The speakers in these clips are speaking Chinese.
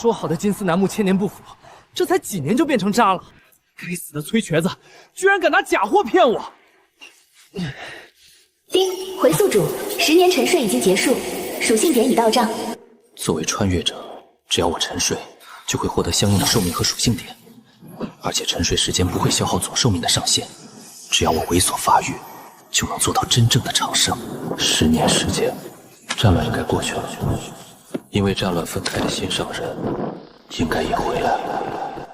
说好的金丝楠木千年不腐，这才几年就变成渣了。该死的崔瘸子，居然敢拿假货骗我！丁，回宿主，10年沉睡已经结束，属性点已到账。作为穿越者，只要我沉睡，就会获得相应的寿命和属性点，而且沉睡时间不会消耗总寿命的上限。只要我猥琐发育，就能做到真正的长生。10年时间，战乱应该过去了，因为战乱分开的心上人应该也回来了。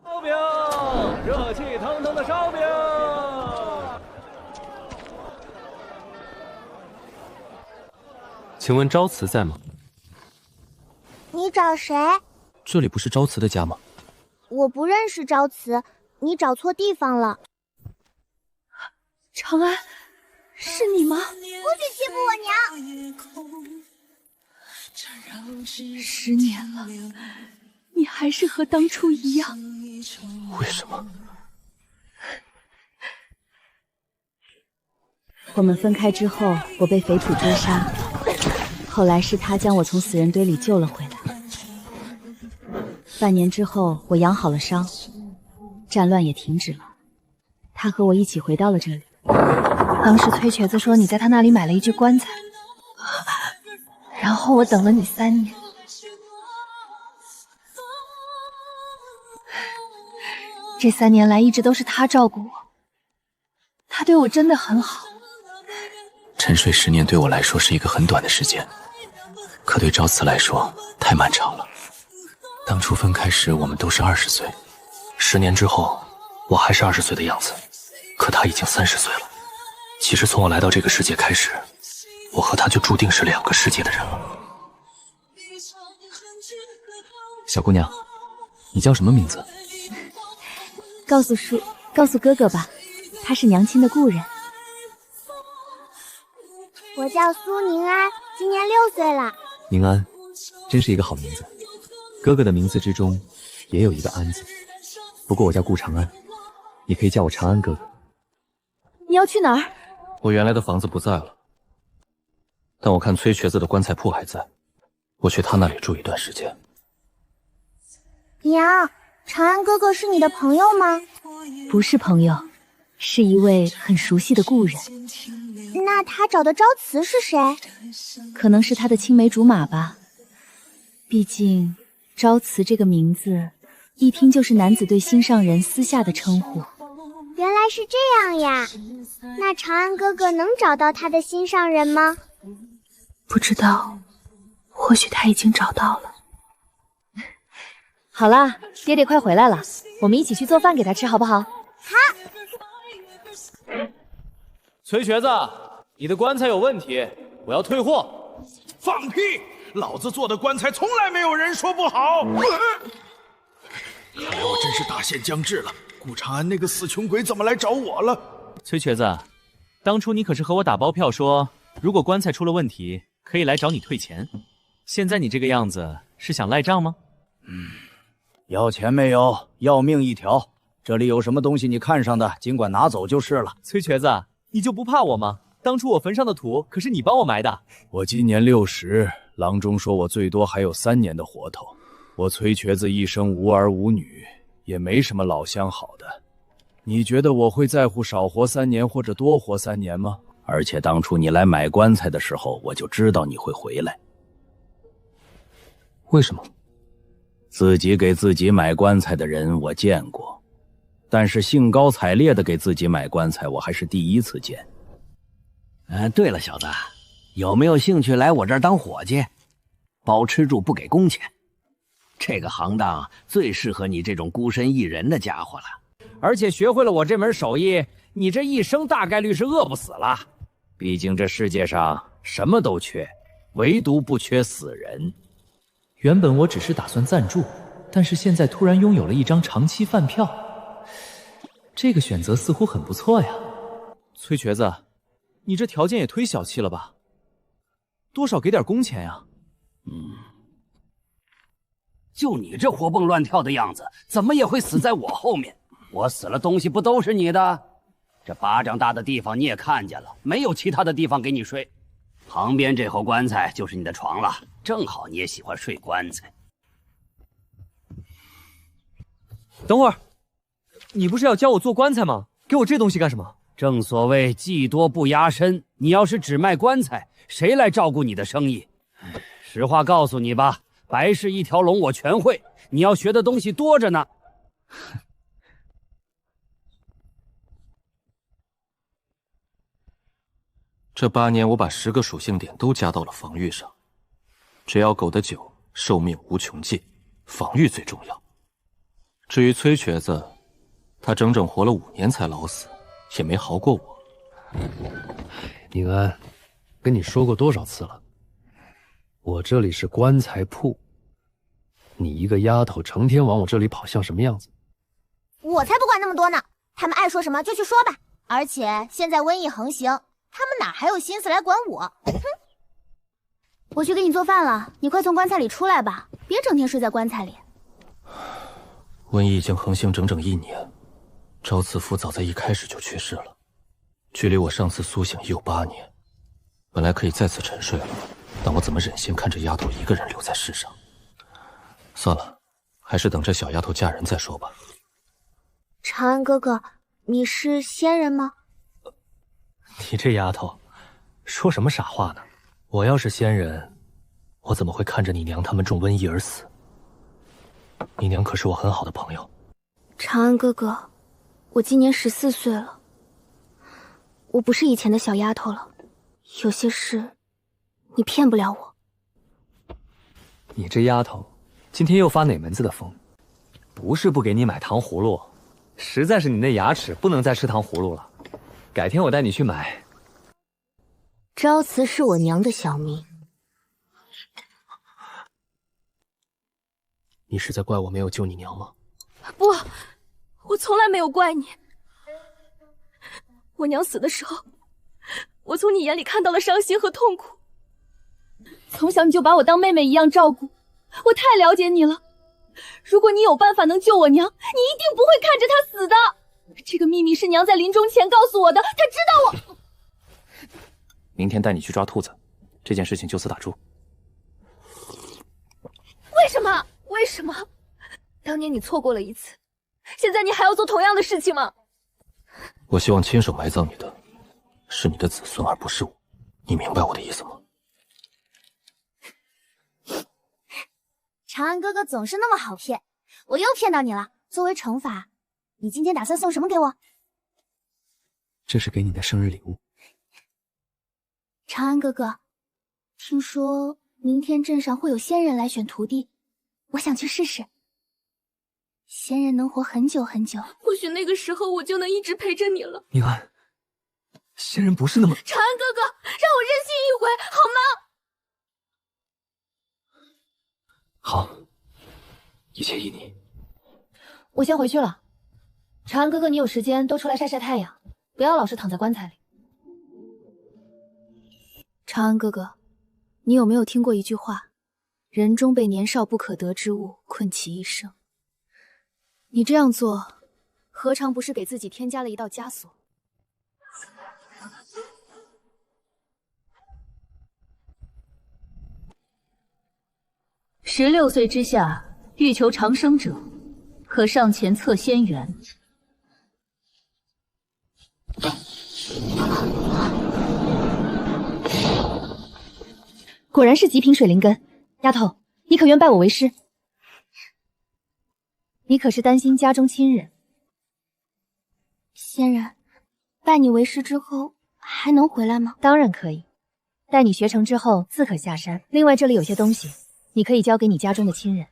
烧饼，热气腾腾的烧饼。请问昭辞在吗？你找谁？这里不是昭辞的家吗？我不认识昭辞，你找错地方了。长安，是你吗？不许欺负我娘！10年了，你还是和当初一样。为什么？我们分开之后，我被匪土追杀，后来是他将我从死人堆里救了回来。半年之后，我养好了伤，战乱也停止了。他和我一起回到了这里。当时崔瘸子说你在他那里买了一具棺材，然后我等了你3年。这3年来一直都是他照顾我，他对我真的很好。沉睡10年对我来说是一个很短的时间，可对昭辞来说太漫长了。当初分开时我们都是20岁，10年之后我还是20岁的样子，可他已经30岁了。其实从我来到这个世界开始，我和他就注定是2个世界的人了。小姑娘，你叫什么名字？告诉哥哥吧，他是娘亲的故人。我叫苏宁安，今年6岁了。宁安，真是一个好名字。哥哥的名字之中也有一个安字，不过我叫顾长安，你可以叫我长安哥哥。你要去哪儿？我原来的房子不在了，但我看崔瘸子的棺材铺还在，我去他那里住一段时间。娘，长安哥哥是你的朋友吗？不是朋友，是一位很熟悉的故人。那他找的昭辞是谁？可能是他的青梅竹马吧。毕竟昭辞这个名字，一听就是男子对心上人私下的称呼。原来是这样呀，那长安哥哥能找到他的心上人吗？不知道，或许他已经找到了。好啦，爹爹快回来了，我们一起去做饭给他吃好不好？好。崔瘸子，你的棺材有问题，我要退货。放屁！老子做的棺材从来没有人说不好。看来我真是大限将至了。顾长安那个死穷鬼怎么来找我了？崔瘸子，当初你可是和我打包票说，如果棺材出了问题，可以来找你退钱。现在你这个样子，是想赖账吗？要钱没有，要命一条。这里有什么东西你看上的，尽管拿走就是了。崔瘸子，你就不怕我吗？当初我坟上的土可是你帮我埋的。我今年60，郎中说我最多还有3年的活头。我崔瘸子一生无儿无女，也没什么老相好的。你觉得我会在乎少活3年或者多活3年吗？而且当初你来买棺材的时候，我就知道你会回来。为什么？自己给自己买棺材的人我见过，但是兴高采烈的给自己买棺材，我还是第一次见。对了，小子，有没有兴趣来我这儿当伙计？包吃住不给工钱。这个行当最适合你这种孤身一人的家伙了。而且学会了我这门手艺，你这一生大概率是饿不死了。毕竟这世界上什么都缺，唯独不缺死人。原本我只是打算暂住，但是现在突然拥有了一张长期饭票，这个选择似乎很不错呀。崔瘸子，你这条件也忒小气了吧？多少给点工钱呀？就你这活蹦乱跳的样子，怎么也会死在我后面。我死了，东西不都是你的？这巴掌大的地方你也看见了，没有其他的地方给你睡。旁边这口棺材就是你的床了，正好你也喜欢睡棺材。等会儿，你不是要教我做棺材吗？给我这东西干什么？正所谓技多不压身，你要是只卖棺材，谁来照顾你的生意？实话告诉你吧，白氏一条龙我全会，你要学的东西多着呢。这8年，我把10个属性点都加到了防御上。只要苟得久，寿命无穷尽，防御最重要。至于崔瘸子，他整整活了5年才老死，也没好过我。宁安，跟你说过多少次了？我这里是棺材铺，你一个丫头成天往我这里跑，像什么样子？我才不管那么多呢，他们爱说什么就去说吧。而且现在瘟疫横行，他们哪还有心思来管我？哼！我去给你做饭了，你快从棺材里出来吧，别整天睡在棺材里。瘟疫已经横行整整1年，赵慈父早在一开始就去世了，距离我上次苏醒已有8年。本来可以再次沉睡了，但我怎么忍心看这丫头一个人留在世上？算了，还是等这小丫头嫁人再说吧。长安哥哥，你是仙人吗？你这丫头，说什么傻话呢？我要是仙人，我怎么会看着你娘他们中瘟疫而死？你娘可是我很好的朋友。长安哥哥，我今年14岁了，我不是以前的小丫头了，有些事你骗不了我。你这丫头，今天又发哪门子的疯？不是不给你买糖葫芦，实在是你那牙齿不能再吃糖葫芦了。改天我带你去买。朝辞是我娘的小名。你是在怪我没有救你娘吗？不，我从来没有怪你。我娘死的时候，我从你眼里看到了伤心和痛苦。从小你就把我当妹妹一样照顾，我太了解你了。如果你有办法能救我娘，你一定不会看着她死的。这个秘密是娘在临终前告诉我的，她知道我。明天带你去抓兔子，这件事情就此打住。为什么？为什么？当年你错过了一次，现在你还要做同样的事情吗？我希望亲手埋葬你的是你的子孙，而不是我。你明白我的意思吗？长安哥哥总是那么好骗，我又骗到你了。作为惩罚，你今天打算送什么给我？这是给你的生日礼物。长安哥哥，听说明天镇上会有仙人来选徒弟，我想去试试。仙人能活很久很久，或许那个时候我就能一直陪着你了。宁安，仙人不是那么……长安哥哥，让我任性一回好吗？好，一切依你。我先回去了。长安哥哥，你有时间多出来晒晒太阳，不要老是躺在棺材里。长安哥哥，你有没有听过一句话？人终被年少不可得之物困其一生。你这样做，何尝不是给自己添加了一道枷锁？16岁之下，欲求长生者，可上前测仙缘。果然是极品水灵根，丫头，你可愿拜我为师？你可是担心家中亲人？仙人，拜你为师之后还能回来吗？当然可以，待你学成之后自可下山。另外这里有些东西，你可以交给你家中的亲人。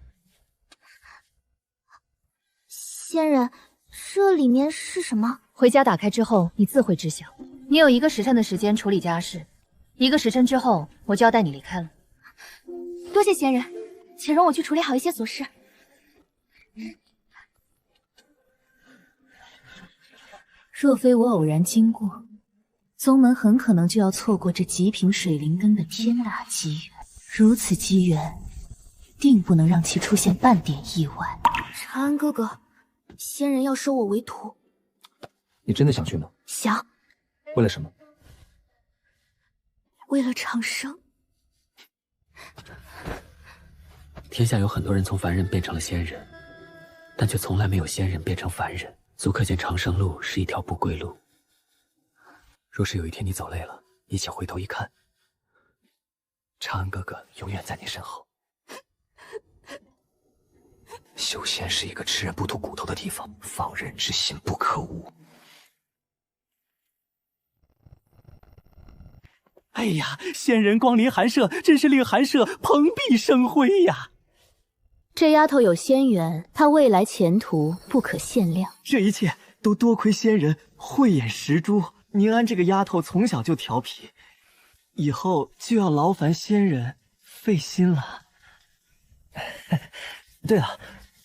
仙人，这里面是什么？回家打开之后，你自会知晓。你有1个时辰的时间处理家事，1个时辰之后，我就要带你离开了。多谢仙人，请容我去处理好一些琐事。若非我偶然经过，宗门很可能就要错过这极品水灵根的天大机缘。如此机缘，定不能让其出现半点意外。长安哥哥，仙人要收我为徒。你真的想去吗？想。为了什么？为了长生。天下有很多人从凡人变成了仙人，但却从来没有仙人变成凡人，足可见长生路是一条不归路。若是有一天你走累了，一起回头一看，长安哥哥永远在你身后。修仙是一个吃人不吐骨头的地方，放人之心不可无。哎呀，仙人光临寒舍，真是令寒舍蓬荜生辉呀！这丫头有仙缘，她未来前途不可限量。这一切都多亏仙人慧眼识珠。宁安这个丫头从小就调皮，以后就要劳烦仙人费心了。对了，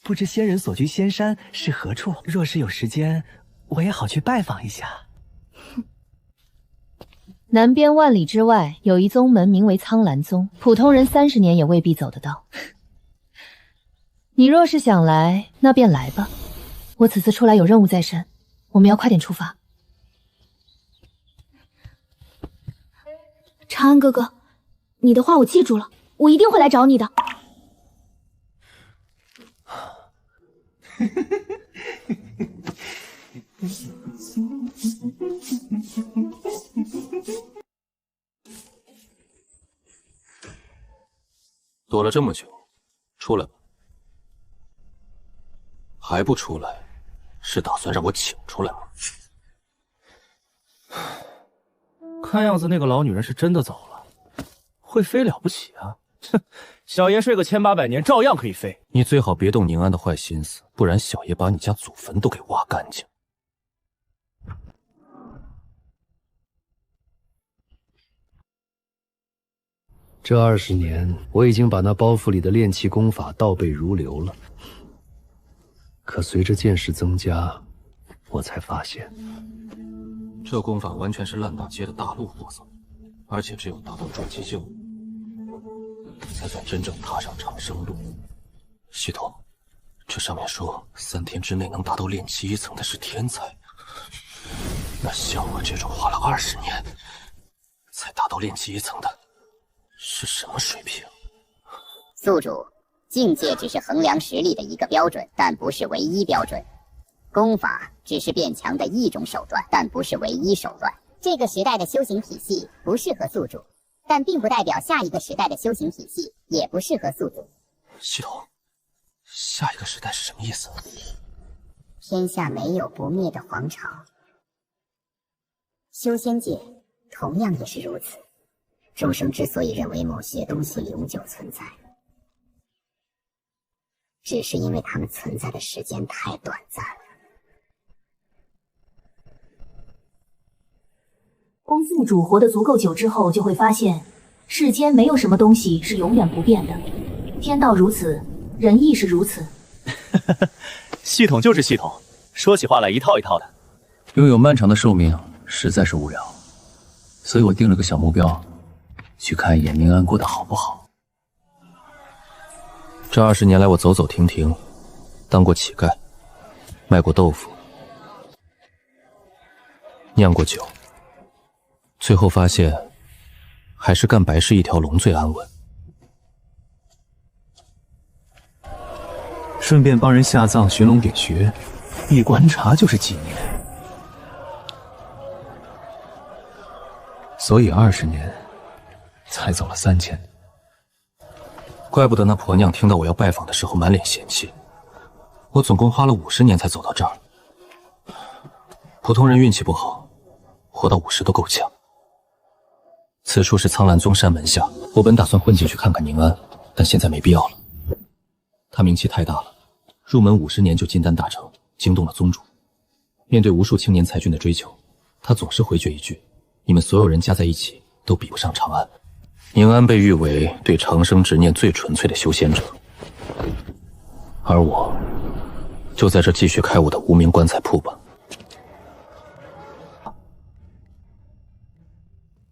不知仙人所居仙山是何处？若是有时间，我也好去拜访一下。南边万里之外有一宗门，名为苍兰宗，普通人30年也未必走得到。你若是想来，那便来吧。我此次出来有任务在身，我们要快点出发。长安哥哥，你的话我记住了，我一定会来找你的。躲了这么久，出来吧。还不出来，是打算让我请出来吗？看样子那个老女人是真的走了，会飞了不起啊！哼，小爷睡个1800年照样可以飞。你最好别动宁安的坏心思，不然小爷把你家祖坟都给挖干净。这20年，我已经把那包袱里的炼气功法倒背如流了。可随着见识增加，我才发现，这功法完全是烂大街的大路货色，而且只有达到筑基境，才算真正踏上长生路。系统，这上面说3天之内能达到炼气1层的是天才，那像我这种花了20年才达到炼气1层的，是什么水平？宿主，境界只是衡量实力的一个标准，但不是唯一标准。功法只是变强的一种手段，但不是唯一手段。这个时代的修行体系不适合宿主，但并不代表下一个时代的修行体系也不适合宿主。系统，下一个时代是什么意思？天下没有不灭的皇朝，修仙界同样也是如此。众生之所以认为某些东西永久存在，只是因为它们存在的时间太短暂了。当宿主活得足够久之后，就会发现，世间没有什么东西是永远不变的。天道如此，人亦是如此。系统就是系统，说起话来一套一套的。拥有漫长的寿命实在是无聊，所以我定了个小目标，去看一眼宁安过得好不好。这20年来，我走走停停，当过乞丐，卖过豆腐，酿过酒，最后发现，还是干白事一条龙最安稳。顺便帮人下葬、寻龙点穴，一观察就是几年，所以20年才走了3000。怪不得那婆娘听到我要拜访的时候满脸嫌弃。我总共花了50年才走到这儿，普通人运气不好，活到50都够呛。此处是苍兰宗山门下，我本打算混进去看看宁安，但现在没必要了。他名气太大了，入门50年就金丹大成，惊动了宗主。面对无数青年才俊的追求，他总是回绝一句：“你们所有人加在一起都比不上长安。”宁安被誉为对长生执念最纯粹的修仙者，而我就在这继续开我的无名棺材铺吧。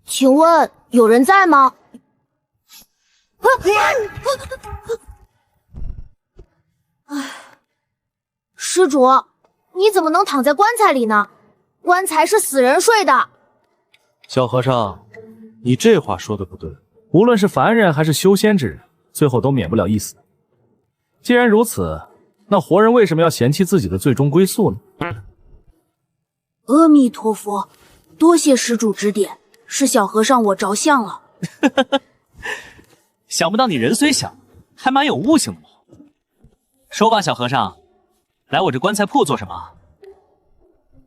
请问有人在吗？施主，你怎么能躺在棺材里呢？棺材是死人睡的。小和尚，你这话说的不对。无论是凡人还是修仙之人，最后都免不了一死。既然如此，那活人为什么要嫌弃自己的最终归宿呢？阿弥陀佛，多谢施主指点，是小和尚我着相了。想不到你人虽小，还蛮有悟性的嘛。说吧，小和尚，来我这棺材铺做什么？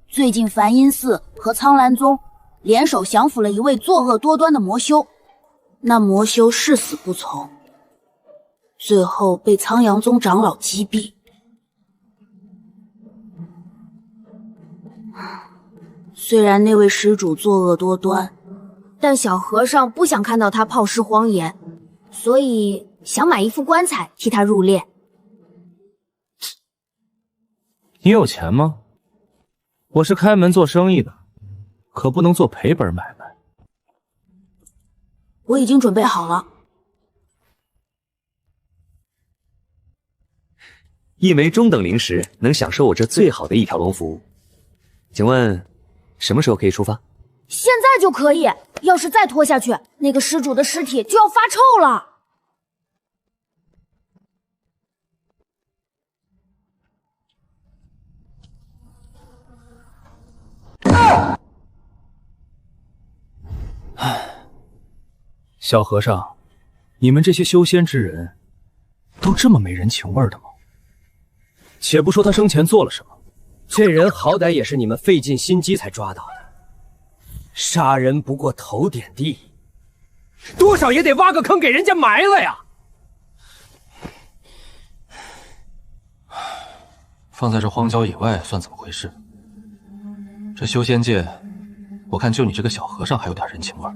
最近梵音寺和苍兰宗联手降服了一位作恶多端的魔修，那魔修誓死不从，最后被苍阳宗长老击毙。虽然那位施主作恶多端，但小和尚不想看到他炮尸荒野，所以想买一副棺材替他入殓。你有钱吗？我是开门做生意的，可不能做赔本买卖。我已经准备好了。一枚中等灵石能享受我这最好的一条龙服务。请问什么时候可以出发？现在就可以，要是再拖下去，那个施主的尸体就要发臭了。小和尚，你们这些修仙之人，都这么没人情味的吗？且不说他生前做了什么，这人好歹也是你们费尽心机才抓到的，杀人不过头点地，多少也得挖个坑给人家埋了呀！放在这荒郊野外算怎么回事？这修仙界，我看就你这个小和尚还有点人情味。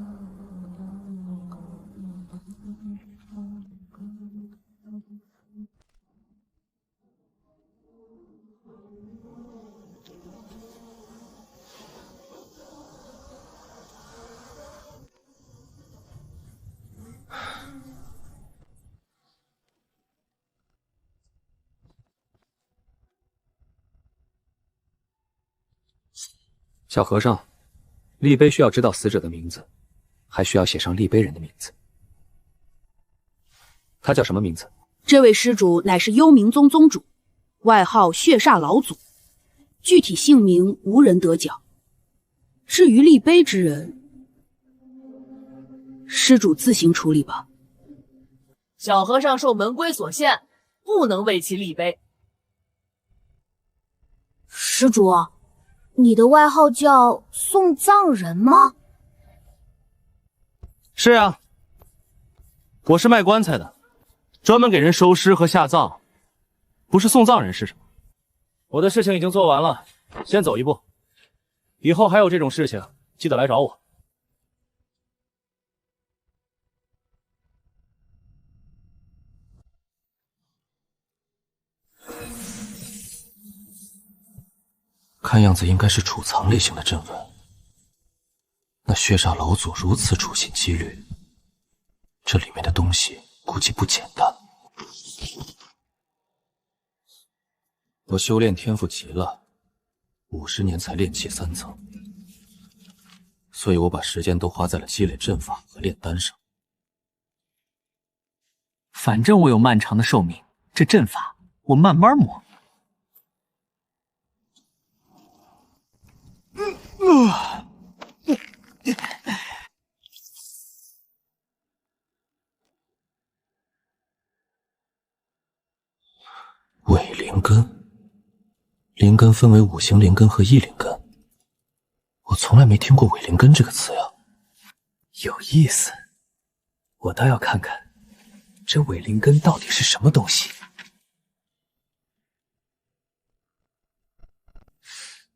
小和尚，立碑需要知道死者的名字，还需要写上立碑人的名字。他叫什么名字？这位施主乃是幽冥宗宗主，外号血煞老祖，具体姓名无人得晓。至于立碑之人，施主自行处理吧。小和尚受门规所限，不能为其立碑。施主，你的外号叫送葬人吗？是啊，我是卖棺材的，专门给人收尸和下葬，不是送葬人是什么？我的事情已经做完了，先走一步。以后还有这种事情，记得来找我。看样子应该是储藏类型的阵纹。那血煞老祖如此处心积虑，这里面的东西估计不简单。我修炼天赋极了，50年才练气3层，所以我把时间都花在了积累阵法和炼丹上。反正我有漫长的寿命，这阵法我慢慢磨。伪灵根，灵根分为5行灵根和异灵根，我从来没听过伪灵根这个词呀。有意思，我倒要看看这伪灵根到底是什么东西。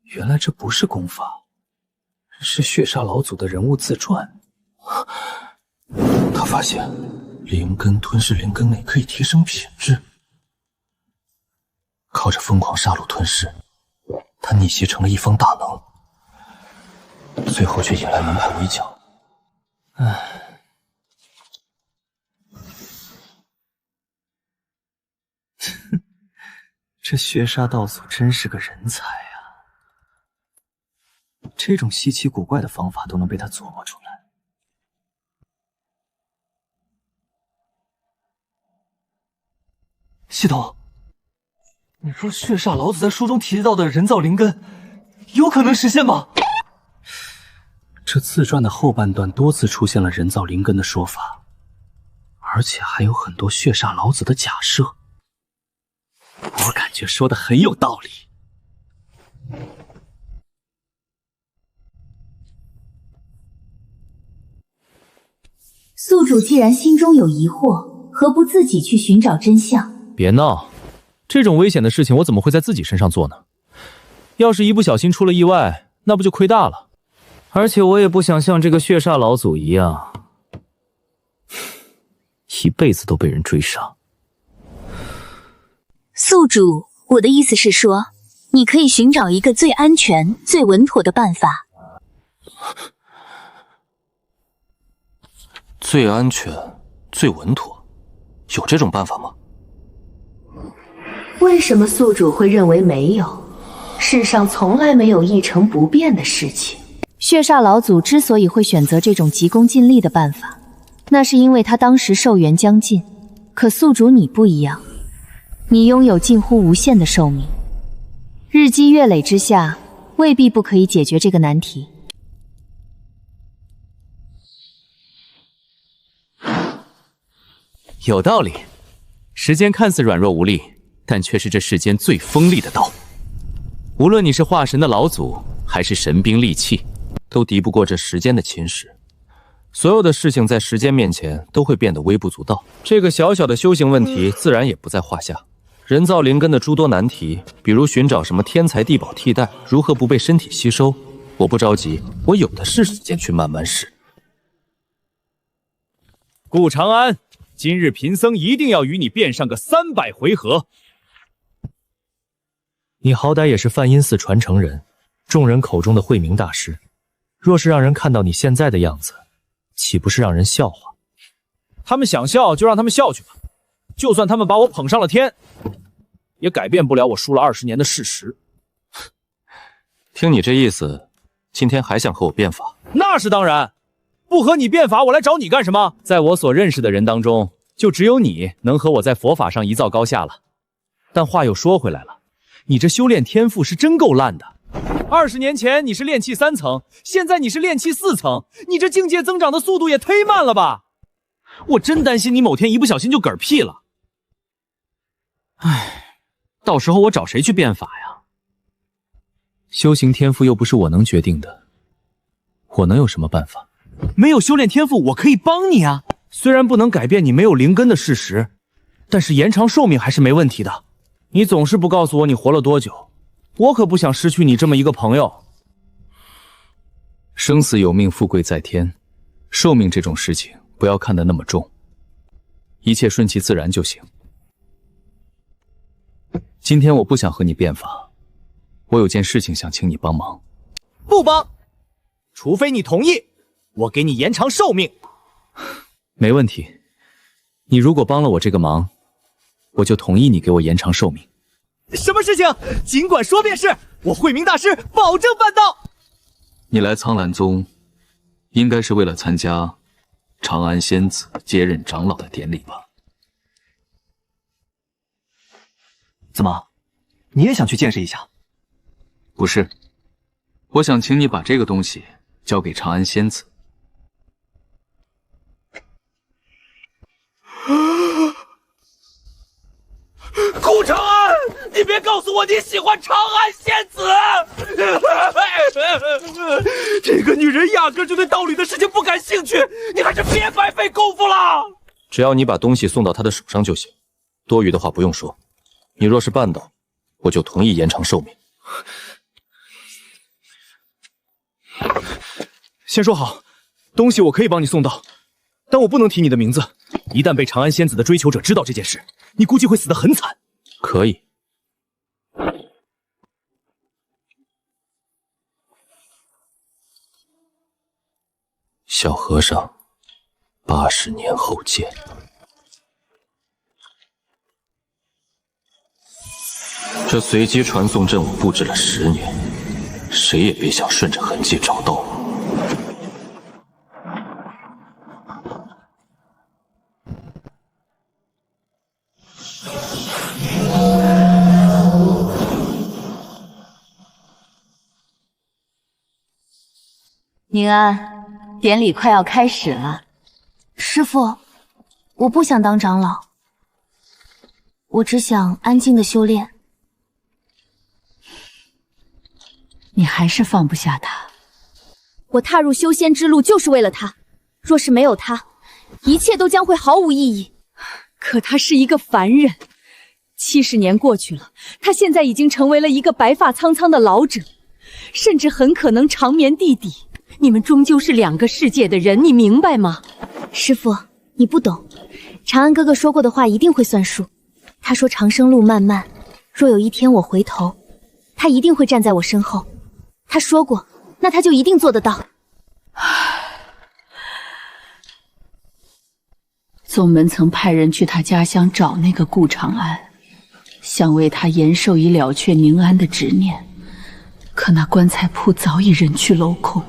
原来这不是功法，是血煞老祖的人物自传。他发现灵根吞噬灵根内可以提升品质，靠着疯狂杀戮吞噬，他逆袭成了一方大能，最后却引来门派围剿。唉，这血煞道祖真是个人才啊！这种稀奇古怪的方法都能被他琢磨出来。系统，你说血煞老子在书中提到的人造灵根，有可能实现吗？这自传的后半段多次出现了人造灵根的说法，而且还有很多血煞老子的假设，我感觉说的很有道理。宿主既然心中有疑惑，何不自己去寻找真相？别闹，这种危险的事情我怎么会在自己身上做呢？要是一不小心出了意外，那不就亏大了。而且我也不想像这个血煞老祖一样，一辈子都被人追杀。宿主，我的意思是说，你可以寻找一个最安全、最稳妥的办法。最安全、最稳妥，有这种办法吗？为什么宿主会认为没有？世上从来没有一成不变的事情。血煞老祖之所以会选择这种急功近利的办法，那是因为他当时寿元将尽。可宿主你不一样，你拥有近乎无限的寿命，日积月累之下，未必不可以解决这个难题。有道理，时间看似软弱无力，但却是这世间最锋利的刀。无论你是化神的老祖，还是神兵利器，都敌不过这时间的侵蚀。所有的事情在时间面前都会变得微不足道。这个小小的修行问题自然也不在话下。人造灵根的诸多难题，比如寻找什么天材地宝替代，如何不被身体吸收，我不着急，我有的是时间去慢慢试。顾长安，今日贫僧一定要与你辩上个300回合。你好歹也是梵音寺传承人，众人口中的慧明大师，若是让人看到你现在的样子，岂不是让人笑话？他们想笑就让他们笑去吧，就算他们把我捧上了天，也改变不了我输了20年的事实。听你这意思，今天还想和我辩法？那是当然，不和你辩法，我来找你干什么？在我所认识的人当中，就只有你能和我在佛法上一较高下了。但话又说回来了，你这修炼天赋是真够烂的。20年前你是炼气3层，现在你是炼气4层，你这境界增长的速度也忒慢了吧？我真担心你某天一不小心就嗝屁了。唉，到时候我找谁去变法呀？修行天赋又不是我能决定的，我能有什么办法？没有修炼天赋，我可以帮你啊。虽然不能改变你没有灵根的事实，但是延长寿命还是没问题的。你总是不告诉我你活了多久，我可不想失去你这么一个朋友。生死有命，富贵在天，寿命这种事情不要看得那么重，一切顺其自然就行。今天我不想和你辩法，我有件事情想请你帮忙。不帮，除非你同意，我给你延长寿命。没问题，你如果帮了我这个忙，我就同意你给我延长寿命。什么事情尽管说便是，我慧明大师保证办到。你来苍兰宗，应该是为了参加长安仙子接任长老的典礼吧？怎么，你也想去见识一下？不是，我想请你把这个东西交给长安仙子。顾长安，你别告诉我你喜欢长安仙子！这个女人压根就对道理的事情不感兴趣，你还是别白费功夫了。只要你把东西送到她的手上就行，多余的话不用说。你若是办到，我就同意延长寿命。先说好，东西我可以帮你送到，但我不能提你的名字。一旦被长安仙子的追求者知道这件事，你估计会死得很惨。可以。小和尚，80年后见。这随机传送阵我布置了10年，谁也别想顺着痕迹找到我。宁安，典礼快要开始了。师父，我不想当长老，我只想安静的修炼。你还是放不下他。我踏入修仙之路就是为了他，若是没有他，一切都将会毫无意义。可他是一个凡人，70年过去了，他现在已经成为了一个白发苍苍的老者，甚至很可能长眠地底。你们终究是2个世界的人，你明白吗？师父，你不懂，长安哥哥说过的话一定会算数。他说长生路漫漫，若有一天我回头，他一定会站在我身后。他说过，那他就一定做得到。宗门曾派人去他家乡找那个顾长安，想为他延寿以了却宁安的执念，可那棺材铺早已人去楼空。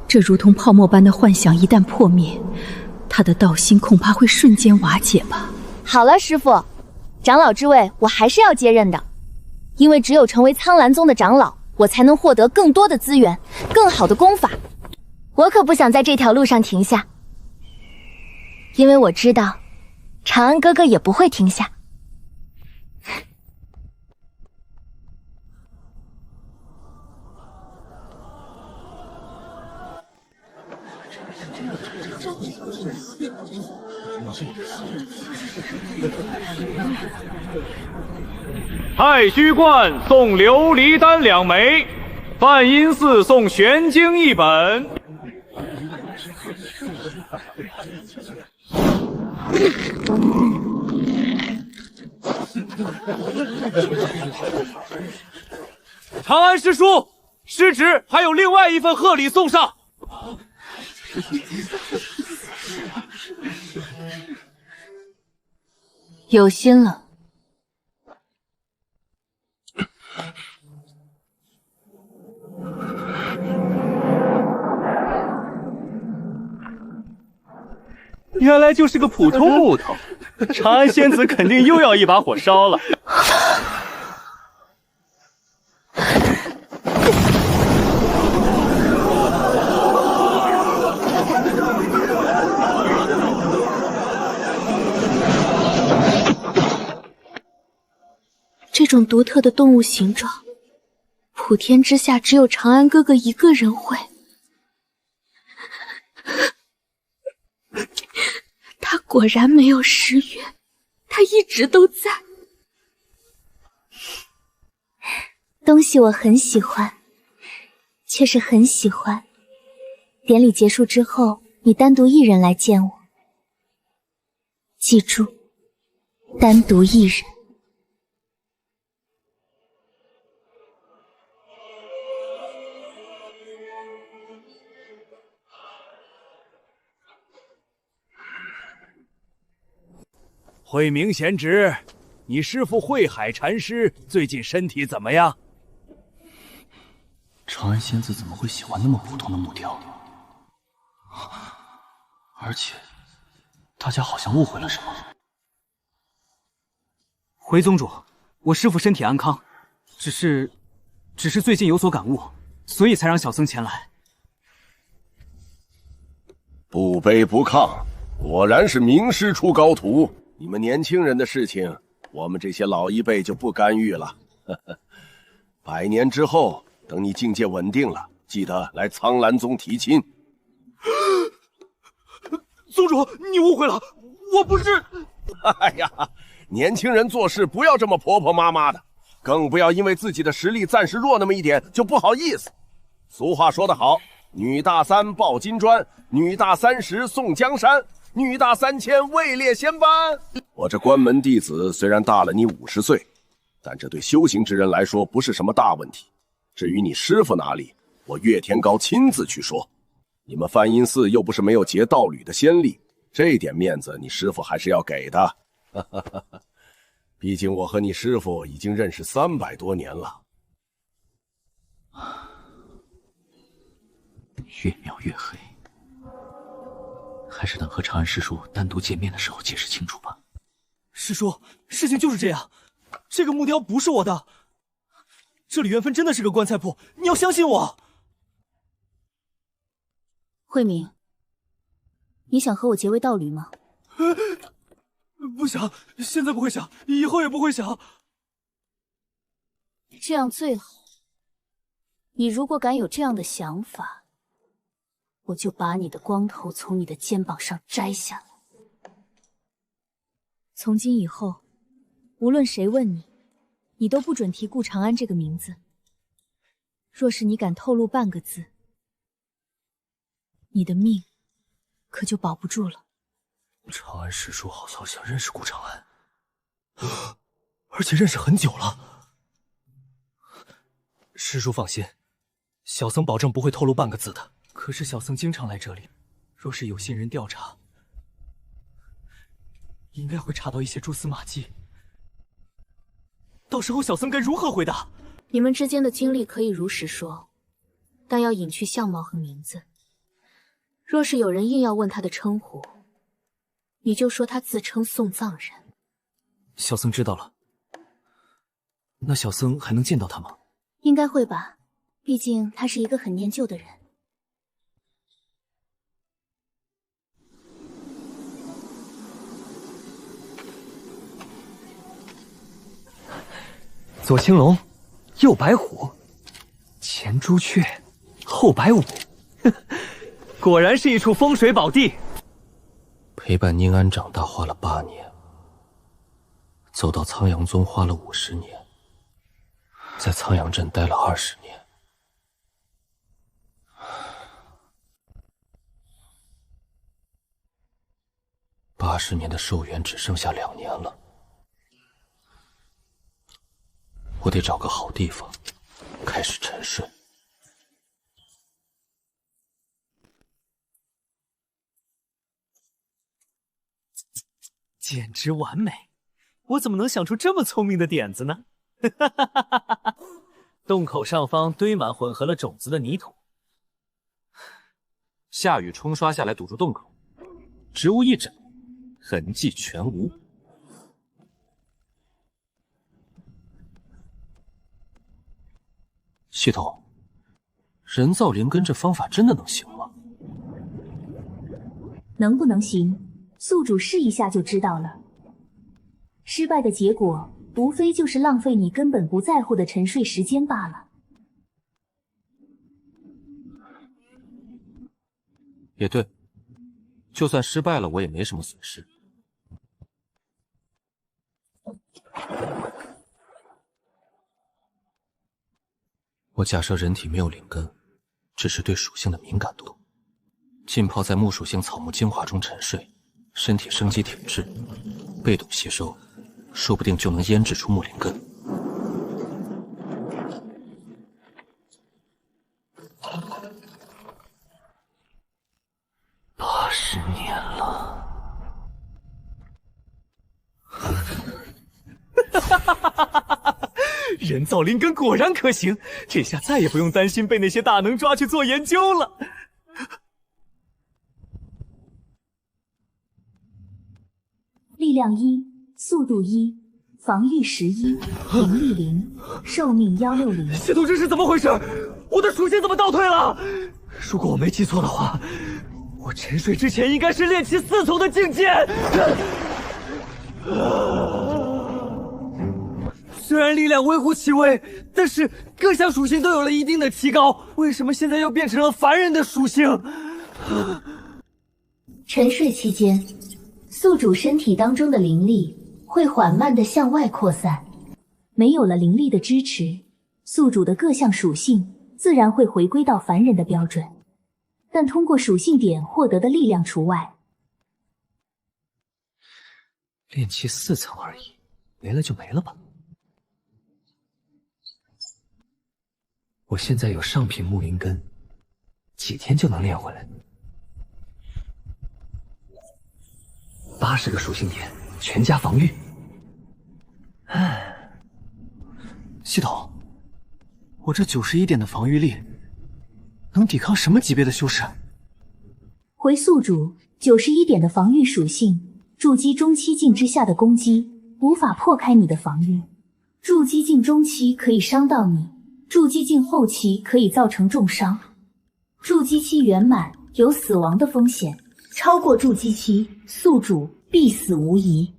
这如同泡沫般的幻想一旦破灭，他的道心恐怕会瞬间瓦解吧。好了，师父，长老之位我还是要接任的，因为只有成为苍兰宗的长老，我才能获得更多的资源，更好的功法。我可不想在这条路上停下，因为我知道长安哥哥也不会停下。太虚观送琉璃丹2枚，梵音寺送玄经1本。长安师叔，师侄还有另外一份贺礼送上。有心了。原来就是个普通木头，长安仙子肯定又要一把火烧了。这种独特的动物形状，普天之下只有长安哥哥一个人会。他果然没有失约，他一直都在。东西我很喜欢，确实很喜欢。典礼结束之后，你单独一人来见我。记住，单独一人。慧明贤侄，你师父慧海禅师最近身体怎么样？长安仙子怎么会喜欢那么普通的木雕？而且，大家好像误会了什么。回宗主，我师父身体安康，只是最近有所感悟，所以才让小僧前来。不卑不亢，果然是名师出高徒。你们年轻人的事情，我们这些老一辈就不干预了。100年之后，等你境界稳定了，记得来苍兰宗提亲。宗主，你误会了，我不是。哎呀，年轻人做事不要这么婆婆妈妈的，更不要因为自己的实力暂时弱那么一点就不好意思。俗话说得好，女大3抱金砖，女大30送江山，女大3000位列仙班。我这关门弟子虽然大了你50岁，但这对修行之人来说不是什么大问题。至于你师父哪里，我岳天高亲自去说。你们梵音寺又不是没有结道侣的先例，这点面子你师父还是要给的。毕竟我和你师父已经认识300多年了。越描越黑，还是等和长安师叔单独见面的时候解释清楚吧。师叔，事情就是这样，这个木雕不是我的，这里原本真的是个棺材铺，你要相信我。慧敏，你想和我结为道侣吗？不想，现在不会想，以后也不会想。这样最好。你如果敢有这样的想法，我就把你的光头从你的肩膀上摘下来。从今以后，无论谁问你，你都不准提顾长安这个名字。若是你敢透露半个字，你的命可就保不住了。长安师叔好像认识顾长安，而且认识很久了。师叔放心，小僧保证不会透露半个字的。可是小僧经常来这里，若是有心人调查，应该会查到一些蛛丝马迹。到时候小僧该如何回答？你们之间的经历可以如实说，但要隐去相貌和名字。若是有人硬要问他的称呼，你就说他自称送葬人。小僧知道了。那小僧还能见到他吗？应该会吧，毕竟他是一个很念旧的人。左青龙，右白虎，前朱雀，后白虎，果然是一处风水宝地。陪伴宁安长大花了8年，走到苍阳宗花了50年，在苍阳镇待了20年。80年的寿元只剩下2年了，我得找个好地方开始沉睡。简直完美！我怎么能想出这么聪明的点子呢？洞口上方堆满混合了种子的泥土，下雨冲刷下来堵住洞口，植物一长，痕迹全无。系统，人造灵根这方法真的能行吗？能不能行？宿主试一下就知道了。失败的结果，无非就是浪费你根本不在乎的沉睡时间罢了。也对，就算失败了，我也没什么损失。我假设人体没有灵根，只是对属性的敏感度。浸泡在木属性草木精华中沉睡，身体生机挺直，被动吸收，说不定就能腌制出木灵根。80年了。人造灵根果然可行，这下再也不用担心被那些大能抓去做研究了。力量1，速度1，防御11，灵力0，寿命160。系统这是怎么回事？我的属性怎么倒退了？如果我没记错的话，我沉睡之前应该是炼气4重的境界。虽然力量微乎其微，但是各项属性都有了一定的提高，为什么现在又变成了凡人的属性？沉睡期间，宿主身体当中的灵力会缓慢地向外扩散，没有了灵力的支持，宿主的各项属性自然会回归到凡人的标准，但通过属性点获得的力量除外。炼气4层而已，没了就没了吧。我现在有上品木灵根，几天就能练回来。80个属性点，全加防御。系统，我这91点的防御力，能抵抗什么级别的修士？回宿主91点的防御属性，筑基中期境之下的攻击无法破开你的防御，筑基境中期可以伤到你，筑基境后期可以造成重伤，筑基期圆满有死亡的风险，超过筑基期，宿主必死无疑。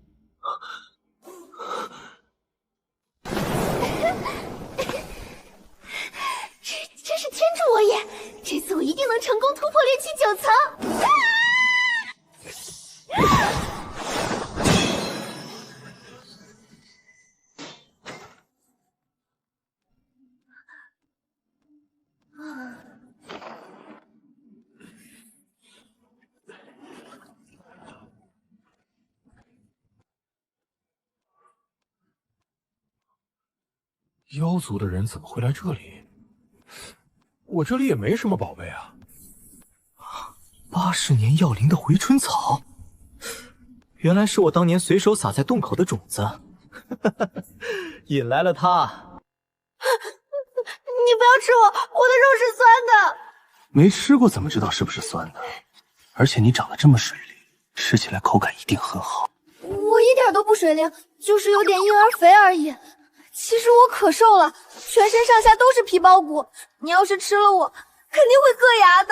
真是天助我也！这次我一定能成功突破炼气9层。妖族的人怎么会来这里？我这里也没什么宝贝啊。80年药灵的回春草，原来是我当年随手撒在洞口的种子，引来了他。你不要吃我，我的肉是酸的。没吃过怎么知道是不是酸的？而且你长得这么水灵，吃起来口感一定很好。我一点都不水灵，就是有点婴儿肥而已。其实我可瘦了，全身上下都是皮包骨。你要是吃了我，肯定会硌牙的。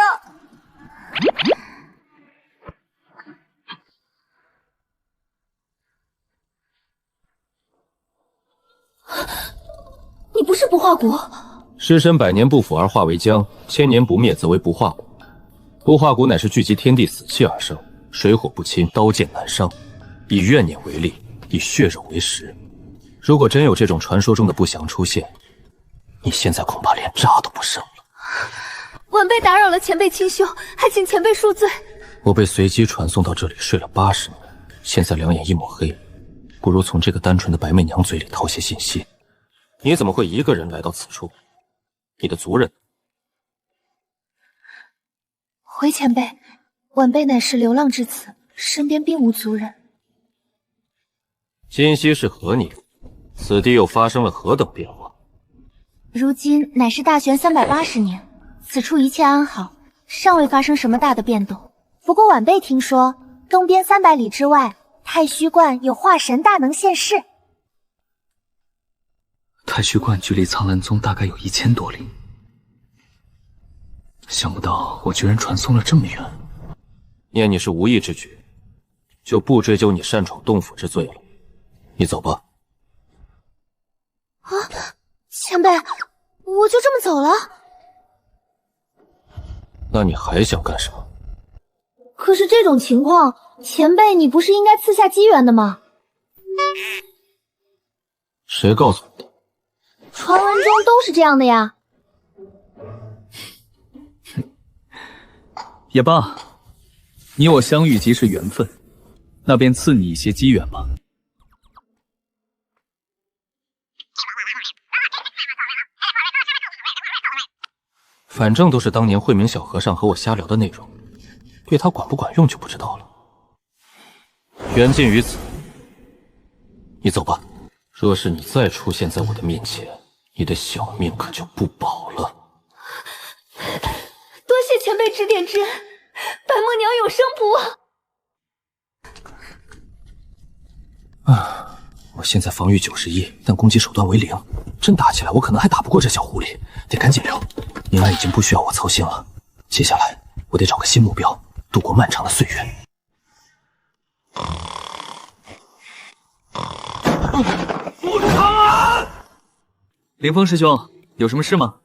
你不是不化骨？尸身100年不腐而化为浆，1000年不灭则为不化骨。不化骨乃是聚集天地死气而生，水火不侵，刀剑难伤，以怨念为力，以血肉为食。如果真有这种传说中的不祥出现，你现在恐怕连渣都不剩了。晚辈打扰了前辈清修，还请前辈恕罪。我被随机传送到这里睡了80年，现在两眼一抹黑，不如从这个单纯的白媚娘嘴里掏些信息。你怎么会一个人来到此处？你的族人？回前辈，晚辈乃是流浪至此，身边并无族人。今夕是何年？此地又发生了何等变化？如今乃是大玄380年，此处一切安好，尚未发生什么大的变动。不过晚辈听说，东边300里之外，太虚观有化神大能现世。太虚观距离苍兰宗大概有1000多里，想不到我居然传送了这么远。念你是无意之举，就不追究你擅闯洞府之罪了。你走吧。啊，前辈，我就这么走了？那你还想干什么？可是这种情况，前辈你不是应该赐下机缘的吗？谁告诉你的？传闻中都是这样的呀。也罢，你我相遇即是缘分，那便赐你一些机缘吧。反正都是当年慧明小和尚和我瞎聊的内容，对他管不管用就不知道了。缘尽于此，你走吧。若是你再出现在我的面前，你的小命可就不保了。多谢前辈指点之恩，白默娘永生不忘。啊，我现在防御91，但攻击手段为0，真打起来我可能还打不过这小狐狸，得赶紧溜。宁安已经不需要我操心了，接下来我得找个新目标，度过漫长的岁月。长安，凌风师兄，有什么事吗？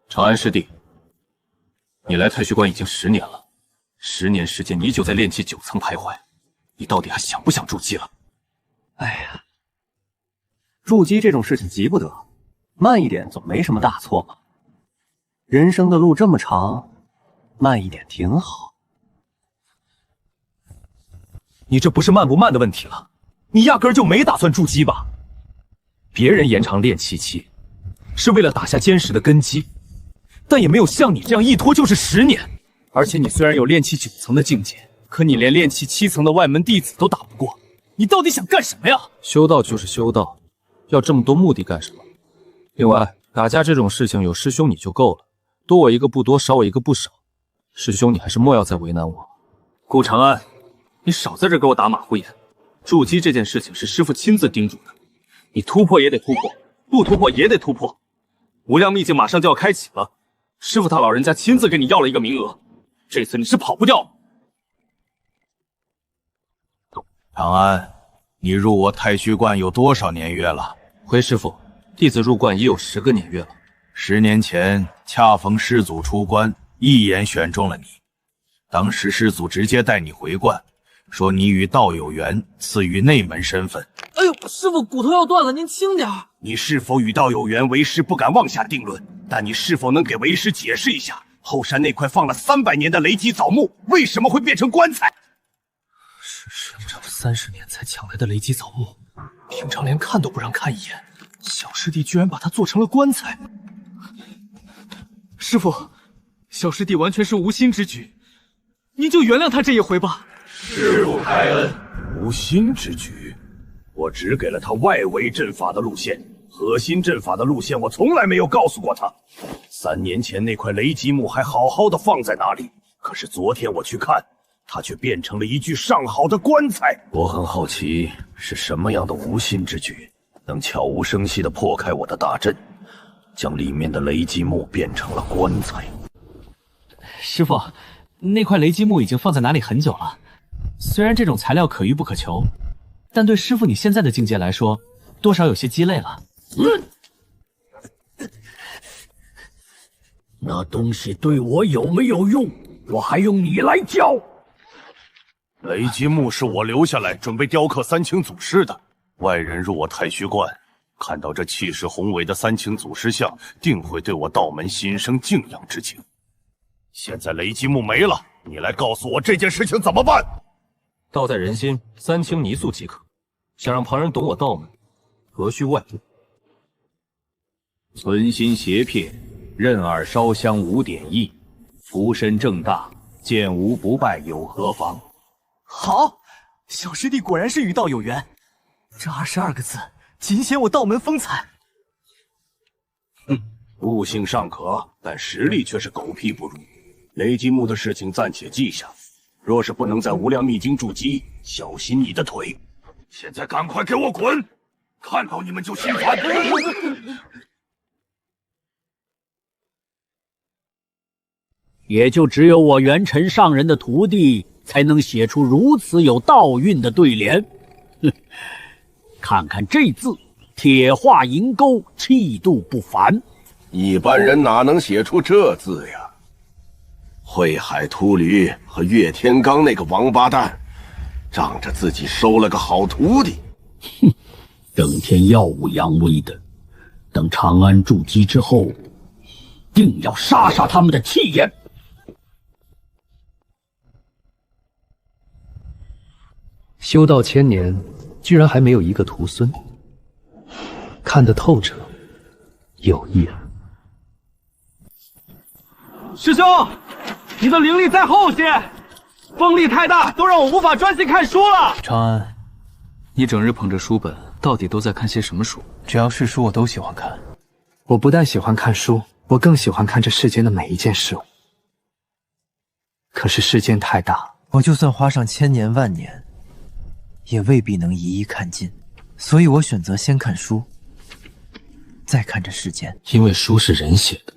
长安师弟，你来太虚观已经10年了，10年时间你就在炼气9层徘徊，你到底还想不想筑基了？哎呀，筑基这种事情急不得，慢一点总没什么大错嘛。人生的路这么长，慢一点挺好。你这不是慢不慢的问题了，你压根儿就没打算筑基吧？别人延长炼气期，是为了打下坚实的根基，但也没有像你这样一拖就是10年。而且你虽然有炼气9层的境界，可你连炼气7层的外门弟子都打不过，你到底想干什么呀？修道就是修道，要这么多目的干什么？另外，打架这种事情有师兄你就够了，多我一个不多，少我一个不少。师兄，你还是莫要再为难我。顾长安，你少在这给我打马虎眼。筑基这件事情是师父亲自叮嘱的，你突破也得突破，不突破也得突破。无量秘境马上就要开启了，师父他老人家亲自给你要了一个名额，这次你是跑不掉。长安，你入我太虚观有多少年月了？回师父，弟子入观已有10个年月了。10年前恰逢师祖出关，一眼选中了你。当时师祖直接带你回观，说你与道有缘，赐予内门身份。哎呦，师傅骨头要断了，您轻点。你是否与道有缘，为师不敢妄下定论，但你是否能给为师解释一下，后山那块放了300年的雷击枣木为什么会变成棺材？是生长30年才抢来的雷击枣木，平常连看都不让看一眼，小师弟居然把它做成了棺材。师父，小师弟完全是无心之举，您就原谅他这一回吧。师父开恩，无心之举，我只给了他外围阵法的路线，核心阵法的路线我从来没有告诉过他。3年前那块雷击木还好好的放在那里，可是昨天我去看，它却变成了一具上好的棺材。我很好奇，是什么样的无心之举，能悄无声息地破开我的大阵，将里面的雷击木变成了棺材。师父，那块雷击木已经放在哪里很久了。虽然这种材料可遇不可求，但对师父你现在的境界来说，多少有些鸡肋了。那东西对我有没有用，我还用你来教？雷击木是我留下来准备雕刻3清祖师的。外人入我太虚观，看到这气势宏伟的3清祖师像，定会对我道门心生敬仰之情。现在雷击木没了，你来告诉我这件事情怎么办？道在人心，3清泥塑即可。想让旁人懂我道门，何须外物？存心邪瞥，任尔烧香无点意，福身正大，见无不败有何妨？好，小师弟果然是与道有缘。这22个字，尽显我道门风采。悟性尚可，但实力却是狗屁不如。雷击木的事情暂且记下，若是不能在无量秘境筑基，小心你的腿。现在赶快给我滚！看到你们就心烦。也就只有我元辰上人的徒弟才能写出如此有道韵的对联。哼，看看这字，铁画银钩，气度不凡。一般人哪能写出这字呀？慧海秃驴和岳天罡那个王八蛋，仗着自己收了个好徒弟，哼，整天耀武扬威的。等长安筑基之后，定要杀杀他们的气焰。修道1000年，居然还没有一个徒孙，看得透彻，有意啊。师兄，你的灵力再厚些，风力太大，都让我无法专心看书了。长安，你整日捧着书本，到底都在看些什么书？只要是书，我都喜欢看。我不但喜欢看书，我更喜欢看这世间的每一件事物。可是世间太大，我就算花上千年万年，也未必能一一看尽，所以我选择先看书，再看这世间。因为书是人写的，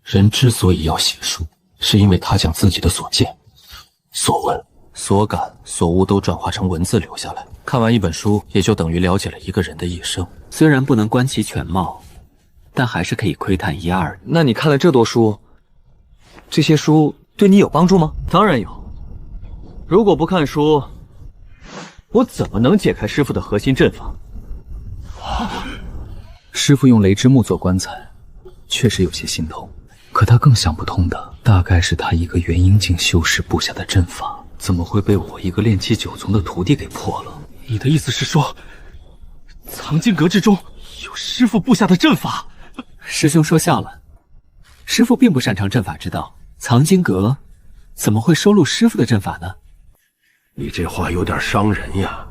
人之所以要写书，是因为他将自己的所见、所闻、所感、所悟都转化成文字留下来。看完一本书，也就等于了解了一个人的一生。虽然不能观其全貌，但还是可以窥探一二。那你看了这多书，这些书对你有帮助吗？当然有。如果不看书，我怎么能解开师傅的核心阵法？师傅用雷之木做棺材，确实有些心痛。可他更想不通的，大概是他一个元婴境修士布下的阵法，怎么会被我一个炼气9重的徒弟给破了？你的意思是说，藏经阁之中有师傅布下的阵法？师兄说笑了，师傅并不擅长阵法之道，藏经阁怎么会收录师傅的阵法呢？你这话有点伤人呀！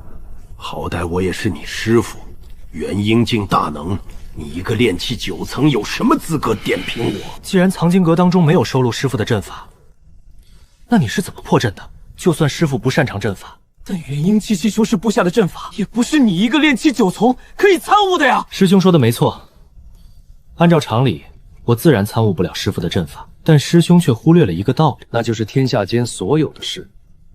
好歹我也是你师傅，元婴境大能，你一个炼气9层有什么资格点评我？既然藏经阁当中没有收录师傅的阵法，那你是怎么破阵的？就算师傅不擅长阵法，但元婴气息修士布下的阵法，也不是你一个炼气9重可以参悟的呀！师兄说的没错，按照常理，我自然参悟不了师傅的阵法。但师兄却忽略了一个道理，那就是天下间所有的事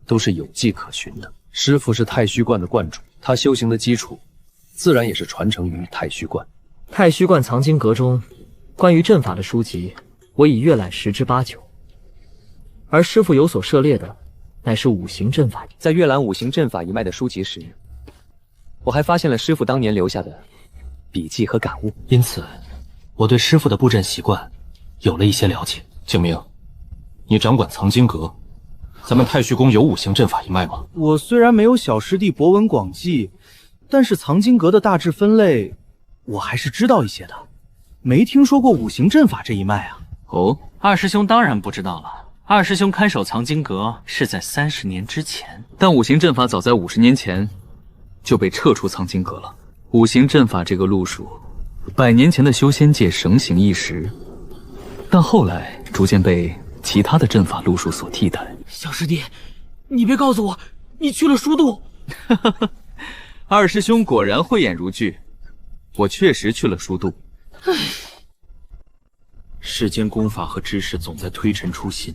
都是有迹可循的。师父是太虚观的观主，他修行的基础自然也是传承于太虚观。太虚观藏经阁中关于阵法的书籍，我已阅览10之8九，而师父有所涉猎的乃是五行阵法。在阅览五行阵法一脉的书籍时，我还发现了师父当年留下的笔记和感悟，因此我对师父的布阵习惯有了一些了解。景明，你掌管藏经阁，咱们太虚宫有五行阵法一脉吗？我虽然没有小师弟博闻广记，但是藏经阁的大致分类我还是知道一些的，没听说过五行阵法这一脉啊。哦，二师兄当然不知道了。二师兄看守藏经阁是在30年之前，但五行阵法早在50年前就被撤出藏经阁了。五行阵法这个路数，100年前的修仙界盛行一时，但后来逐渐被其他的阵法路数所替代。小师弟，你别告诉我你去了书渡。二师兄果然慧眼如炬，我确实去了书渡。世间功法和知识总在推陈出新，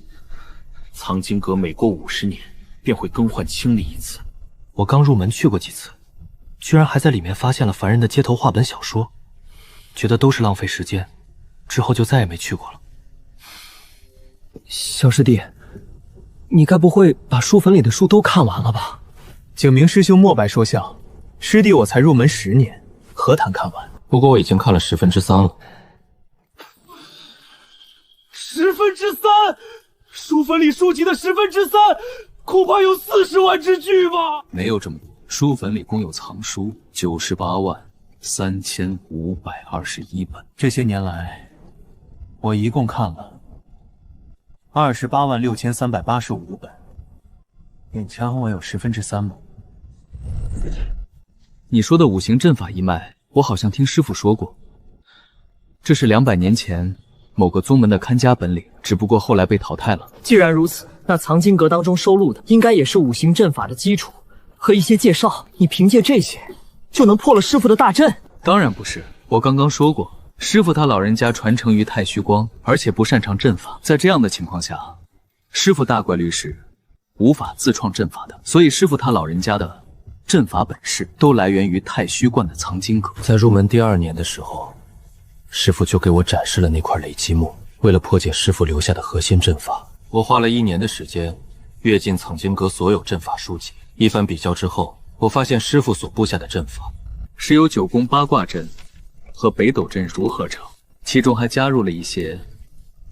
藏经阁每过50年便会更换清理一次。我刚入门去过几次，居然还在里面发现了凡人的街头话本小说，觉得都是浪费时间，之后就再也没去过了。小师弟，你该不会把书坟里的书都看完了吧？景明师兄莫白说笑，师弟我才入门10年，何谈看完？不过我已经看了3/10了。3/10，书坟里书籍的3/10，恐怕有40万之巨吧？没有这么多，书坟里共有藏书983521本。这些年来，我一共看了286385本，勉强我有3/10吗？你说的五行阵法一脉，我好像听师父说过，这是200年前某个宗门的看家本领，只不过后来被淘汰了。既然如此，那藏经阁当中收录的应该也是五行阵法的基础和一些介绍。你凭借这些就能破了师傅的大阵？当然不是，我刚刚说过，师傅他老人家传承于太虚光，而且不擅长阵法。在这样的情况下，师傅大概率是无法自创阵法的，所以师傅他老人家的阵法本事都来源于太虚观的藏经阁。在入门第2年的时候，师傅就给我展示了那块累积木。为了破解师傅留下的核心阵法，我花了1年的时间阅尽藏经阁所有阵法书籍。一番比较之后，我发现师傅所布下的阵法是由9宫八卦阵和北斗阵如合成，其中还加入了一些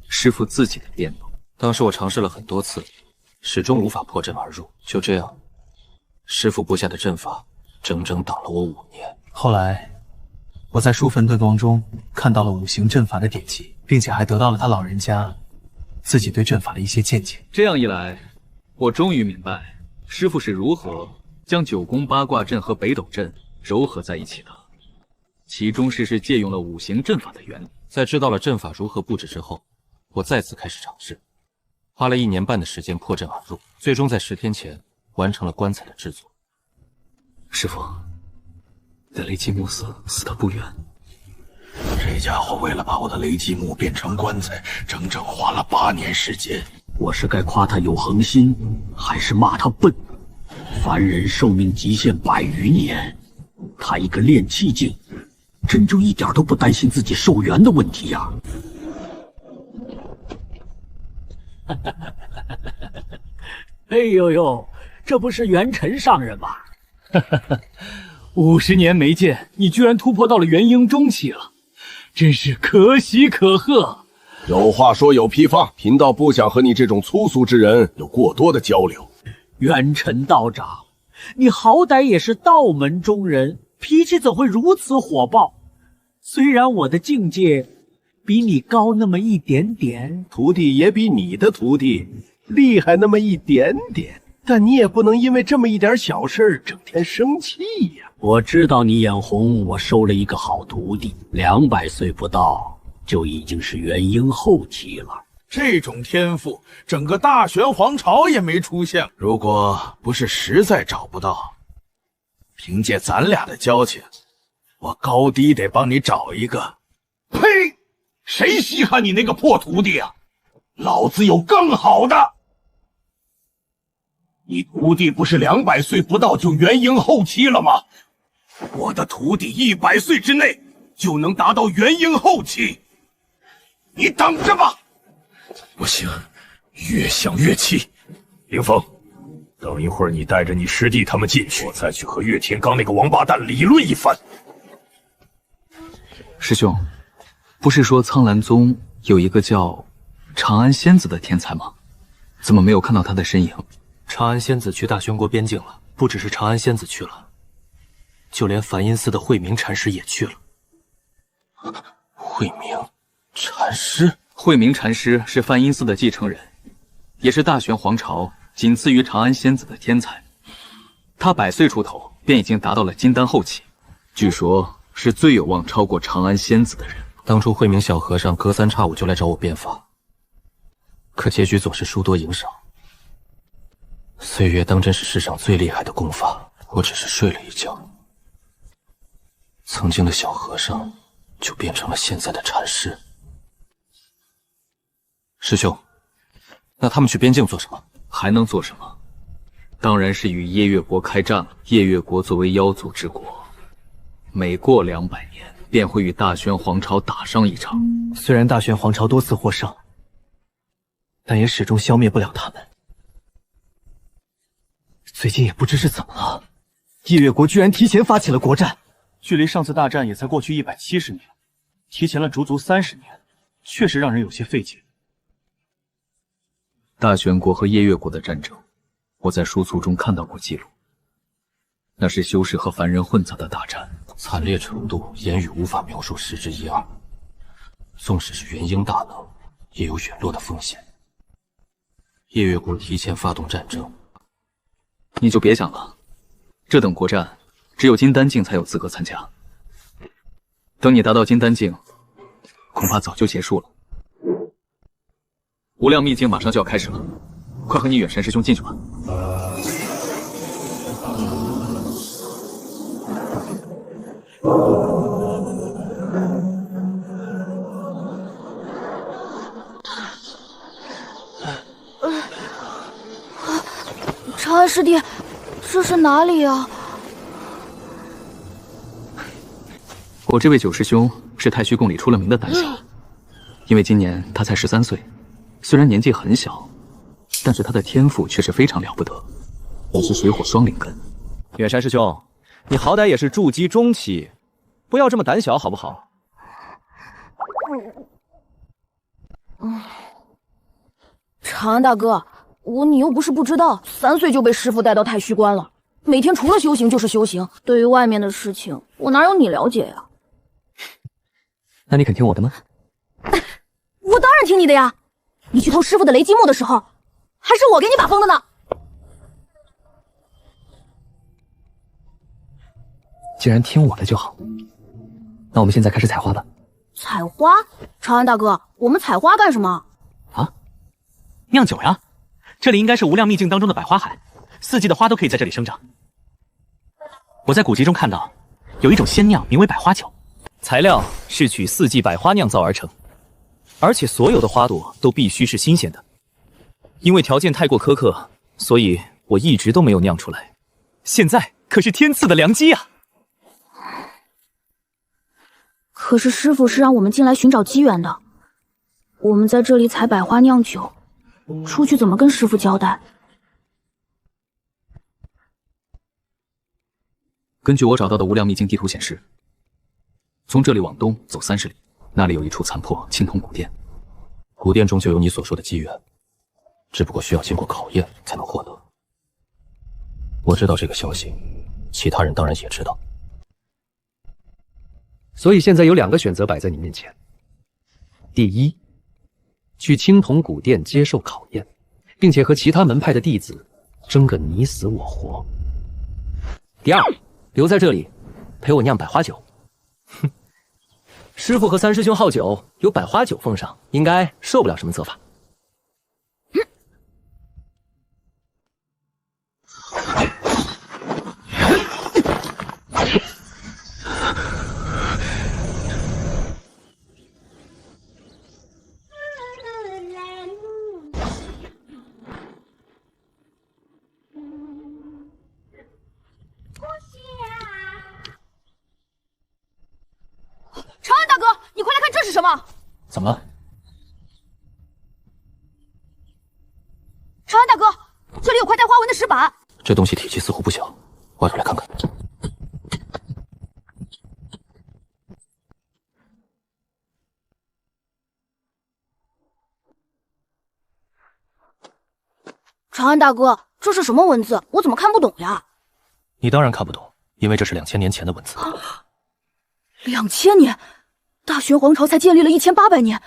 师傅自己的变动。当时我尝试了很多次，始终无法破阵而入。就这样，师傅布下的阵法整整挡了我5年。后来我在书坟对光中看到了五行阵法的典籍，并且还得到了他老人家自己对阵法的一些见解。这样一来，我终于明白师傅是如何将9宫八卦阵和北斗阵糅合在一起的，其中是借用了五行阵法的原理。在知道了阵法如何布置之后，我再次开始尝试，花了1年半的时间破阵而入，最终在10天前完成了棺材的制作。师傅，你的雷击木死得不远。这家伙为了把我的雷击木变成棺材，整整花了8年时间。我是该夸他有恒心，还是骂他笨？凡人寿命极限100余年，他一个炼气境，真就一点都不担心自己寿元的问题呀！哎呦呦，这不是元辰上人吗？50年没见，你居然突破到了元婴中期了，真是可喜可贺。有话说有批发，贫道不想和你这种粗俗之人有过多的交流。元辰道长，你好歹也是道门中人，脾气怎会如此火爆？虽然我的境界比你高那么一点点，徒弟也比你的徒弟厉害那么一点点，但你也不能因为这么一点小事整天生气呀。我知道你眼红我收了一个好徒弟，200岁不到就已经是元婴后期了。这种天赋，整个大玄皇朝也没出现。如果不是实在找不到，凭借咱俩的交情，我高低得帮你找一个。呸！谁稀罕你那个破徒弟啊！老子有更好的。你徒弟不是200岁不到就元婴后期了吗？我的徒弟100岁之内就能达到元婴后期，你等着吧。不行，越想越气。凌风，等一会儿你带着你师弟他们进去，我再去和岳天罡那个王八蛋理论一番。师兄，不是说苍兰宗有一个叫长安仙子的天才吗？怎么没有看到他的身影？长安仙子去大轩国边境了，不只是长安仙子去了，就连梵音寺的慧明禅师也去了。慧明禅师？慧明禅师是梵音寺的继承人，也是大玄皇朝仅次于长安仙子的天才。他100岁出头便已经达到了金丹后期，据说是最有望超过长安仙子的人。当初慧明小和尚隔三差五就来找我变法，可结局总是输多赢少。岁月当真是世上最厉害的功法，我只是睡了一觉，曾经的小和尚就变成了现在的禅师。师兄，那他们去边境做什么？还能做什么？当然是与夜月国开战了。夜月国作为妖族之国，每过200年便会与大轩皇朝打上一场。虽然大玄皇朝多次获胜，但也始终消灭不了他们。最近也不知是怎么了，夜月国居然提前发起了国战，距离上次大战也才过去170年，提前了足足30年，确实让人有些费解。大玄国和夜月国的战争，我在书族中看到过记录，那是修士和凡人混杂的大战，惨烈程度言语无法描述，10之1、2。纵使是元婴大能，也有陨落的风险。夜月国提前发动战争，你就别想了，这等国战，只有金丹境才有资格参加。等你达到金丹境，恐怕早就结束了。无量秘境马上就要开始了，快和你远神师兄进去吧。长安师弟，这是哪里啊？我这位九师兄是太虚宫里出了名的胆小，因为今年他才13岁，虽然年纪很小，但是他的天赋却是非常了不得，也是水火双灵根。远山师兄，你好歹也是筑基中期，不要这么胆小好不好？长安大哥，你又不是不知道，3岁就被师父带到太虚观了，每天除了修行就是修行，对于外面的事情，我哪有你了解呀？那你肯听我的吗？我当然听你的呀！你去偷师父的雷击木的时候，还是我给你把风的呢。既然听我的就好，那我们现在开始采花吧。采花？长安大哥，我们采花干什么？啊？酿酒呀！这里应该是无量秘境当中的百花海，4季的花都可以在这里生长。我在古籍中看到，有一种仙酿名为百花酒，材料是取4季百花酿造而成，而且所有的花朵都必须是新鲜的。因为条件太过苛刻，所以我一直都没有酿出来。现在可是天赐的良机啊！可是师父是让我们进来寻找机缘的，我们在这里采百花酿酒，出去怎么跟师父交代？根据我找到的无量秘境地图显示，从这里往东走30里，那里有一处残破青铜古殿，古殿中就有你所说的机缘，只不过需要经过考验才能获得。我知道这个消息，其他人当然也知道。所以现在有2个选择摆在你面前：第一，去青铜古殿接受考验，并且和其他门派的弟子争个你死我活；第二，留在这里陪我酿百花酒。哼，师父和3师兄好酒，有百花酒奉上，应该受不了什么责罚。吗？怎么了？长安大哥，这里有块带花纹的石板。这东西体积似乎不小，挖出来看看。长安大哥，这是什么文字？我怎么看不懂呀？你当然看不懂，因为这是2000年前的文字。2000年，大玄皇朝才建立了1800年，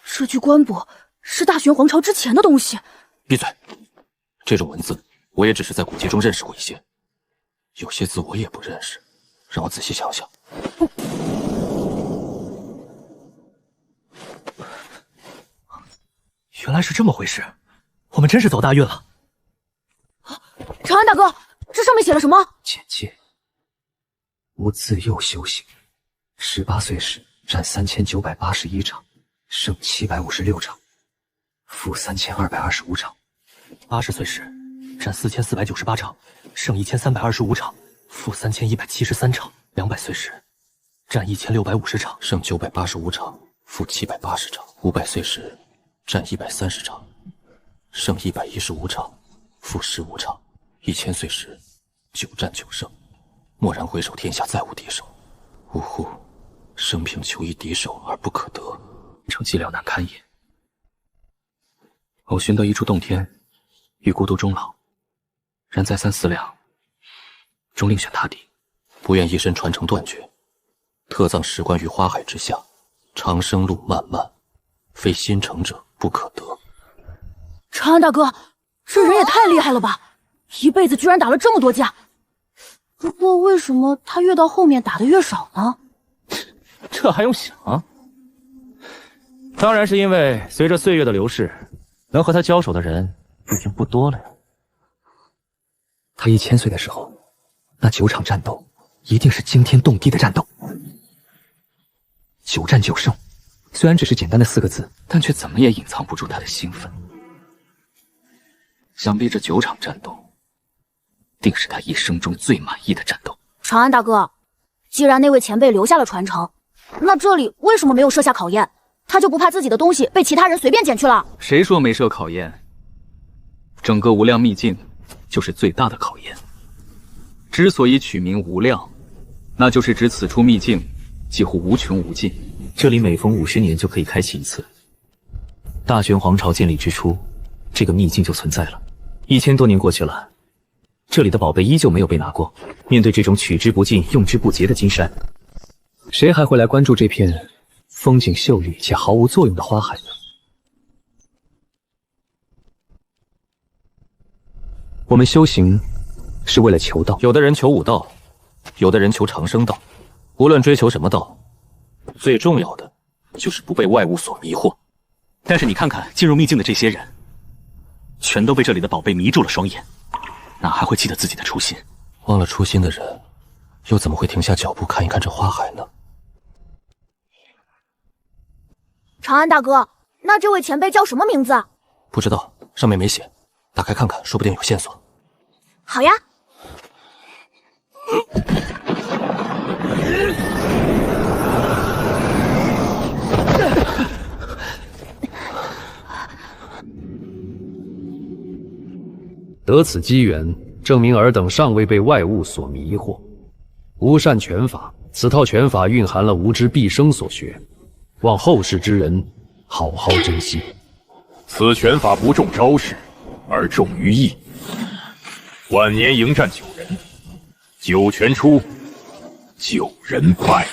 这具棺椁是大玄皇朝之前的东西。闭嘴！这种文字我也只是在古籍中认识过一些，有些字我也不认识，让我仔细想想。原来是这么回事，我们真是走大运了。长安大哥，这上面写了什么？简介：吾自幼修行，18岁时战3981场，胜756场，负3225场。80岁时战4498场，胜1325场，负3173场。200岁时战1650场，胜985场，负780场。500岁时战130场，胜115场，负15场。1000岁时9战9胜，蓦然回首，天下再无敌手。呜呼，生平求一敌手而不可得，成寂寥难堪也。偶寻得一处洞天，欲孤独终老，然再三思量，终另选他地。不愿一身传承断绝，特葬石棺于花海之下。长生路漫漫，非心诚者不可得。长安大哥，这人也太厉害了吧！一辈子居然打了这么多架。不过为什么他越到后面打的越少呢？这还用想啊？当然是因为随着岁月的流逝，能和他交手的人已经不多了呀。他1000岁的时候，那9场战斗一定是惊天动地的战斗。9战9胜，虽然只是简单的4个字，但却怎么也隐藏不住他的兴奋。想必这9场战斗，定是他一生中最满意的战斗。长安大哥，既然那位前辈留下了传承，那这里为什么没有设下考验？他就不怕自己的东西被其他人随便捡去了？谁说没设考验？整个无量秘境就是最大的考验。之所以取名无量，那就是指此处秘境几乎无穷无尽。这里每逢50年就可以开启一次。大玄皇朝建立之初，这个秘境就存在了。1000多年过去了，这里的宝贝依旧没有被拿过。面对这种取之不尽、用之不竭的金山，谁还会来关注这片风景秀丽且毫无作用的花海呢？我们修行是为了求道，有的人求武道，有的人求长生道。无论追求什么道，最重要的就是不被外物所迷惑。但是你看看进入秘境的这些人，全都被这里的宝贝迷住了双眼，哪还会记得自己的初心？忘了初心的人，又怎么会停下脚步看一看这花海呢？长安大哥，那这位前辈叫什么名字？不知道，上面没写，打开看看，说不定有线索。好呀。得此机缘，证明尔等尚未被外物所迷惑。无善拳法，此套拳法蕴含了吾之毕生所学，望后世之人好好珍惜。此拳法不重招式，而重于意。晚年迎战9人，9拳出，9人败。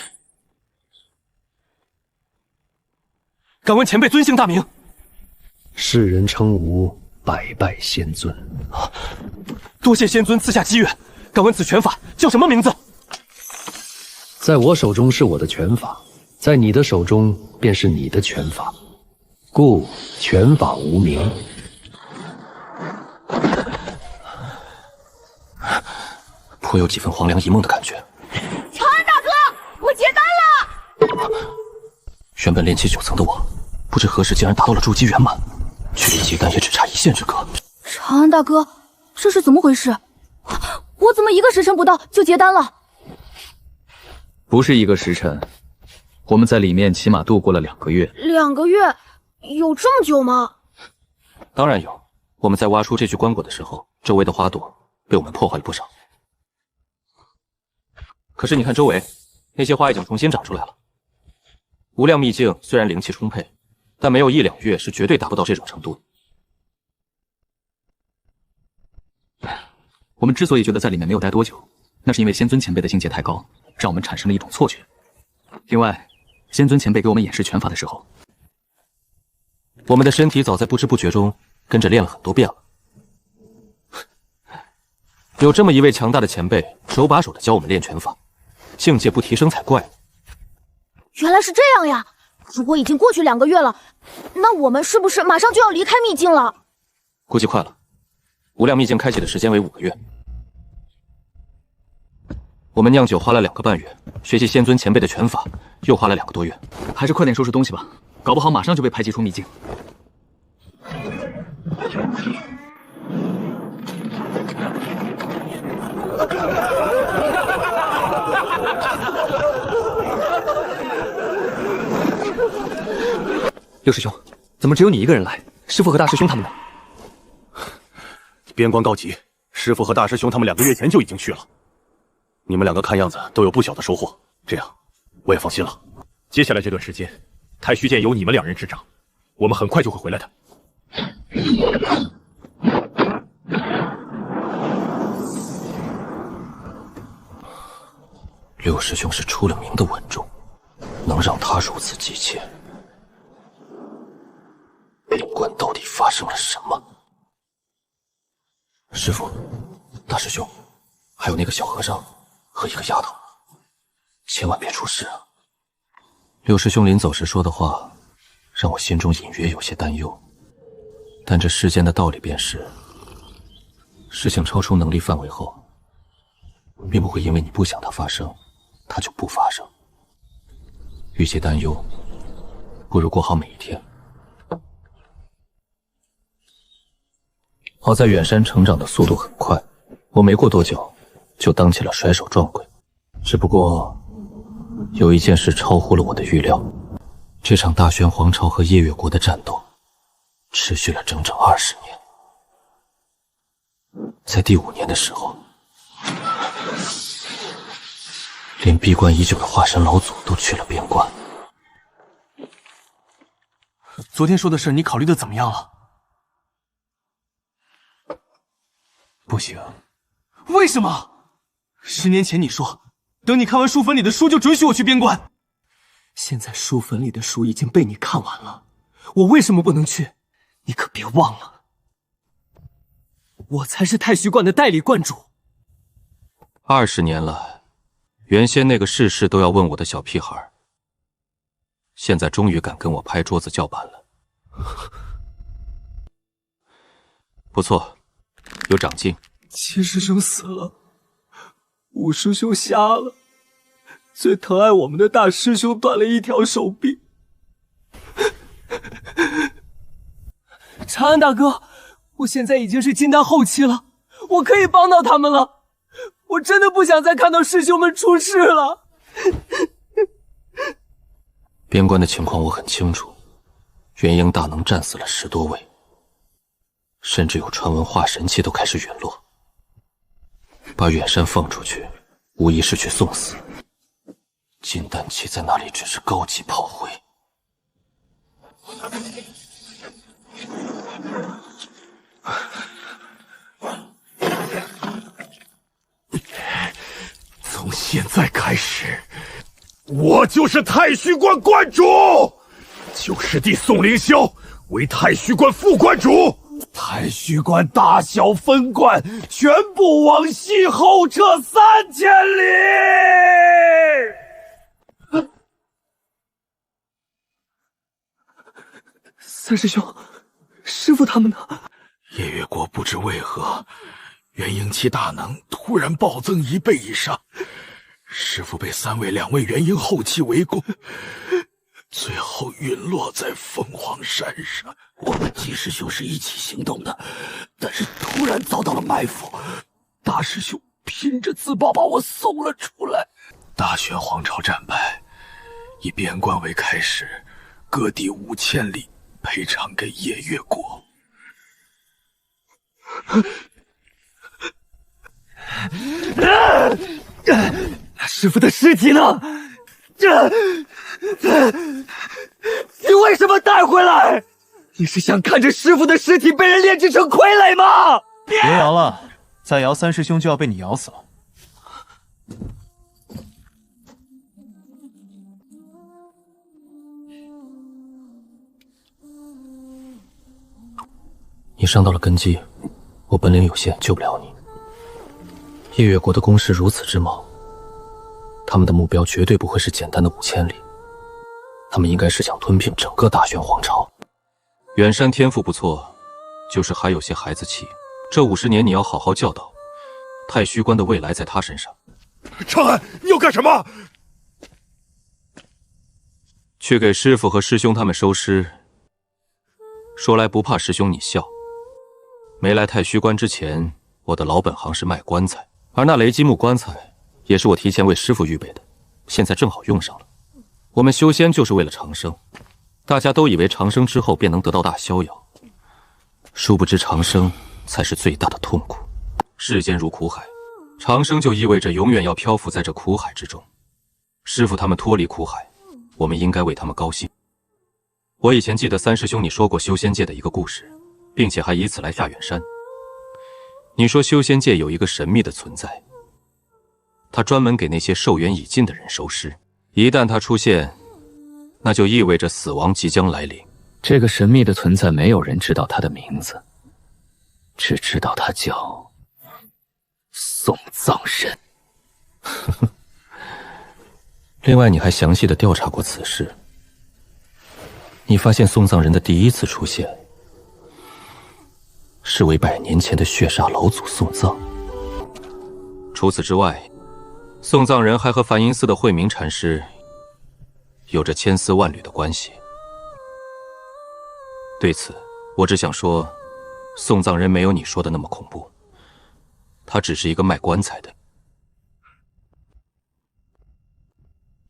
敢问前辈尊姓大名？世人称吾百拜仙尊。多谢仙尊赐下机缘。敢问此拳法叫什么名字？在我手中是我的拳法，在你的手中便是你的拳法，故拳法无名。颇有几分黄粱一梦的感觉。长安大哥，我结丹了！原本炼气9层的我，不知何时竟然达到了筑基圆满，距离结丹也只差1线之隔。长安大哥，这是怎么回事？我怎么1个时辰不到就结丹了？不是1个时辰，我们在里面起码度过了2个月。2个月，有这么久吗？当然有。我们在挖出这具棺椁的时候，周围的花朵被我们破坏了不少。可是你看周围，那些花已经重新长出来了。无量秘境虽然灵气充沛，但没有1、2月是绝对达不到这种程度的。我们之所以觉得在里面没有待多久，那是因为仙尊前辈的境界太高，让我们产生了一种错觉。另外，仙尊前辈给我们演示拳法的时候，我们的身体早在不知不觉中跟着练了很多遍了。有这么一位强大的前辈，手把手的教我们练拳法，境界不提升才怪。原来是这样呀！如果已经过去2个月了，那我们是不是马上就要离开秘境了？估计快了。无量秘境开启的时间为5个月，我们酿酒花了2个半月，学习仙尊前辈的拳法又花了2个多月。还是快点收拾东西吧，搞不好马上就被排挤出秘境。六师兄，怎么只有你一个人来？师父和大师兄他们呢？边关告急，师父和大师兄他们2个月前就已经去了。你们2个看样子都有不小的收获，这样我也放心了。接下来这段时间，太虚剑由你们2人执掌，我们很快就会回来的。六师兄是出了名的稳重，能让他如此急切。边关到底发生了什么？师父，大师兄，还有那个小和尚和一个丫头，千万别出事啊！六师兄临走时说的话，让我心中隐约有些担忧。但这世间的道理便是，事情超出能力范围后，并不会因为你不想它发生，它就不发生。与其担忧，不如过好每一天。好在远山成长的速度很快，我没过多久就当起了甩手撞鬼。只不过有一件事超乎了我的预料，这场大玄皇朝和夜月国的战斗持续了整整20年。在第5年的时候，连闭关已久的化神老祖都去了边关。昨天说的事你考虑的怎么样了？不行。为什么？10年前你说等你看完书坟里的书就准许我去边关，现在书坟里的书已经被你看完了，我为什么不能去？你可别忘了，我才是太虚观的代理观主。20年了，原先那个事事都要问我的小屁孩，现在终于敢跟我拍桌子叫板了。不错，有长进。七师兄死了，五师兄瞎了，最疼爱我们的大师兄断了一条手臂。长安大哥，我现在已经是金丹后期了，我可以帮到他们了。我真的不想再看到师兄们出事了。边关的情况我很清楚，元婴大能战死了10多位，甚至有传闻化神期都开始陨落。把远山放出去，无疑是去送死。金丹期在那里只是高级炮灰。从现在开始，我就是太虚观观主，旧师弟宋凌霄为太虚观副观主，太虚观大小分观全部往西后撤3000里。三师兄，师父他们呢？夜月国不知为何，元婴期大能突然暴增1倍以上，师父被2位元婴后期围攻，最后陨落在凤凰山上。我们几师兄是一起行动的，但是突然遭到了埋伏，大师兄拼着自爆把我送了出来。大玄皇朝战败，以边关为开始，各地5000里赔偿给夜月国。师父的尸体呢？你为什么带回来？你是想看着师父的尸体被人炼制成傀儡吗？别摇了，再摇三师兄就要被你咬死了。你伤到了根基，我本领有限，救不了你。夜月国的攻势如此之猛，他们的目标绝对不会是简单的5000里，他们应该是想吞并整个大玄皇朝。远山天赋不错，就是还有些孩子气。这50年你要好好教导，太虚关的未来在他身上。长安，你要干什么？去给师父和师兄他们收尸。说来不怕师兄你笑，没来太虚关之前，我的老本行是卖棺材，而那雷击木棺材也是我提前为师父预备的，现在正好用上了。我们修仙就是为了长生，大家都以为长生之后便能得到大逍遥，殊不知长生才是最大的痛苦。世间如苦海，长生就意味着永远要漂浮在这苦海之中。师父他们脱离苦海，我们应该为他们高兴。我以前记得三师兄你说过修仙界的一个故事，并且还以此来下远山。你说修仙界有一个神秘的存在，他专门给那些寿元已尽的人收尸，一旦他出现，那就意味着死亡即将来临。这个神秘的存在，没有人知道他的名字，只知道他叫送葬人。另外，你还详细的调查过此事，你发现送葬人的第一次出现是为100年前的血煞老祖送葬。除此之外，送葬人还和梵音寺的慧明禅师有着千丝万缕的关系。对此，我只想说，送葬人没有你说的那么恐怖，他只是一个卖棺材的。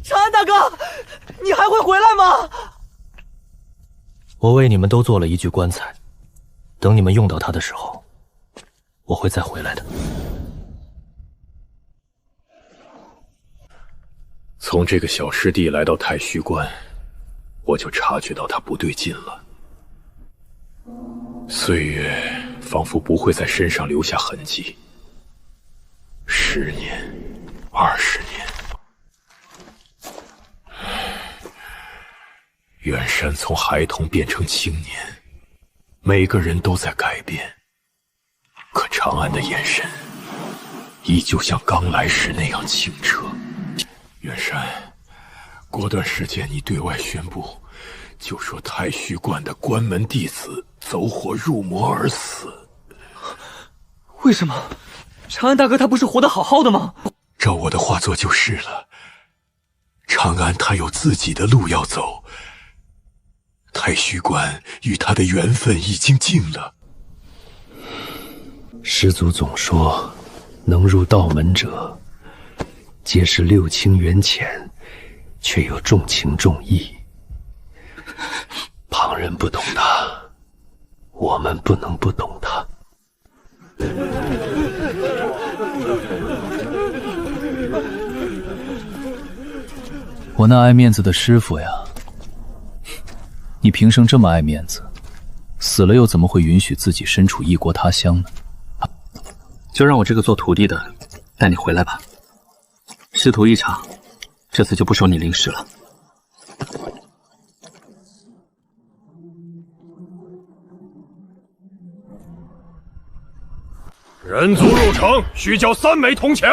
长安大哥，你还会回来吗？我为你们都做了一具棺材，等你们用到它的时候，我会再回来的。从这个小师弟来到太虚关，我就察觉到他不对劲了。岁月仿佛不会在身上留下痕迹，10年、20年，远山从孩童变成青年，每个人都在改变，可长安的眼神依旧像刚来时那样清澈。远山，过段时间你对外宣布，就说太虚观的关门弟子走火入魔而死。为什么？长安大哥他不是活得好好的吗？照我的话做就是了。长安他有自己的路要走，太虚观与他的缘分已经尽了。师祖总说，能入道门者，皆是6情缘浅，却又重情重义。旁人不懂他，我们不能不懂他。我那爱面子的师傅呀，你平生这么爱面子，死了又怎么会允许自己身处异国他乡呢？就让我这个做徒弟的带你回来吧。师徒一场，这次就不收你灵石了。人族入城需交3枚铜钱。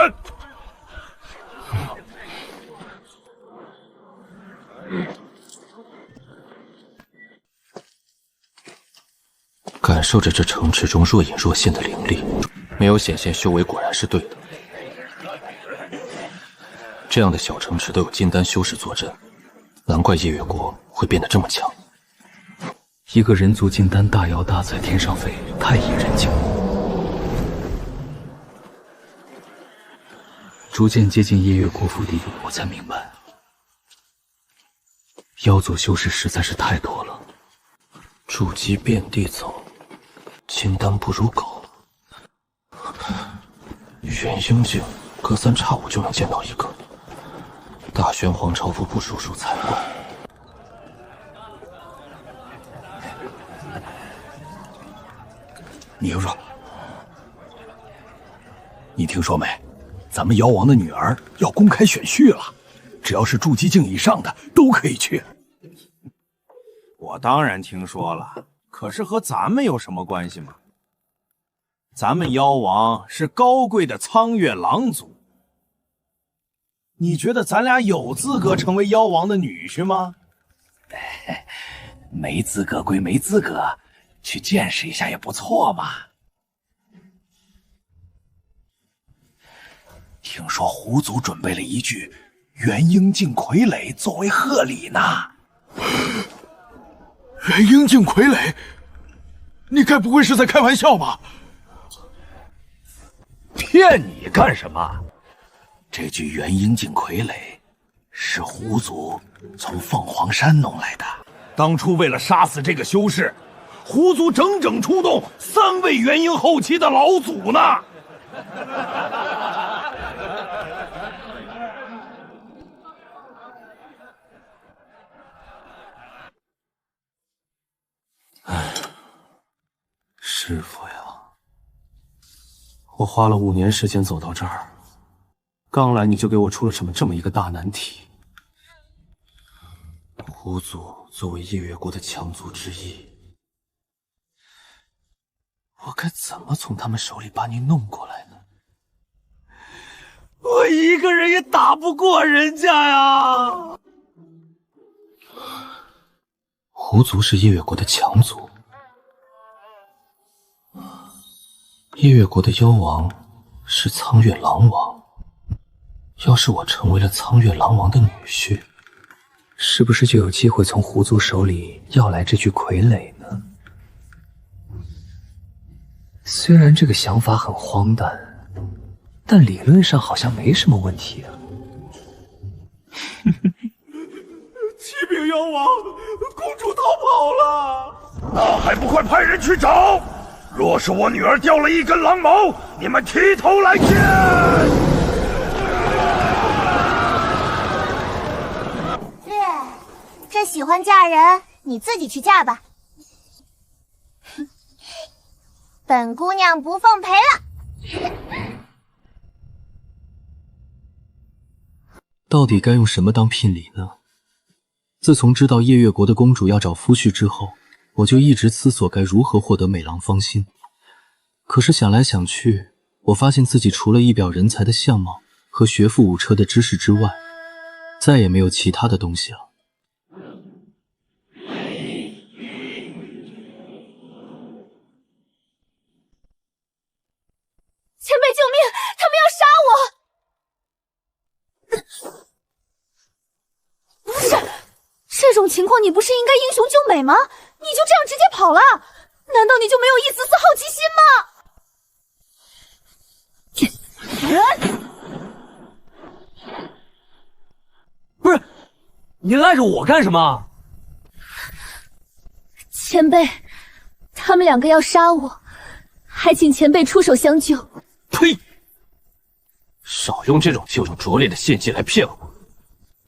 感受着这城池中若隐若现的灵力，没有显现修为果然是对的。这样的小城池都有金丹修士坐镇，难怪夜月国会变得这么强。一个人族金丹大摇大在天上飞，太引人敬慕。逐渐接近夜月国腹地，我才明白，妖族修士实在是太多了，筑基遍地走，金丹不如狗。元婴境隔三差五就能见到一个，大玄皇朝不不数数才怪。宁若，你听说没？咱们妖王的女儿要公开选婿了，只要是筑基境以上的都可以去。我当然听说了，可是和咱们有什么关系吗？咱们妖王是高贵的苍月狼族，你觉得咱俩有资格成为妖王的女婿吗？没资格归没资格，去见识一下也不错嘛。听说狐族准备了一具元婴境傀儡作为贺礼呢。元婴境傀儡？你该不会是在开玩笑吧？骗你干什么？这具元婴境傀儡是狐族从凤凰山弄来的。当初为了杀死这个修士，狐族整整出动3位元婴后期的老祖呢。师傅呀，我花了5年时间走到这儿，刚来你就给我出了这么一个大难题。狐族作为夜月国的强族之一，我该怎么从他们手里把你弄过来呢？我一个人也打不过人家呀！狐族是夜月国的强族，夜月国的妖王是苍月狼王。要是我成为了苍月狼王的女婿，是不是就有机会从狐族手里要来这具傀儡呢？虽然这个想法很荒诞，但理论上好像没什么问题啊。启禀妖王，公主逃跑了。那还不快派人去找！若是我女儿掉了一根狼毛，你们提头来见！这喜欢嫁人，你自己去嫁吧。本姑娘不奉陪了。到底该用什么当聘礼呢？自从知道夜月国的公主要找夫婿之后，我就一直思索该如何获得美郎芳心。可是想来想去，我发现自己除了一表人才的相貌和学富五车的知识之外，再也没有其他的东西了。前辈救命！他们要杀我！不是，这种情况你不是应该英雄救美吗？你就这样直接跑了？难道你就没有一丝丝好奇心吗？不是，你赖着我干什么？前辈，他们2个要杀我，还请前辈出手相救。呸！少用这种就有拙劣的献计来骗我，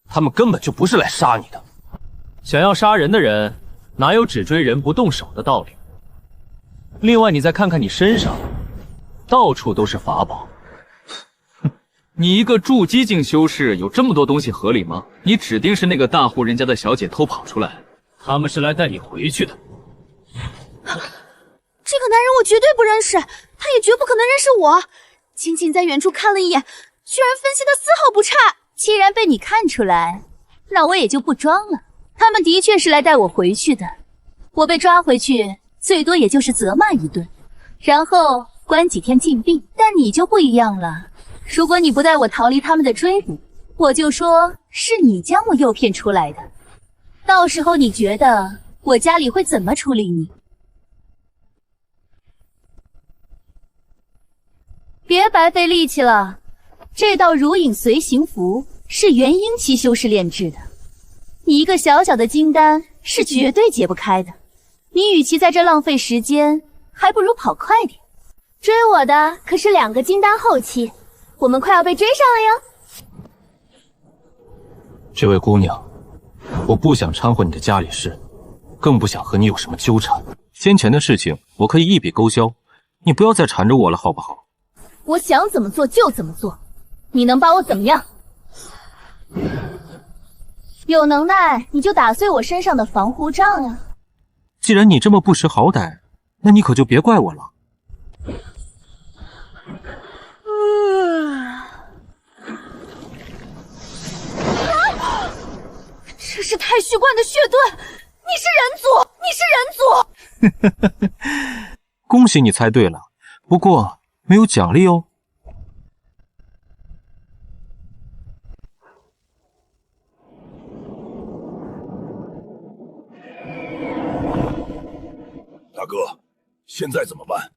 他们根本就不是来杀你的。想要杀人的人，哪有只追人不动手的道理？另外，你再看看你身上，到处都是法宝。你一个筑基境修士，有这么多东西合理吗？你指定是那个大户人家的小姐偷跑出来，他们是来带你回去的。这个男人我绝对不认识，他也绝不可能认识我。仅仅在远处看了一眼，居然分析的丝毫不差。既然被你看出来，那我也就不装了。他们的确是来带我回去的，我被抓回去，最多也就是责骂一顿，然后关几天禁闭。但你就不一样了，如果你不带我逃离他们的追捕，我就说是你将我诱骗出来的。到时候你觉得我家里会怎么处理你？别白费力气了，这道如影随形符是元婴期修士炼制的，你一个小小的金丹是绝对解不开的。你与其在这浪费时间，还不如跑快点。追我的可是2个金丹后期，我们快要被追上了哟。这位姑娘，我不想掺和你的家里事，更不想和你有什么纠缠。先前的事情我可以一笔勾销，你不要再缠着我了，好不好？我想怎么做就怎么做，你能把我怎么样？有能耐你就打碎我身上的防护罩呀！既然你这么不识好歹，那你可就别怪我了。这是太虚观的血盾，你是人族，你是人族！恭喜你猜对了，不过没有奖励哦。大哥，现在怎么办？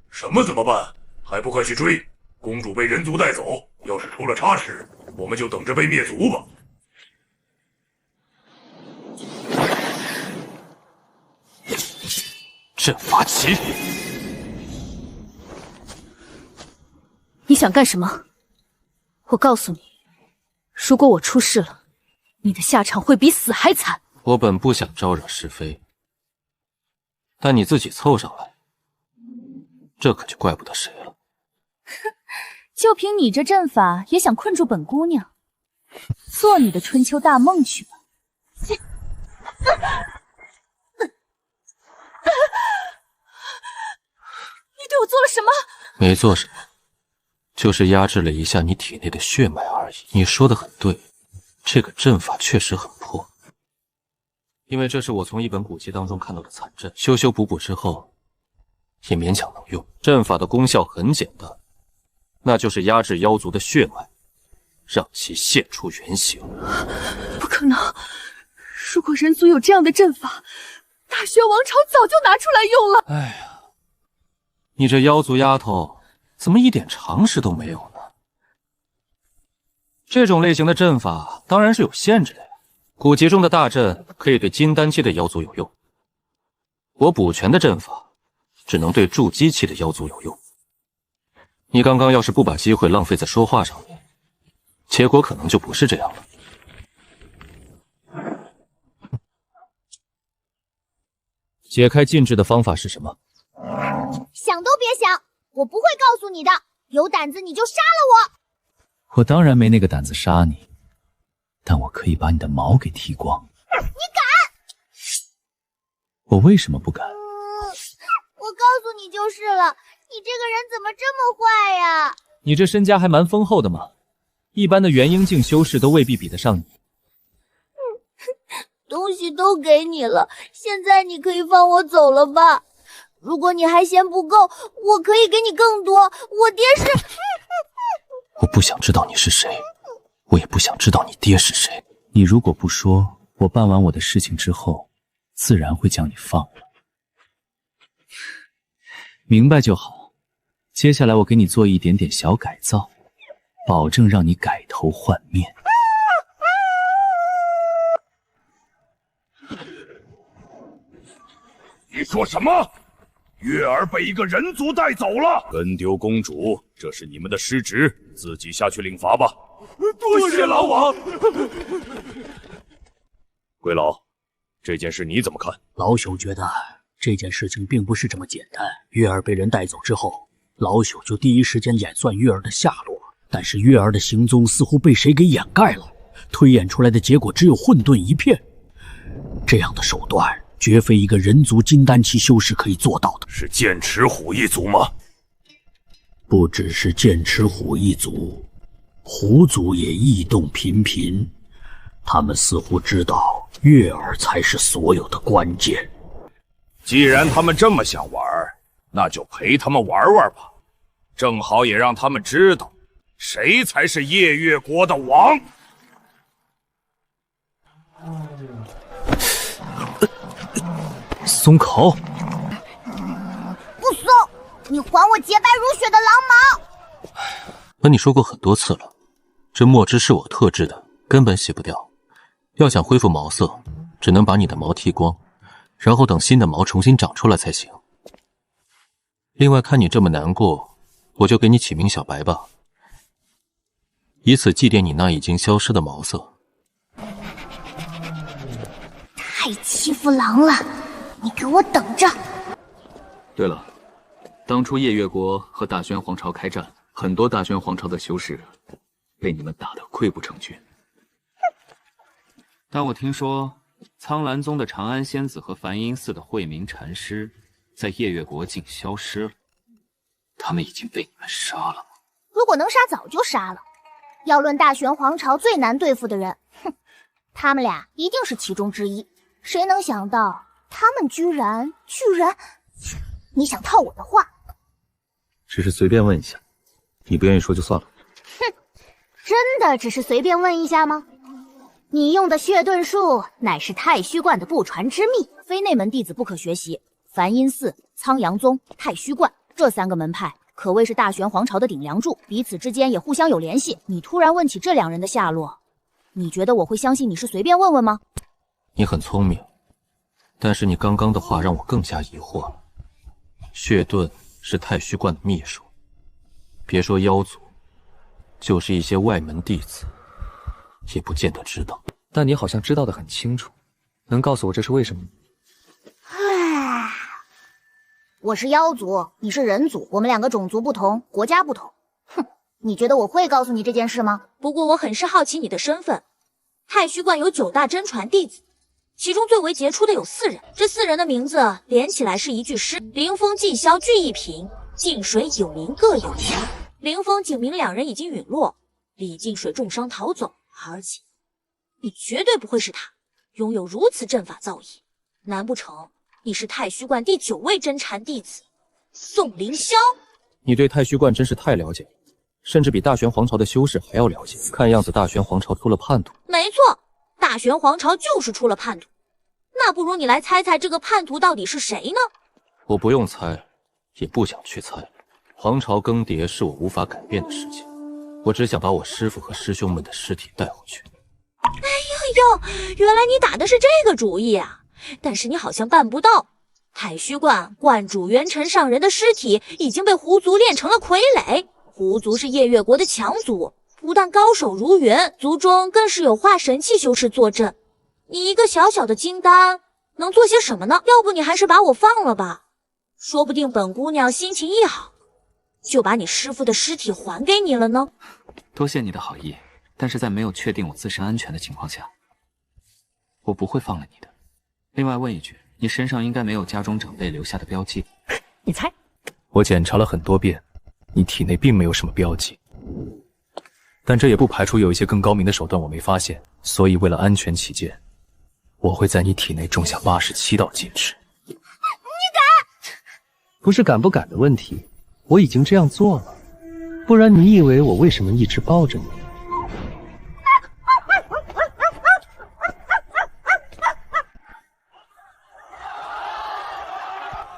什么怎么办？还不快去追！公主被人族带走，要是出了差池，我们就等着被灭族吧。阵法旗，你想干什么？我告诉你，如果我出事了，你的下场会比死还惨。我本不想招惹是非，但你自己凑上来，这可就怪不得谁了。就凭你这阵法，也想困住本姑娘？做你的春秋大梦去吧！你对我做了什么？没做什么，就是压制了一下你体内的血脉而已。你说的很对，这个阵法确实很破，因为这是我从一本古籍当中看到的残阵，修修补补之后也勉强能用。阵法的功效很简单，那就是压制妖族的血脉，让其现出原形。不可能！如果人族有这样的阵法，大薛王朝早就拿出来用了。哎呀，你这妖族丫头怎么一点常识都没有呢？这种类型的阵法当然是有限制的呀。古籍中的大阵可以对金丹期的妖族有用，我补全的阵法只能对筑基期的妖族有用。你刚刚要是不把机会浪费在说话上面，结果可能就不是这样了。解开禁制的方法是什么？想都别想，我不会告诉你的。有胆子你就杀了我当然没那个胆子杀你，但我可以把你的毛给剃光。你敢？我为什么不敢？我告诉你就是了，你这个人怎么这么坏呀？你这身家还蛮丰厚的嘛，一般的元婴境修士都未必比得上你。东西都给你了，现在你可以放我走了吧？如果你还嫌不够，我可以给你更多。我爹是……我不想知道你是谁，我也不想知道你爹是谁。你如果不说，我办完我的事情之后，自然会将你放了。明白就好。接下来我给你做一点点小改造，保证让你改头换面。你说什么？月儿被一个人族带走了，跟丢公主，这是你们的失职，自己下去领罚吧。多谢老王。龟老，这件事你怎么看？老朽觉得这件事情并不是这么简单。月儿被人带走之后，老朽就第一时间演算月儿的下落，但是月儿的行踪似乎被谁给掩盖了，推演出来的结果只有混沌一片。这样的手段绝非一个人族金丹期修士可以做到的。是剑齿虎一族吗？不只是剑齿虎一族，狐族也异动频频。他们似乎知道月儿才是所有的关键。既然他们这么想玩，那就陪他们玩玩吧，正好也让他们知道谁才是夜月国的王。松口！不松！你还我洁白如雪的狼毛！和你说过很多次了，这墨汁是我特制的，根本洗不掉。要想恢复毛色，只能把你的毛剃光，然后等新的毛重新长出来才行。另外，看你这么难过，我就给你起名小白吧，以此祭奠你那已经消失的毛色。太欺负狼了，你给我等着！对了，当初夜月国和大轩皇朝开战，很多大轩皇朝的修士被你们打得溃不成军。但我听说，苍兰宗的长安仙子和梵音寺的慧明禅师，在夜月国竟消失了。他们已经被你们杀了吗？如果能杀，早就杀了。要论大玄皇朝最难对付的人，哼，他们俩一定是其中之一。谁能想到，他们居然……你想套我的话？只是随便问一下，你不愿意说就算了。哼，真的只是随便问一下吗？你用的血遁术乃是太虚观的不传之秘，非内门弟子不可学习。梵音寺、苍阳宗、太虚观这3个门派可谓是大玄皇朝的顶梁柱，彼此之间也互相有联系。你突然问起这2人的下落，你觉得我会相信你是随便问问吗？你很聪明，但是你刚刚的话让我更加疑惑了。血遁是太虚观的秘术，别说妖族，就是一些外门弟子也不见得知道。但你好像知道的很清楚，能告诉我这是为什么吗？唉，我是妖族，你是人族，我们2个种族不同，国家不同。哼，你觉得我会告诉你这件事吗？不过我很是好奇你的身份。太虚观有9大真传弟子，其中最为杰出的有4人，这4人的名字连起来是一句诗：凌风寂萧俱一品，静水有灵各有灵。凌风景明2人已经陨落，李静水重伤逃走，而且你绝对不会是他，拥有如此阵法造诣，难不成你是太虚观第9位真禅弟子宋凌霄？你对太虚观真是太了解了，甚至比大玄皇朝的修士还要了解。看样子大玄皇朝出了叛徒。没错，大玄皇朝就是出了叛徒。那不如你来猜猜这个叛徒到底是谁呢？我不用猜，也不想去猜。皇朝更迭是我无法改变的事情，我只想把我师父和师兄们的尸体带回去。哎呦，原来你打的是这个主意啊！但是你好像办不到。太虚观观主元辰上人的尸体已经被狐族炼成了傀儡。狐族是夜月国的强族，不但高手如云，族中更是有化神器修士坐镇。你一个小小的金丹能做些什么呢？要不你还是把我放了吧，说不定本姑娘心情一好，就把你师父的尸体还给你了呢。多谢你的好意，但是在没有确定我自身安全的情况下，我不会放了你的。另外问一句，你身上应该没有家中长辈留下的标记。你猜？我检查了很多遍，你体内并没有什么标记，但这也不排除有一些更高明的手段我没发现，所以为了安全起见，我会在你体内种下87道禁制。你敢？不是敢不敢的问题，我已经这样做了，不然你以为我为什么一直抱着你？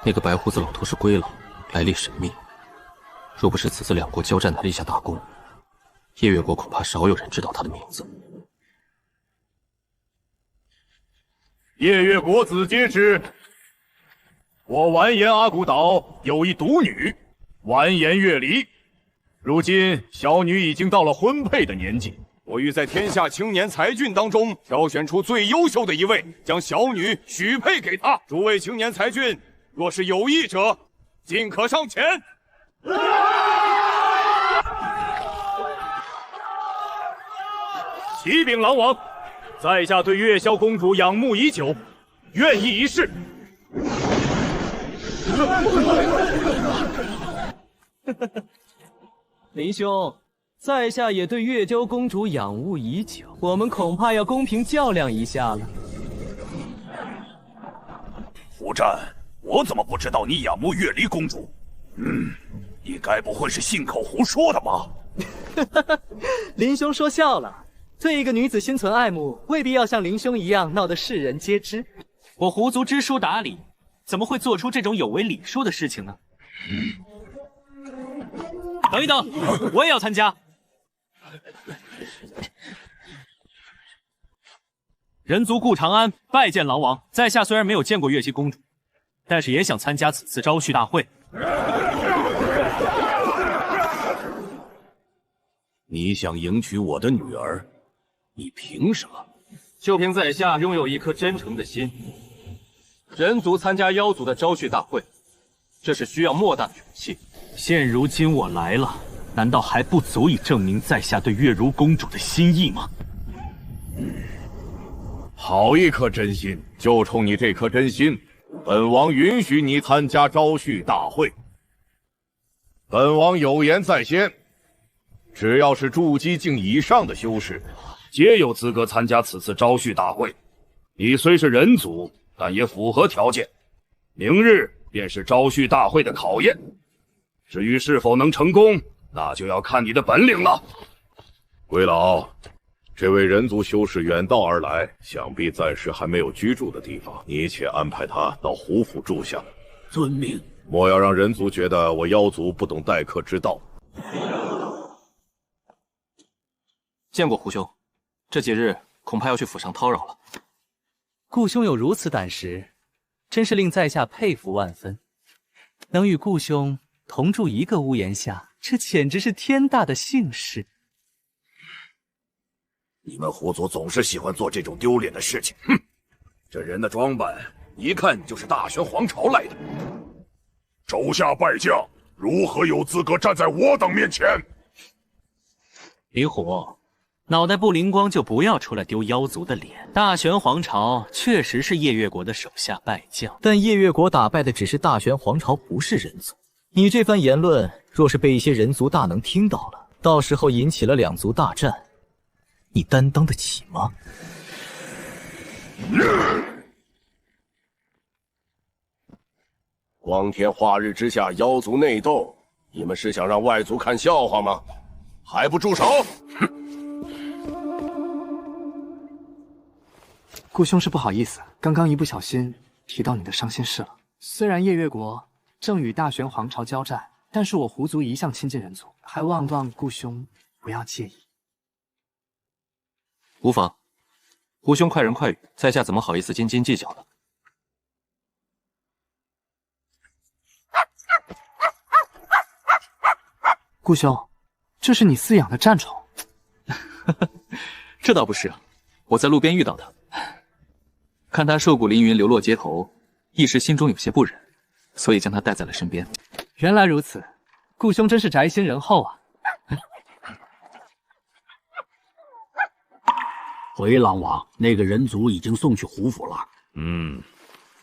那个白胡子老头是龟老，来历神秘。若不是此次2国交战的立下大功，夜月国恐怕少有人知道他的名字。夜月国子皆知，我完颜阿骨岛有一独女，完颜月离。如今小女已经到了婚配的年纪，我欲在天下青年才俊当中挑选出最优秀的一位，将小女许配给他。诸位青年才俊，若是有意者，尽可上前。启禀狼王，在下对月霄公主仰慕已久，愿意一试。林兄，在下也对月娇公主仰慕已久，我们恐怕要公平较量一下了。胡战，我怎么不知道你仰慕月离公主？你该不会是信口胡说的吧？林兄说笑了，对一个女子心存爱慕，未必要像林兄一样闹得世人皆知。我狐族知书达理，怎么会做出这种有违礼数的事情呢？等一等，我也要参加。人族顾长安拜见狼王。在下虽然没有见过月姬公主，但是也想参加此次招婿大会。你想迎娶我的女儿，你凭什么？就凭在下拥有一颗真诚的心。人族参加妖族的招婿大会，这是需要莫大的勇气。现如今我来了，难道还不足以证明在下对月如公主的心意吗？好一颗真心，就冲你这颗真心，本王允许你参加招婿大会。本王有言在先，只要是筑基境以上的修士，皆有资格参加此次招婿大会。你虽是人族，但也符合条件。明日便是招婿大会的考验，至于是否能成功，那就要看你的本领了。龟老，这位人族修士远道而来，想必暂时还没有居住的地方，你且安排他到胡府住下。遵命。莫要让人族觉得我妖族不懂待客之道。见过胡兄，这几日恐怕要去府上叨扰了。顾兄有如此胆识，真是令在下佩服万分。能与顾兄同住一个屋檐下，这简直是天大的幸事。你们胡族总是喜欢做这种丢脸的事情。哼，这人的装扮一看就是大玄皇朝来的。手下败将，如何有资格站在我等面前？李虎，脑袋不灵光就不要出来丢妖族的脸。大玄皇朝确实是夜月国的手下败将，但夜月国打败的只是大玄皇朝，不是人族。你这番言论，若是被一些人族大能听到了，到时候引起了两族大战，你担当得起吗？光天化日之下，妖族内斗，你们是想让外族看笑话吗？还不住手！顾兄是不好意思，刚刚一不小心提到你的伤心事了。虽然夜月国正与大玄皇朝交战，但是我胡族一向亲近人族，还望顾兄不要介意。无妨，胡兄快人快语，在下怎么好意思斤斤计较呢？顾兄，这是你饲养的战宠？这倒不是，我在路边遇到它，看它瘦骨嶙峋流落街头，一时心中有些不忍，所以将它带在了身边。原来如此，顾兄真是宅心仁厚啊！回狼王，那个人族已经送去胡府了。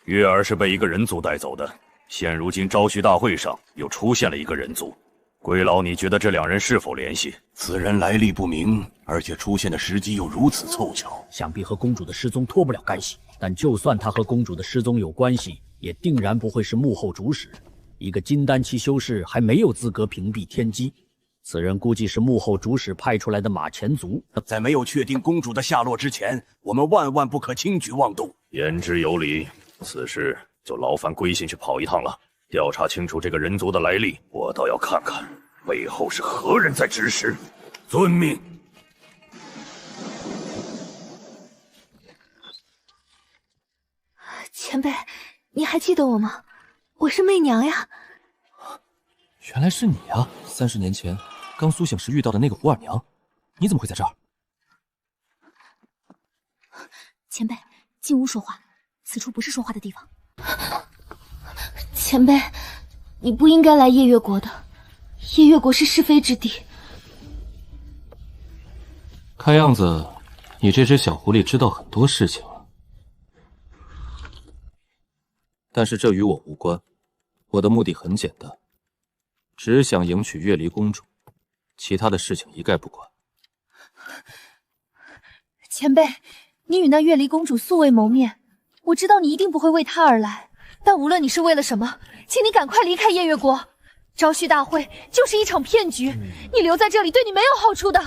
月儿是被一个人族带走的，现如今招婿大会上又出现了一个人族。龟老，你觉得这两人是否联系？此人来历不明，而且出现的时机又如此凑巧，想必和公主的失踪脱不了干系。但就算他和公主的失踪有关系，也定然不会是幕后主使。一个金丹期修士还没有资格屏蔽天机，此人估计是幕后主使派出来的马前卒。在没有确定公主的下落之前，我们万万不可轻举妄动。言之有理，此事就劳烦龟信去跑一趟了。调查清楚这个人族的来历，我倒要看看背后是何人在指使。遵命。前辈，你还记得我吗？我是媚娘呀。原来是你啊！30年前刚苏醒时遇到的那个胡二娘，你怎么会在这儿？前辈，进屋说话，此处不是说话的地方。前辈，你不应该来夜月国的，夜月国是是非之地。看样子，你这只小狐狸知道很多事情了。但是这与我无关，我的目的很简单，只想迎娶月离公主，其他的事情一概不管。前辈，你与那月离公主素未谋面，我知道你一定不会为她而来。但无论你是为了什么，请你赶快离开夜月国。招婿大会就是一场骗局，你留在这里对你没有好处的。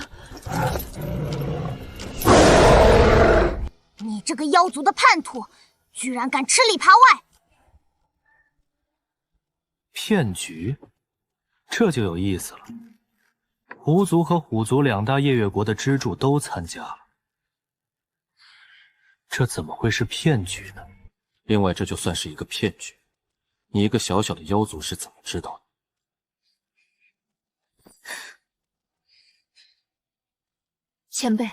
你这个妖族的叛徒，居然敢吃里扒外！骗局，这就有意思了。胡族和虎族两大夜月国的支柱都参加了，这怎么会是骗局呢？另外，这就算是一个骗局，你一个小小的妖族是怎么知道的？前辈，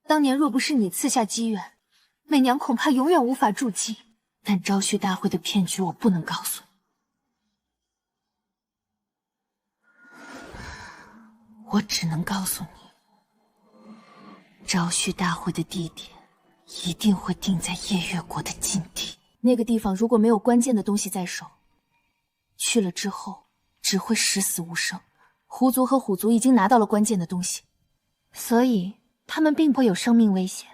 当年若不是你赐下机缘，媚娘恐怕永远无法筑基。但招婿大会的骗局我不能告诉你，我只能告诉你，招婿大会的地点一定会定在夜月国的禁地。那个地方如果没有关键的东西在手，去了之后只会十死无生。狐族和虎族已经拿到了关键的东西，所以他们并不会有生命危险。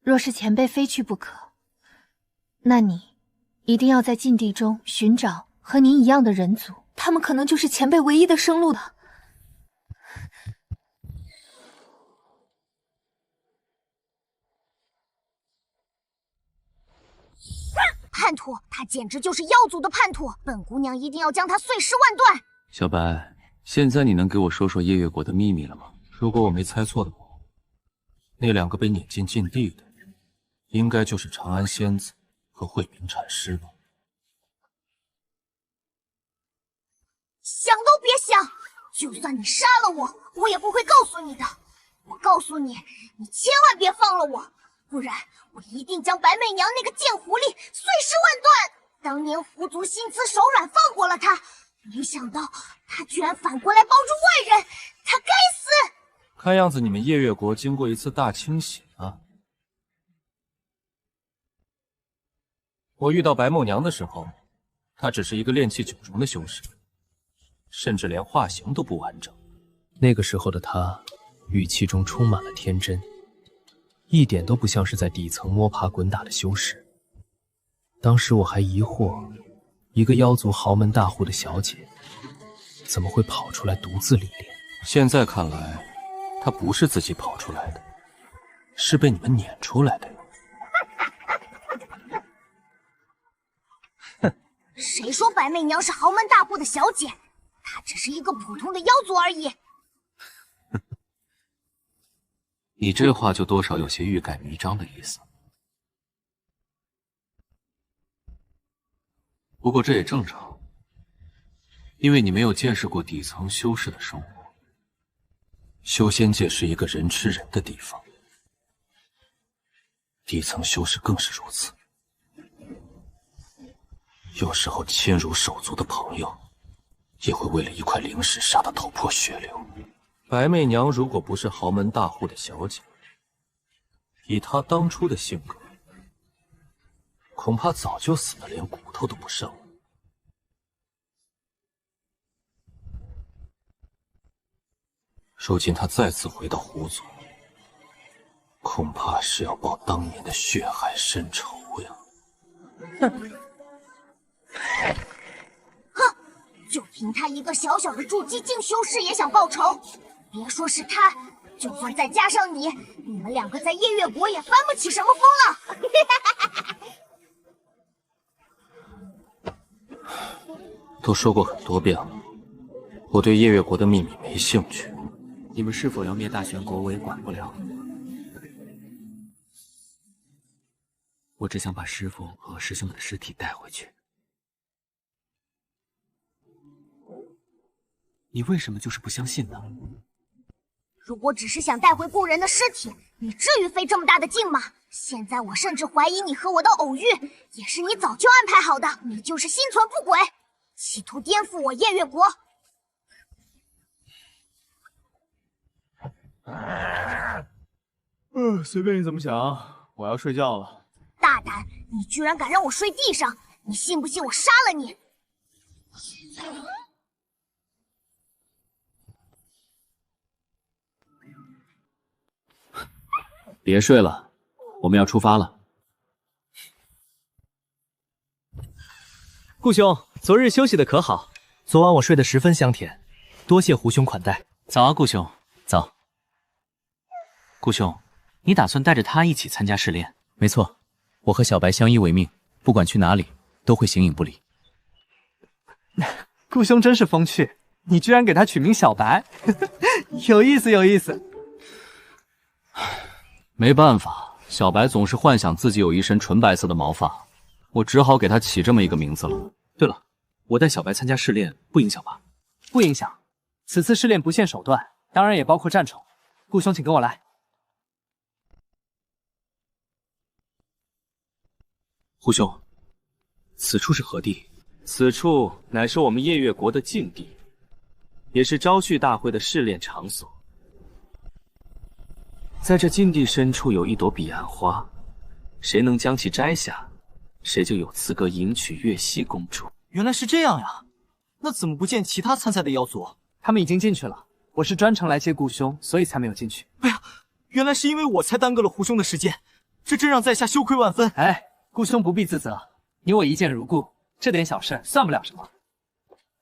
若是前辈非去不可，那你一定要在禁地中寻找和您一样的人族，他们可能就是前辈唯一的生路了。叛徒，他简直就是妖族的叛徒！本姑娘一定要将他碎尸万段！小白，现在你能给我说说夜月国的秘密了吗？如果我没猜错的话，那两个被撵进禁地的，应该就是长安仙子和慧明禅师吧？想都别想！就算你杀了我，我也不会告诉你的。我告诉你，你千万别放了我，不然我一定将白媚娘那个贱狐狸碎尸万段！当年狐族心慈手软放过了他，没想到他居然反过来帮助外人，他该死！看样子你们夜月国经过一次大清洗啊！我遇到白梦娘的时候，她只是一个炼气9重的修士，甚至连化形都不完整。那个时候的她，语气中充满了天真，一点都不像是在底层摸爬滚打的修士。当时我还疑惑，一个妖族豪门大户的小姐，怎么会跑出来独自历练？现在看来，她不是自己跑出来的，是被你们撵出来的。谁说白媚娘是豪门大户的小姐？她只是一个普通的妖族而已。你这话就多少有些欲盖弥彰的意思。不过这也正常，因为你没有见识过底层修士的生活。修仙界是一个人吃人的地方，底层修士更是如此。有时候亲如手足的朋友，也会为了一块灵石杀得头破血流。白媚娘如果不是豪门大户的小姐，以她当初的性格，恐怕早就死得连骨头都不剩了。如今她再次回到狐族，恐怕是要报当年的血海深仇呀！哼，就凭他一个小小的筑基境修士也想报仇？别说是他，就算再加上你，你们两个在夜月国也翻不起什么风了。都说过很多遍了，我对夜月国的秘密没兴趣。你们是否要灭大玄国，我也管不了。我只想把师父和师兄们的尸体带回去。你为什么就是不相信呢？如果只是想带回故人的尸体，你至于费这么大的劲吗？现在我甚至怀疑你和我的偶遇也是你早就安排好的，你就是心存不轨，企图颠覆我夜月国。随便你怎么想，我要睡觉了。大胆，你居然敢让我睡地上，你信不信我杀了你？别睡了，我们要出发了。顾兄，昨日休息的可好？昨晚我睡得十分香甜，多谢胡兄款待。早啊，顾兄。早。顾兄，你打算带着他一起参加试炼？没错，我和小白相依为命，不管去哪里都会形影不离。顾兄真是风趣，你居然给他取名小白，有意思有意思。没办法，小白总是幻想自己有一身纯白色的毛发，我只好给他起这么一个名字了。对了，我带小白参加试炼，不影响吧？不影响。此次试炼不限手段，当然也包括战宠。顾兄，请跟我来。胡兄，此处是何地？此处乃是我们夜月国的禁地，也是招婿大会的试炼场所。在这禁地深处有一朵彼岸花，谁能将其摘下，谁就有资格迎娶月溪公主。原来是这样呀，那怎么不见其他参赛的妖族？他们已经进去了，我是专程来接顾兄，所以才没有进去。哎呀，原来是因为我才耽搁了胡兄的时间，这真让在下羞愧万分。哎，顾兄不必自责，你我一见如故，这点小事算不了什么。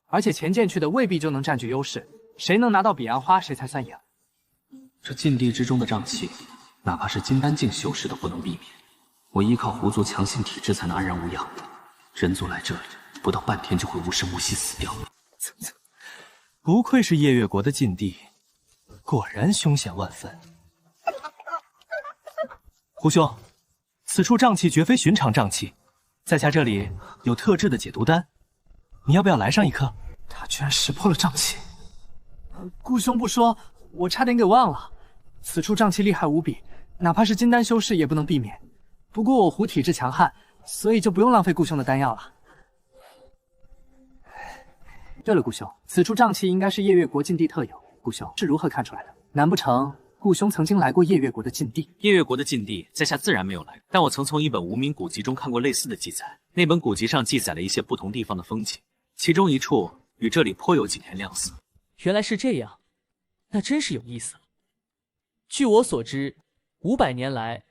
而且前进去的未必就能占据优势，谁能拿到彼岸花，谁才算赢。这禁地之中的瘴气，哪怕是金丹境修士都不能避免。我依靠狐族强性体质才能安然无恙，人族来这里不到半天就会无声无息死掉。不愧是夜月国的禁地，果然凶险万分。胡兄，此处瘴气绝非寻常瘴气，在下这里有特制的解毒丹，你要不要来上一颗？他居然识破了瘴气，顾兄不说，我差点给忘了。此处瘴气厉害无比，哪怕是金丹修士也不能避免。不过我狐体质强悍，所以就不用浪费顾兄的丹药了。对了，顾兄，此处瘴气应该是夜月国禁地特有，顾兄是如何看出来的？难不成顾兄曾经来过夜月国的禁地？夜月国的禁地，在下自然没有来过，但我曾从一本无名古籍中看过类似的记载。那本古籍上记载了一些不同地方的风景，其中一处与这里颇有几天相似。原来是这样，那真是有意思了。据我所知，500年来，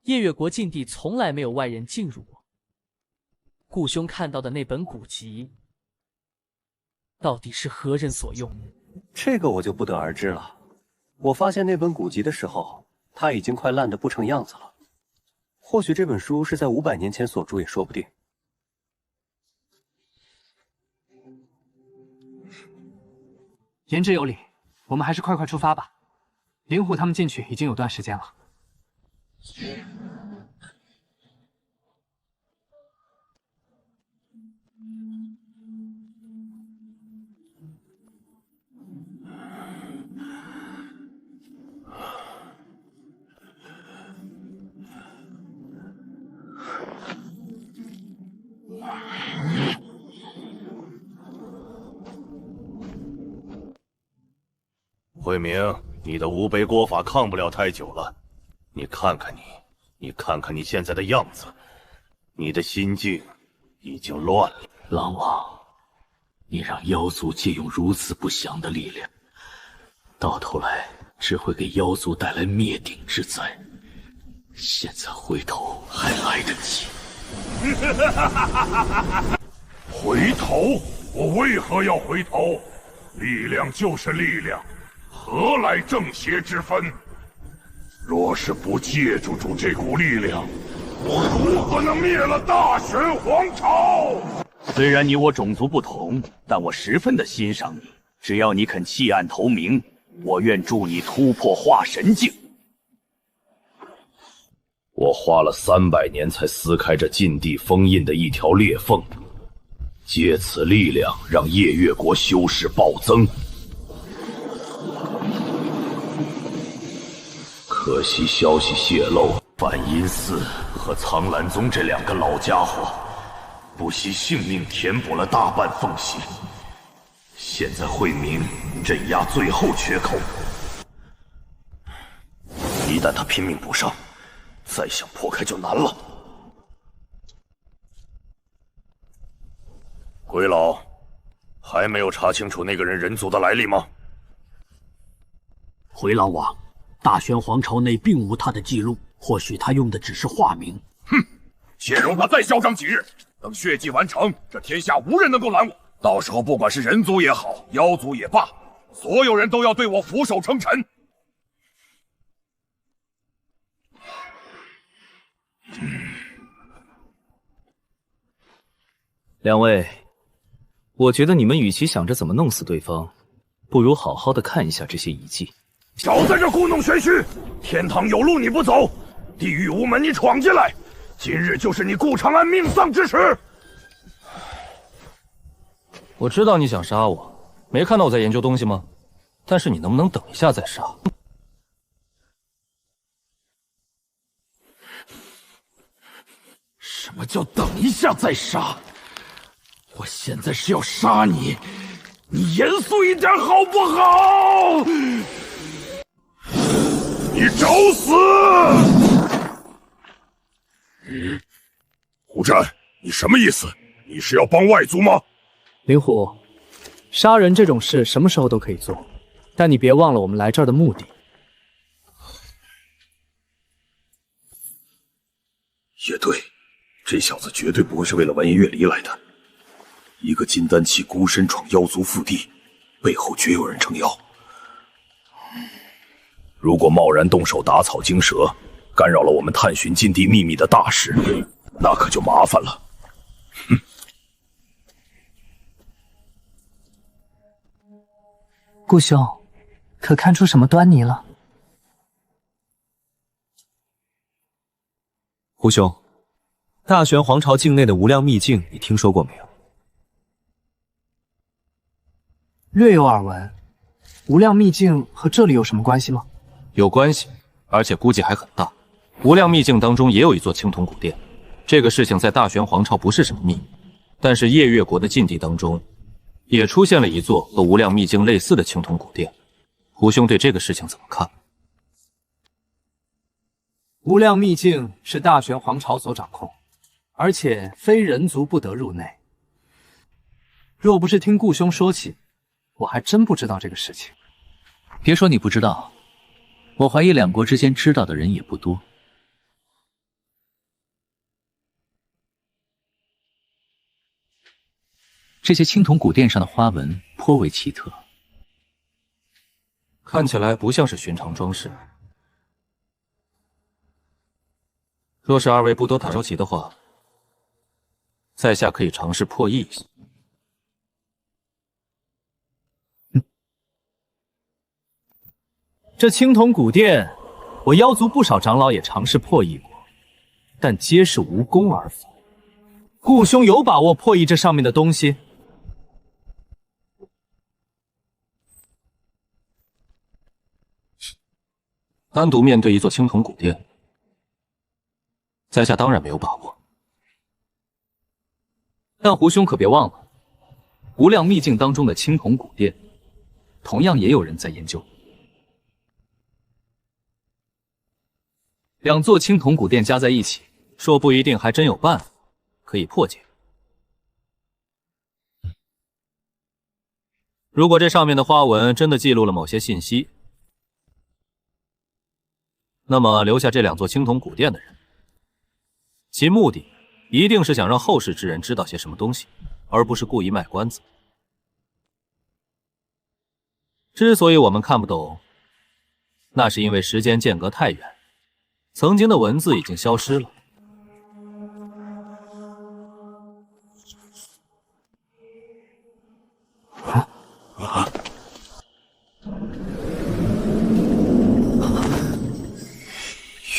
夜月国禁地从来没有外人进入过。顾兄看到的那本古籍，到底是何人所用？这个我就不得而知了。我发现那本古籍的时候，它已经快烂得不成样子了。或许这本书是在500年前所著也说不定。言之有理，我们还是快快出发吧。灵狐他们进去已经有段时间了。慧明，你的无背锅法抗不了太久了。你看看你，你看看你现在的样子，你的心境已经乱了。狼王，你让妖族借用如此不祥的力量，到头来只会给妖族带来灭顶之灾。现在回头还来得及。回头？我为何要回头？力量就是力量，何来正邪之分？若是不借助住这股力量，我如何能灭了大玄皇朝？虽然你我种族不同，但我十分的欣赏你。只要你肯弃暗投明，我愿助你突破化神境。我花了300年才撕开这禁地封印的一条裂缝，借此力量让夜月国修士暴增。可惜消息泄露，梵音寺和苍兰宗这2个老家伙不惜性命填补了大半缝隙。现在慧明镇压最后缺口，一旦他拼命补上，再想破开就难了。鬼老，还没有查清楚那个人族的来历吗？回老王，大玄皇朝内并无他的记录，或许他用的只是化名。哼，且容他再嚣张几日，等血祭完成，这天下无人能够拦我。到时候不管是人族也好，妖族也罢，所有人都要对我俯首称臣。两位，我觉得你们与其想着怎么弄死对方，不如好好的看一下这些遗迹。少在这故弄玄虚！天堂有路你不走，地狱无门你闯进来，今日就是你顾长安命丧之时！我知道你想杀我，没看到我在研究东西吗？但是你能不能等一下再杀？什么叫等一下再杀？我现在是要杀你，你严肃一点好不好？你找死！胡战，你什么意思？你是要帮外族吗？灵虎，杀人这种事什么时候都可以做，但你别忘了我们来这儿的目的。也对，这小子绝对不会是为了完颜月离来的。一个金丹期孤身闯妖族腹地，背后绝有人撑腰。如果贸然动手打草惊蛇，干扰了我们探寻禁地秘密的大事，那可就麻烦了。哼！顾兄，可看出什么端倪了？胡兄，大玄皇朝境内的无量秘境，你听说过没有？略有耳闻。无量秘境和这里有什么关系吗？有关系，而且估计还很大。无量秘境当中也有一座青铜古殿，这个事情在大玄皇朝不是什么秘密，但是夜月国的禁地当中，也出现了一座和无量秘境类似的青铜古殿。胡兄对这个事情怎么看？无量秘境是大玄皇朝所掌控，而且非人族不得入内。若不是听顾兄说起，我还真不知道这个事情。别说你不知道，我怀疑两国之间知道的人也不多。这些青铜古殿上的花纹颇为奇特，看起来不像是寻常装饰。若是二位不多太着急的话，在下可以尝试破译一下。这青铜古殿，我妖族不少长老也尝试破译过，但皆是无功而返。顾兄有把握破译这上面的东西？单独面对一座青铜古殿，在下当然没有把握。但胡兄可别忘了，无量秘境当中的青铜古殿，同样也有人在研究。两座青铜古殿加在一起，说不一定还真有办法可以破解。如果这上面的花纹真的记录了某些信息，那么留下这两座青铜古殿的人，其目的一定是想让后世之人知道些什么东西，而不是故意卖关子。之所以我们看不懂，那是因为时间间隔太远，曾经的文字已经消失了。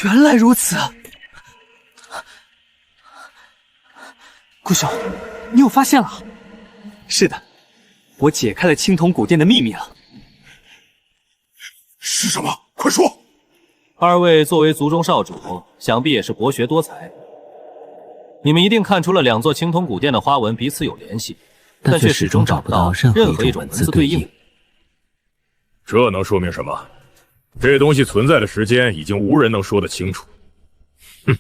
原来如此，顾兄，你有发现了？是的，我解开了青铜古殿的秘密了。是什么？快说！二位作为族中少主，想必也是博学多才。你们一定看出了两座青铜古殿的花纹彼此有联系，但却始终找不到任何一种文字对应。这能说明什么？这东西存在的时间已经无人能说得清楚。哼，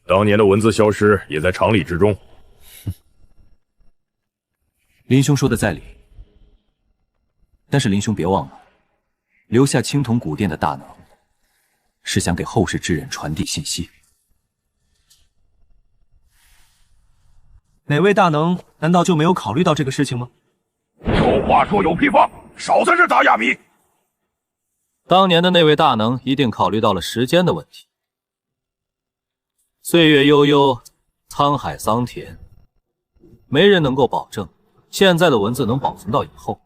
当年的文字消失也在常理之中。林兄说的在理，但是林兄别忘了，留下青铜古殿的大能，是想给后世之人传递信息。哪位大能难道就没有考虑到这个事情吗？有话说有屁放，少在这打哑谜。当年的那位大能一定考虑到了时间的问题。岁月悠悠，沧海桑田，没人能够保证现在的文字能保存到以后。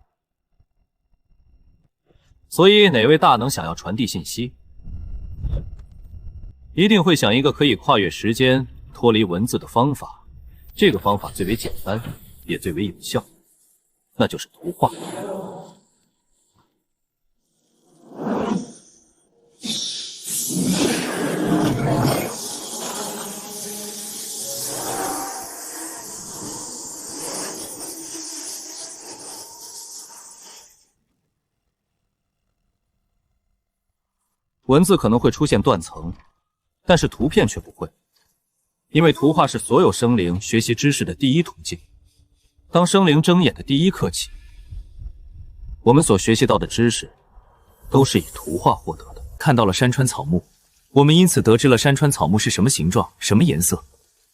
所以哪位大能想要传递信息，一定会想一个可以跨越时间、脱离文字的方法。这个方法最为简单，也最为有效，那就是图画。文字可能会出现断层，但是图片却不会，因为图画是所有生灵学习知识的第一途径。当生灵睁眼的第一刻起，我们所学习到的知识都是以图画获得的。看到了山川草木，我们因此得知了山川草木是什么形状、什么颜色。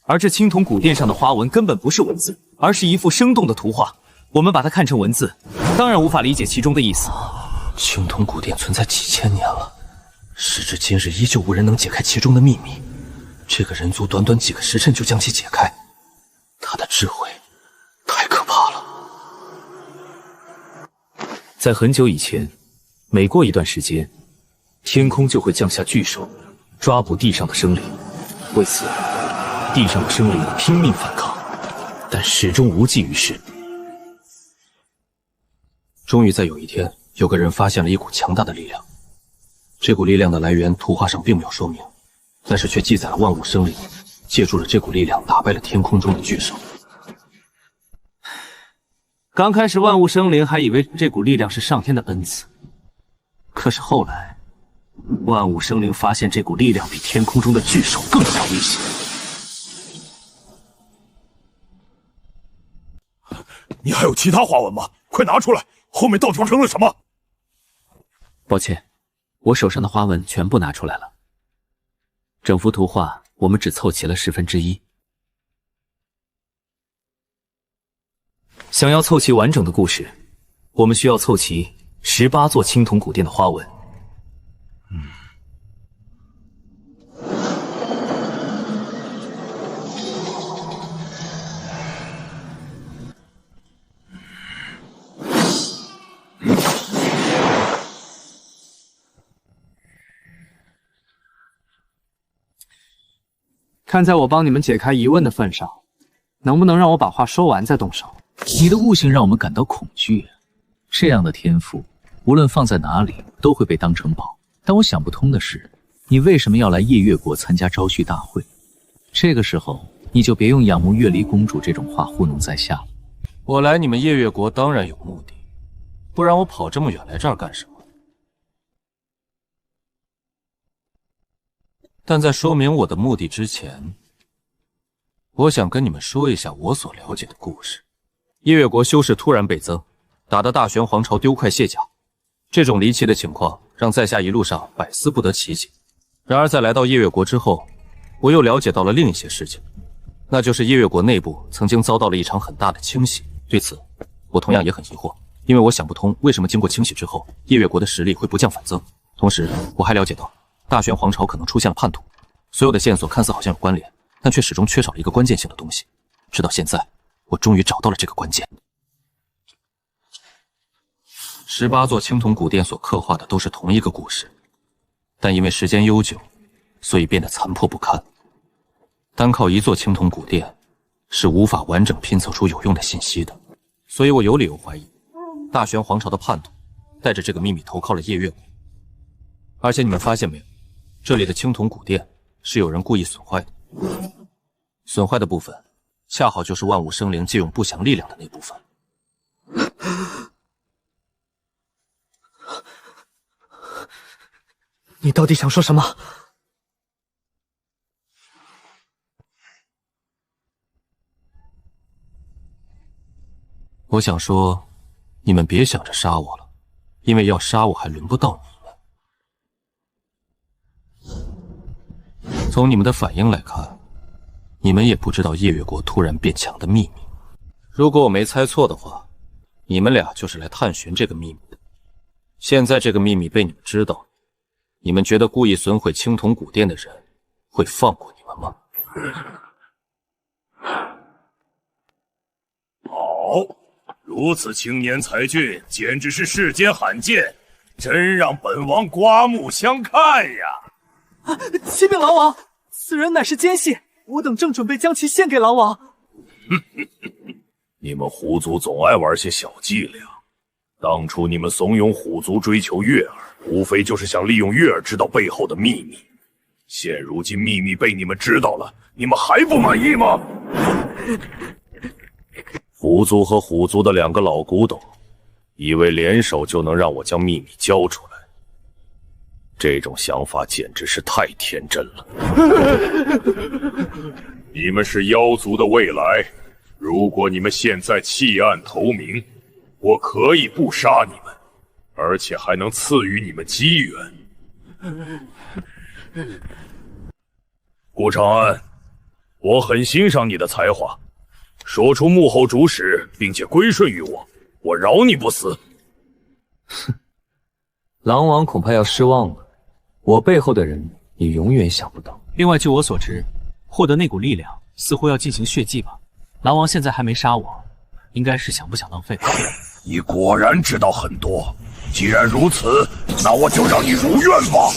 而这青铜古殿上的花纹根本不是文字，而是一幅生动的图画。我们把它看成文字，当然无法理解其中的意思。青铜古殿存在几千年了，时至今日依旧无人能解开其中的秘密。这个人族短短几个时辰就将其解开，他的智慧太可怕了。在很久以前，每过一段时间，天空就会降下巨兽，抓捕地上的生灵。为此，地上的生灵拼命反抗，但始终无济于事。终于在有一天，有个人发现了一股强大的力量。这股力量的来源图画上并没有说明，但是却记载了万物生灵借助了这股力量打败了天空中的巨兽。刚开始万物生灵还以为这股力量是上天的恩赐，可是后来万物生灵发现这股力量比天空中的巨兽更加危险。你还有其他花纹吗？快拿出来！后面到底发生了什么？抱歉，我手上的花纹全部拿出来了。整幅图画我们只凑齐了1/10。想要凑齐完整的故事，我们需要凑齐18座青铜古殿的花纹。看在我帮你们解开疑问的份上，能不能让我把话说完再动手？你的悟性让我们感到恐惧，这样的天赋，无论放在哪里都会被当成宝。但我想不通的是，你为什么要来夜月国参加招婿大会？这个时候，你就别用仰慕月离公主这种话糊弄在下了。我来你们夜月国当然有目的，不然我跑这么远来这儿干什么？但在说明我的目的之前，我想跟你们说一下我所了解的故事。夜月国修士突然倍增，打得大玄皇朝丢快卸甲，这种离奇的情况让在下一路上百思不得其解。然而在来到夜月国之后，我又了解到了另一些事情，那就是夜月国内部曾经遭到了一场很大的清洗。对此，我同样也很疑惑，因为我想不通为什么经过清洗之后，夜月国的实力会不降反增。同时，我还了解到大玄皇朝可能出现了叛徒，所有的线索看似好像有关联，但却始终缺少了一个关键性的东西。直到现在，我终于找到了这个关键。18座青铜古殿所刻画的都是同一个故事，但因为时间悠久，所以变得残破不堪。单靠一座青铜古殿是无法完整拼凑出有用的信息的，所以我有理由怀疑大玄皇朝的叛徒带着这个秘密投靠了夜月国。而且你们发现没有，这里的青铜古殿是有人故意损坏的，损坏的部分恰好就是万物生灵借用不祥力量的那部分。你到底想说什么？我想说，你们别想着杀我了，因为要杀我还轮不到你们。从你们的反应来看，你们也不知道夜月国突然变强的秘密。如果我没猜错的话，你们俩就是来探寻这个秘密的。现在这个秘密被你们知道，你们觉得故意损毁青铜古殿的人会放过你们吗？好，如此青年才俊，简直是世间罕见。真让本王刮目相看呀！启禀狼王，此人乃是奸细，我等正准备将其献给狼王。你们虎族总爱玩些小伎俩。当初你们怂恿虎族追求月儿，无非就是想利用月儿知道背后的秘密。现如今秘密被你们知道了，你们还不满意吗？虎族和虎族的2个老古董，以为联手就能让我将秘密交出来，这种想法简直是太天真了。你们是妖族的未来，如果你们现在弃暗投明，我可以不杀你们，而且还能赐予你们机缘。顾长安，我很欣赏你的才华，说出幕后主使，并且归顺于我，我饶你不死。哼，狼王恐怕要失望了，我背后的人你永远想不到。另外，据我所知，获得那股力量似乎要进行血祭吧？狼王现在还没杀我，应该是想不想当废物。你果然知道很多，既然如此，那我就让你如愿吧。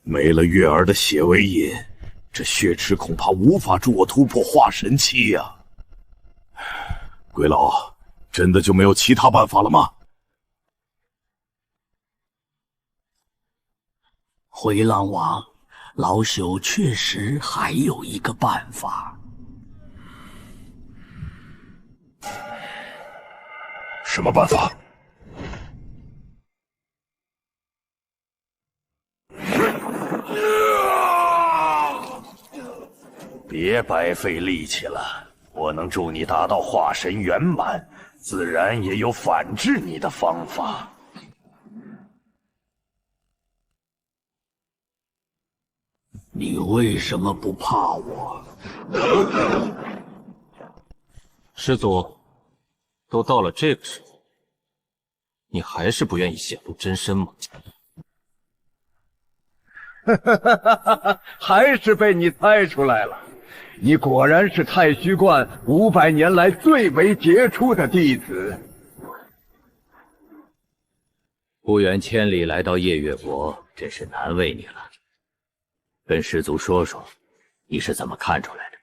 没了月儿的血为引，这血池恐怕无法助我突破化神期呀。鬼老，真的就没有其他办法了吗？回浪王，老朽确实还有一个办法。什么办法？别白费力气了，我能助你达到化神圆满，自然也有反制你的方法。你为什么不怕我？师祖，都到了这个时候，你还是不愿意显露真身吗？还是被你猜出来了。你果然是太虚观500年来最为杰出的弟子。不远千里来到夜月国，真是难为你了。跟师祖说说，你是怎么看出来的？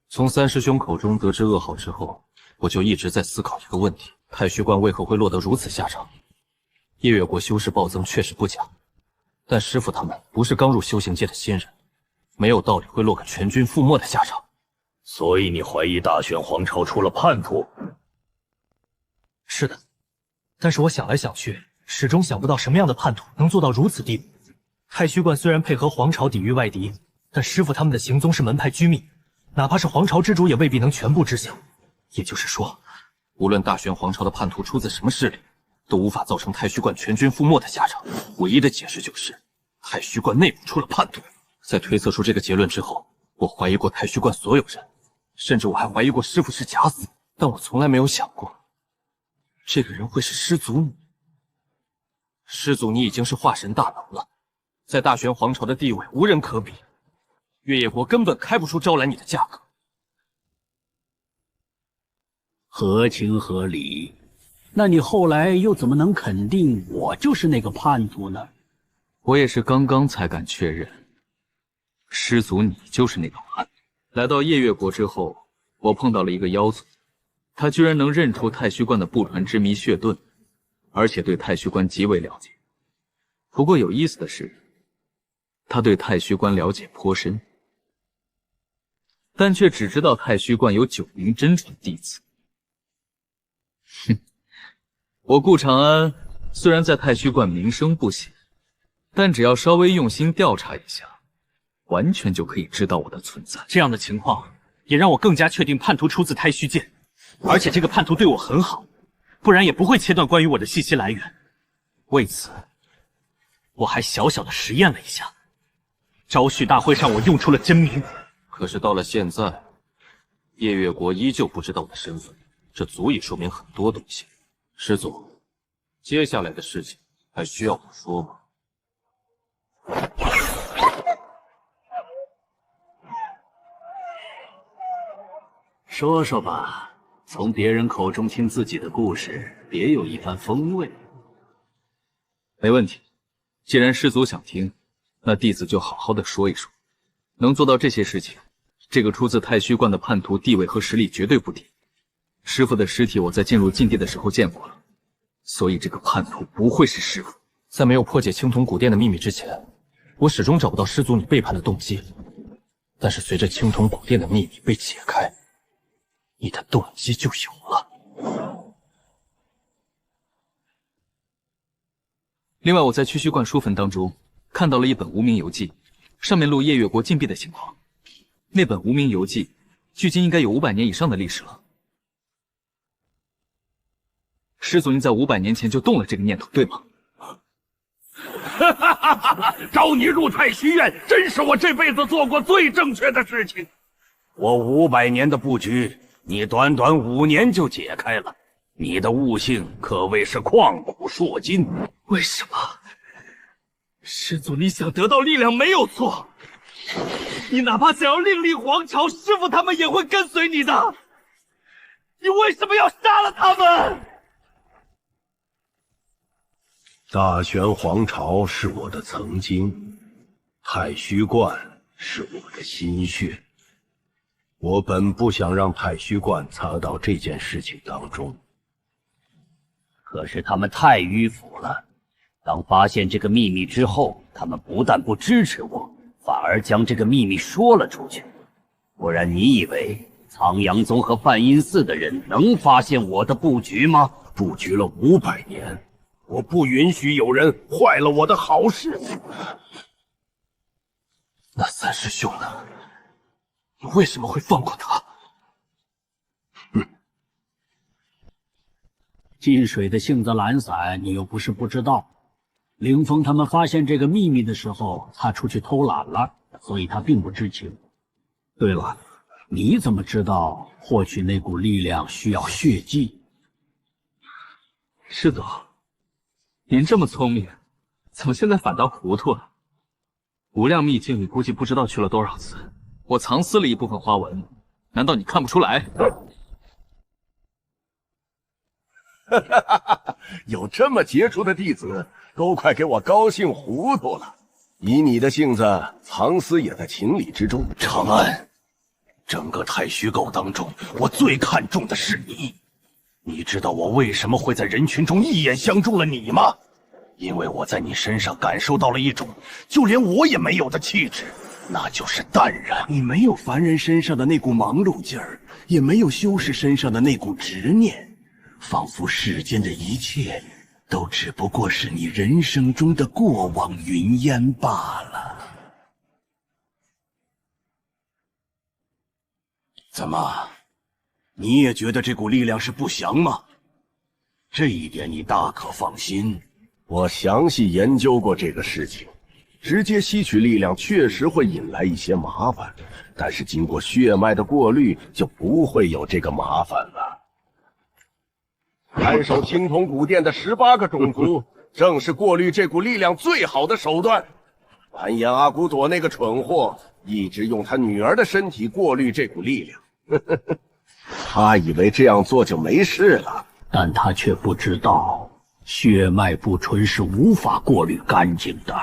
从三师兄口中得知噩耗之后，我就一直在思考一个问题：太虚观为何会落得如此下场？夜月国修士暴增确实不假，但师傅他们不是刚入修行界的新人，没有道理会落个全军覆没的下场。所以你怀疑大玄皇朝出了叛徒？是的，但是我想来想去，始终想不到什么样的叛徒能做到如此地步。太虚观虽然配合皇朝抵御外敌，但师傅他们的行踪是门派机密，哪怕是皇朝之主也未必能全部知晓。也就是说，无论大玄皇朝的叛徒出自什么势力，都无法造成太虚观全军覆没的下场。唯一的解释就是太虚观内部出了叛徒。在推测出这个结论之后，我怀疑过太虚观所有人，甚至我还怀疑过师傅是假死，但我从来没有想过这个人会是师祖你。师祖你已经是化神大能了，在大玄皇朝的地位无人可比，月夜国根本开不出招来你的价格。合情合理，那你后来又怎么能肯定我就是那个叛徒呢？我也是刚刚才敢确认，师祖你就是那个叛徒。来到夜月国之后，我碰到了一个妖族，他居然能认出太虚观的不传之谜血遁，而且对太虚观极为了解。不过有意思的是，他对太虚观了解颇深，但却只知道太虚观有9名真传弟子。哼，我顾长安虽然在太虚观名声不显，但只要稍微用心调查一下，完全就可以知道我的存在。这样的情况，也让我更加确定叛徒出自太虚剑，而且这个叛徒对我很好，不然也不会切断关于我的信息来源。为此，我还小小的实验了一下。招婿大会上我用出了真名，可是到了现在，夜月国依旧不知道我的身份，这足以说明很多东西。师祖，接下来的事情还需要我说吗？说说吧，从别人口中听自己的故事，别有一番风味。没问题，既然师祖想听，那弟子就好好的说一说。能做到这些事情，这个出自太虚观的叛徒地位和实力绝对不低。师傅的尸体我在进入禁地的时候见过了，所以这个叛徒不会是师傅。在没有破解青铜古殿的秘密之前，我始终找不到师祖你背叛的动机。但是随着青铜古殿的秘密被解开，你的动机就有了。另外，我在屈虚观书坟当中看到了一本无名游记，上面录夜月国禁闭的情况。那本无名游记距今应该有500年以上的历史了。师祖，您在500年前就动了这个念头，对吗？哈哈哈哈！招你入太虚院，真是我这辈子做过最正确的事情。我500年的布局，你短短5年就解开了，你的悟性可谓是旷古烁今。为什么？师祖，你想得到力量没有错，你哪怕想要另立皇朝，师傅他们也会跟随你的。你为什么要杀了他们？大玄皇朝是我的曾经，太虚观是我的心血。我本不想让太虚观插到这件事情当中，可是他们太迂腐了。当发现这个秘密之后，他们不但不支持我，反而将这个秘密说了出去。不然你以为苍阳宗和梵音寺的人能发现我的布局吗？布局了500年。我不允许有人坏了我的好事。那三师兄呢？你为什么会放过他？金水的性子懒散，你又不是不知道。凌风他们发现这个秘密的时候，他出去偷懒了，所以他并不知情。对了，你怎么知道获取那股力量需要血迹？师祖，您这么聪明，怎么现在反倒糊涂了？无量秘境里估计不知道去了多少次，我藏私了一部分花纹，难道你看不出来？有这么杰出的弟子，都快给我高兴糊涂了。以你的性子，藏私也在情理之中。长安，整个太虚构当中，我最看重的是你。你知道我为什么会在人群中一眼相中了你吗？因为我在你身上感受到了一种就连我也没有的气质，那就是淡然。你没有凡人身上的那股忙碌劲儿，也没有修士身上的那股执念。仿佛世间的一切都只不过是你人生中的过往云烟罢了。怎么，你也觉得这股力量是不祥吗？这一点你大可放心，我详细研究过这个事情。直接吸取力量确实会引来一些麻烦，但是经过血脉的过滤，就不会有这个麻烦了。看守青铜古殿的18个种族，正是过滤这股力量最好的手段。完颜阿骨朵那个蠢货，一直用他女儿的身体过滤这股力量。他以为这样做就没事了，但他却不知道，血脉不纯是无法过滤干净的，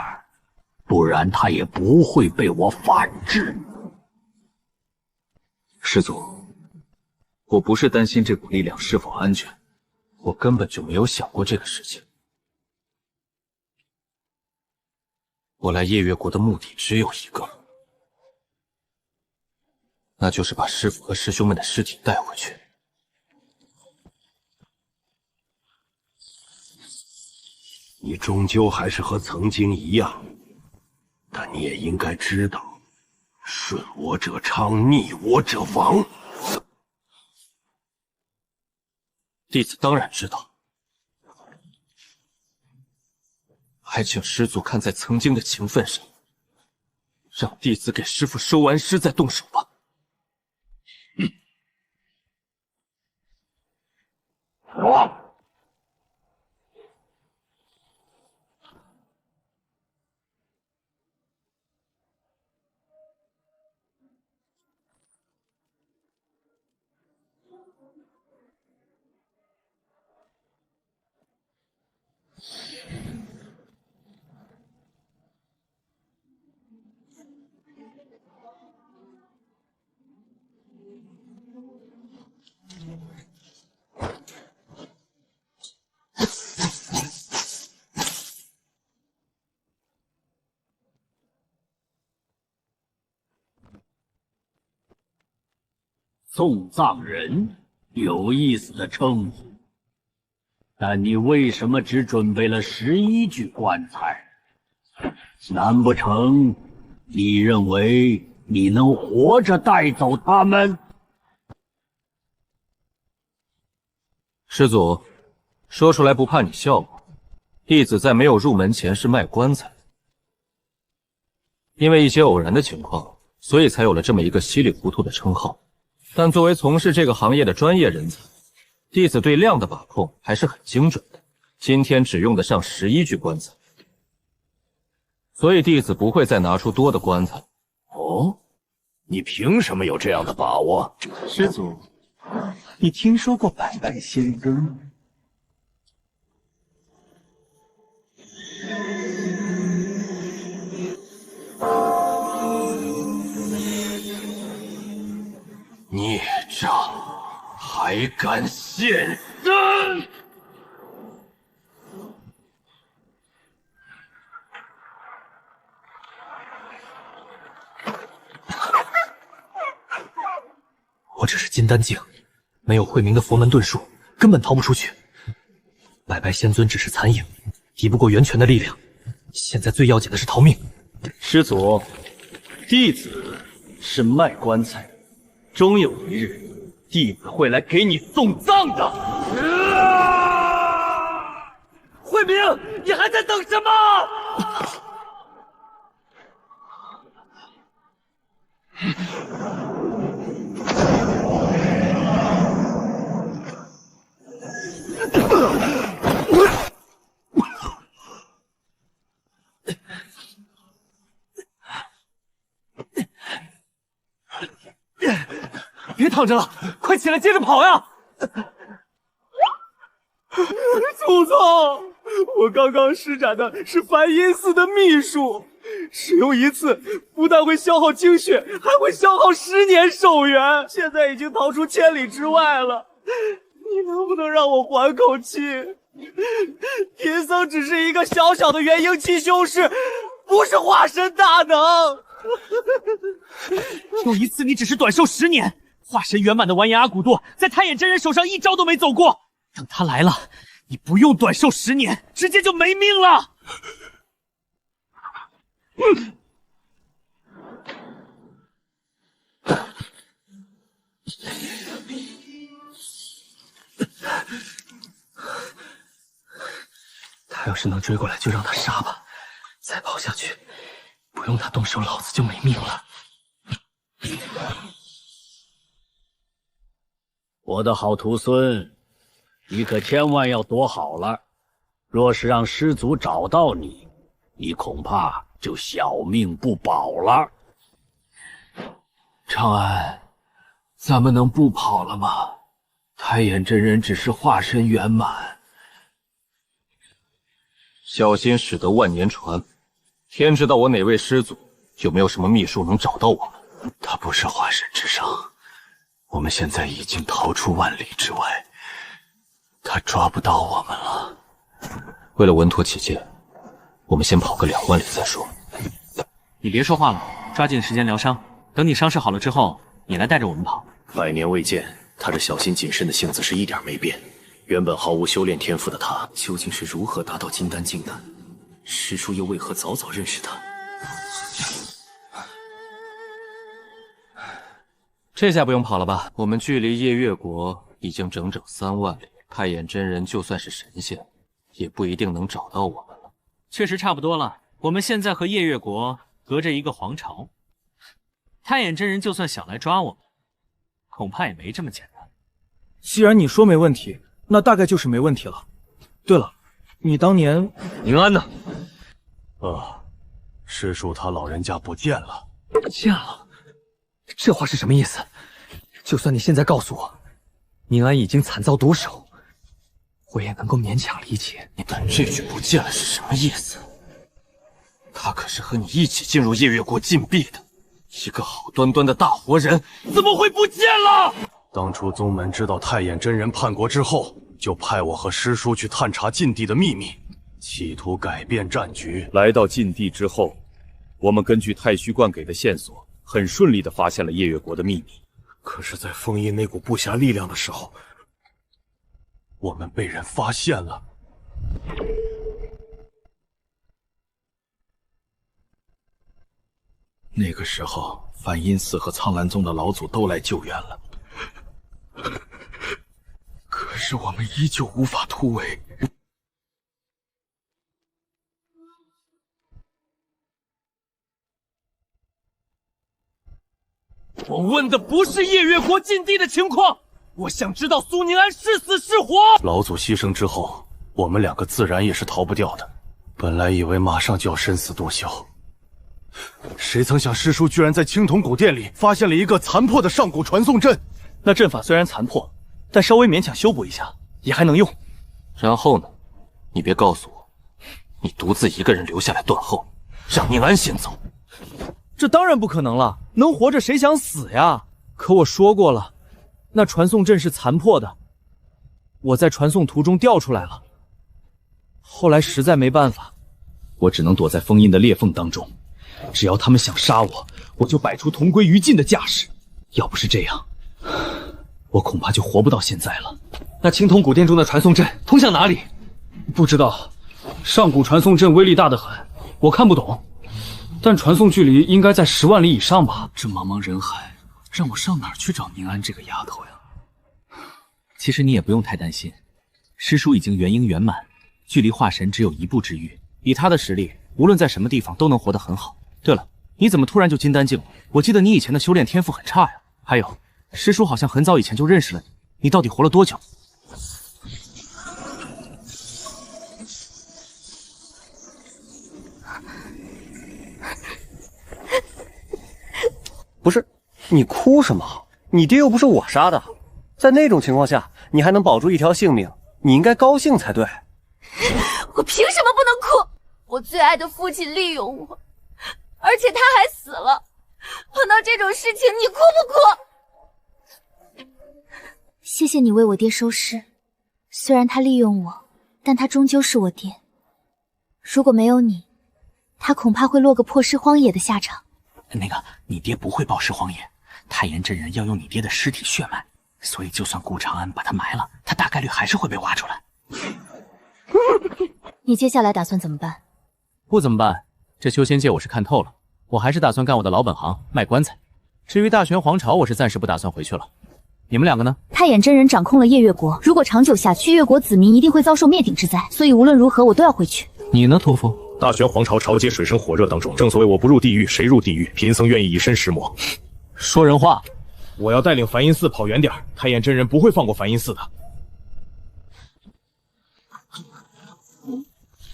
不然他也不会被我反制。师祖，我不是担心这股力量是否安全。我根本就没有想过这个事情。我来夜月国的目的只有一个，那就是把师父和师兄们的尸体带回去。你终究还是和曾经一样，但你也应该知道，顺我者昌，逆我者亡。弟子当然知道，还请师祖看在曾经的情分上，让弟子给师父收完尸再动手吧。送葬人，有意思的称呼，但你为什么只准备了11具棺材？难不成你认为你能活着带走他们？师祖，说出来不怕你笑话，弟子在没有入门前是卖棺材的，因为一些偶然的情况，所以才有了这么一个稀里糊涂的称号。但作为从事这个行业的专业人才，弟子对量的把控还是很精准的。今天只用得上11具棺材，所以弟子不会再拿出多的棺材。哦，你凭什么有这样的把握？师祖，你听说过百拜仙尊吗？孽障，还敢现身！我只是金丹境，没有慧明的佛门遁术，根本逃不出去。百拜仙尊只是残影，敌不过元拳的力量。现在最要紧的是逃命。师祖，弟子是卖棺材的，终有一日，弟子会来给你送葬的。慧明，你还在等什么？别躺着了，快起来，接着跑呀！祖宗，我刚刚施展的是梵音寺的秘术，使用一次不但会消耗精血，还会消耗10年寿元。现在已经逃出千里之外了，你能不能让我缓口气？贫僧只是一个小小的元婴期修士，不是化身大能。有一次你只是短寿10年，化神圆满的完颜阿骨朵在太眼真人手上一招都没走过。等他来了，你不用短寿10年，直接就没命了。他要是能追过来，就让他杀吧。再跑下去，不用他动手，老子就没命了。我的好徒孙，你可千万要躲好了。若是让师祖找到你，你恐怕就小命不保了。长安，咱们能不跑了吗？太眼真人只是化身圆满。小心驶得万年船，天知道我哪位师祖有没有什么秘术能找到我们。他不是化身之上，我们现在已经逃出万里之外，他抓不到我们了。为了稳妥起见，我们先跑个2万里再说。你别说话了，抓紧时间疗伤，等你伤势好了之后，你来带着我们跑。100年未见，他这小心谨慎的性子是一点没变。原本毫无修炼天赋的他，究竟是如何达到金丹境的？师叔又为何早早认识他？这下不用跑了吧？我们距离夜月国已经整整3万里，太眼真人就算是神仙，也不一定能找到我们了。确实差不多了。我们现在和夜月国隔着一个皇朝，太眼真人就算想来抓我们，恐怕也没这么简单。既然你说没问题，那大概就是没问题了。对了，你当年宁安呢？师叔他老人家不见了。不见了？这话是什么意思？就算你现在告诉我，宁安已经惨遭毒手，我也能够勉强理解。你问这句不见了是什么意思？他可是和你一起进入夜月国禁闭的，一个好端端的大活人，怎么会不见了？当初宗门知道太眼真人叛国之后，就派我和师叔去探查禁地的秘密，企图改变战局。来到禁地之后，我们根据太虚观给的线索，很顺利地发现了夜月国的秘密。可是，在封印那股不祥力量的时候，我们被人发现了。那个时候，梵音寺和苍兰宗的老祖都来救援了，可是我们依旧无法突围。我问的不是夜月国禁地的情况，我想知道苏宁安是死是活。老祖牺牲之后，我们2个自然也是逃不掉的。本来以为马上就要生死斗消，谁曾想师叔居然在青铜古殿里发现了一个残破的上古传送阵。那阵法虽然残破，但稍微勉强修补一下也还能用。然后呢？你别告诉我，你独自一个人留下来断后，让宁安先走。这当然不可能了，能活着谁想死呀？可我说过了，那传送阵是残破的，我在传送途中掉出来了。后来实在没办法，我只能躲在封印的裂缝当中。只要他们想杀我，我就摆出同归于尽的架势。要不是这样，我恐怕就活不到现在了。那青铜古殿中的传送阵通向哪里？不知道，上古传送阵威力大得很，我看不懂。但传送距离应该在10万里以上吧？这茫茫人海，让我上哪儿去找宁安这个丫头呀？其实你也不用太担心，师叔已经元婴圆满，距离化神只有1步之遥。以他的实力，无论在什么地方都能活得很好。对了，你怎么突然就金丹境了？我记得你以前的修炼天赋很差呀。还有，师叔好像很早以前就认识了你，你到底活了多久？不是，你哭什么？你爹又不是我杀的，在那种情况下，你还能保住一条性命，你应该高兴才对。我凭什么不能哭？我最爱的父亲利用我，而且他还死了。碰到这种事情，你哭不哭？谢谢你为我爹收尸，虽然他利用我，但他终究是我爹。如果没有你，他恐怕会落个破尸荒野的下场。那个，你爹不会暴尸荒野，太炎真人要用你爹的尸体血脉，所以就算顾长安把他埋了，他大概率还是会被挖出来。你接下来打算怎么办？不怎么办，这修仙界我是看透了，我还是打算干我的老本行，卖棺材。至于大玄皇朝，我是暂时不打算回去了。你们2个呢？太眼真人掌控了夜月国，如果长久下去，月国子民一定会遭受灭顶之灾，所以无论如何我都要回去。你呢，屠夫？大玄皇朝朝节水深火热当中，正所谓我不入地狱谁入地狱，贫僧愿意以身试魔。说人话！我要带领梵音寺跑远点，太眼真人不会放过梵音寺的。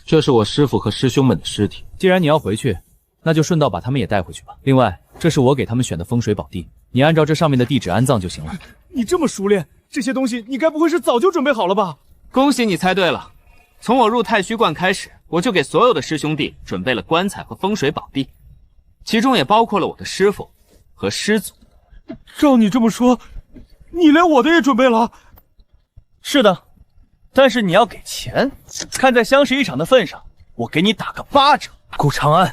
这是我师父和师兄们的尸体，既然你要回去，那就顺道把他们也带回去吧。另外，这是我给他们选的风水宝地，你按照这上面的地址安葬就行了。你这么熟练，这些东西你该不会是早就准备好了吧？恭喜你猜对了，从我入太虚观开始，我就给所有的师兄弟准备了棺材和风水宝地，其中也包括了我的师父和师祖。照你这么说，你连我的也准备了？是的，但是你要给钱。看在相识一场的份上，我给你打个8折。顾长安，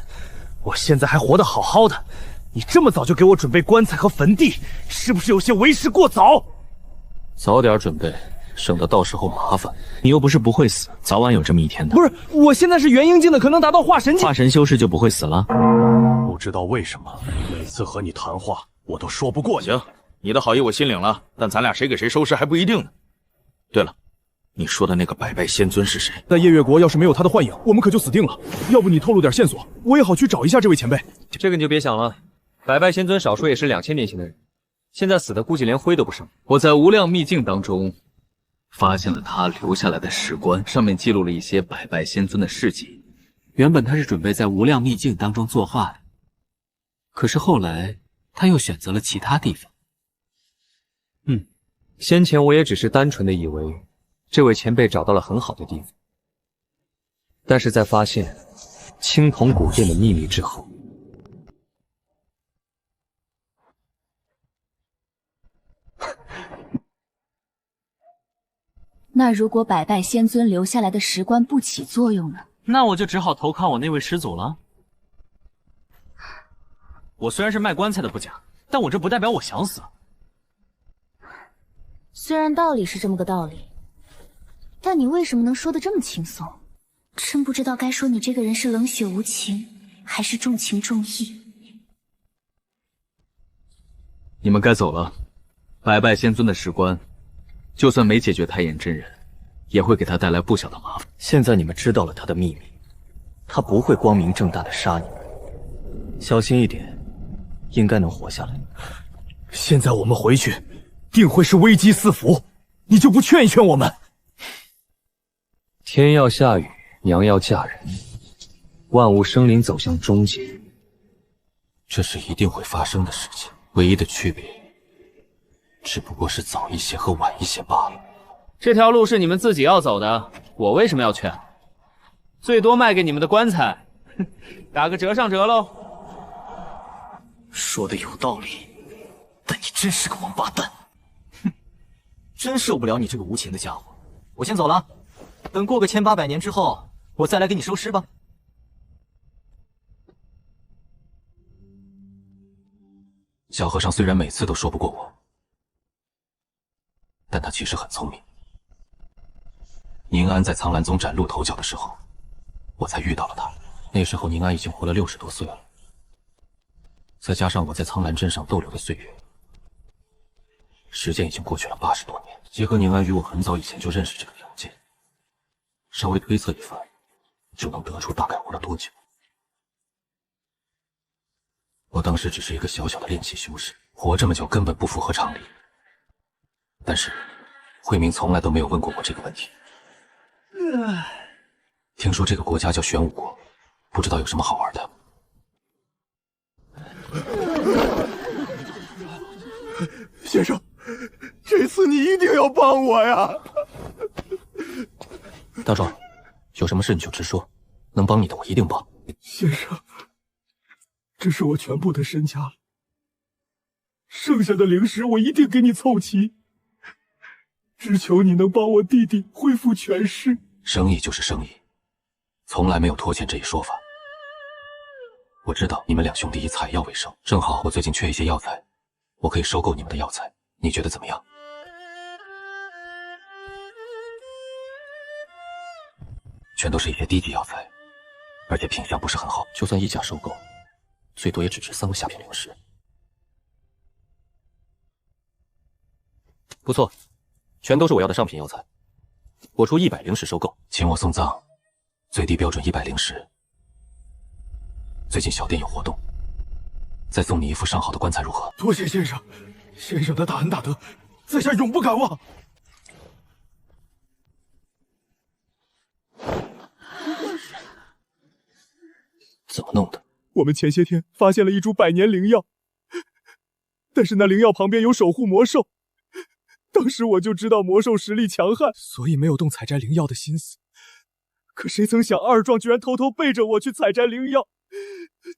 我现在还活得好好的，你这么早就给我准备棺材和坟地，是不是有些为时过早？早点准备，省得到时候麻烦。你又不是不会死，早晚有这么一天的。不是，我现在是元婴境的，可能达到化神境。化神修士就不会死了？不知道为什么，每次和你谈话，我都说不过你。行，你的好意我心领了，但咱俩谁给谁收尸还不一定呢。对了，你说的那个百拜仙尊是谁？但夜月国要是没有他的幻影，我们可就死定了。要不你透露点线索，我也好去找一下这位前辈。这个你就别想了，百拜仙尊少说也是2000年前的人，现在死的估计连灰都不剩。我在无量秘境当中发现了他留下来的石棺，上面记录了一些百拜仙尊的事迹。原本他是准备在无量秘境当中作画的，可是后来他又选择了其他地方。先前我也只是单纯的以为这位前辈找到了很好的地方，但是在发现青铜古殿的秘密之后，那如果百拜仙尊留下来的石棺不起作用呢？那我就只好投靠我那位师祖了。我虽然是卖棺材的不假，但我这不代表我想死。虽然道理是这么个道理，但你为什么能说得这么轻松？真不知道该说你这个人是冷血无情，还是重情重义。你们该走了。百拜仙尊的石棺，就算没解决太乙真人，也会给他带来不小的麻烦。现在你们知道了他的秘密，他不会光明正大的杀你们，小心一点，应该能活下来。现在我们回去，定会是危机四伏，你就不劝一劝我们？天要下雨，娘要嫁人，万物生灵走向终结，这是一定会发生的事情，唯一的区别只不过是早一些和晚一些罢了。这条路是你们自己要走的，我为什么要劝？最多卖给你们的棺材，打个折上折喽。说的有道理，但你真是个王八蛋。真受不了你这个无情的家伙！我先走了，等过个1800年之后，我再来给你收尸吧。小和尚虽然每次都说不过我，但他其实很聪明。宁安在苍兰宗崭露头角的时候，我才遇到了他。那时候宁安已经活了60多岁了，再加上我在苍兰镇上逗留的岁月，时间已经过去了80多年。结合宁安与我很早以前就认识这个条件，稍微推测一番，就能得出大概活了多久。我当时只是一个小小的炼气修士，活这么久根本不符合常理。但是慧明从来都没有问过我这个问题。听说这个国家叫玄武国，不知道有什么好玩的。先生，这次你一定要帮我呀！大壮，有什么事你就直说，能帮你的我一定帮。先生，这是我全部的身家了，剩下的灵石我一定给你凑齐，只求你能帮我弟弟恢复全尸。生意就是生意，从来没有拖欠这一说法。我知道你们两兄弟以采药为生，正好我最近缺一些药材，我可以收购你们的药材，你觉得怎么样？全都是一些低级药材，而且品相不是很好，就算一家收购，最多也只值3个下品灵石。不错，全都是我要的上品药材，我出100灵石收购，请我送葬，最低标准100灵石。最近小店有活动，再送你一副上好的棺材如何？多谢先生，先生的大恩大德，在下永不敢忘。怎么弄的？我们前些天发现了一株100年灵药，但是那灵药旁边有守护魔兽，当时我就知道魔兽实力强悍，所以没有动采摘灵药的心思。可谁曾想二壮居然偷偷背着我去采摘灵药，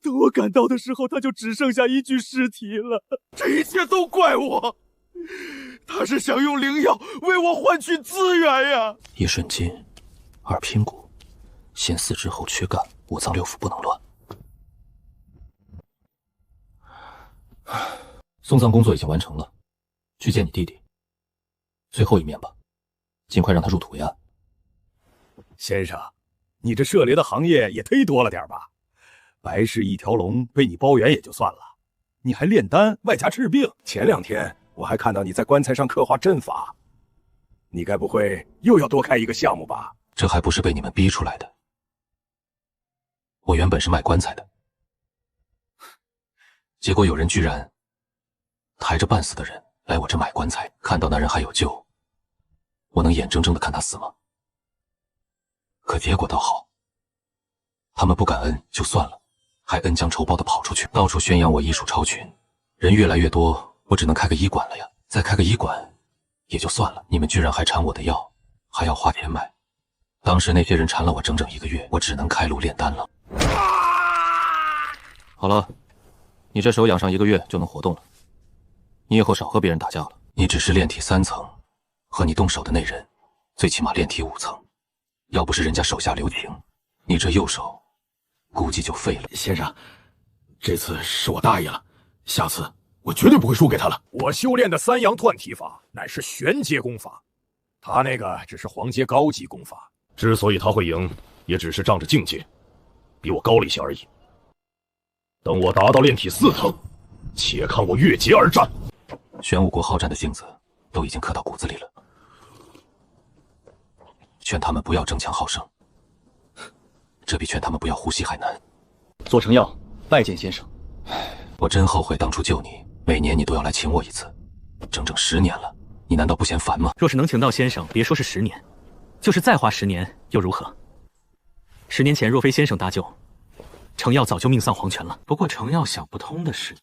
等我赶到的时候，他就只剩下一具尸体了。这一切都怪我，他是想用灵药为我换取资源呀！一瞬间，二拼骨，先4肢后躯干，5脏6腑不能乱。送葬工作已经完成了，去见你弟弟，最后一面吧，尽快让他入土为安。先生，你这涉猎的行业也忒多了点吧？白氏一条龙被你包圆也就算了，你还炼丹外加治病。前2天我还看到你在棺材上刻画阵法，你该不会又要多开一个项目吧？这还不是被你们逼出来的。我原本是卖棺材的，结果有人居然抬着半死的人来我这买棺材，看到那人还有救，我能眼睁睁地看他死吗？可结果倒好，他们不感恩就算了，还恩将仇报地跑出去，到处宣扬我医术超群，人越来越多，我只能开个医馆了呀。再开个医馆也就算了，你们居然还缠我的药，还要花钱买。当时那些人缠了我整整1个月，我只能开路炼丹了。好了，你这手养上1个月就能活动了。你以后少和别人打架了。你只是炼体3层，和你动手的那人最起码炼体5层，要不是人家手下留情，你这右手估计就废了。先生，这次是我大意了，下次我绝对不会输给他了。我修炼的3阳断体法乃是玄阶功法，他那个只是黄阶高级功法。之所以他会赢，也只是仗着境界比我高了一些而已。等我达到炼体4层，且看我越阶而战。玄武国好战的性子都已经刻到骨子里了，劝他们不要争强好胜，这比劝他们不要呼吸还难。左承耀拜见先生。我真后悔当初救你，每年你都要来请我一次，整整10年了，你难道不嫌烦吗？若是能请到先生，别说是10年，就是再花10年又如何？10年前若非先生搭救，程耀早就命丧黄泉了。不过程耀想不通的是，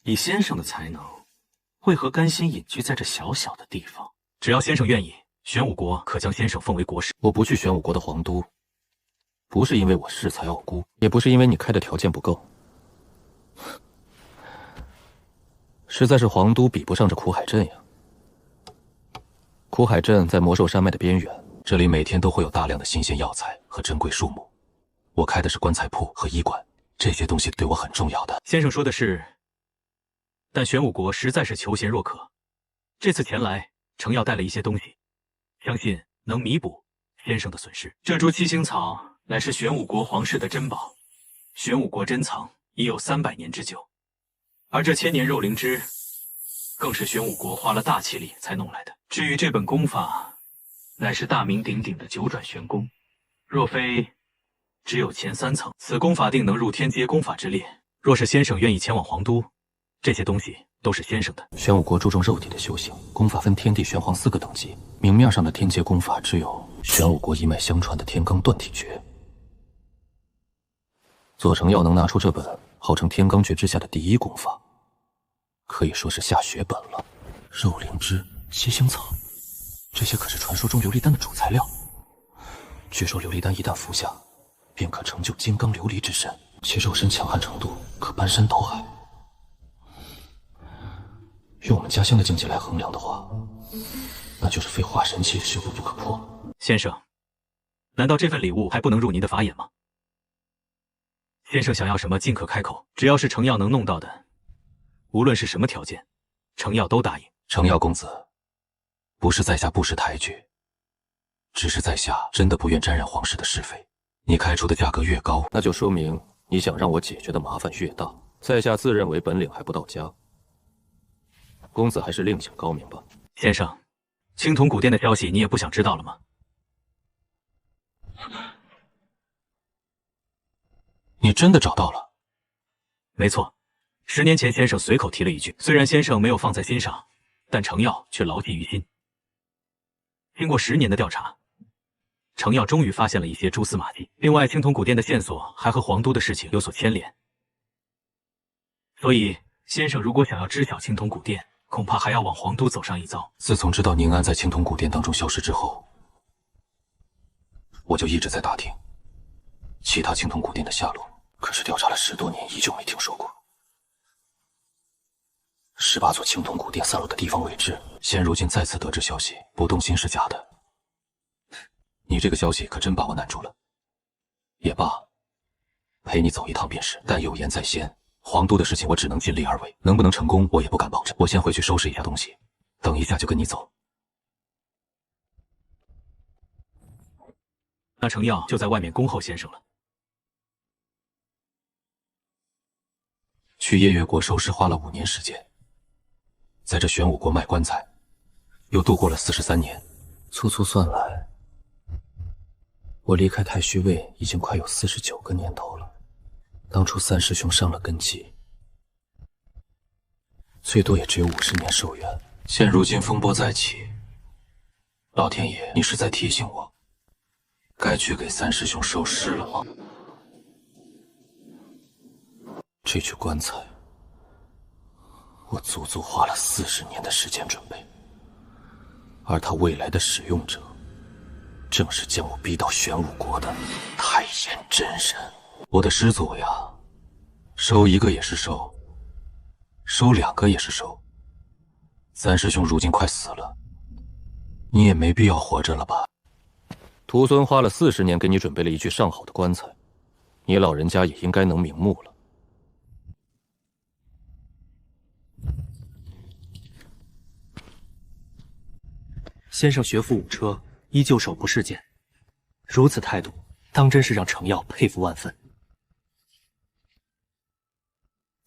以先生的才能，为何甘心隐居在这小小的地方？只要先生愿意，玄武国可将先生奉为国师。我不去玄武国的皇都，不是因为我恃才傲孤，也不是因为你开的条件不够，实在是皇都比不上这苦海镇呀。苦海镇在魔兽山脉的边缘，这里每天都会有大量的新鲜药材和珍贵树木。我开的是棺材铺和医馆，这些东西对我很重要的。先生说的是，但玄武国实在是求贤若渴，这次前来，程耀带了一些东西，相信能弥补先生的损失。这株七星草乃是玄武国皇室的珍宝，玄武国珍藏已有300年之久，而这千年肉灵芝更是玄武国花了大气力才弄来的。至于这本功法，乃是大名鼎鼎的九转玄功，若非只有前3层，此功法定能入天阶功法之列。若是先生愿意前往皇都，这些东西都是先生的。玄武国注重肉体的修行，功法分天地玄黄4个等级，明面上的天阶功法只有玄武国一脉相传的天罡断体诀。左承耀能拿出这本号称天罡诀之下的第1功法，可以说是下血本了。肉灵芝、七星草，这些可是传说中琉璃丹的主材料。据说琉璃丹一旦服下，便可成就金刚琉璃之身，其肉身强悍程度可搬山倒海。用我们家乡的境界来衡量的话，那就是非化神期修复不可破。先生，难道这份礼物还不能入您的法眼吗？先生想要什么尽可开口，只要是程耀能弄到的，无论是什么条件，程耀都答应。程耀公子，不是在下不识抬举，只是在下真的不愿沾染皇室的是非。你开出的价格越高，那就说明你想让我解决的麻烦越大。在下自认为本领还不到家，公子还是另请高明吧。先生，青铜古殿的消息你也不想知道了吗？你真的找到了？没错，10年前先生随口提了一句，虽然先生没有放在心上，但程耀却牢记于心。经过10年的调查，程耀终于发现了一些蛛丝马迹。另外，青铜古殿的线索还和皇都的事情有所牵连，所以先生如果想要知晓青铜古殿，恐怕还要往皇都走上一遭。自从知道宁安在青铜古殿当中消失之后，我就一直在打听其他青铜古殿的下落，可是调查了10多年，依旧没听说过。18座青铜古殿散落的地方位置，现如今再次得知消息，不动心是假的。你这个消息可真把我难住了。也罢，陪你走一趟便是。但有言在先，皇都的事情我只能尽力而为，能不能成功我也不敢保证。我先回去收拾一下东西，等一下就跟你走。那程耀就在外面恭候先生了。去夜月国收尸花了5年时间，在这玄武国卖棺材，又度过了43年，粗粗算来，我离开太虚卫已经快有49个年头了。当初三师兄伤了根基，最多也只有50年寿元。现如今风波再起，老天爷，你是在提醒我，该去给三师兄收尸了吗？这具棺材，我足足花了40年的时间准备，而他未来的使用者，正是将我逼到玄武国的太炎真人。我的师祖呀，收一个也是收，收2个也是收。三师兄如今快死了，你也没必要活着了吧？徒孙花了40年给你准备了一具上好的棺材，你老人家也应该能瞑目了。先生学富五车，依旧手不释剑，如此态度，当真是让程耀佩服万分。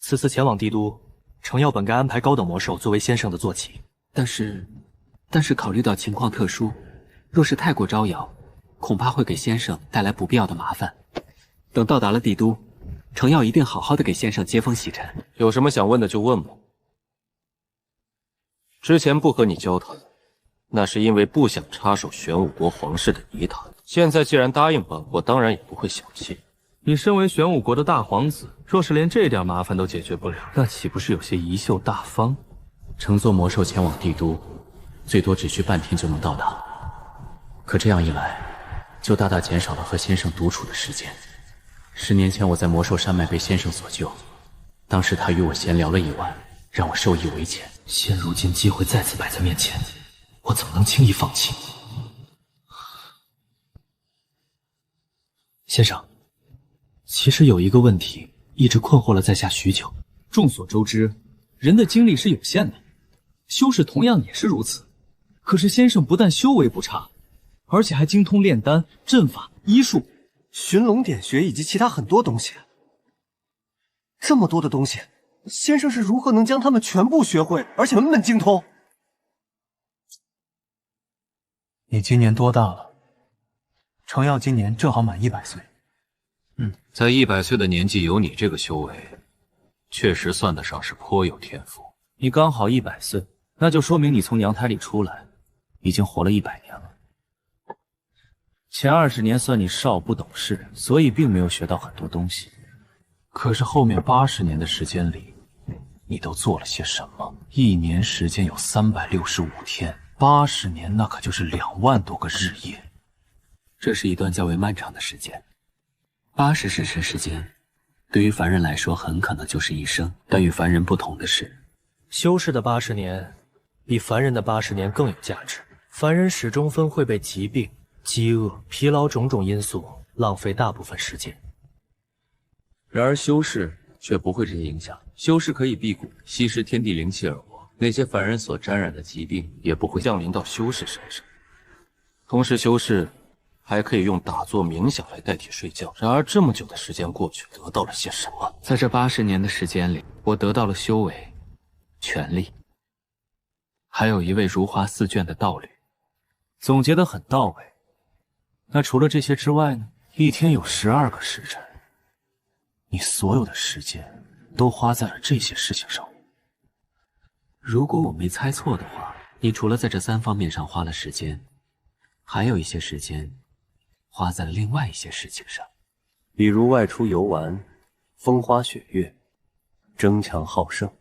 此次前往帝都，程耀本该安排高等魔兽作为先生的坐骑，但是考虑到情况特殊，若是太过招摇，恐怕会给先生带来不必要的麻烦。等到达了帝都，程耀一定好好的给先生接风洗尘。有什么想问的就问吧。之前不和你交谈，那是因为不想插手玄武国皇室的泥潭。现在既然答应帮，我当然也不会小气。你身为玄武国的大皇子，若是连这点麻烦都解决不了，那岂不是有些贻秀大方？乘坐魔兽前往帝都，最多只需半天就能到达。可这样一来，就大大减少了和先生独处的时间。10年前我在魔兽山脉被先生所救，当时他与我闲聊了一晚，让我受益匪浅。现如今机会再次摆在面前，我怎么能轻易放弃？先生，其实有一个问题一直困惑了在下许久。众所周知，人的精力是有限的，修士同样也是如此。可是先生不但修为不差，而且还精通炼丹、阵法、医术、寻龙点穴以及其他很多东西。这么多的东西，先生是如何能将它们全部学会，而且门门精通？你今年多大了？程耀今年正好满100岁。在100岁的年纪有你这个修为，确实算得上是颇有天赋。你刚好100岁，那就说明你从娘胎里出来，已经活了100年了。前20年算你少不懂事，所以并没有学到很多东西。可是后面80年的时间里，你都做了些什么？1年时间有365天，80年那可就是2万多个日夜。这是一段较为漫长的时间。80时辰时间，对于凡人来说很可能就是一生，但与凡人不同的是，修士的80年比凡人的80年更有价值。凡人始终会被疾病、饥饿、疲劳种种因素浪费大部分时间，然而修士却不会这些影响。修士可以辟谷，吸食天地灵气而活，那些凡人所沾染的疾病也不会降临到修士身上。同时，修士还可以用打坐冥想来代替睡觉。然而这么久的时间过去，得到了些什么？在这80年的时间里，我得到了修为、权力，还有一位如花似眷的道侣。总结得很到位。那除了这些之外呢？一天有12个时辰，你所有的时间都花在了这些事情上。如果我没猜错的话，你除了在这3方面上花了时间，还有一些时间花在了另外一些事情上，比如外出游玩、风花雪月、争强好胜，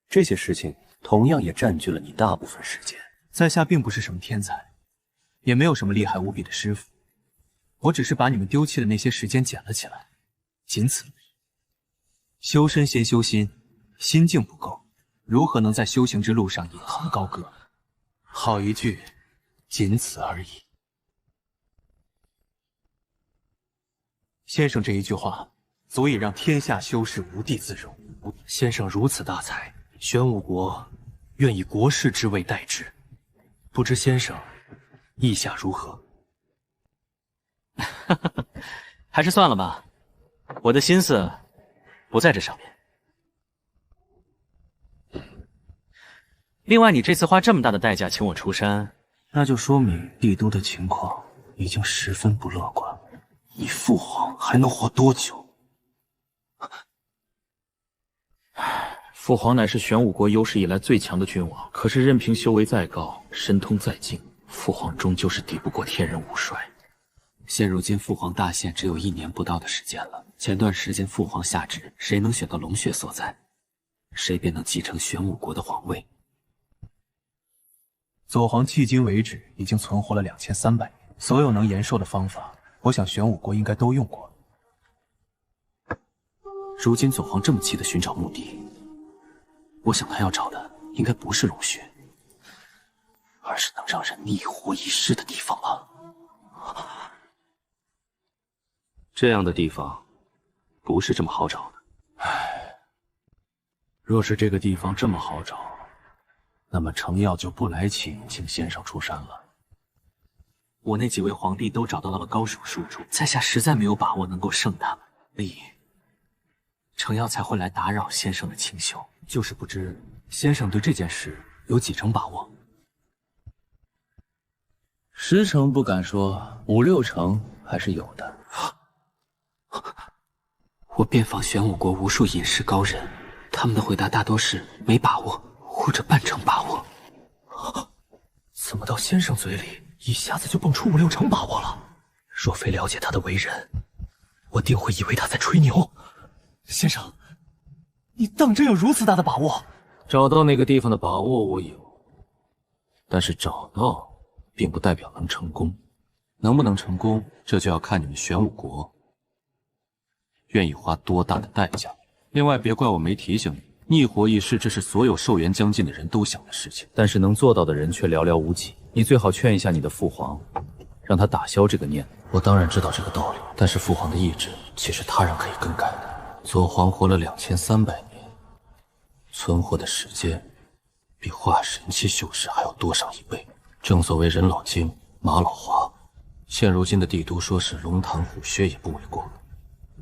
这些事情同样也占据了你大部分时间。在下并不是什么天才，也没有什么厉害无比的师傅，我只是把你们丢弃的那些时间捡了起来，仅此。修身先修心，心境不够，如何能在修行之路上引吭高歌？好一句，仅此而已。先生这一句话，足以让天下修士无地自容。先生如此大才，玄武国愿以国士之位待之，不知先生意下如何？还是算了吧，我的心思不在这上面。另外，你这次花这么大的代价请我出山，那就说明帝都的情况已经十分不乐观。你父皇还能活多久？父皇乃是玄武国有史以来最强的君王，可是任凭修为再高，神通再精，父皇终究是抵不过天人五衰。现如今父皇大限只有1年不到的时间了。前段时间父皇下旨，谁能选到龙穴所在，谁便能继承玄武国的皇位。左皇迄今为止已经存活了2300年，所有能延寿的方法，我想玄武国应该都用过。如今左皇这么急的寻找墓地，我想他要找的应该不是龙穴，而是能让人逆活一世的地方吧。这样的地方不是这么好找的。唉，若是这个地方这么好找，那么程耀就不来请先生出山了。我那几位皇帝都找到了高手输出，在下实在没有把握能够胜他们，所以程耀才会来打扰先生的清修。就是不知先生对这件事有几成把握？10成不敢说，5、6成还是有的。我遍访玄武国无数隐士高人，他们的回答大多是没把握或者半成把握。怎么到先生嘴里一下子就蹦出5、6成把握了？若非了解他的为人，我定会以为他在吹牛。先生，你当真有如此大的把握？找到那个地方的把握我有，但是找到并不代表能成功。能不能成功，这就要看你们玄武国愿意花多大的代价。另外，别怪我没提醒你，逆活一世，这是所有寿元将近的人都想的事情，但是能做到的人却寥寥无几。你最好劝一下你的父皇，让他打消这个念。我当然知道这个道理，但是父皇的意志岂是他人可以更改的？左皇活了2300年，存活的时间比化神期修士还要多上1倍。正所谓人老精，马老滑。现如今的帝都，说是龙潭虎穴也不为过。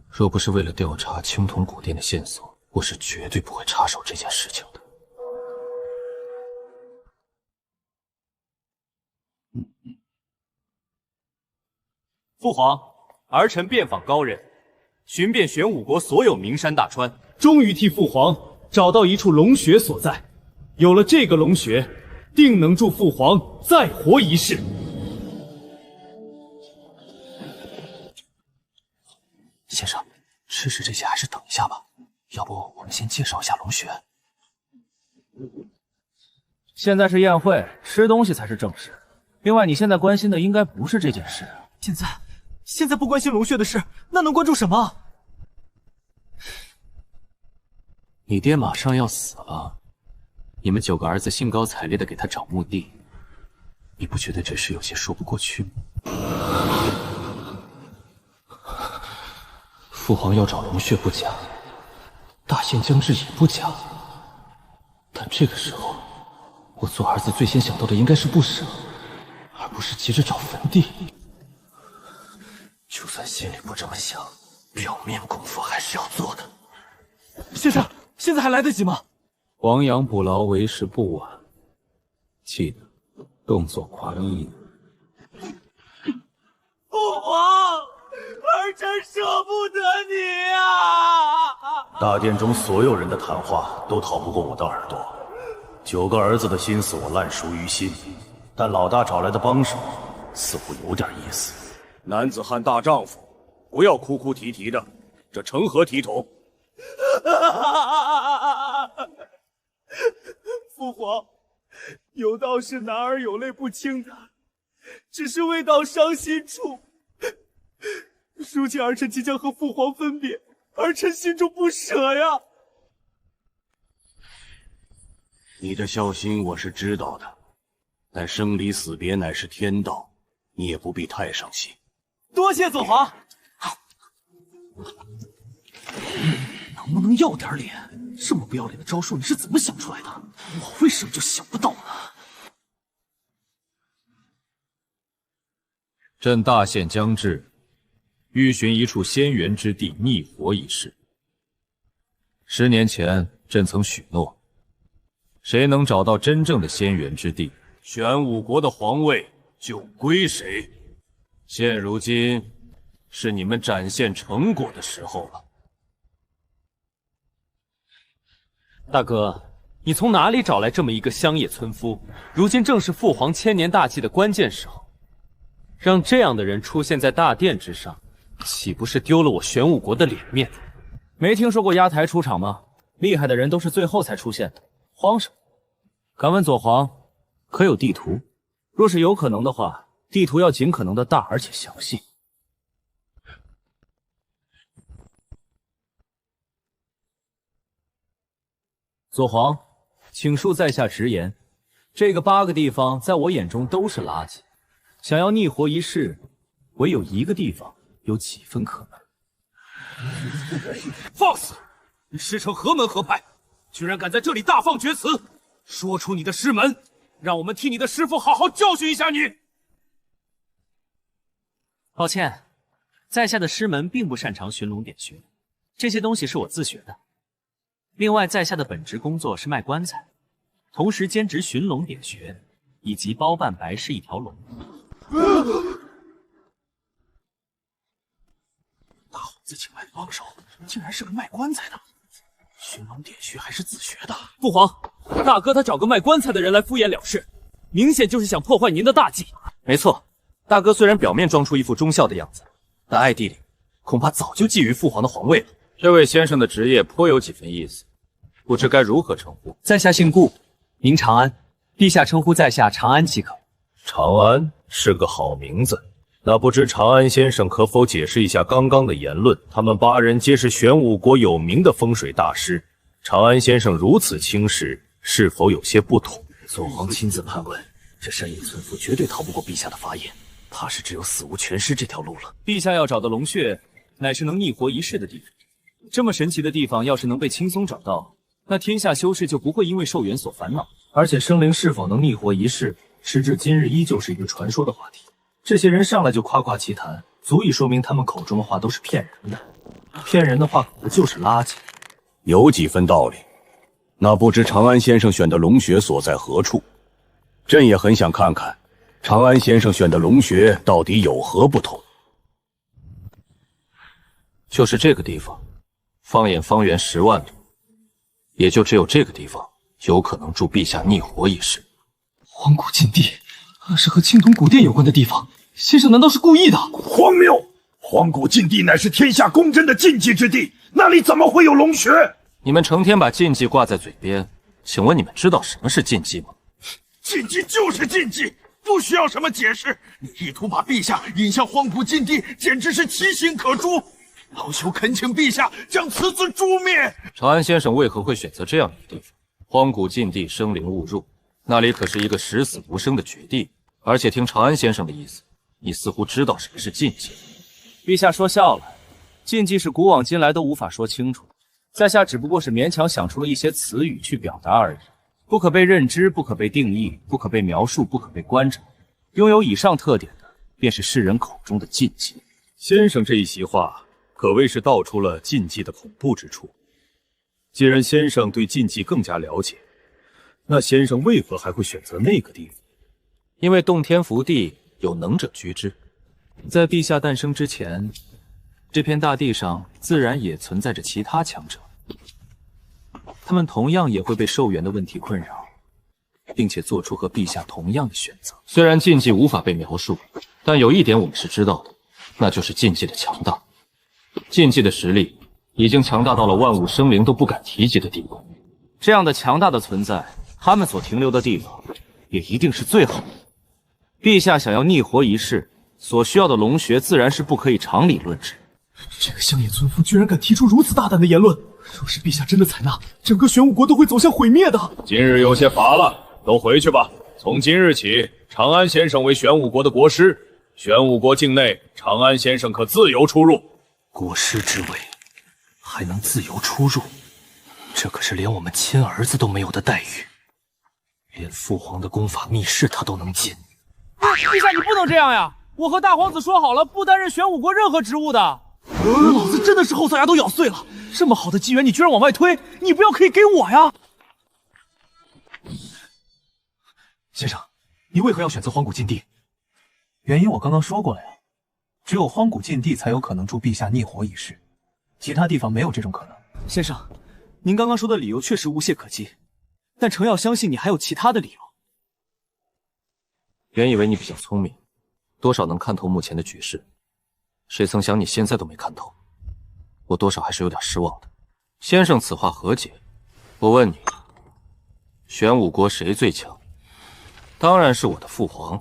若不是为了调查青铜古殿的线索，我是绝对不会插手这件事情的。父皇，儿臣遍访高人，寻遍玄武国所有名山大川，终于替父皇找到一处龙穴所在。有了这个龙穴，定能助父皇再活一世。先生，吃食这些还是等一下吧，要不我们先介绍一下龙穴。现在是宴会，吃东西才是正事。另外，你现在关心的应该不是这件事。现在不关心龙穴的事，那能关注什么？你爹马上要死了，你们9个儿子兴高采烈的给他找墓地，你不觉得这事有些说不过去吗？父皇要找龙穴不假，大限将至也不假，但这个时候，我做儿子最先想到的应该是不舍，而不是急着找坟地。就算心里不这么想，表面功夫还是要做的。先生，现在还来得及吗？亡羊补牢为时不晚，记得动作快一点。父皇，儿臣舍不得你啊！大殿中所有人的谈话都逃不过我的耳朵。9个儿子的心思我烂熟于心，但老大找来的帮手似乎有点意思。男子汉大丈夫，不要哭哭啼啼的，这成何体统？父皇，有道是男儿有泪不轻弹，只是未到伤心处。如今儿臣即将和父皇分别，儿臣心中不舍呀。你的孝心我是知道的，但生离死别乃是天道，你也不必太伤心。多谢左皇。能不能要点脸？这么不要脸的招数你是怎么想出来的？我为什么就想不到呢？朕大限将至，欲寻一处仙源之地逆活一世。10年前，朕曾许诺，谁能找到真正的仙源之地，玄武国的皇位就归谁。现如今是你们展现成果的时候了。大哥，你从哪里找来这么一个乡野村夫？如今正是父皇千年大计的关键时候，让这样的人出现在大殿之上，岂不是丢了我玄武国的脸面？没听说过压台出场吗？厉害的人都是最后才出现的，慌什么？敢问左皇，可有地图？若是有可能的话，地图要尽可能的大而且详细。左皇，请恕在下直言，这个8个地方在我眼中都是垃圾。想要逆活一世，唯有一个地方有几分可能。放肆！你师承何门何派？居然敢在这里大放厥词！说出你的师门，让我们替你的师父好好教训一下你。抱歉，在下的师门并不擅长寻龙点穴，这些东西是我自学的。另外，在下的本职工作是卖棺材，同时兼职寻龙点穴，以及包办白氏一条龙。大猴子请来的帮手，竟然是个卖棺材的，寻龙点穴还是自学的。父皇，大哥他找个卖棺材的人来敷衍了事，明显就是想破坏您的大计。没错，大哥虽然表面装出一副忠孝的样子，但暗地里恐怕早就觊觎父皇的皇位了。这位先生的职业颇有几分意思，不知该如何称呼。在下姓顾，名长安，陛下称呼在下长安即可。长安是个好名字，那不知长安先生可否解释一下刚刚的言论？他们8人皆是玄武国有名的风水大师，长安先生如此轻视，是否有些不妥？左皇亲自盘问，这山野村夫绝对逃不过陛下的法眼，怕是只有死无全尸这条路了。陛下要找的龙穴，乃是能逆活一世的地方。这么神奇的地方，要是能被轻松找到，那天下修士就不会因为寿元所烦恼。而且生灵是否能逆活一世，时至今日依旧是一个传说的话题。这些人上来就夸夸其谈，足以说明他们口中的话都是骗人的。骗人的话可不就是垃圾？有几分道理。那不知长安先生选的龙穴所在何处？朕也很想看看，长安先生选的龙穴到底有何不同。就是这个地方，放眼方圆10万里，也就只有这个地方有可能助陛下逆活一世。荒古禁地，那是和青铜古殿有关的地方。先生难道是故意的？荒谬！荒古禁地乃是天下公认的禁忌之地，那里怎么会有龙穴？你们成天把禁忌挂在嘴边，请问你们知道什么是禁忌吗？禁忌就是禁忌，不需要什么解释。你意图把陛下引向荒古禁地，简直是其心可诛。老朽恳请陛下将此子诛灭。长安先生为何会选择这样一个地方？荒古禁地，生灵勿入，那里可是一个十死无生的绝地。而且听长安先生的意思，你似乎知道什么是禁忌。陛下说笑了，禁忌是古往今来都无法说清楚，在下只不过是勉强想出了一些词语去表达而已。不可被认知，不可被定义，不可被描述，不可被观察。拥有以上特点的，便是世人口中的禁忌。先生这一席话，可谓是道出了禁忌的恐怖之处。既然先生对禁忌更加了解，那先生为何还会选择那个地方？因为洞天福地有能者居之，在陛下诞生之前，这片大地上自然也存在着其他强者，他们同样也会被寿元的问题困扰，并且做出和陛下同样的选择。虽然禁忌无法被描述，但有一点我们是知道的，那就是禁忌的强大。禁忌的实力已经强大到了万物生灵都不敢提及的地步。这样的强大的存在，他们所停留的地方也一定是最好的。陛下想要逆活一世，所需要的龙穴自然是不可以常理论之。这个乡野村夫居然敢提出如此大胆的言论，若是陛下真的采纳，整个玄武国都会走向毁灭的。今日有些乏了，都回去吧。从今日起，长安先生为玄武国的国师，玄武国境内，长安先生可自由出入。国师之位，还能自由出入，这可是连我们亲儿子都没有的待遇。连父皇的功法密室他都能进。陛下，你不能这样呀！我和大皇子说好了，不担任玄武国任何职务的。老子真的是后槽牙都咬碎了！这么好的机缘，你居然往外推，你不要可以给我呀！先生，你为何要选择荒古禁地？原因我刚刚说过了呀，只有荒古禁地才有可能助陛下逆活一世，其他地方没有这种可能。先生，您刚刚说的理由确实无懈可击，但程耀相信你还有其他的理由。原以为你比较聪明，多少能看透目前的局势，谁曾想你现在都没看透，我多少还是有点失望的。先生此话何解？我问你，玄武国谁最强？当然是我的父皇。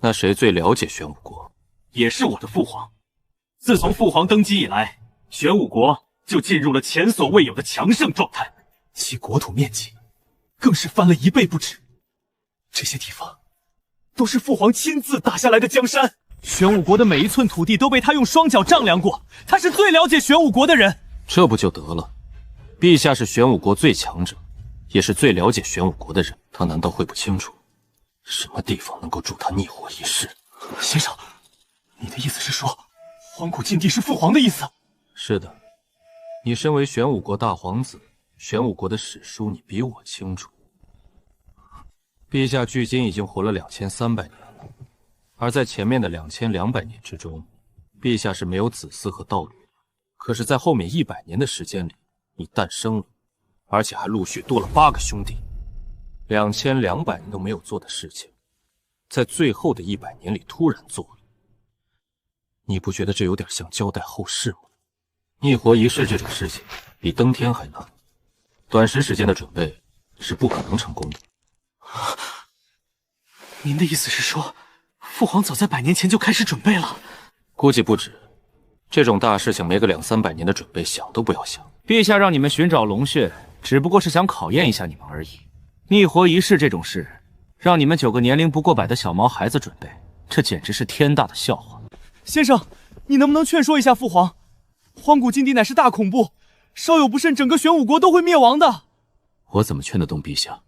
那谁最了解玄武国？也是我的父皇。自从父皇登基以来，玄武国就进入了前所未有的强盛状态，其国土面积更是翻了1倍不止。这些地方都是父皇亲自打下来的江山，玄武国的每一寸土地都被他用双脚丈量过，他是最了解玄武国的人。这不就得了？陛下是玄武国最强者，也是最了解玄武国的人，他难道会不清楚什么地方能够助他逆活一世？先生，你的意思是说，荒古禁地是父皇的意思？是的，你身为玄武国大皇子，玄武国的史书你比我清楚。陛下距今已经活了2300年了，而在前面的2200年之中，陛下是没有子嗣和道侣的。可是，在后面100年的时间里，你诞生了，而且还陆续多了8个兄弟。2200年都没有做的事情，在最后的100年里突然做了。你不觉得这有点像交代后事吗？逆活一世这种事情比登天还难，短时间的准备是不可能成功的。您的意思是说，父皇早在100年前就开始准备了？估计不止，这种大事情没个200-300年的准备，想都不要想。陛下让你们寻找龙穴，只不过是想考验一下你们而已。逆活一世这种事，让你们9个年龄不过百的小毛孩子准备，这简直是天大的笑话。先生，你能不能劝说一下父皇？荒古禁地乃是大恐怖，稍有不慎，整个玄武国都会灭亡的。我怎么劝得动陛下？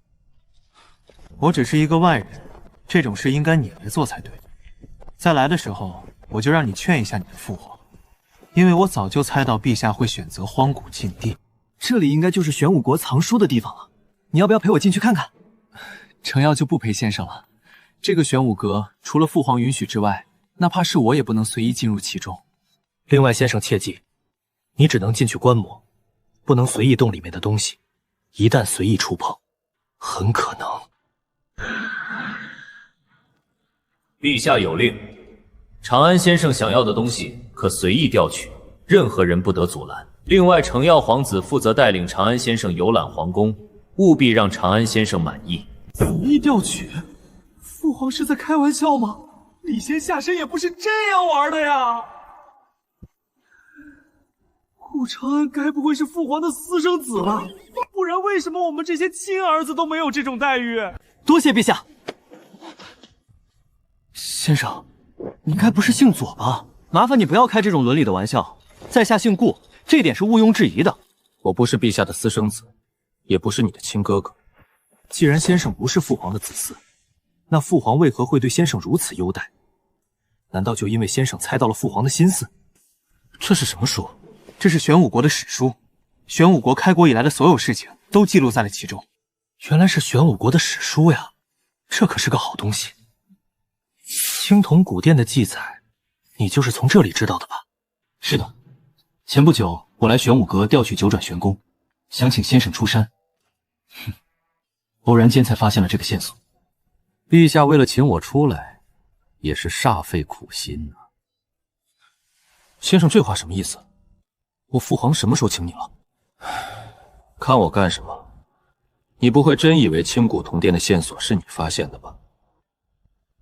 我只是一个外人，这种事应该你来做才对。再来的时候，我就让你劝一下你的父皇，因为我早就猜到陛下会选择荒古禁地。这里应该就是玄武国藏书的地方了，你要不要陪我进去看看？程耀就不陪先生了。这个玄武阁除了父皇允许之外，哪怕是我也不能随意进入其中。另外，先生切记，你只能进去观摩，不能随意动里面的东西。一旦随意触碰，很可能……陛下有令，长安先生想要的东西可随意调取，任何人不得阻拦。另外，程耀皇子负责带领长安先生游览皇宫，务必让长安先生满意。随意调取？父皇是在开玩笑吗？礼贤下身也不是这样玩的呀！顾长安该不会是父皇的私生子吧？不然为什么我们这些亲儿子都没有这种待遇？多谢陛下。先生，你该不是姓左吧？麻烦你不要开这种伦理的玩笑。在下姓顾，这点是毋庸置疑的。我不是陛下的私生子，也不是你的亲哥哥。既然先生不是父皇的子嗣，那父皇为何会对先生如此优待？难道就因为先生猜到了父皇的心思？这是什么书？这是玄武国的史书，玄武国开国以来的所有事情都记录在了其中。原来是玄武国的史书呀，这可是个好东西。青铜古殿的记载，你就是从这里知道的吧？是的，前不久我来玄武阁调取九转玄功，想请先生出山。偶然间才发现了这个线索。陛下为了请我出来，也是煞费苦心啊。先生这话什么意思？我父皇什么时候请你了？看我干什么？你不会真以为青古铜殿的线索是你发现的吧？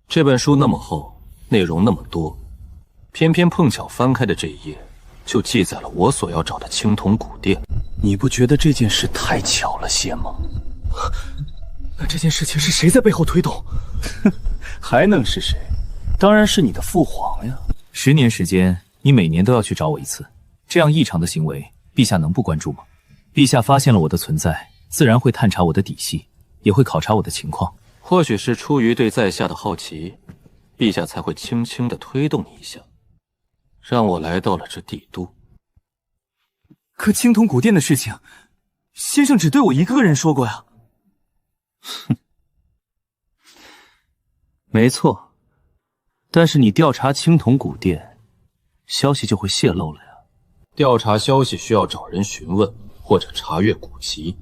这本书那么厚，内容那么多，偏偏碰巧翻开的这一页，就记载了我所要找的青铜古殿。你不觉得这件事太巧了些吗？那这件事情是谁在背后推动？还能是谁？当然是你的父皇呀。10年时间，你每年都要去找我一次，这样异常的行为，陛下能不关注吗？陛下发现了我的存在，自然会探查我的底细，也会考察我的情况。或许是出于对在下的好奇，陛下才会轻轻地推动你一下，让我来到了这帝都。可青铜古殿的事情，先生只对我一个人说过呀。哼，没错，但是你调查青铜古殿，消息就会泄露了呀。调查消息需要找人询问或者查阅古籍，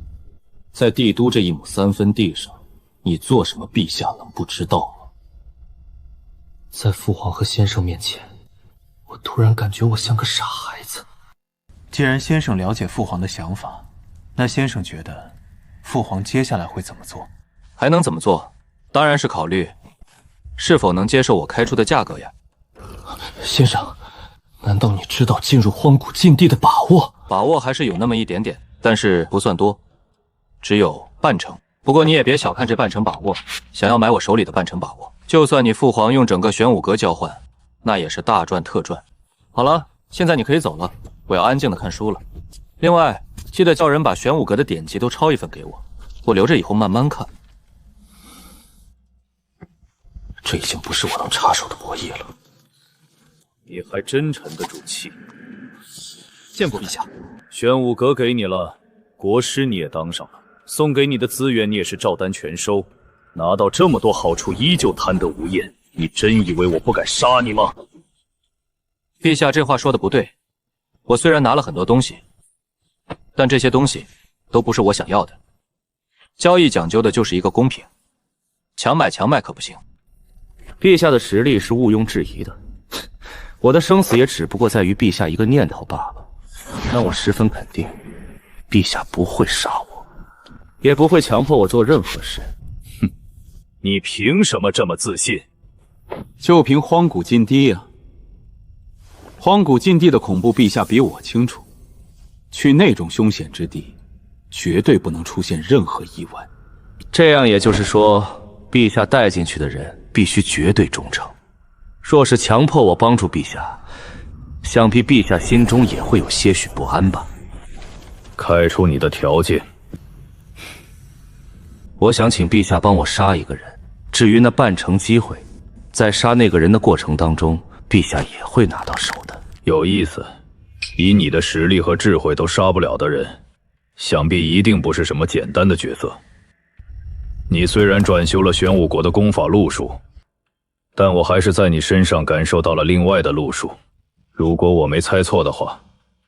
在帝都这一亩3分地上，你做什么，陛下能不知道吗？在父皇和先生面前，我突然感觉我像个傻孩子。既然先生了解父皇的想法，那先生觉得父皇接下来会怎么做？还能怎么做？当然是考虑是否能接受我开出的价格呀。先生，难道你知道进入荒古禁地的把握？把握还是有那么一点点，但是不算多，只有半成。不过你也别小看这半成把握，想要买我手里的半成把握，就算你父皇用整个玄武阁交换，那也是大赚特赚。好了，现在你可以走了，我要安静的看书了。另外，记得叫人把玄武阁的典籍都抄一份给我，我留着以后慢慢看。这已经不是我能插手的博弈了。你还真沉得住气。见过陛下。玄武阁给你了，国师你也当上了，送给你的资源你也是照单全收，拿到这么多好处依旧贪得无厌，你真以为我不敢杀你吗？陛下这话说的不对，我虽然拿了很多东西，但这些东西都不是我想要的。交易讲究的就是一个公平，强买强卖可不行。陛下的实力是毋庸置疑的，我的生死也只不过在于陛下一个念头罢了。那我十分肯定，陛下不会杀我，也不会强迫我做任何事。哼，你凭什么这么自信？就凭荒古禁地啊！荒古禁地的恐怖，陛下比我清楚。去那种凶险之地，绝对不能出现任何意外。这样也就是说，陛下带进去的人必须绝对忠诚。若是强迫我帮助陛下，想必陛下心中也会有些许不安吧。开出你的条件。我想请陛下帮我杀一个人，至于那半成机会，在杀那个人的过程当中，陛下也会拿到手的。有意思，以你的实力和智慧都杀不了的人，想必一定不是什么简单的角色。你虽然转修了玄武国的功法路数，但我还是在你身上感受到了另外的路数。如果我没猜错的话，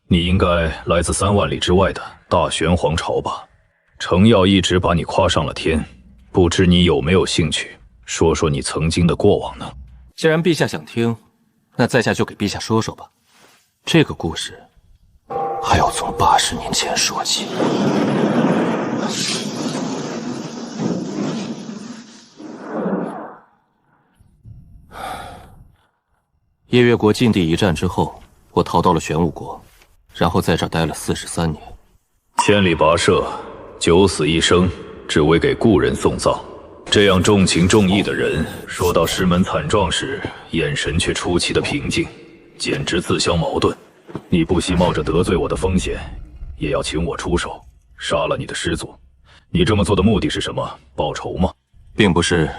你应该来自3万里之外的大玄皇朝吧？程耀一直把你夸上了天，不知你有没有兴趣说说你曾经的过往呢？既然陛下想听，那在下就给陛下说说吧。这个故事还要从80年前说起。夜月国禁地一战之后，我逃到了玄武国，然后在这儿待了43年。千里跋涉，九死一生，只为给故人送葬。这样重情重义的人，说到师门惨状时，眼神却出奇的平静，简直自相矛盾。你不惜冒着得罪我的风险，也要请我出手杀了你的师祖。你这么做的目的是什么？报仇吗？并不是，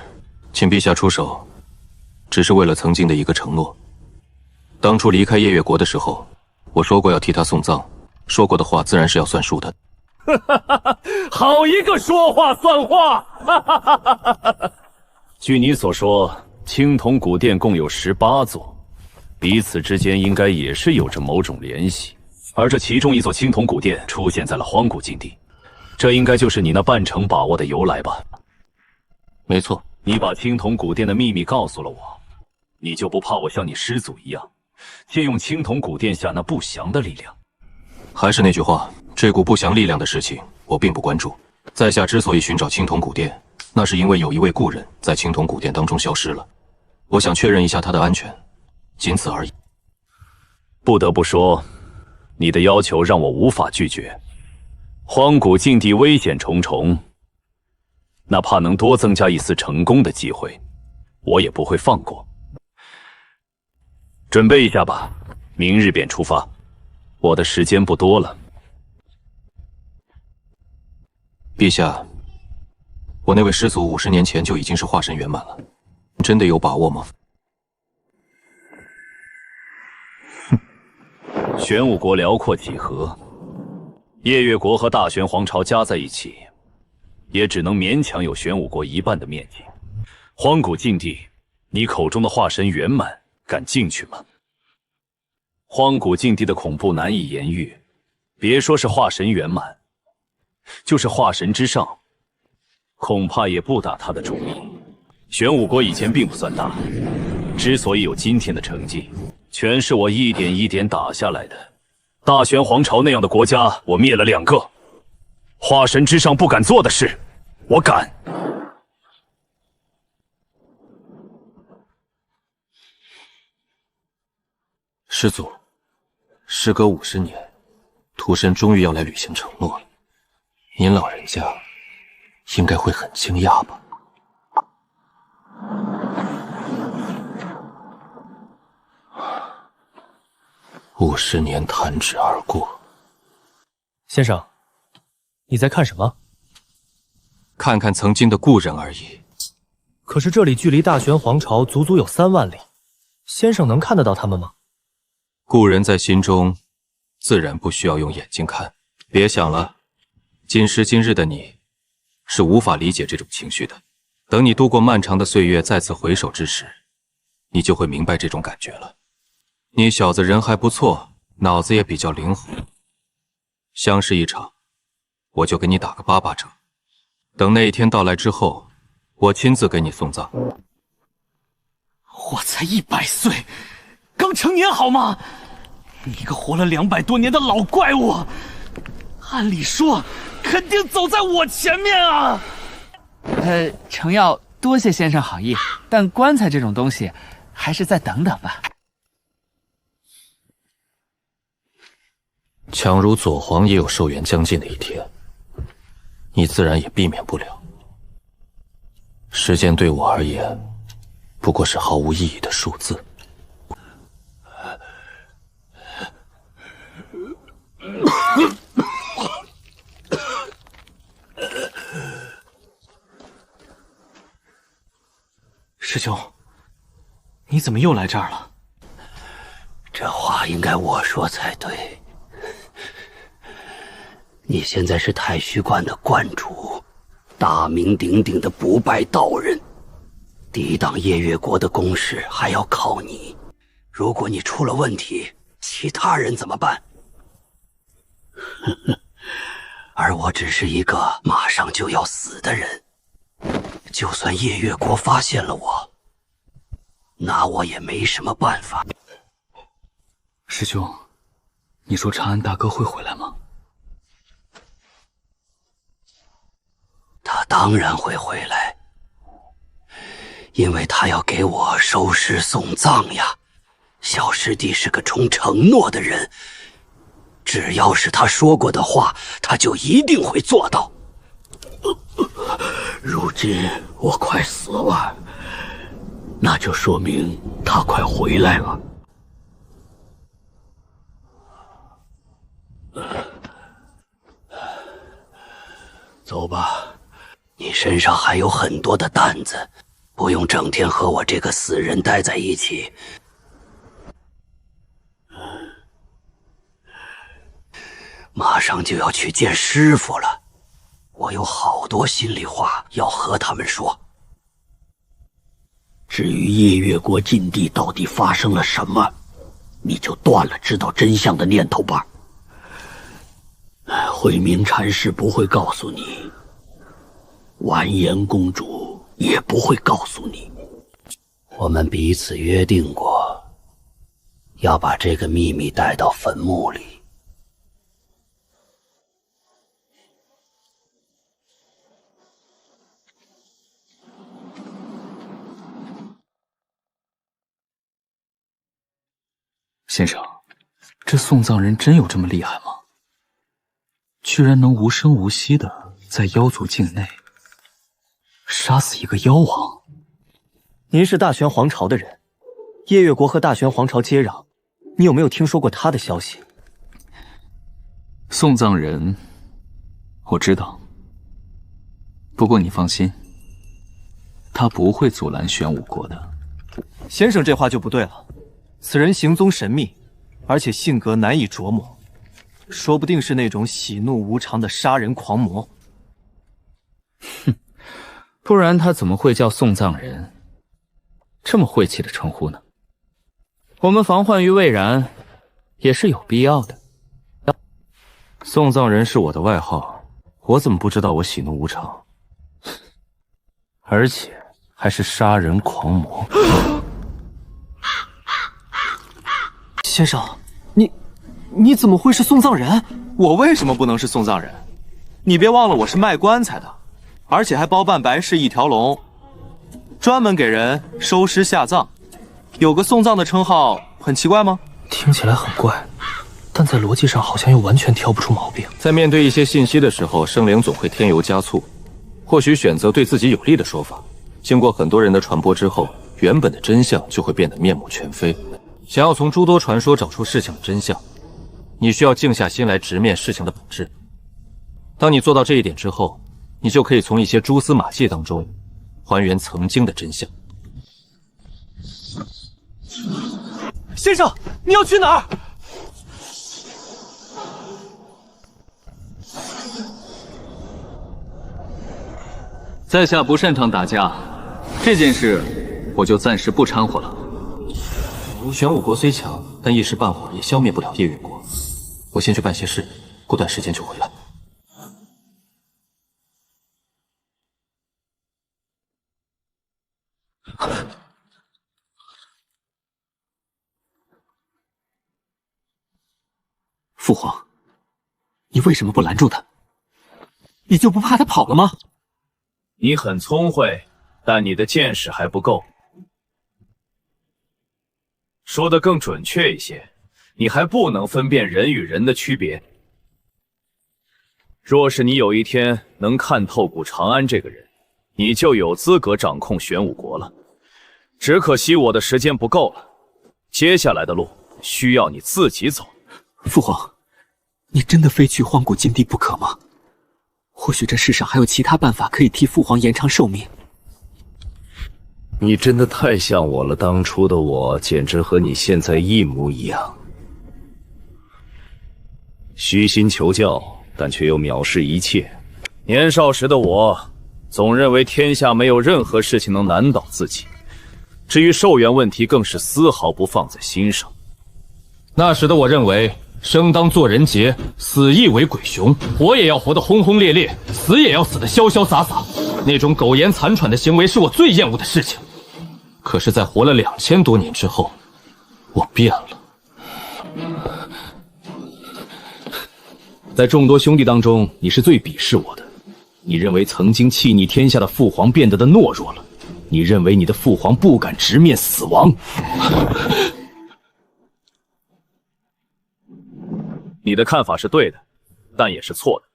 请陛下出手，只是为了曾经的一个承诺。当初离开夜月国的时候，我说过要替他送葬，说过的话自然是要算数的。好一个说话算话！据你所说，青铜古殿共有18座，彼此之间应该也是有着某种联系。而这其中一座青铜古殿出现在了荒古禁地，这应该就是你那半成把握的由来吧？没错，你把青铜古殿的秘密告诉了我，你就不怕我像你师祖一样，借用青铜古殿下那不祥的力量？还是那句话，这股不祥力量的事情我并不关注。在下之所以寻找青铜古殿，那是因为有一位故人在青铜古殿当中消失了，我想确认一下他的安全，仅此而已。不得不说，你的要求让我无法拒绝。荒古禁地危险重重，哪怕能多增加一丝成功的机会，我也不会放过。准备一下吧，明日便出发。我的时间不多了。陛下，我那位师祖50年前就已经是化神圆满了，真的有把握吗？玄武国辽阔几何，夜月国和大玄皇朝加在一起，也只能勉强有玄武国1半的面积。荒古禁地你口中的化神圆满，敢进去吗？荒古禁地的恐怖难以言喻，别说是化神圆满，就是化神之上，恐怕也不打他的主意。玄武国以前并不算大，之所以有今天的成绩，全是我一点一点打下来的。大玄皇朝那样的国家，我灭了2个。化神之上不敢做的事，我敢。师祖，时隔50年，屠神终于要来履行承诺了。您老人家应该会很惊讶吧？50年弹指而过。先生，你在看什么？看看曾经的故人而已。可是这里距离大玄皇朝足足有3万里，先生能看得到他们吗？故人在心中，自然不需要用眼睛看。别想了，今时今日的你，是无法理解这种情绪的。等你度过漫长的岁月，再次回首之时，你就会明白这种感觉了。你小子人还不错，脑子也比较灵活。相识一场，我就给你打个88折。等那一天到来之后，我亲自给你送葬。我才100岁，刚成年好吗？你个活了200多年的老怪物，按理说肯定走在我前面啊！程耀，多谢先生好意，但棺材这种东西，还是再等等吧。强如左皇也有寿元将近的一天，你自然也避免不了。时间对我而言，不过是毫无意义的数字。师兄，你怎么又来这儿了？这话应该我说才对。你现在是太虚观的观主，大名鼎鼎的不败道人，抵挡夜月国的攻势还要靠你。如果你出了问题，其他人怎么办？而我只是一个马上就要死的人，就算夜月国发现了我，拿我也没什么办法。师兄，你说长安大哥会回来吗？他当然会回来，因为他要给我收尸送葬呀。小师弟是个重承诺的人，只要是他说过的话，他就一定会做到。如今我快死了，那就说明他快回来了。走吧，你身上还有很多的担子，不用整天和我这个死人待在一起。马上就要去见师傅了，我有好多心里话要和他们说。至于夜月国禁地到底发生了什么，你就断了知道真相的念头吧。慧明禅师不会告诉你，完颜公主也不会告诉你。我们彼此约定过，要把这个秘密带到坟墓里。先生，这送葬人真有这么厉害吗？居然能无声无息的在妖族境内杀死一个妖王。您是大玄皇朝的人，夜月国和大玄皇朝接壤，你有没有听说过他的消息？送葬人我知道，不过你放心，他不会阻拦玄武国的。先生这话就不对了，此人行踪神秘，而且性格难以琢磨，说不定是那种喜怒无常的杀人狂魔。哼，不然他怎么会叫送葬人？这么晦气的称呼呢？我们防患于未然，也是有必要的。送葬人是我的外号，我怎么不知道我喜怒无常？而且还是杀人狂魔。先生，你怎么会是送葬人？我为什么不能是送葬人？你别忘了我是卖棺材的，而且还包办白事一条龙，专门给人收尸下葬。有个送葬的称号，很奇怪吗？听起来很怪，但在逻辑上好像又完全挑不出毛病。在面对一些信息的时候，生灵总会添油加醋，或许选择对自己有利的说法。经过很多人的传播之后，原本的真相就会变得面目全非。想要从诸多传说找出事情的真相，你需要静下心来直面事情的本质。当你做到这一点之后，你就可以从一些蛛丝马迹当中还原曾经的真相。先生，你要去哪儿？在下不擅长打架，这件事我就暂时不掺和了。玄武国虽强，但一时半会儿也消灭不了夜月国。我先去办些事，过段时间就回来。父皇，你为什么不拦住他？你就不怕他跑了吗？你很聪慧，但你的见识还不够。说得更准确一些，你还不能分辨人与人的区别。若是你有一天能看透顾长安这个人，你就有资格掌控玄武国了。只可惜我的时间不够了，接下来的路需要你自己走。父皇，你真的非去荒古禁地不可吗？或许这世上还有其他办法可以替父皇延长寿命。你真的太像我了，当初的我简直和你现在一模一样。虚心求教，但却又藐视一切。年少时的我，总认为天下没有任何事情能难倒自己。至于寿元问题，更是丝毫不放在心上。那时的我认为，生当作人杰，死亦为鬼雄，活也要活得轰轰烈烈，死也要死得潇潇洒洒。那种苟延残喘的行为是我最厌恶的事情。可是，在活了2000多年之后，我变了。在众多兄弟当中，你是最鄙视我的。你认为曾经气逆天下的父皇变得懦弱了，你认为你的父皇不敢直面死亡。你的看法是对的，但也是错的。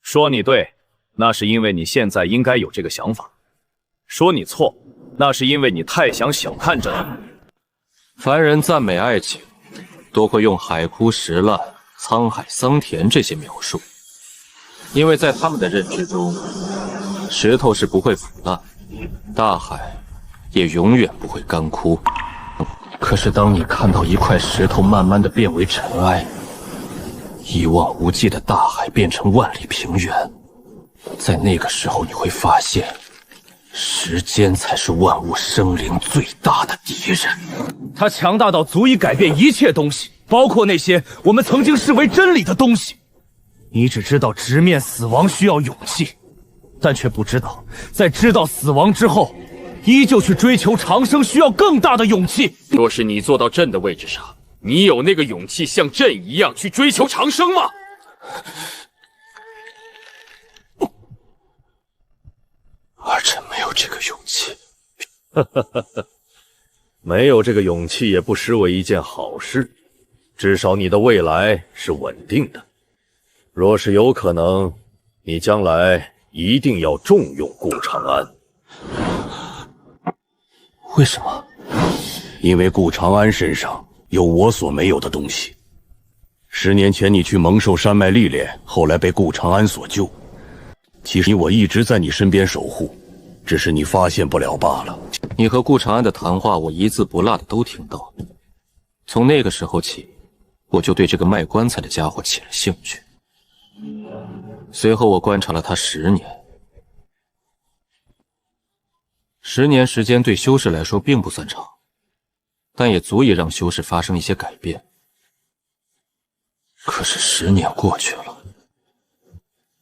说你对，那是因为你现在应该有这个想法；说你错，那是因为你太想小看这里。凡人赞美爱情，都会用海枯石烂、沧海桑田这些描述，因为在他们的认知中，石头是不会腐烂，大海也永远不会干枯。可是当你看到一块石头慢慢的变为尘埃，一望无际的大海变成万里平原，在那个时候你会发现，时间才是万物生灵最大的敌人。它强大到足以改变一切东西，包括那些我们曾经视为真理的东西。你只知道直面死亡需要勇气，但却不知道在知道死亡之后，依旧去追求长生需要更大的勇气。若是你坐到朕的位置上，你有那个勇气像朕一样去追求长生吗？儿臣没有这个勇气。没有这个勇气也不失为一件好事，至少你的未来是稳定的。若是有可能，你将来一定要重用顾长安。为什么？因为顾长安身上有我所没有的东西。10年前你去蒙受山脉历练，后来被顾长安所救。其实我一直在你身边守护，只是你发现不了罢了。你和顾长安的谈话，我一字不落的都听到。从那个时候起，我就对这个卖棺材的家伙起了兴趣。随后我观察了他10年。10年时间对修士来说并不算长，但也足以让修士发生一些改变。可是10年过去了，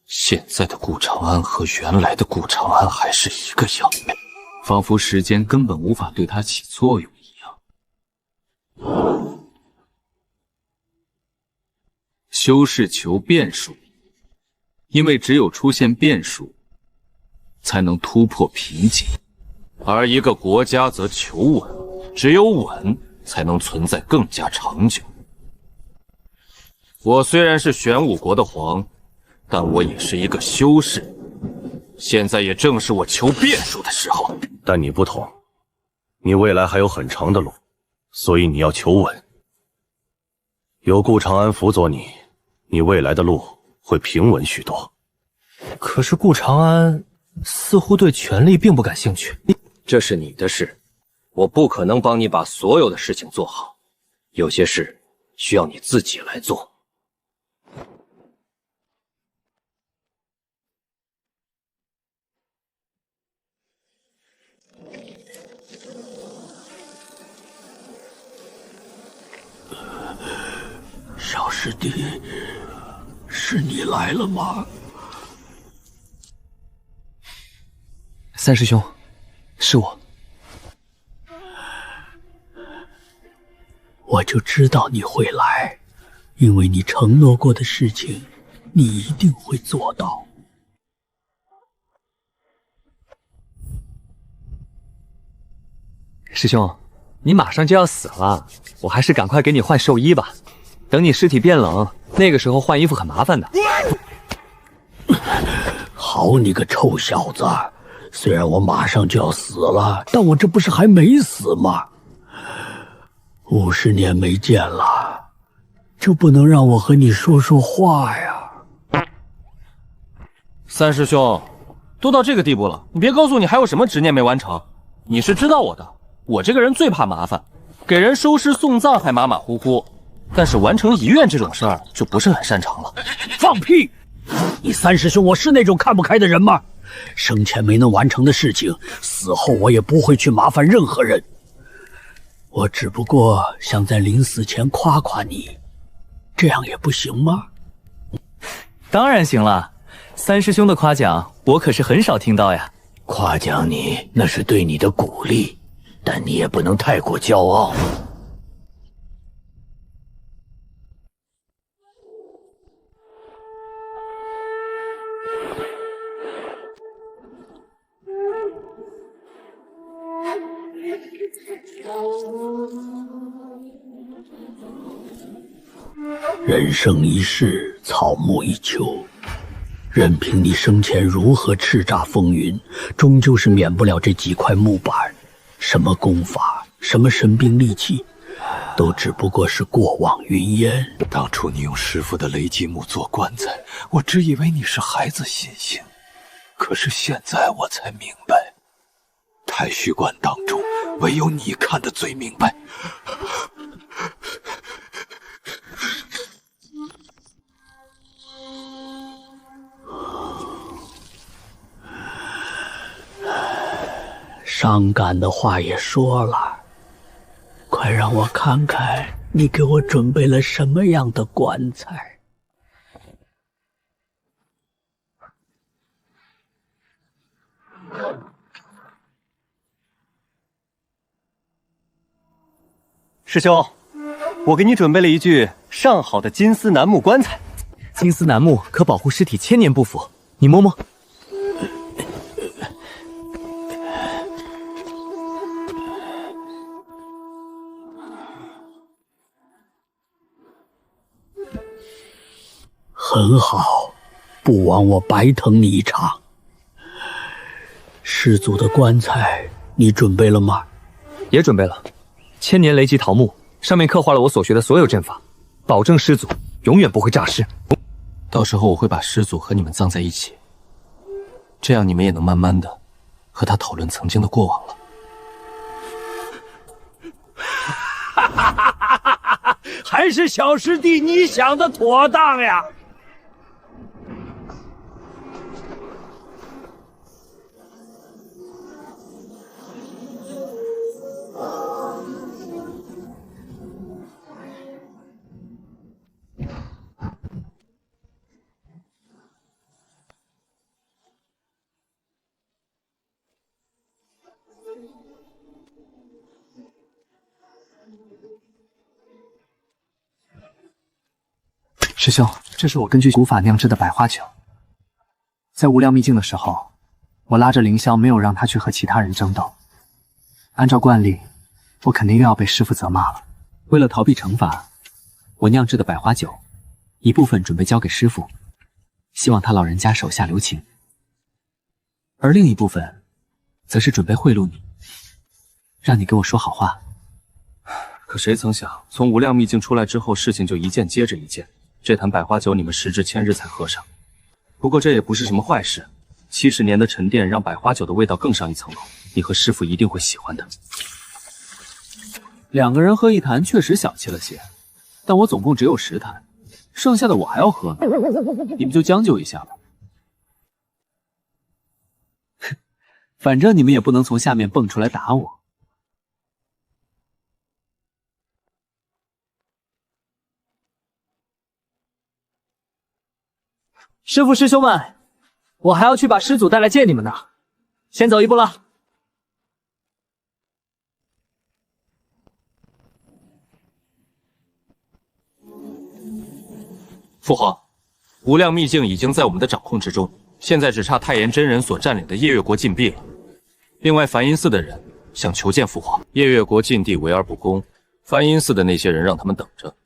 现在的顾长安和原来的顾长安还是一个样，仿佛时间根本无法对他起作用一样。修士求变数，因为只有出现变数，才能突破瓶颈。而一个国家则求稳，只有稳才能存在更加长久。我虽然是玄武国的皇，但我也是一个修士，现在也正是我求变数的时候。但你不同，你未来还有很长的路，所以你要求稳。有顾长安辅佐你，你未来的路会平稳许多。可是顾长安似乎对权力并不感兴趣。这是你的事，我不可能帮你把所有的事情做好，有些事需要你自己来做。小师弟，是你来了吗？三师兄，是我。我就知道你会来，因为你承诺过的事情，你一定会做到。师兄，你马上就要死了，我还是赶快给你换寿衣吧。等你尸体变冷，那个时候换衣服很麻烦的。好你个臭小子！虽然我马上就要死了，但我这不是还没死吗？50年没见了，就不能让我和你说说话呀？三师兄，都到这个地步了，你别告诉我你还有什么执念没完成。你是知道我的，我这个人最怕麻烦，给人收尸送葬还马马虎虎，但是完成遗愿这种事儿就不是很擅长了。放屁！你三师兄我是那种看不开的人吗？生前没能完成的事情，死后我也不会去麻烦任何人。我只不过想在临死前夸夸你，这样也不行吗？当然行了，三师兄的夸奖我可是很少听到呀。夸奖你那是对你的鼓励，但你也不能太过骄傲。人生一世，草木一秋，任凭你生前如何叱咤风云，终究是免不了这几块木板。什么功法，什么神兵利器，都只不过是过往云烟。当初你用师父的雷击木做棺材，我只以为你是孩子心性，可是现在我才明白，太虚观当中唯有你看得最明白。伤感的话也说了，快让我看看你给我准备了什么样的棺材。师兄，我给你准备了一具上好的金丝楠木棺材。金丝楠木可保护尸体1000年不腐，你摸摸。很好，不枉我白疼你一场。师祖的棺材你准备了吗？也准备了，1000年雷击桃木，上面刻画了我所学的所有阵法，保证师祖永远不会诈尸。到时候我会把师祖和你们葬在一起，这样你们也能慢慢的和他讨论曾经的过往了。还是小师弟你想的妥当呀！师兄，这是我根据古法酿制的百花酒。在无量秘境的时候，我拉着凌霄没有让他去和其他人争斗。按照惯例，我肯定又要被师傅责骂了。为了逃避惩罚，我酿制的百花酒，一部分准备交给师傅，希望他老人家手下留情；而另一部分，则是准备贿赂你，让你给我说好话。可谁曾想，从无量秘境出来之后，事情就一件接着一件。这坛百花酒，你们时至千日才喝上。不过这也不是什么坏事，70年的沉淀让百花酒的味道更上一层楼。你和师傅一定会喜欢的。2个人喝一坛确实小气了些，但我总共只有10坛，剩下的我还要喝呢，你们就将就一下吧。反正你们也不能从下面蹦出来打我。师父师兄们，我还要去把师祖带来见你们呢，先走一步了。父皇，无量秘境已经在我们的掌控之中，现在只差太炎真人所占领的夜月国禁闭了。另外，梵音寺的人想求见父皇，夜月国禁地围而不攻，梵音寺的那些人让他们等着。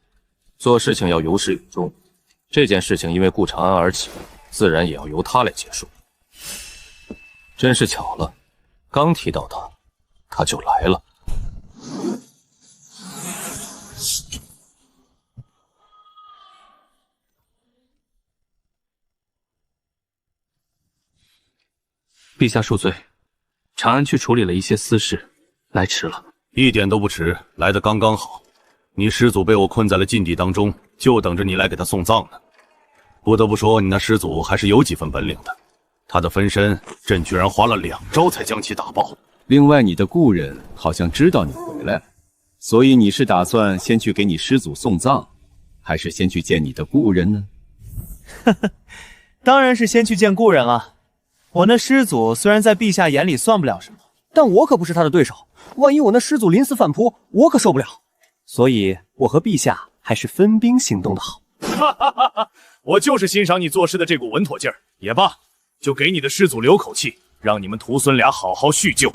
做事情要有始有终。这件事情因为顾长安而起，自然也要由他来结束。真是巧了，刚提到他就来了。陛下恕罪，长安去处理了一些私事，来迟了。一点都不迟，来得刚刚好。你师祖被我困在了禁地当中，就等着你来给他送葬呢。不得不说，你那师祖还是有几分本领的。他的分身，朕居然花了2招才将其打爆。另外，你的故人好像知道你回来了，所以你是打算先去给你师祖送葬，还是先去见你的故人呢？当然是先去见故人了。我那师祖虽然在陛下眼里算不了什么，但我可不是他的对手。万一我那师祖临死反扑，我可受不了。所以，我和陛下还是分兵行动的好。哈哈哈哈！我就是欣赏你做事的这股稳妥劲儿。也罢，就给你的师祖留口气，让你们徒孙俩好好叙旧。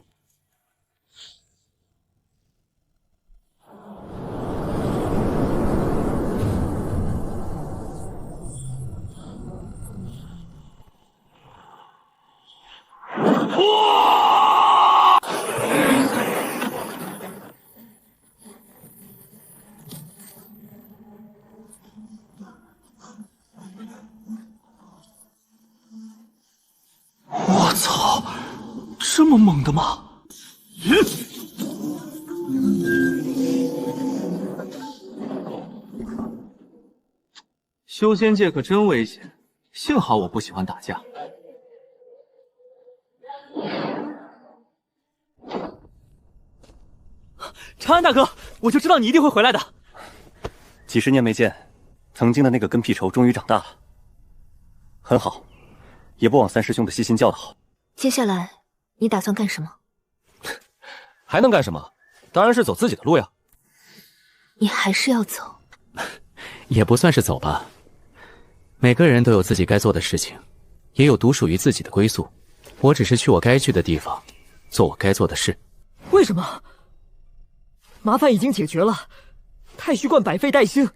我操，这么猛的吗？修仙界可真危险，幸好我不喜欢打架。长安大哥，我就知道你一定会回来的。几十年没见，曾经的那个跟屁仇终于长大了，很好，也不枉三师兄的悉心教导。接下来你打算干什么？还能干什么？当然是走自己的路呀。你还是要走？也不算是走吧。每个人都有自己该做的事情，也有独属于自己的归宿。我只是去我该去的地方，做我该做的事。为什么？麻烦已经解决了，太虚观百废待兴。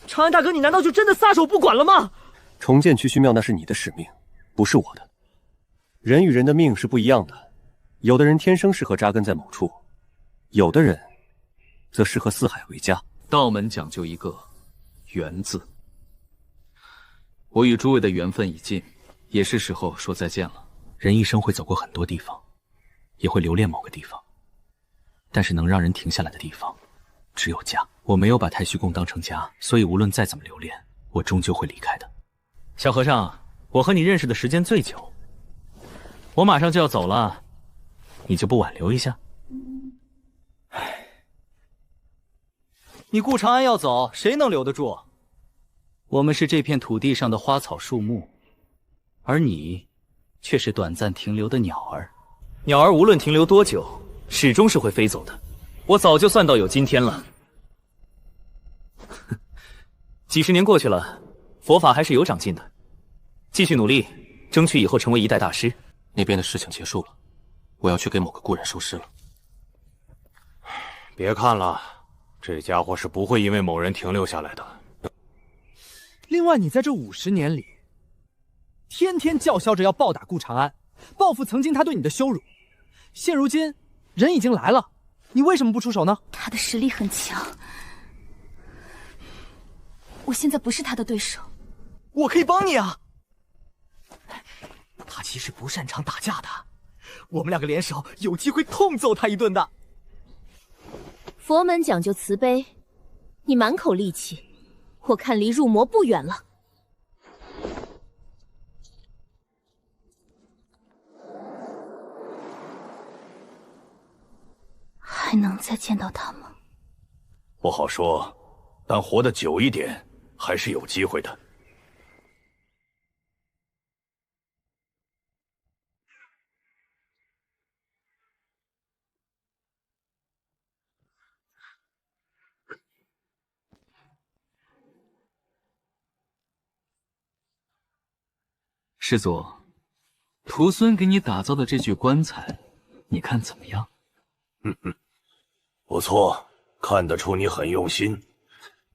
长安大哥，你难道就真的撒手不管了吗？重建区虚庙那是你的使命，不是我的。人与人的命是不一样的，有的人天生适合扎根在某处，有的人则适合四海为家。道门讲究一个缘字。我与诸位的缘分已尽，也是时候说再见了。人一生会走过很多地方，也会留恋某个地方，但是能让人停下来的地方，只有家。我没有把太虚宫当成家，所以无论再怎么留恋，我终究会离开的。小和尚，我和你认识的时间最久，我马上就要走了，你就不挽留一下？你顾长安要走，谁能留得住？我们是这片土地上的花草树木，而你却是短暂停留的鸟儿。鸟儿无论停留多久，始终是会飞走的。我早就算到有今天了。几十年过去了，佛法还是有长进的。继续努力，争取以后成为一代大师。那边的事情结束了，我要去给某个故人收尸了。别看了，这家伙是不会因为某人停留下来的。另外，你在这50年里，天天叫嚣着要报答顾长安，报复曾经他对你的羞辱。现如今人已经来了，你为什么不出手呢？他的实力很强，我现在不是他的对手。我可以帮你啊！他其实不擅长打架的，我们两个联手，有机会痛揍他一顿的。佛门讲究慈悲，你满口戾气，我看离入魔不远了。还能再见到他吗？不好说，但活得久一点，还是有机会的。师祖，徒孙给你打造的这具棺材，你看怎么样？不错，看得出你很用心。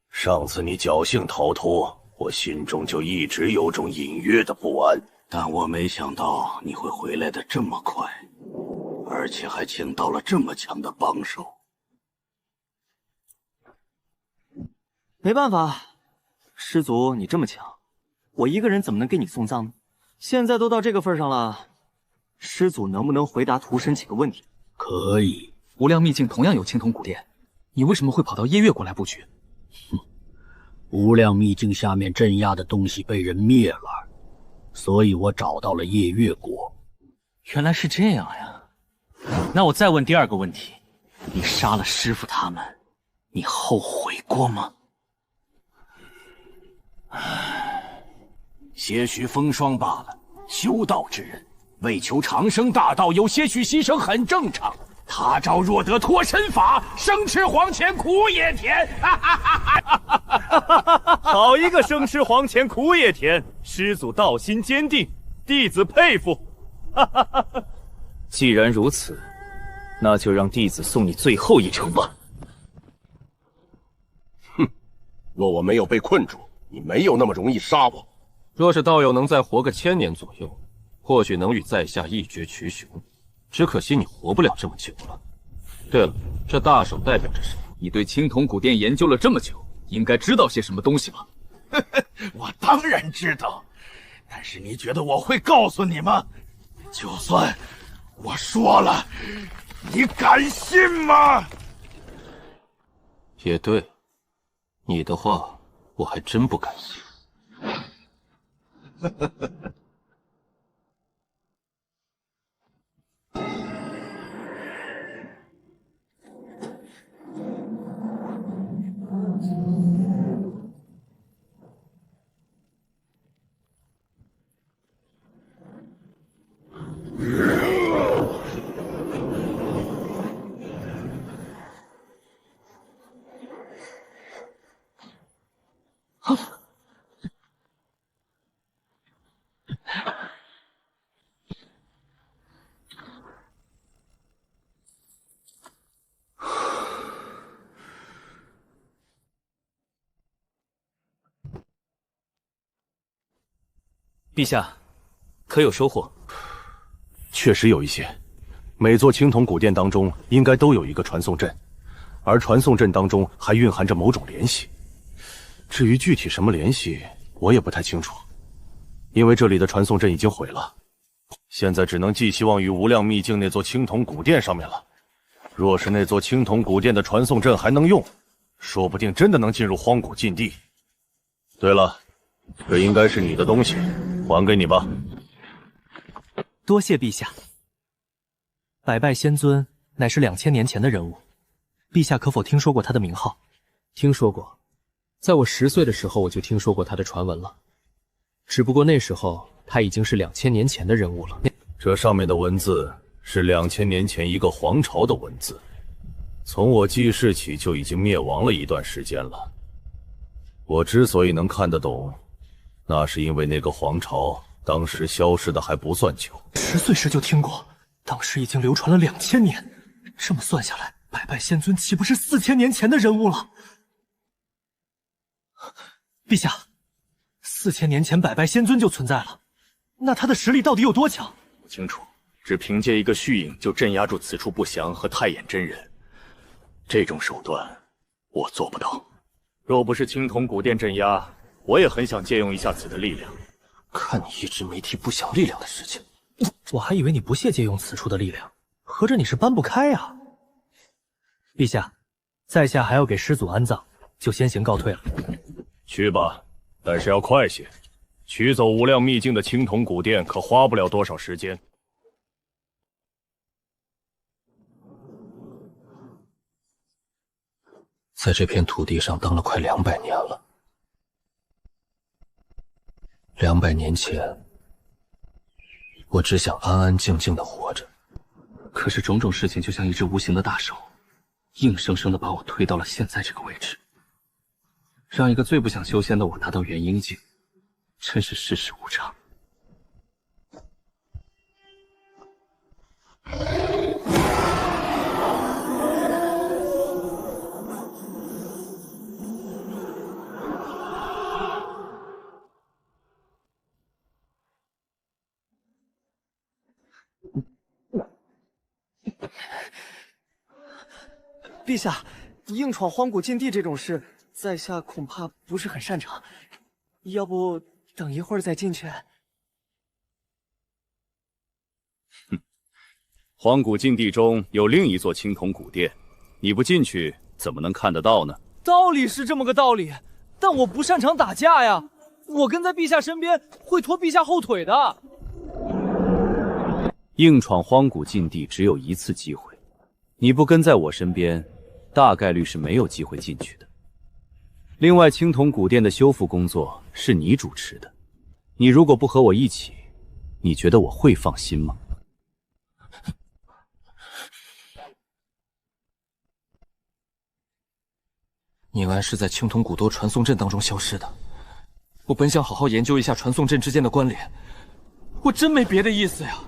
上次你侥幸逃脱，我心中就一直有种隐约的不安。但我没想到你会回来的这么快，而且还请到了这么强的帮手。没办法，师祖你这么强，我一个人怎么能给你送葬呢？现在都到这个份上了，师祖能不能回答徒神几个问题？可以。无量秘境同样有青铜古殿，你为什么会跑到夜月国来布局？无量秘境下面镇压的东西被人灭了，所以我找到了夜月国。原来是这样呀！那我再问第二个问题：你杀了师傅他们，你后悔过吗？些许风霜罢了，修道之人为求长生大道，有些许牺牲很正常。他朝若得脱身法，生吃黄泉苦也甜。好一个生吃黄泉苦也甜！师祖道心坚定，弟子佩服。既然如此，那就让弟子送你最后一程吧。哼，若我没有被困住，你没有那么容易杀我。若是道友能再活个1000年左右，或许能与在下一决雌雄。只可惜你活不了这么久了。对了，这大手代表着什么？你对青铜古殿研究了这么久，应该知道些什么东西吧？我当然知道，但是你觉得我会告诉你吗？就算我说了，你敢信吗？也对，你的话我还真不敢信。陛下，可有收获？确实有一些。每座青铜古殿当中应该都有一个传送阵，而传送阵当中还蕴含着某种联系。至于具体什么联系，我也不太清楚，因为这里的传送阵已经毁了，现在只能寄希望于无量秘境那座青铜古殿上面了。若是那座青铜古殿的传送阵还能用，说不定真的能进入荒古禁地。对了，这应该是你的东西，还给你吧。多谢陛下。百拜仙尊乃是2000年前的人物，陛下可否听说过他的名号？听说过，在我10岁的时候我就听说过他的传闻了，只不过那时候他已经是2000年前的人物了。这上面的文字是2000年前一个皇朝的文字，从我记事起就已经灭亡了一段时间了。我之所以能看得懂，那是因为那个皇朝当时消失的还不算久。10岁时就听过，当时已经流传了2000年。这么算下来，百拜仙尊岂不是4000年前的人物了？陛下，4000年前百拜仙尊就存在了，那他的实力到底有多强？不清楚，只凭借一个虚影就镇压住此处不祥和太眼真人，这种手段我做不到。若不是青铜古殿镇压，我也很想借用一下此的力量。看你一直没提不想力量的事情，我还以为你不屑借用此处的力量，合着你是搬不开呀？陛下，在下还要给师祖安葬，就先行告退了。去吧，但是要快些。取走无量秘境的青铜古殿可花不了多少时间。在这片土地上当了快200年了。200年前，我只想安安静静的活着，可是种种事情就像一只无形的大手，硬生生的把我推到了现在这个位置，让一个最不想修仙的我达到元婴境，真是世事无常。陛下，硬闯荒古禁地这种事，在下恐怕不是很擅长，要不等一会儿再进去？荒古禁地中有另一座青铜古殿，你不进去怎么能看得到呢？道理是这么个道理，但我不擅长打架呀，我跟在陛下身边会拖陛下后腿的。硬闯荒古禁地只有一次机会，你不跟在我身边，大概率是没有机会进去的。另外，青铜古殿的修复工作是你主持的，你如果不和我一起，你觉得我会放心吗？宁安是在青铜古多传送阵当中消失的，我本想好好研究一下传送阵之间的关联，我真没别的意思呀。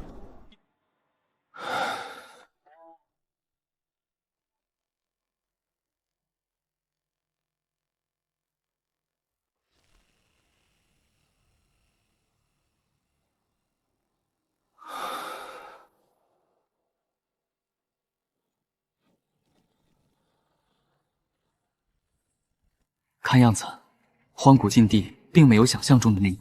看样子，荒古禁地并没有想象中的那样。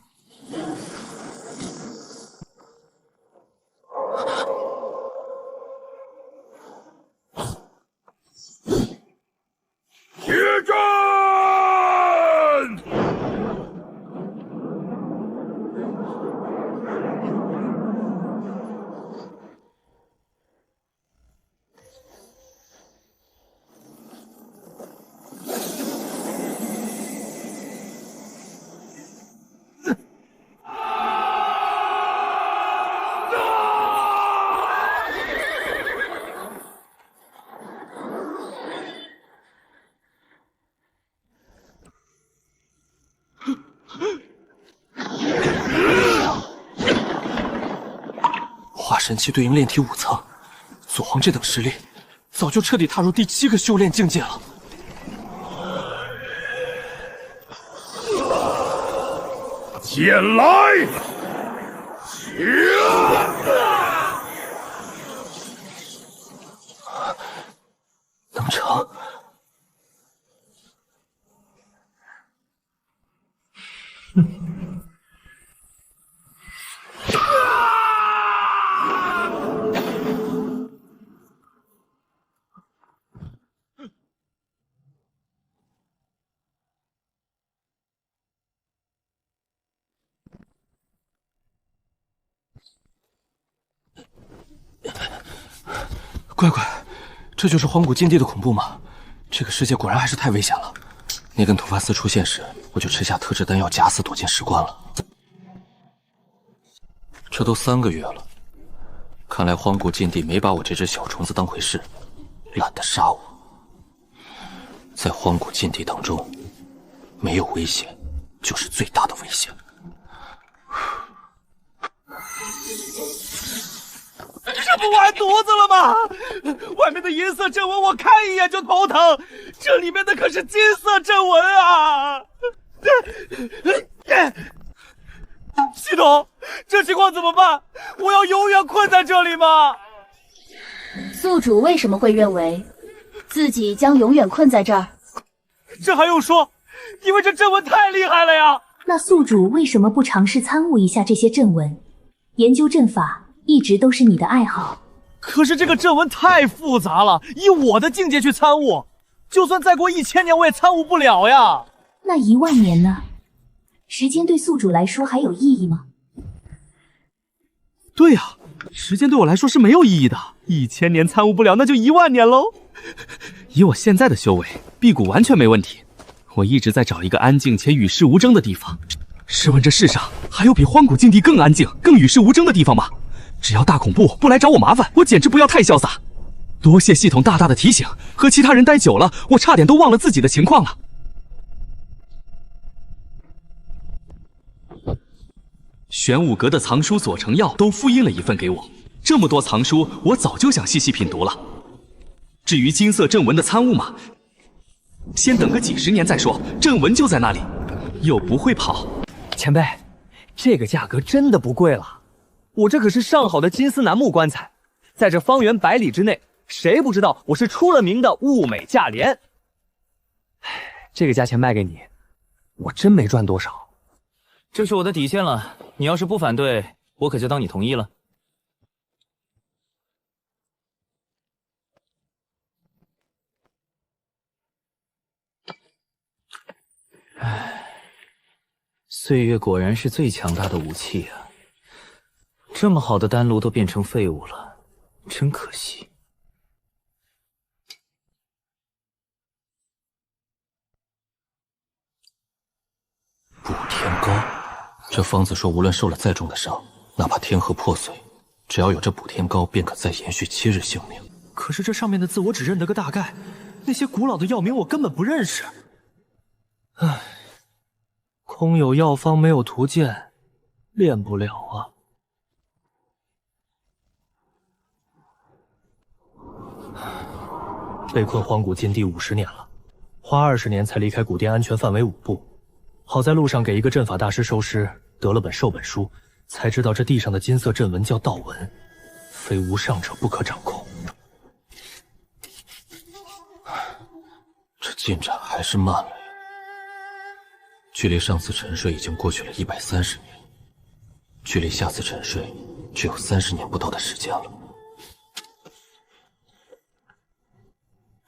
决战！化神期对应炼体5层，左皇这等实力，早就彻底踏入第7个修炼境界了。剑来！能成？乖乖，这就是荒古禁地的恐怖吗？这个世界果然还是太危险了。那根突发丝出现时，我就吃下特制丹药假死躲进石棺了。这都3个月了，看来荒古禁地没把我这只小虫子当回事，懒得杀我。在荒古禁地当中，没有危险，就是最大的危险。这不完犊子了吗？外面的银色阵纹我看一眼就头疼，这里面的可是金色阵纹啊！系统，这情况怎么办？我要永远困在这里吗？宿主为什么会认为自己将永远困在这儿？这还用说，因为这阵纹太厉害了呀！那宿主为什么不尝试参悟一下这些阵纹？研究阵法一直都是你的爱好。可是这个阵纹太复杂了，以我的境界去参悟，就算再过1000年我也参悟不了呀。那10000年呢？时间对宿主来说还有意义吗？对呀，时间对我来说是没有意义的。1000年参悟不了，那就10000年喽。以我现在的修为，辟谷完全没问题。我一直在找一个安静且与世无争的地方。试问这世上还有比荒古禁地更安静、更与世无争的地方吗？只要大恐怖不来找我麻烦，我简直不要太潇洒。多谢系统大大的提醒，和其他人待久了，我差点都忘了自己的情况了。玄武阁的藏书左承耀都复印了一份给我，这么多藏书，我早就想细细品读了。至于金色阵纹的参悟嘛，先等个几十年再说，阵纹就在那里，又不会跑。前辈，这个价格真的不贵了，我这可是上好的金丝楠木棺材，在这方圆100里之内，谁不知道我是出了名的物美价廉？这个价钱卖给你，我真没赚多少。这是我的底线了，你要是不反对，我可就当你同意了。唉，岁月果然是最强大的武器啊！这么好的丹炉都变成废物了，真可惜。补天膏，这方子说，无论受了再重的伤，哪怕天河破碎，只要有这补天膏，便可再延续7日性命。可是这上面的字我只认得个大概，那些古老的药名我根本不认识。唉，空有药方没有图鉴，练不了啊。被困荒古禁地50年了，花20年才离开古殿安全范围5步。好在路上给一个阵法大师收尸，得了本授本书，才知道这地上的金色阵纹叫道纹，非无上者不可掌控。这进展还是慢了呀。距离上次沉睡已经过去了130年，距离下次沉睡只有30年不到的时间了。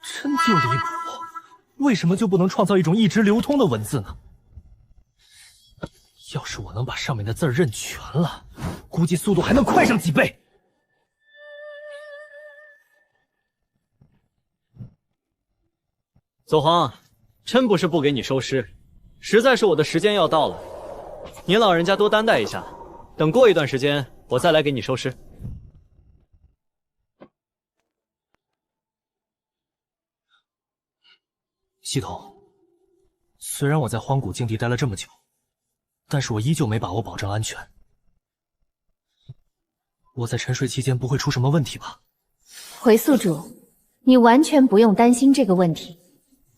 真就离谱，为什么就不能创造一种一直流通的文字呢？要是我能把上面的字儿认全了，估计速度还能快上几倍。左皇，真不是不给你收尸，实在是我的时间要到了。您老人家多担待一下，等过一段时间我再来给你收尸。系统，虽然我在荒古禁地待了这么久，但是我依旧没把握保证安全。我在沉睡期间不会出什么问题吧？回宿主，你完全不用担心这个问题。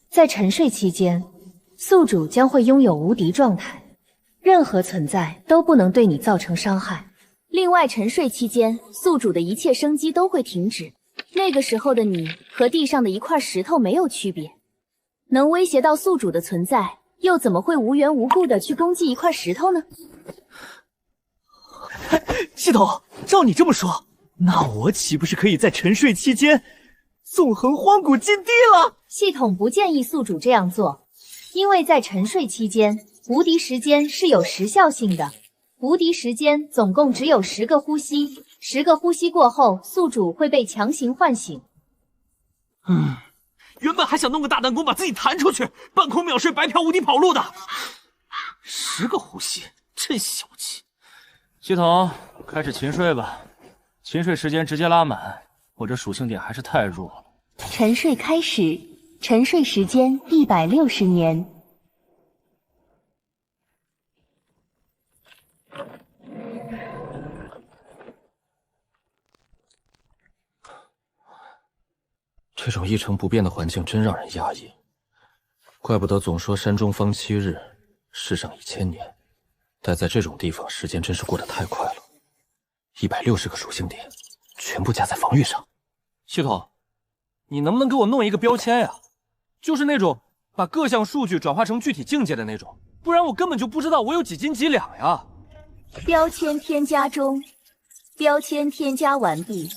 在沉睡期间，宿主将会拥有无敌状态，任何存在都不能对你造成伤害。另外，沉睡期间，宿主的一切生机都会停止，那个时候的你和地上的一块石头没有区别。能威胁到宿主的存在，又怎么会无缘无故的去攻击一块石头呢？系统，照你这么说，那我岂不是可以在沉睡期间纵横荒古禁地了？系统不建议宿主这样做，因为在沉睡期间，无敌时间是有时效性的。无敌时间总共只有10个呼吸，10个呼吸过后，宿主会被强行唤醒。原本还想弄个大弹弓把自己弹出去，半空秒睡白嫖无敌跑路的。10个呼吸，真小气。系统，开始勤睡吧，勤睡时间直接拉满，我这属性点还是太弱了。沉睡开始，沉睡时间160年。这种一成不变的环境真让人压抑，怪不得总说山中方7日，世上1000年。待在这种地方，时间真是过得太快了。160个属性点，全部加在防御上。系统，你能不能给我弄一个标签呀？就是那种把各项数据转化成具体境界的那种，不然我根本就不知道我有几斤几两呀。标签添加中，标签添加完毕。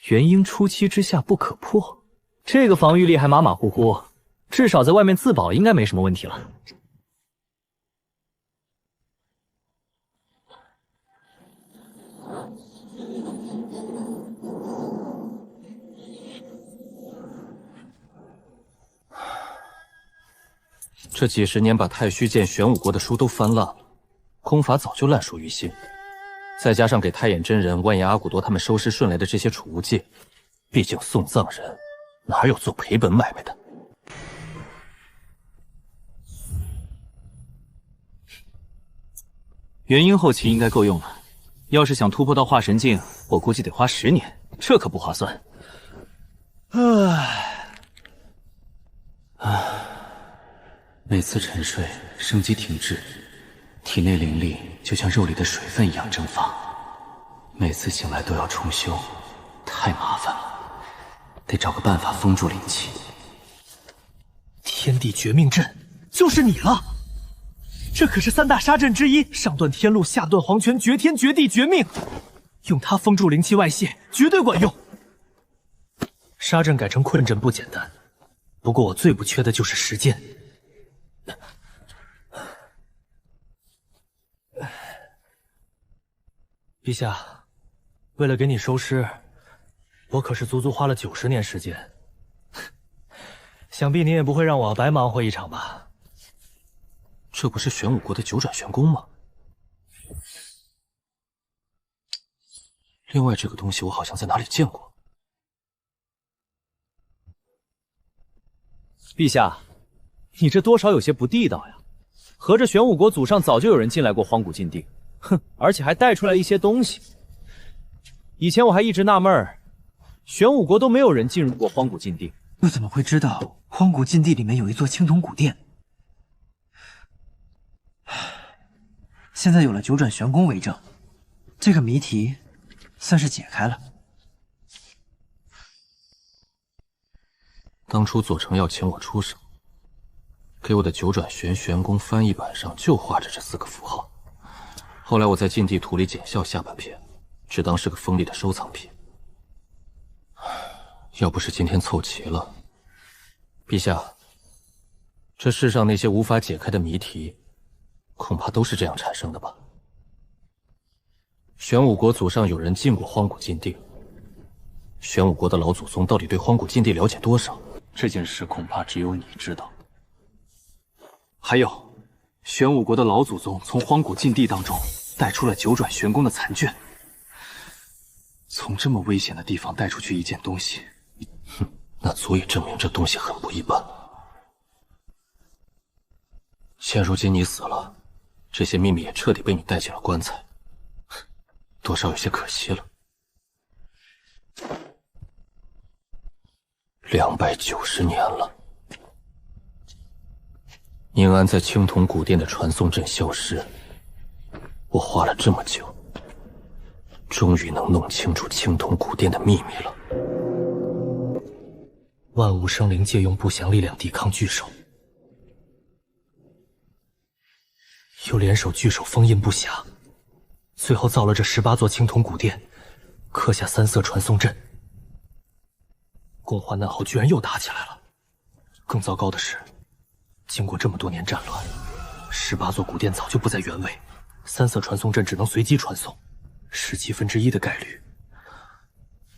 元婴出期之下不可破，这个防御力还马马虎虎，至少在外面自保应该没什么问题了。这几十年把太虚剑、玄武国的书都翻烂了，功法早就烂熟于心。再加上给太眼真人、万岩阿骨多他们收尸顺来的这些储物戒，毕竟送葬人哪有做赔本买卖的？元婴后期应该够用了，要是想突破到化神境，我估计得花10年，这可不划算。每次沉睡，生机停滞，体内灵力就像肉里的水分一样蒸发。每次醒来都要重修，太麻烦了，得找个办法封住灵气。天地绝命阵就是你了，这可是3大杀阵之一，上断天路，下断黄泉，绝天绝地绝命，用它封住灵气外泄，绝对管用。杀阵改成困阵不简单，不过我最不缺的就是时间。陛下，为了给你收尸，我可是足足花了90年时间。想必你也不会让我白忙活一场吧？这不是玄武国的九转玄功吗？另外，这个东西我好像在哪里见过。陛下，你这多少有些不地道呀！合着玄武国祖上早就有人进来过荒古禁地，哼，而且还带出来一些东西。以前我还一直纳闷儿，玄武国都没有人进入过荒古禁地，又怎么会知道荒古禁地里面有一座青铜古殿？现在有了九转玄功为证，这个谜题算是解开了。当初左丞要请我出手，给我的九转玄功翻译版上就画着这4个符号。后来我在禁地图里检校下半篇，只当是个锋利的收藏品。要不是今天凑齐了，陛下，这世上那些无法解开的谜题，恐怕都是这样产生的吧？玄武国祖上有人进过荒古禁地，玄武国的老祖宗到底对荒古禁地了解多少？这件事恐怕只有你知道。还有，玄武国的老祖宗从荒古禁地当中带出了九转玄功的残卷，从这么危险的地方带出去一件东西，哼，那足以证明这东西很不一般。现如今你死了，这些秘密也彻底被你带进了棺材，多少有些可惜了。290年了，宁安在青铜古殿的传送阵消失，我花了这么久，终于能弄清楚青铜古殿的秘密了。万物生灵借用不祥力量抵抗巨手，又联手巨手封印不暇，最后造了这18座青铜古殿，刻下3色传送阵。共患难后居然又打起来了。更糟糕的是，经过这么多年战乱，18座古殿早就不在原位，3色传送阵只能随机传送，1/17的概率，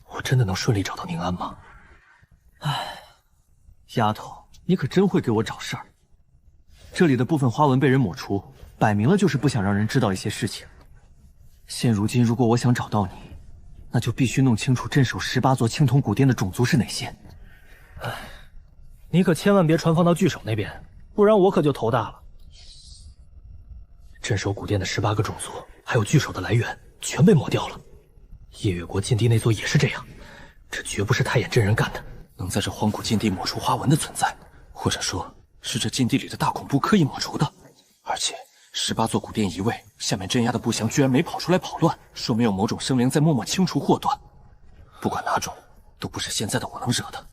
我真的能顺利找到宁安吗？唉，丫头，你可真会给我找事儿。这里的部分花纹被人抹除，摆明了就是不想让人知道一些事情。现如今，如果我想找到你，那就必须弄清楚镇守18座青铜古殿的种族是哪些。唉，你可千万别传放到巨手那边，不然我可就头大了。镇守古殿的18个种族，还有巨手的来源，全被抹掉了。夜月国禁地那座也是这样，这绝不是太眼真人干的。能在这荒古禁地抹除花纹的存在，或者说是这禁地里的大恐怖刻意抹除的。而且18座古殿移位，下面镇压的不祥居然没跑出来跑乱，说明有某种生灵在默默清除祸端。不管哪种，都不是现在的我能惹的。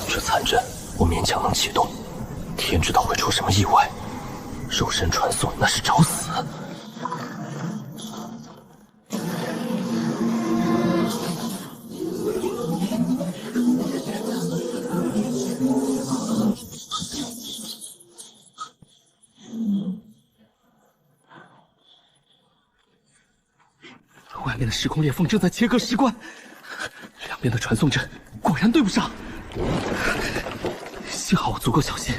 这残阵我勉强能启动，天知道会出什么意外。肉身传送那是找死。外面的时空裂缝正在切割时关，两边的传送阵果然对不上。幸好我足够小心，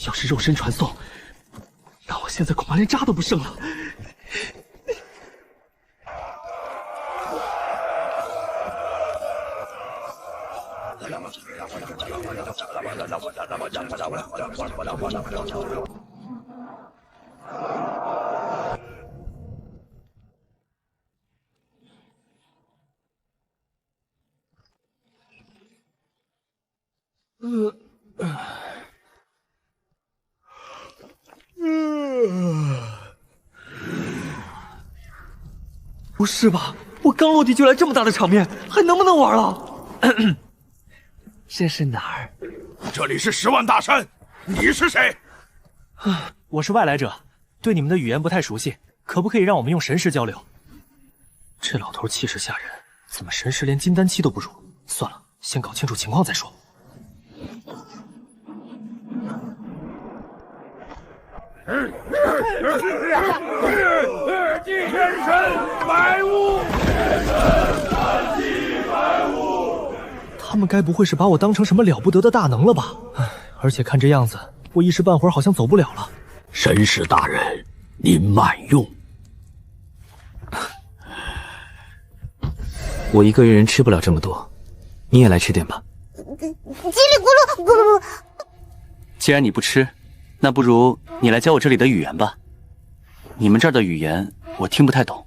要是肉身传送，那我现在恐怕连渣都不剩了。不是吧？我刚落地就来这么大的场面，还能不能玩了？这是哪儿？这里是10万大山，你是谁？我是外来者，对你们的语言不太熟悉，可不可以让我们用神识交流？这老头气势吓人，怎么神识连金丹期都不如？算了，先搞清楚情况再说。祭天神白雾，他们该不会是把我当成什么了不得的大能了吧？而且看这样子，我一时半会儿好像走不了了。神使大人，您慢用。我一个人吃不了这么多，你也来吃点吧。叽里咕噜，不。既然你不吃，那不如你来教我这里的语言吧。你们这儿的语言我听不太懂。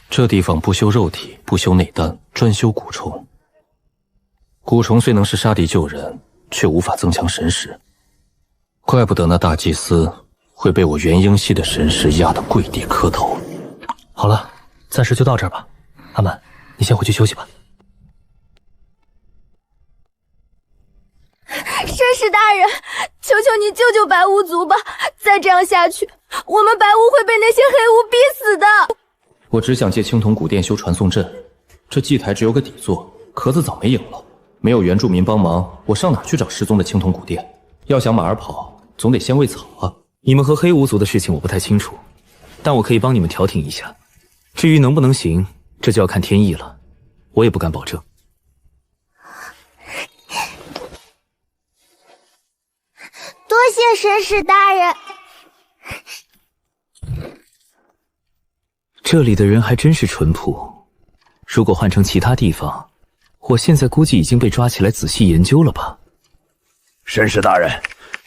这地方不修肉体，不修内丹，专修蛊虫。蛊虫虽能是杀敌救人，却无法增强神识。怪不得那大祭司会被我元婴系的神识压得跪地磕头。好了，暂时就到这儿吧。阿满，你先回去休息吧。神使大人，求求你救救白巫族吧！再这样下去，我们白巫会被那些黑巫逼死的。我只想借青铜古殿修传送阵，这祭台只有个底座，壳子早没影了。没有原住民帮忙，我上哪去找失踪的青铜古殿？要想马儿跑，总得先喂草啊！你们和黑巫族的事情我不太清楚，但我可以帮你们调停一下。至于能不能行，这就要看天意了，我也不敢保证。多谢神使大人。这里的人还真是淳朴，如果换成其他地方，我现在估计已经被抓起来仔细研究了吧。神使大人，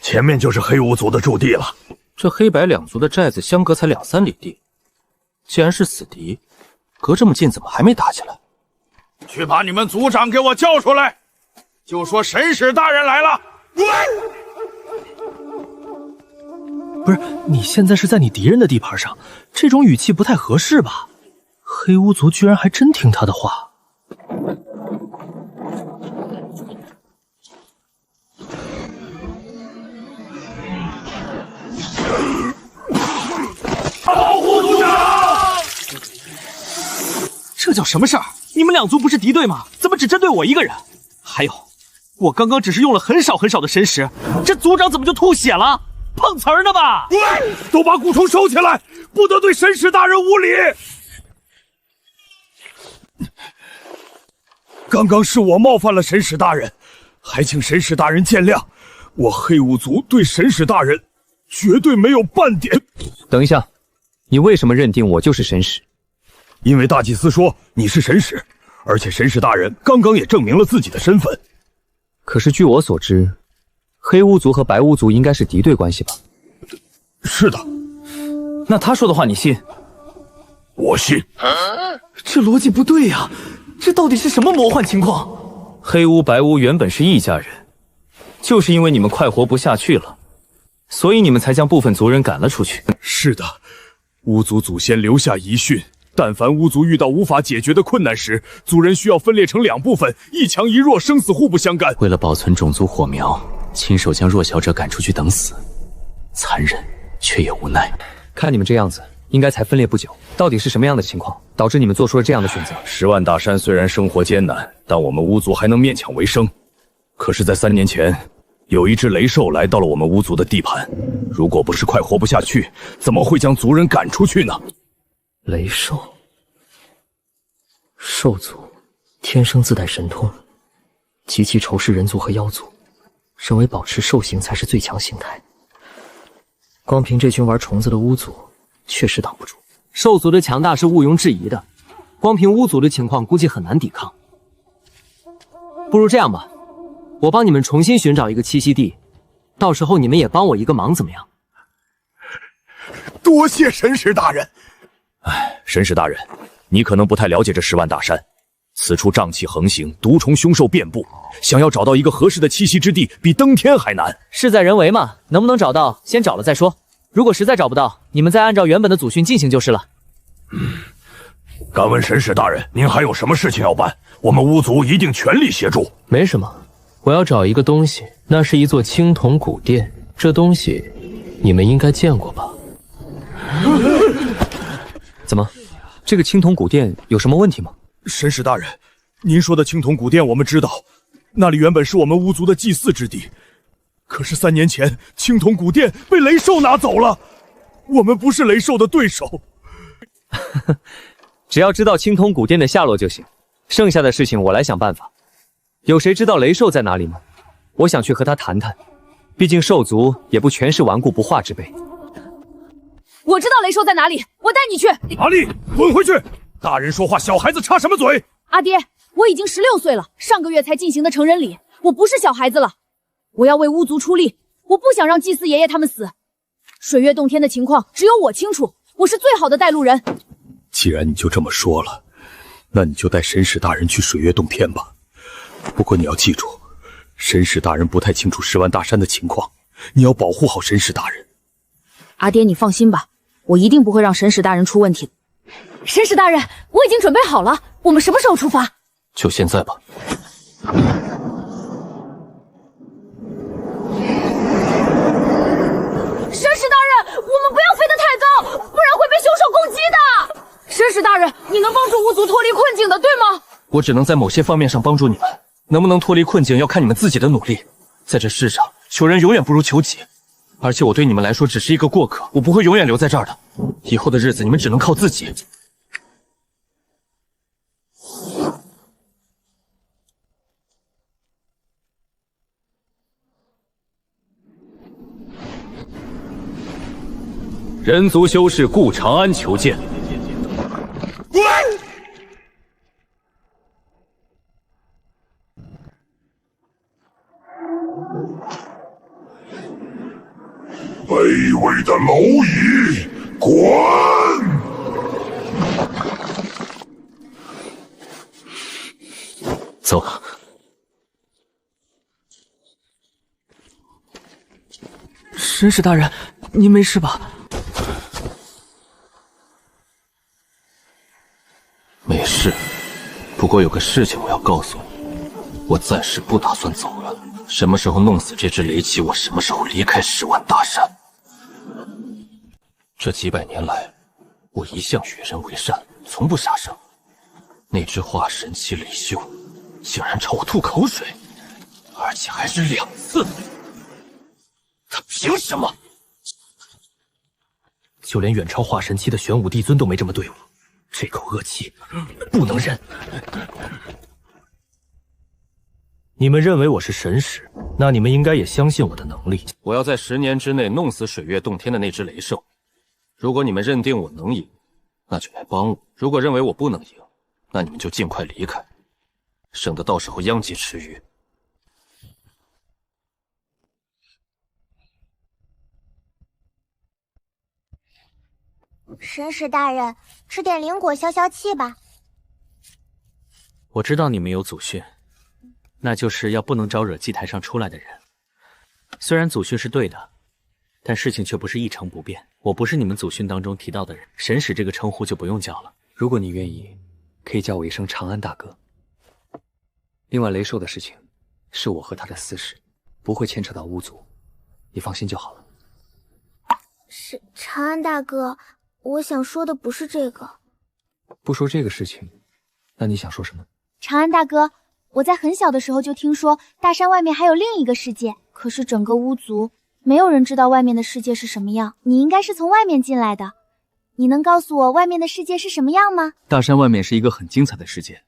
前面就是黑巫族的驻地了。这黑白两族的寨子相隔才2、3里地，既然是死敌，隔这么近怎么还没打起来？去把你们族长给我叫出来，就说神使大人来了。不是，你现在是在你敌人的地盘上，这种语气不太合适吧？黑巫族居然还真听他的话。保护族长！这叫什么事儿？你们2族不是敌对吗？怎么只针对我一个人？还有，我刚刚只是用了很少的神识，这族长怎么就吐血了？碰瓷儿呢吧？对，都把蛊虫收起来，不得对神使大人无礼。刚刚是我冒犯了神使大人，还请神使大人见谅。我黑雾族对神使大人绝对没有半点。等一下，你为什么认定我就是神使？因为大祭司说你是神使，而且神使大人刚刚也证明了自己的身份。可是据我所知，黑巫族和白巫族应该是敌对关系吧？是的。那他说的话你信？我信。这逻辑不对呀，这到底是什么魔幻情况？黑巫白巫原本是一家人，就是因为你们快活不下去了，所以你们才将部分族人赶了出去。是的，巫族祖先留下遗训，但凡巫族遇到无法解决的困难时，族人需要分裂成2部分，一强一弱，生死互不相干。为了保存种族火苗，亲手将弱小者赶出去等死，残忍却也无奈。看你们这样子，应该才分裂不久，到底是什么样的情况，导致你们做出了这样的选择？10万大山虽然生活艰难，但我们巫族还能勉强为生。可是，在3年前，有一只雷兽来到了我们巫族的地盘，如果不是快活不下去，怎么会将族人赶出去呢？雷兽，兽族天生自带神通，极其仇视人族和妖族，认为保持兽形才是最强形态。光凭这群玩虫子的巫族，确实挡不住。兽族的强大是毋庸置疑的，光凭巫族的情况，估计很难抵抗。不如这样吧，我帮你们重新寻找一个栖息地，到时候你们也帮我一个忙，怎么样？多谢神使大人。神使大人，你可能不太了解这10万大山，此处瘴气横行，毒虫凶兽遍布，想要找到一个合适的栖息之地，比登天还难。事在人为嘛，能不能找到，先找了再说。如果实在找不到，你们再按照原本的祖训进行就是了。敢问神使大人，您还有什么事情要办？我们巫族一定全力协助。没什么，我要找一个东西，那是一座青铜古殿，这东西你们应该见过吧？怎么，这个青铜古殿有什么问题吗？神使大人，您说的青铜古殿我们知道，那里原本是我们巫族的祭祀之地。可是3年前，青铜古殿被雷兽拿走了，我们不是雷兽的对手。只要知道青铜古殿的下落就行，剩下的事情我来想办法。有谁知道雷兽在哪里吗？我想去和他谈谈，毕竟兽族也不全是顽固不化之辈。我知道雷兽在哪里，我带你去。阿丽，滚回去！大人说话，小孩子插什么嘴？阿爹，我已经16岁了，上个月才进行的成人礼，我不是小孩子了。我要为巫族出力，我不想让祭司爷爷他们死。水月洞天的情况只有我清楚，我是最好的带路人。既然你就这么说了，那你就带神使大人去水月洞天吧。不过你要记住，神使大人不太清楚10万大山的情况，你要保护好神使大人。阿爹，你放心吧，我一定不会让神使大人出问题的。神使大人，我已经准备好了，我们什么时候出发？就现在吧。神使大人，我们不要飞得太高，不然会被凶兽攻击的。神使大人，你能帮助巫族脱离困境的，对吗？我只能在某些方面上帮助你们，能不能脱离困境要看你们自己的努力。在这世上，求人永远不如求己。而且我对你们来说只是一个过客，我不会永远留在这儿的。以后的日子你们只能靠自己。人族修士顾长安求见。卑微的蝼蚁，滚！走了。神使大人，您没事吧？没事，不过有个事情我要告诉你，我暂时不打算走了。什么时候弄死这只雷奇，我什么时候离开10万大山。这几百年来，我一向与人为善，从不杀生。那只化神期雷修，竟然朝我吐口水！而且还是2次。他凭什么？就连远超化神期的玄武帝尊都没这么对我，这口恶气不能忍。你们认为我是神使，那你们应该也相信我的能力。我要在10年之内弄死水月洞天的那只雷兽。如果你们认定我能赢，那就来帮我；如果认为我不能赢，那你们就尽快离开，省得到时候殃及池鱼。神使大人，吃点灵果消消气吧。我知道你们有祖训，那就是要不能招惹祭台上出来的人。虽然祖训是对的，但事情却不是一成不变。我不是你们祖训当中提到的人，神使这个称呼就不用叫了。如果你愿意，可以叫我一声长安大哥。另外，雷兽的事情是我和他的私事，不会牵扯到巫族，你放心就好了。是长安大哥，我想说的不是这个。不说这个事情，那你想说什么？长安大哥，我在很小的时候就听说大山外面还有另一个世界，可是整个巫族没有人知道外面的世界是什么样。你应该是从外面进来的，你能告诉我外面的世界是什么样吗？大山外面是一个很精彩的世界，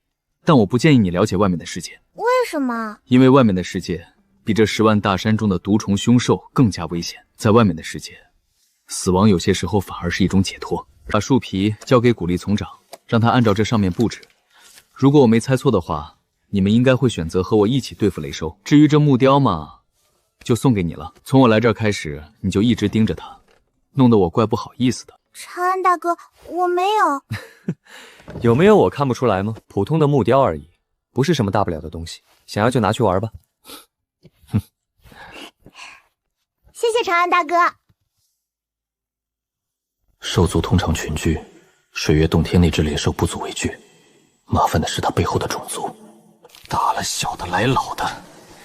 但我不建议你了解外面的世界。为什么？因为外面的世界比这10万大山中的毒虫凶兽更加危险。在外面的世界，死亡有些时候反而是一种解脱。把树皮交给古力从长，让他按照这上面布置。如果我没猜错的话，你们应该会选择和我一起对付雷兽。至于这木雕嘛，就送给你了。从我来这儿开始，你就一直盯着它，弄得我怪不好意思的。长安大哥，我没有。有没有我看不出来吗？普通的木雕而已，不是什么大不了的东西。想要就拿去玩吧。谢谢长安大哥。兽族通常群居，水月洞天那只雷兽不足为惧，麻烦的是他背后的种族，大的小的来老的，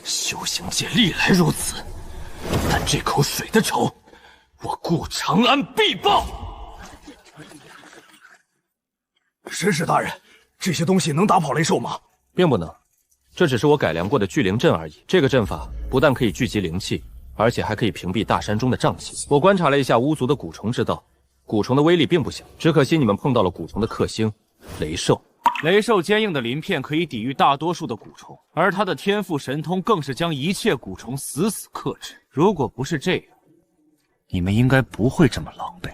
修行界历来如此。但这口水的仇，我顾长安必报。神使大人，这些东西能打跑雷兽吗？并不能，这只是我改良过的聚灵阵而已。这个阵法不但可以聚集灵气，而且还可以屏蔽大山中的瘴气。我观察了一下巫族的蛊虫之道，蛊虫的威力并不小，只可惜你们碰到了蛊虫的克星雷兽。雷兽坚硬的鳞片可以抵御大多数的蛊虫，而它的天赋神通更是将一切蛊虫死死克制。如果不是这样，你们应该不会这么狼狈。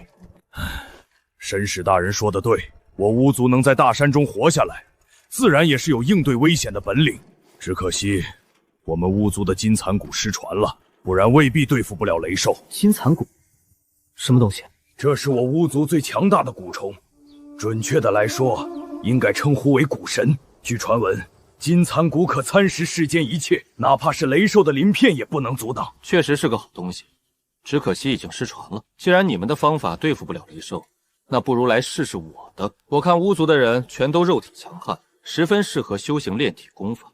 神使大人说的对，我巫族能在大山中活下来，自然也是有应对危险的本领。只可惜我们巫族的金蚕蛊失传了，不然未必对付不了雷兽。金蚕蛊，什么东西？这是我巫族最强大的蛊虫，准确的来说，应该称呼为蛊神。据传闻，金蚕蛊可蚕食世间一切，哪怕是雷兽的鳞片也不能阻挡。确实是个好东西，只可惜已经失传了。既然你们的方法对付不了雷兽，那不如来试试我的。我看巫族的人全都肉体强悍，十分适合修行炼体功法。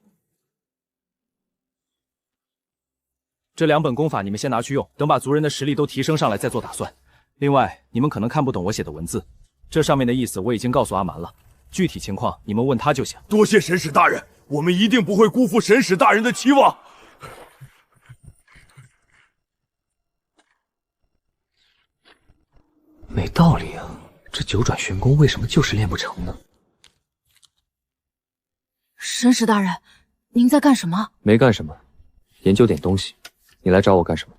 这2本功法你们先拿去用，等把族人的实力都提升上来再做打算。另外，你们可能看不懂我写的文字，这上面的意思我已经告诉阿蛮了，具体情况你们问他就行。多谢神使大人，我们一定不会辜负神使大人的期望。没道理啊，这九转玄功为什么就是练不成呢？神使大人，您在干什么？没干什么，研究点东西。你来找我干什么？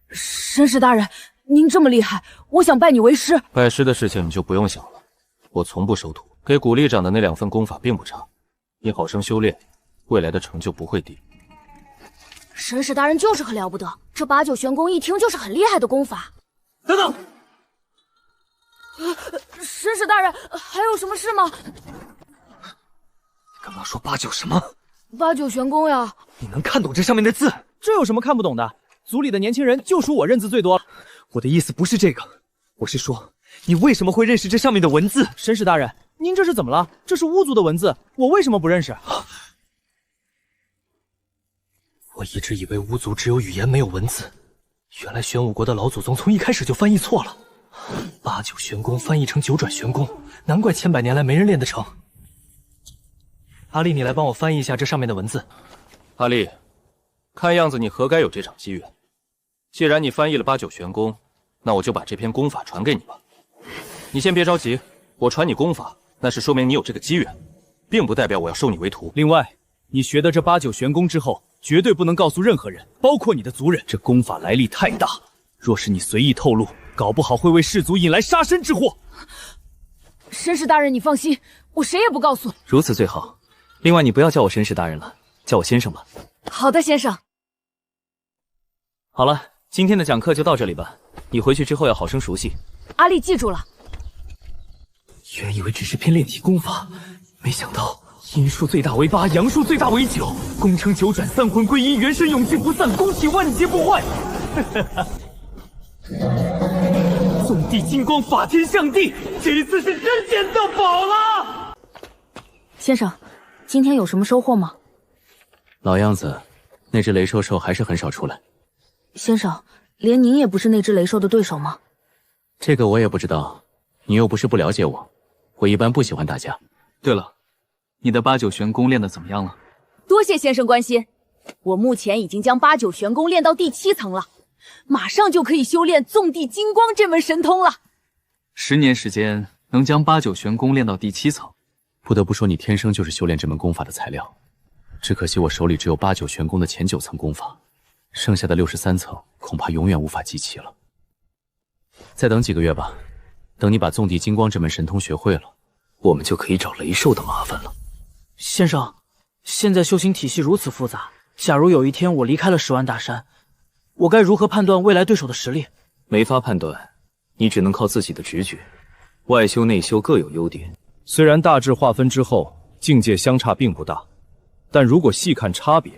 神使大人，您这么厉害，我想拜你为师。拜师的事情你就不用想了，我从不收徒。给古力长的那2份功法并不差，你好生修炼，未来的成就不会低。神使大人就是很了不得，这8九玄功一听就是很厉害的功法。等等，神使大人，还有什么事吗？刚刚说8九什么？8九玄功呀！你能看懂这上面的字？这有什么看不懂的？族里的年轻人就属我认字最多了。我的意思不是这个，我是说，你为什么会认识这上面的文字？神使大人，您这是怎么了？这是巫族的文字，我为什么不认识？我一直以为巫族只有语言没有文字，原来玄武国的老祖宗从一开始就翻译错了。8九玄功翻译成9转玄功，难怪千百年来没人练得成。阿丽，你来帮我翻译一下这上面的文字。阿丽，看样子你何该有这场机缘。既然你翻译了八九玄功，那我就把这篇功法传给你吧。你先别着急，我传你功法，那是说明你有这个机缘，并不代表我要收你为徒。另外，你学得这八九玄功之后，绝对不能告诉任何人，包括你的族人。这功法来历太大，若是你随意透露，搞不好会为氏族引来杀身之祸。绅士大人，你放心，我谁也不告诉。如此最好。另外，你不要叫我绅士大人了，叫我先生吧。好的，先生。好了，今天的讲课就到这里吧。你回去之后要好生熟悉。阿丽记住了。原以为只是篇炼体功法，没想到阴数最大为8，阳数最大为9，功成9转，3魂归一，元神永继不散，功体万劫不坏。纵地金光，法天象地，这一次是真捡到宝了。先生，今天有什么收获吗？老样子，那只雷兽兽还是很少出来。先生，连您也不是那只雷兽的对手吗？这个我也不知道，你又不是不了解我，我一般不喜欢打架。对了，你的八九玄功练得怎么样了？多谢先生关心，我目前已经将八九玄功练到第7层了，马上就可以修炼纵地金光这门神通了。10年时间能将八九玄功练到第7层，不得不说你天生就是修炼这门功法的材料。只可惜我手里只有八九玄功的前9层功法，剩下的63层恐怕永远无法集齐了。再等几个月吧，等你把纵地金光这门神通学会了，我们就可以找雷兽的麻烦了。先生，现在修行体系如此复杂，假如有一天我离开了10万大山，我该如何判断未来对手的实力？没法判断，你只能靠自己的直觉。外修内修各有优点，虽然大致划分之后境界相差并不大，但如果细看差别，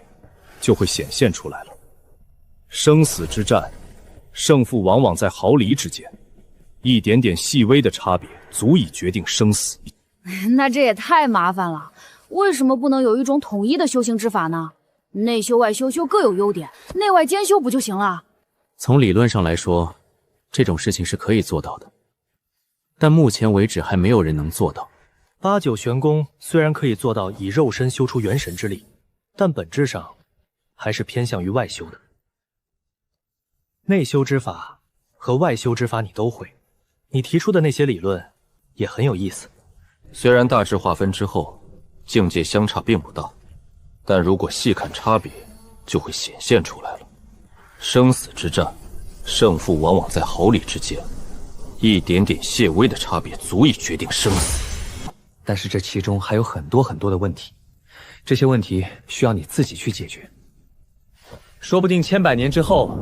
就会显现出来了。生死之战，胜负往往在毫厘之间，一点点细微的差别足以决定生死。那这也太麻烦了，为什么不能有一种统一的修行之法呢？内修外修各有优点，内外兼修不就行了？从理论上来说，这种事情是可以做到的，但目前为止还没有人能做到。八九玄功虽然可以做到以肉身修出元神之力，但本质上还是偏向于外修的。内修之法和外修之法你都会，你提出的那些理论也很有意思。虽然大致划分之后境界相差并不大，但如果细看差别，就会显现出来了。生死之战，胜负往往在毫厘之间，一点点细微的差别足以决定生死。但是这其中还有很多很多的问题，这些问题需要你自己去解决。说不定千百年之后，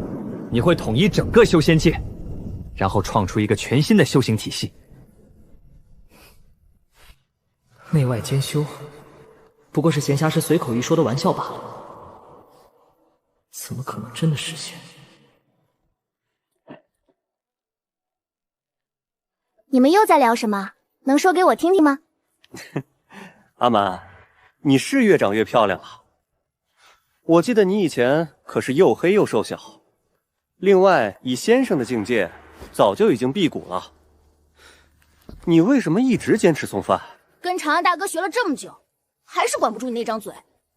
你会统一整个修仙界，然后创出一个全新的修行体系。内外兼修，不过是闲暇时随口一说的玩笑罢了，怎么可能真的实现？你们又在聊什么？能说给我听听吗？阿满，你是越长越漂亮了。我记得你以前可是又黑又瘦小。另外，以先生的境界，早就已经辟谷了。你为什么一直坚持送饭？跟长安大哥学了这么久，还是管不住你那张嘴。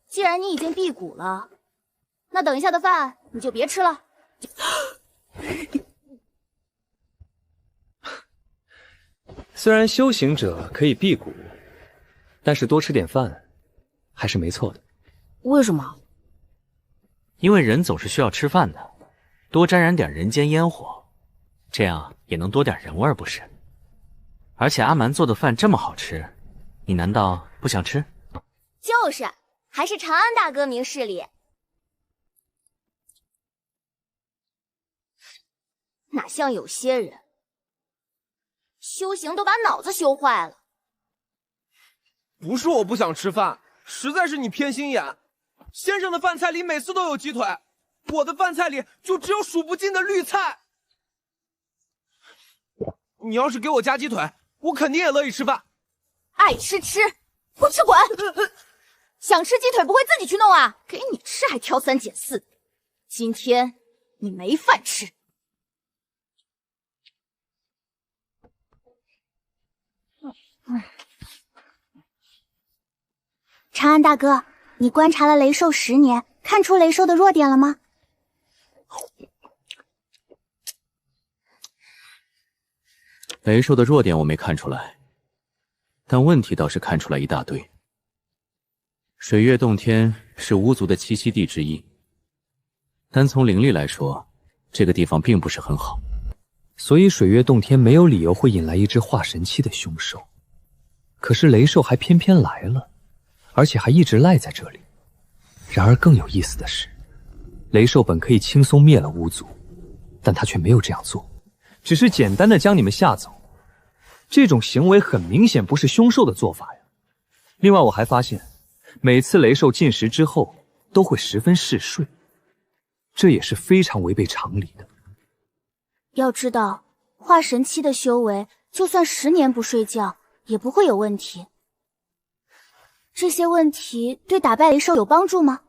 既然你已经辟谷了，那等一下的饭你就别吃了。虽然修行者可以辟谷，但是多吃点饭还是没错的。为什么？因为人总是需要吃饭的，多沾染点人间烟火，这样也能多点人味，不是？而且阿蛮做的饭这么好吃，你难道不想吃？就是，还是长安大哥明事理。哪像有些人，修行都把脑子修坏了。不是我不想吃饭，实在是你偏心眼。先生的饭菜里每次都有鸡腿，我的饭菜里就只有数不尽的绿菜。你要是给我加鸡腿，我肯定也乐意吃饭。爱吃吃，不吃滚！想吃鸡腿不会自己去弄啊？给你吃还挑3拣4，今天你没饭吃。长安大哥，你观察了雷兽10年，看出雷兽的弱点了吗？雷兽的弱点我没看出来，但问题倒是看出来一大堆。水月洞天是巫族的栖息地之一，单从灵力来说，这个地方并不是很好，所以水月洞天没有理由会引来一只化神期的凶兽。可是雷兽还偏偏来了，而且还一直赖在这里。然而更有意思的是，雷兽本可以轻松灭了巫族，但他却没有这样做，只是简单的将你们吓走。这种行为很明显不是凶兽的做法呀。另外我还发现，每次雷兽进食之后都会十分嗜睡，这也是非常违背常理的。要知道，化神期的修为，就算10年不睡觉，也不会有问题。这些问题对打败雷兽有帮助吗？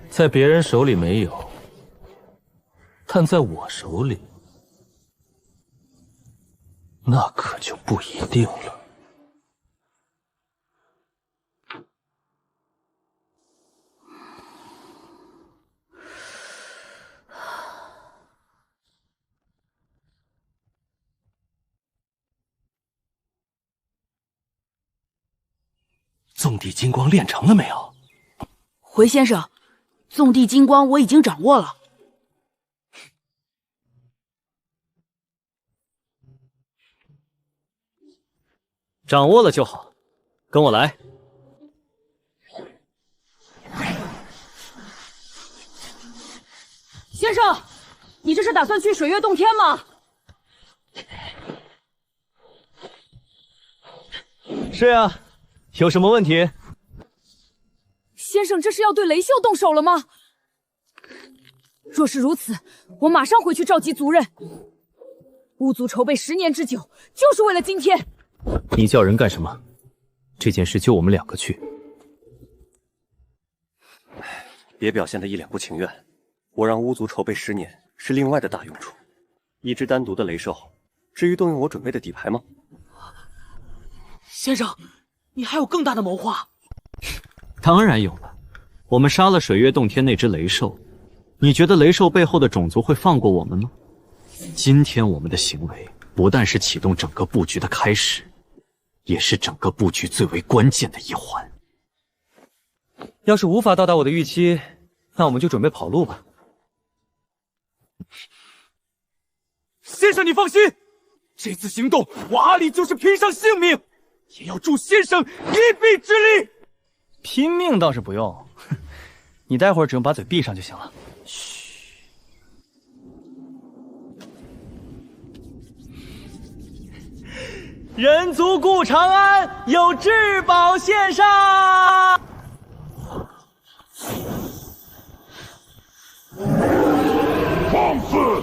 在别人手里没有，但在我手里，那可就不一定了。纵地金光练成了没有？回先生，纵地金光我已经掌握了。掌握了就好，跟我来。先生，你这是打算去水月洞天吗？是啊，有什么问题？先生，这是要对雷秀动手了吗？若是如此，我马上回去召集族人。巫族筹备10年之久，就是为了今天。你叫人干什么？这件事就我们2个去。别表现得一脸不情愿。我让巫族筹备10年，是另外的大用处。一只单独的雷兽，至于动用我准备的底牌吗？先生，你还有更大的谋划？当然有了。我们杀了水月洞天那只雷兽，你觉得雷兽背后的种族会放过我们吗？今天我们的行为不但是启动整个布局的开始，也是整个布局最为关键的一环。要是无法到达我的预期，那我们就准备跑路吧。先生，你放心，这次行动我阿里就是拼上性命，也要助先生一臂之力。拼命倒是不用，你待会儿只用把嘴闭上就行了。人族顾长安有至宝献上。放肆！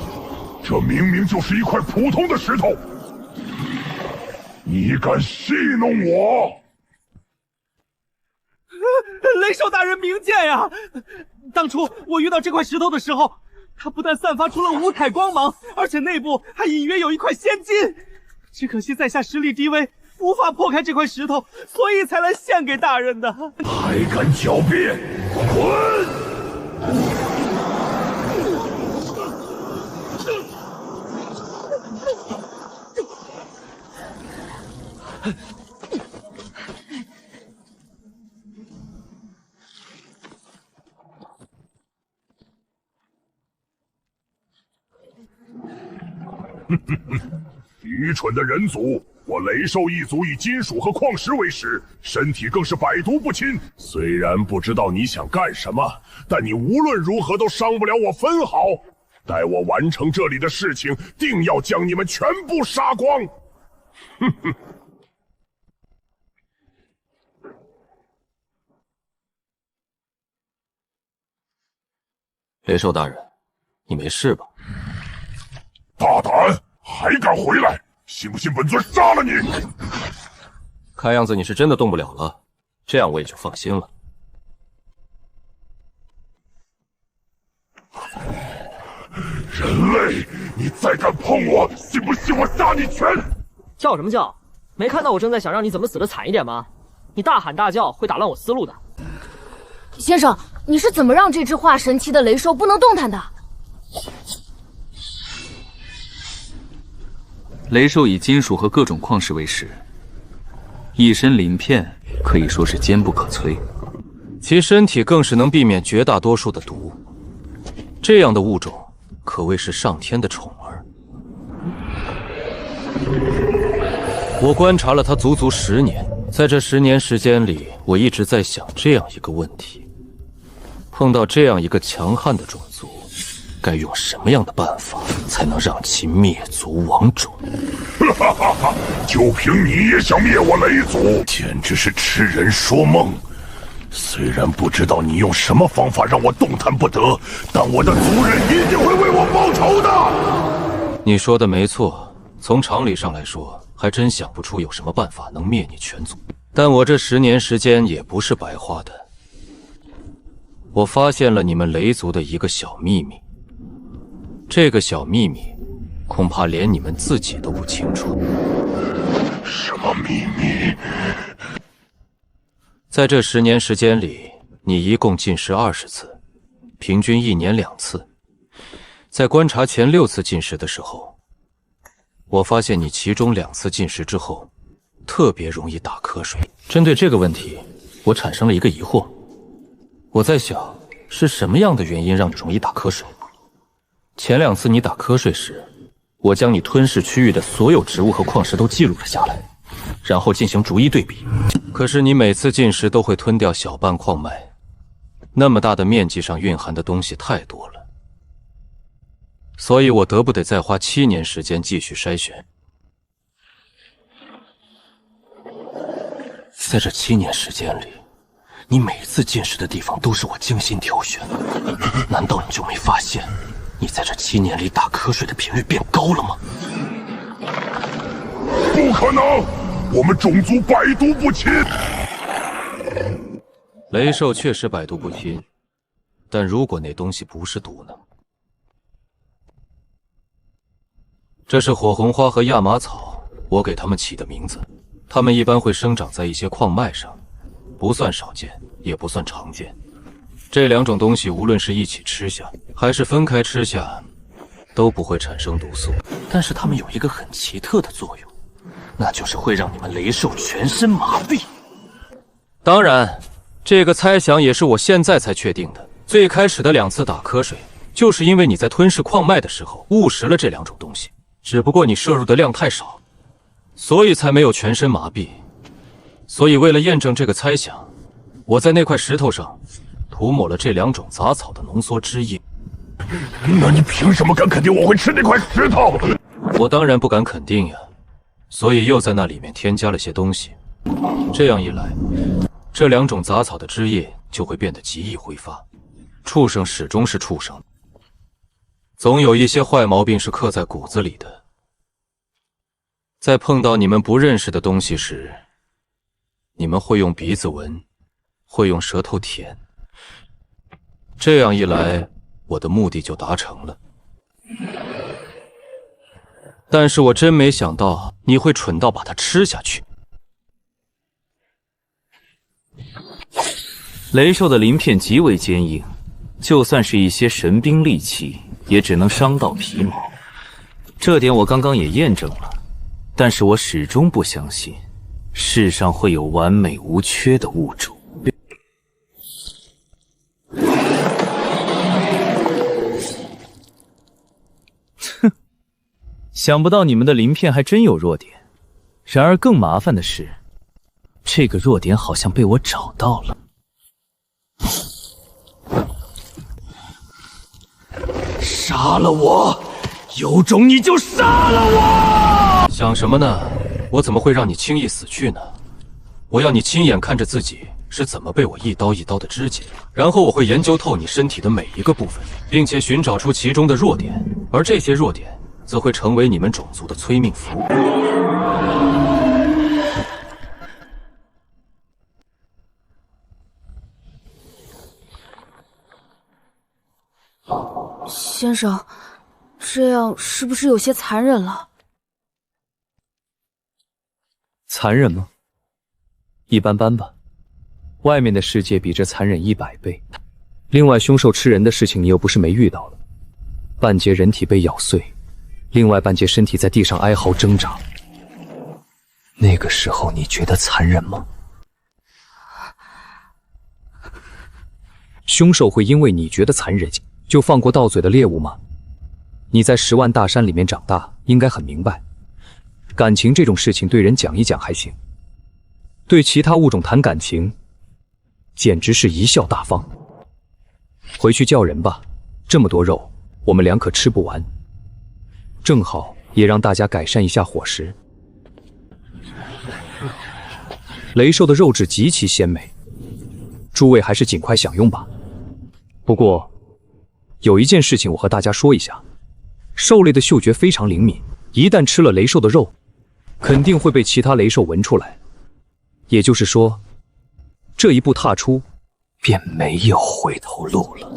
这明明就是一块普通的石头，你敢戏弄我？雷兽大人明鉴呀！当初我遇到这块石头的时候，它不但散发出了五彩光芒，而且内部还隐约有一块仙金。只可惜在下实力低微，无法破开这块石头，所以才来献给大人的。还敢狡辩，滚！愚蠢的人族！我雷兽一族以金属和矿石为食，身体更是百毒不侵。虽然不知道你想干什么，但你无论如何都伤不了我分毫。待我完成这里的事情，定要将你们全部杀光！哼哼。雷兽大人，你没事吧？大胆，还敢回来！信不信本尊杀了你？看样子你是真的动不了了，这样我也就放心了。人类，你再敢碰我，信不信我杀你全？叫什么叫？没看到我正在想让你怎么死的惨一点吗？你大喊大叫会打乱我思路的。先生，你是怎么让这只化神期的雷兽不能动弹的？雷兽以金属和各种矿石为食，一身鳞片可以说是坚不可摧，其身体更是能避免绝大多数的毒。这样的物种可谓是上天的宠儿。我观察了它足足10年，在这10年时间里，我一直在想这样一个问题：碰到这样一个强悍的种族，该用什么样的办法才能让其灭族亡种？哈哈哈！就凭你也想灭我雷族，简直是痴人说梦。虽然不知道你用什么方法让我动弹不得，但我的族人一定会为我报仇的。你说的没错，从常理上来说，还真想不出有什么办法能灭你全族。但我这10年时间也不是白花的，我发现了你们雷族的一个小秘密。这个小秘密，恐怕连你们自己都不清楚。什么秘密？在这10年时间里，你一共进食20次，平均1年2次。在观察前6次进食的时候，我发现你其中2次进食之后，特别容易打瞌睡。针对这个问题，我产生了一个疑惑。我在想，是什么样的原因让你容易打瞌睡？前2次你打瞌睡时，我将你吞噬区域的所有植物和矿石都记录了下来，然后进行逐一对比。可是你每次进食都会吞掉小半矿脉，那么大的面积上蕴含的东西太多了，所以我得不得再花7年时间继续筛选。在这7年时间里，你每次进食的地方都是我精心挑选的，难道你就没发现，你在这7年里打瞌睡的频率变高了吗？不可能！我们种族百毒不侵。雷兽确实百毒不侵，但如果那东西不是毒呢？这是火红花和亚麻草，我给它们起的名字。它们一般会生长在一些矿脉上，不算少见，也不算常见。这2种东西无论是一起吃下，还是分开吃下，都不会产生毒素。但是它们有一个很奇特的作用，那就是会让你们雷兽全身麻痹。当然，这个猜想也是我现在才确定的。最开始的2次打瞌睡，就是因为你在吞噬矿脉的时候误食了这2种东西，只不过你摄入的量太少，所以才没有全身麻痹。所以为了验证这个猜想，我在那块石头上涂抹了这2种杂草的浓缩汁液。那你凭什么敢肯定我会吃那块石头？我当然不敢肯定呀，所以又在那里面添加了些东西。这样一来，这2种杂草的汁液就会变得极易挥发。畜生始终是畜生，总有一些坏毛病是刻在骨子里的。在碰到你们不认识的东西时，你们会用鼻子闻，会用舌头舔。这样一来，我的目的就达成了。但是我真没想到你会蠢到把它吃下去。雷兽的鳞片极为坚硬，就算是一些神兵利器，也只能伤到皮毛。这点我刚刚也验证了，但是我始终不相信世上会有完美无缺的物种。哼，想不到你们的鳞片还真有弱点。然而更麻烦的是，这个弱点好像被我找到了。杀了我！有种你就杀了我！想什么呢？我怎么会让你轻易死去呢？我要你亲眼看着自己是怎么被我一刀一刀的肢解，然后我会研究透你身体的每一个部分，并且寻找出其中的弱点，而这些弱点则会成为你们种族的催命符。先生，这样是不是有些残忍了？残忍吗？一般般吧。外面的世界比这残忍100倍。另外，凶兽吃人的事情你又不是没遇到了，半截人体被咬碎，另外半截身体在地上哀嚎挣扎。那个时候你觉得残忍吗？凶兽会因为你觉得残忍就放过到嘴的猎物吗？你在10万大山里面长大，应该很明白，感情这种事情对人讲一讲还行，对其他物种谈感情简直是贻笑大方。回去叫人吧，这么多肉我们俩可吃不完，正好也让大家改善一下伙食。雷兽的肉质极其鲜美，诸位还是尽快享用吧。不过有一件事情我和大家说一下，兽类的嗅觉非常灵敏，一旦吃了雷兽的肉，肯定会被其他雷兽闻出来。也就是说，这一步踏出，便没有回头路了。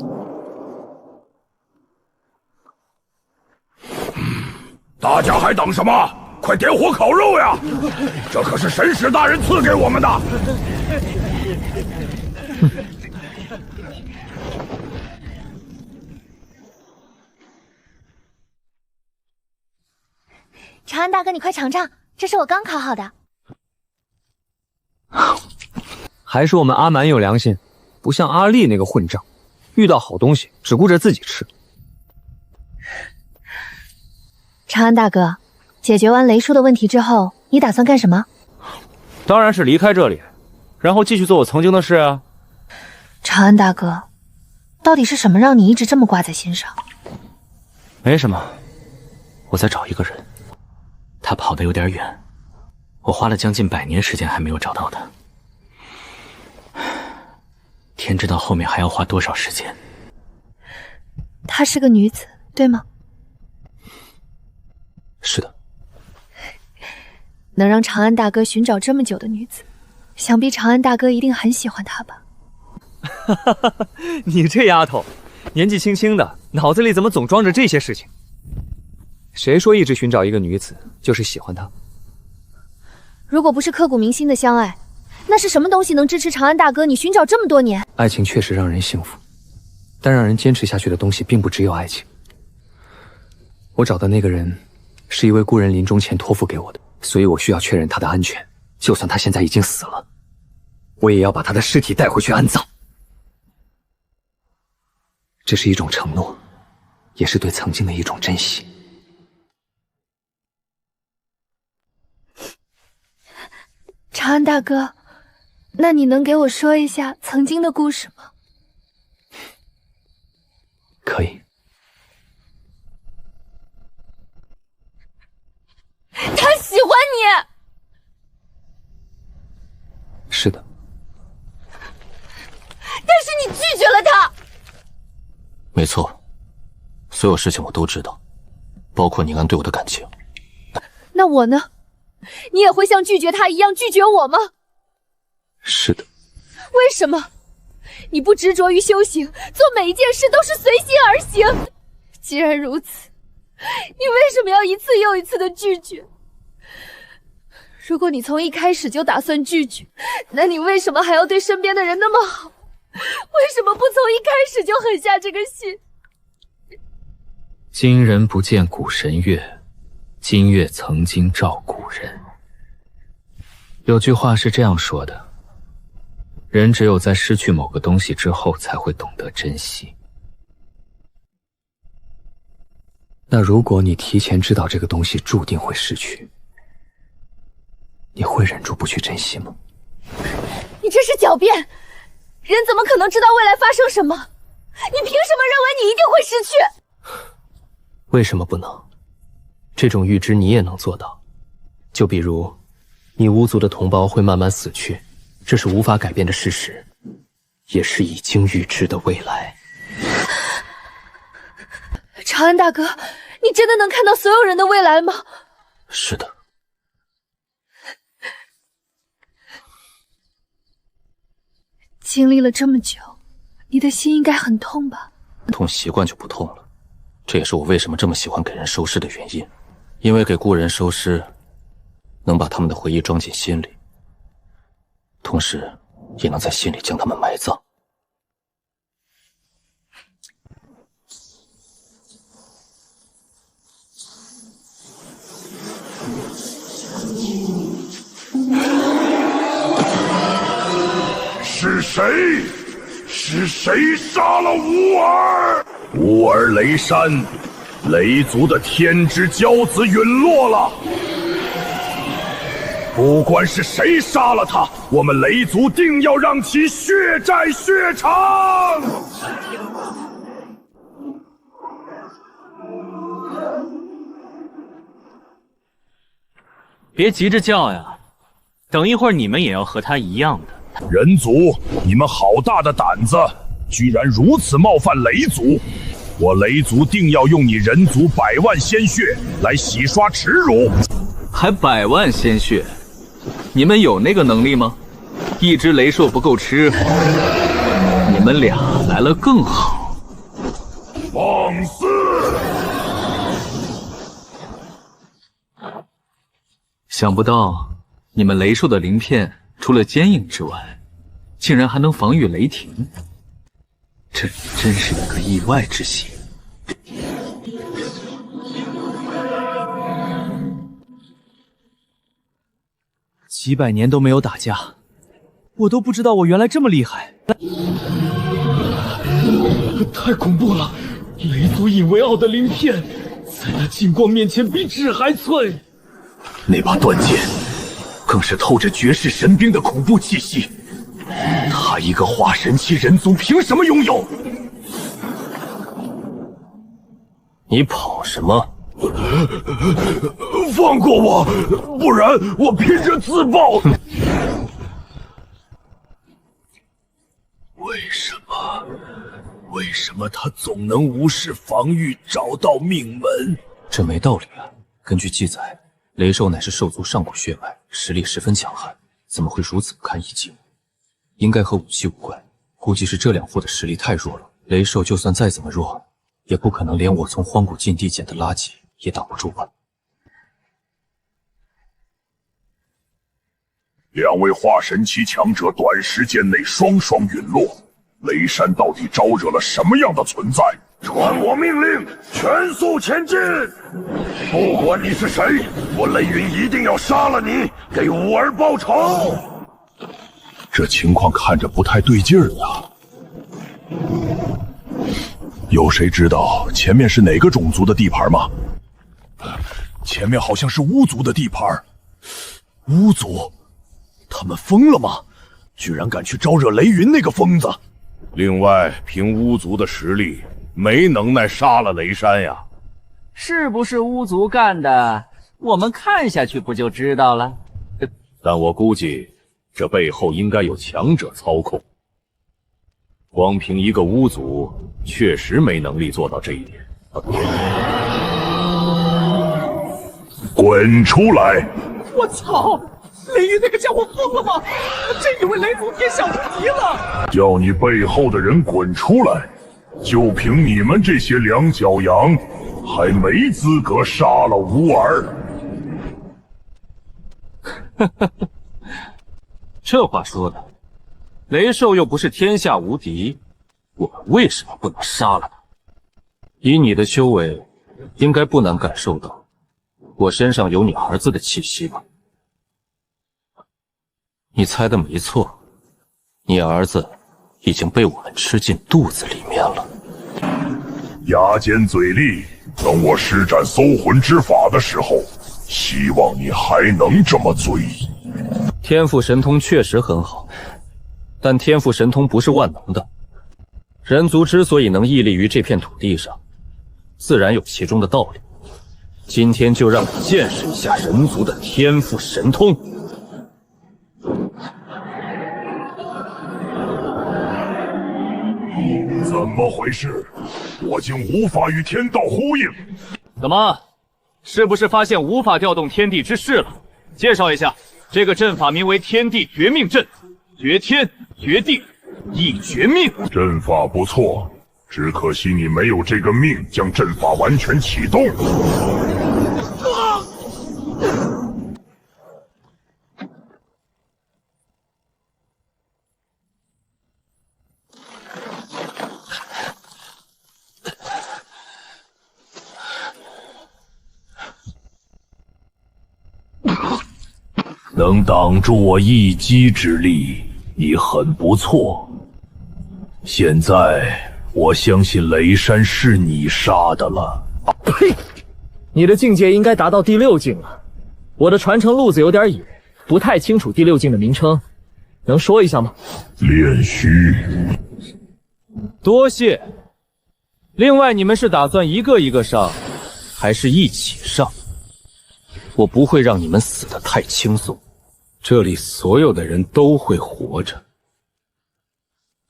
大家还等什么？快点火烤肉呀！这可是神使大人赐给我们的。长安大哥，你快尝尝，这是我刚烤好的。还是我们阿蛮有良心，不像阿丽那个混账，遇到好东西只顾着自己吃。长安大哥，解决完雷叔的问题之后，你打算干什么？当然是离开这里，然后继续做我曾经的事啊。长安大哥，到底是什么让你一直这么挂在心上？没什么，我在找一个人，他跑得有点远，我花了将近100年时间还没有找到他。天知道后面还要花多少时间。她是个女子，对吗？是的。能让长安大哥寻找这么久的女子，想必长安大哥一定很喜欢她吧？你这丫头，年纪轻轻的，脑子里怎么总装着这些事情？谁说一直寻找一个女子就是喜欢她？如果不是刻骨铭心的相爱，那是什么东西能支持长安大哥你寻找这么多年？爱情确实让人幸福，但让人坚持下去的东西并不只有爱情。我找的那个人是一位故人临终前托付给我的，所以我需要确认他的安全。就算他现在已经死了，我也要把他的尸体带回去安葬。这是一种承诺，也是对曾经的一种珍惜。长安大哥，那你能给我说一下曾经的故事吗？可以。他喜欢你。是的。但是你拒绝了他。没错，所有事情我都知道，包括宁安对我的感情。那我呢？你也会像拒绝他一样拒绝我吗？是的。为什么？你不执着于修行，做每一件事都是随心而行。既然如此，你为什么要一次又一次的拒绝？如果你从一开始就打算拒绝，那你为什么还要对身边的人那么好？为什么不从一开始就狠下这个心？今人不见古神月，今月曾经照古人。有句话是这样说的：人只有在失去某个东西之后，才会懂得珍惜。那如果你提前知道这个东西注定会失去，你会忍住不去珍惜吗？你这是狡辩！人怎么可能知道未来发生什么？你凭什么认为你一定会失去？为什么不能？这种预知你也能做到。就比如，你巫族的同胞会慢慢死去，这是无法改变的事实，也是已经预知的未来。长安大哥，你真的能看到所有人的未来吗？是的。经历了这么久，你的心应该很痛吧？痛习惯就不痛了，这也是我为什么这么喜欢给人收尸的原因。因为给故人收尸，能把他们的回忆装进心里，同时也能在心里将他们埋葬。是谁？是谁杀了乌尔？乌尔雷山，雷族的天之骄子陨落了。不管是谁杀了他，我们雷族定要让其血债血偿。别急着叫呀，等一会儿你们也要和他一样的。人族，你们好大的胆子，居然如此冒犯雷族！我雷族定要用你人族100万鲜血来洗刷耻辱。还100万鲜血？你们有那个能力吗？一只雷兽不够吃，你们俩来了更好。放肆！想不到你们雷兽的鳞片除了坚硬之外，竟然还能防御雷霆，这真是一个意外之喜。几百年都没有打架，我都不知道我原来这么厉害。太恐怖了！雷族引为傲的鳞片，在那金光面前比纸还脆。那把断剑，更是透着绝世神兵的恐怖气息。他一个化神期人族，凭什么拥有？你跑什么？放过我，不然我拼着自爆！为什么他总能无视防御，找到命门？这没道理啊！根据记载，雷兽乃是兽族上古血脉，实力十分强悍，怎么会如此不堪一击？应该和武器无关，估计是这两货的实力太弱了。雷兽就算再怎么弱，也不可能连我从荒古禁地捡的垃圾也挡不住吧。两位化神期强者短时间内双双陨落，雷山到底招惹了什么样的存在？传我命令，全速前进！不管你是谁，我雷云一定要杀了你，给乌儿报仇！这情况看着不太对劲儿呀。有谁知道前面是哪个种族的地盘吗？前面好像是巫族的地盘。巫族？他们疯了吗？居然敢去招惹雷云那个疯子！另外，凭巫族的实力，没能耐杀了雷山呀。是不是巫族干的？我们看下去不就知道了？但我估计，这背后应该有强者操控。光凭一个巫族，确实没能力做到这一点。滚出来！我操！雷云那个家伙疯了吗？这以为雷族天下无敌了！叫你背后的人滚出来！就凭你们这些两脚羊，还没资格杀了乌儿。这话说的，雷兽又不是天下无敌，我们为什么不能杀了他？以你的修为，应该不难感受到我身上有你儿子的气息吧？你猜的没错，你儿子已经被我们吃进肚子里面了。牙尖嘴利，等我施展搜魂之法的时候，希望你还能这么嘴。天赋神通确实很好，但天赋神通不是万能的。人族之所以能屹立于这片土地上，自然有其中的道理。今天就让你见识一下人族的天赋神通。怎么回事？我竟无法与天道呼应。怎么？是不是发现无法调动天地之势了？介绍一下，这个阵法名为天地绝命阵，绝天绝地亦绝命。阵法不错，只可惜你没有这个命将阵法完全启动。能挡住我一击之力，已很不错。现在我相信雷山是你杀的了。呸！你的境界应该达到第6境了。我的传承路子有点野，不太清楚第6境的名称，能说一下吗？炼虚。多谢。另外，你们是打算一个一个上，还是一起上？我不会让你们死得太轻松。这里所有的人都会活着，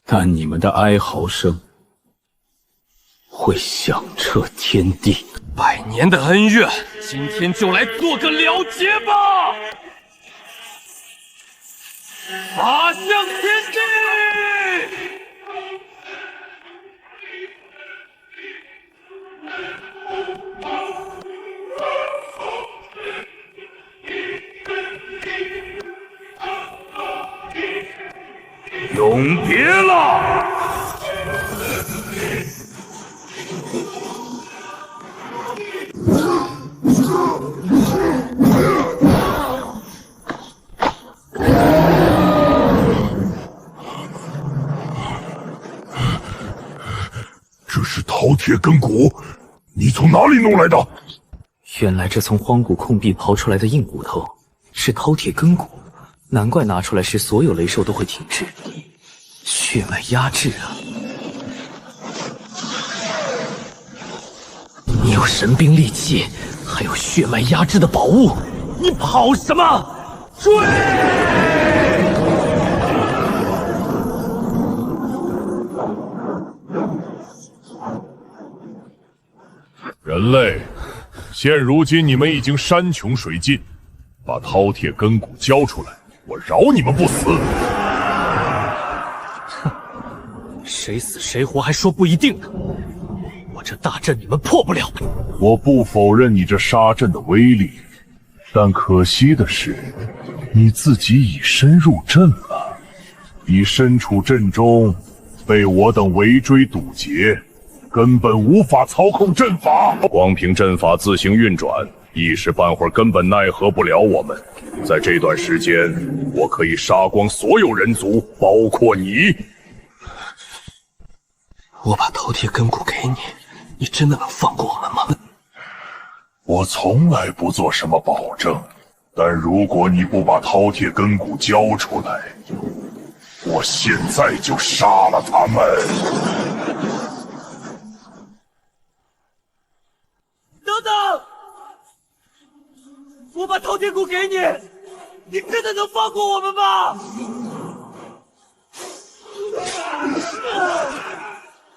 但你们的哀嚎声会响彻天地。100年的恩怨，今天就来做个了结吧！法向天地！永别了！这是饕餮根骨，你从哪里弄来的？原来这从荒古空壁刨出来的硬骨头是饕餮根骨，难怪拿出来时所有雷兽都会停滞。血脉压制啊！你有神兵利器，还有血脉压制的宝物，你跑什么？追！人类，现如今你们已经山穷水尽，把饕餮根骨交出来，我饶你们不死。谁死谁活还说不一定呢。我这大阵你们破不了。我不否认你这杀阵的威力，但可惜的是，你自己已深入阵了，已身处阵中，被我等围追堵截，根本无法操控阵法。光凭阵法自行运转，一时半会儿根本奈何不了我们。在这段时间，我可以杀光所有人族，包括你。我把饕餮根骨给你，你真的能放过我们吗？我从来不做什么保证，但如果你不把饕餮根骨交出来，我现在就杀了他们。等等，我把饕餮骨给你，你真的能放过我们吗？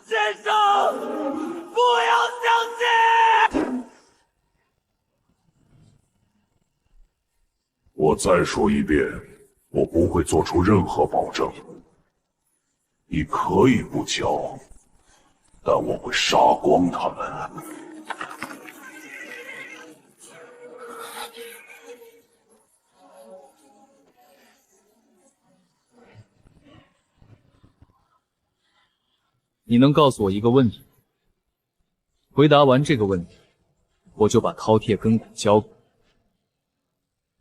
先生，不要相信！我再说一遍，我不会做出任何保证。你可以不交，但我会杀光他们。你能告诉我一个问题？回答完这个问题，我就把饕餮根骨交给你。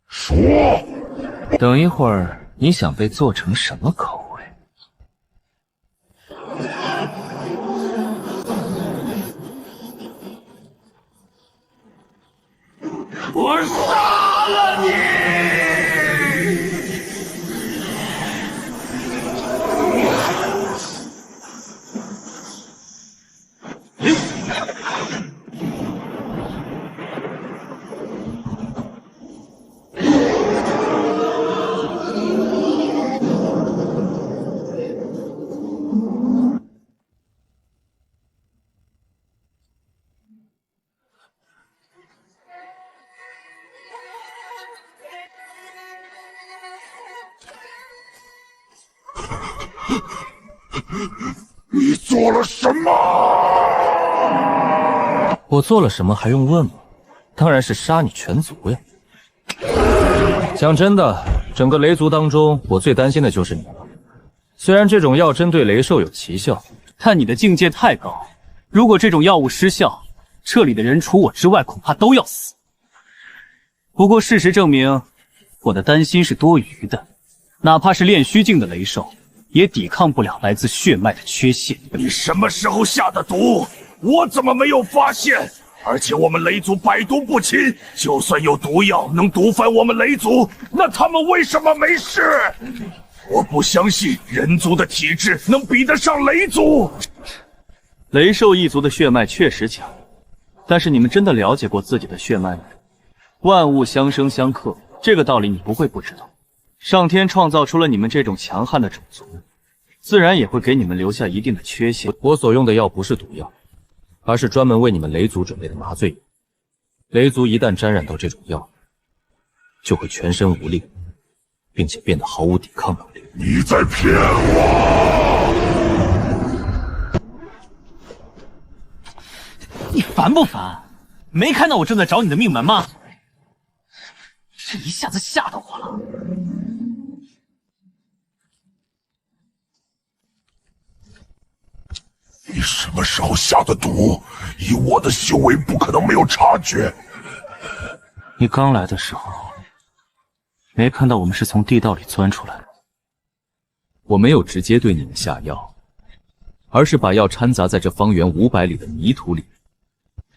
说。等一会儿，你想被做成什么口味？我杀了你！你做了什么？我做了什么还用问吗？当然是杀你全族呀！讲真的，整个雷族当中，我最担心的就是你了。虽然这种药针对雷兽有奇效，但你的境界太高，如果这种药物失效，这里的人除我之外，恐怕都要死。不过事实证明，我的担心是多余的。哪怕是炼虚境的雷兽，也抵抗不了来自血脉的缺陷。你什么时候下的毒？我怎么没有发现？而且我们雷族百毒不侵，就算有毒药能毒翻我们雷族，那他们为什么没事？我不相信人族的体质能比得上雷族。雷兽一族的血脉确实强，但是你们真的了解过自己的血脉吗？万物相生相克，这个道理你不会不知道。上天创造出了你们这种强悍的种族，自然也会给你们留下一定的缺陷。我所用的药不是毒药，而是专门为你们雷族准备的麻醉药。雷族一旦沾染到这种药，就会全身无力，并且变得毫无抵抗能力。你在骗我！你烦不烦？没看到我正在找你的命门吗？这一下子吓到我了。你什么时候下的毒？以我的修为，不可能没有察觉。你刚来的时候，没看到我们是从地道里钻出来的。我没有直接对你们下药，而是把药掺杂在这方圆500里的泥土里。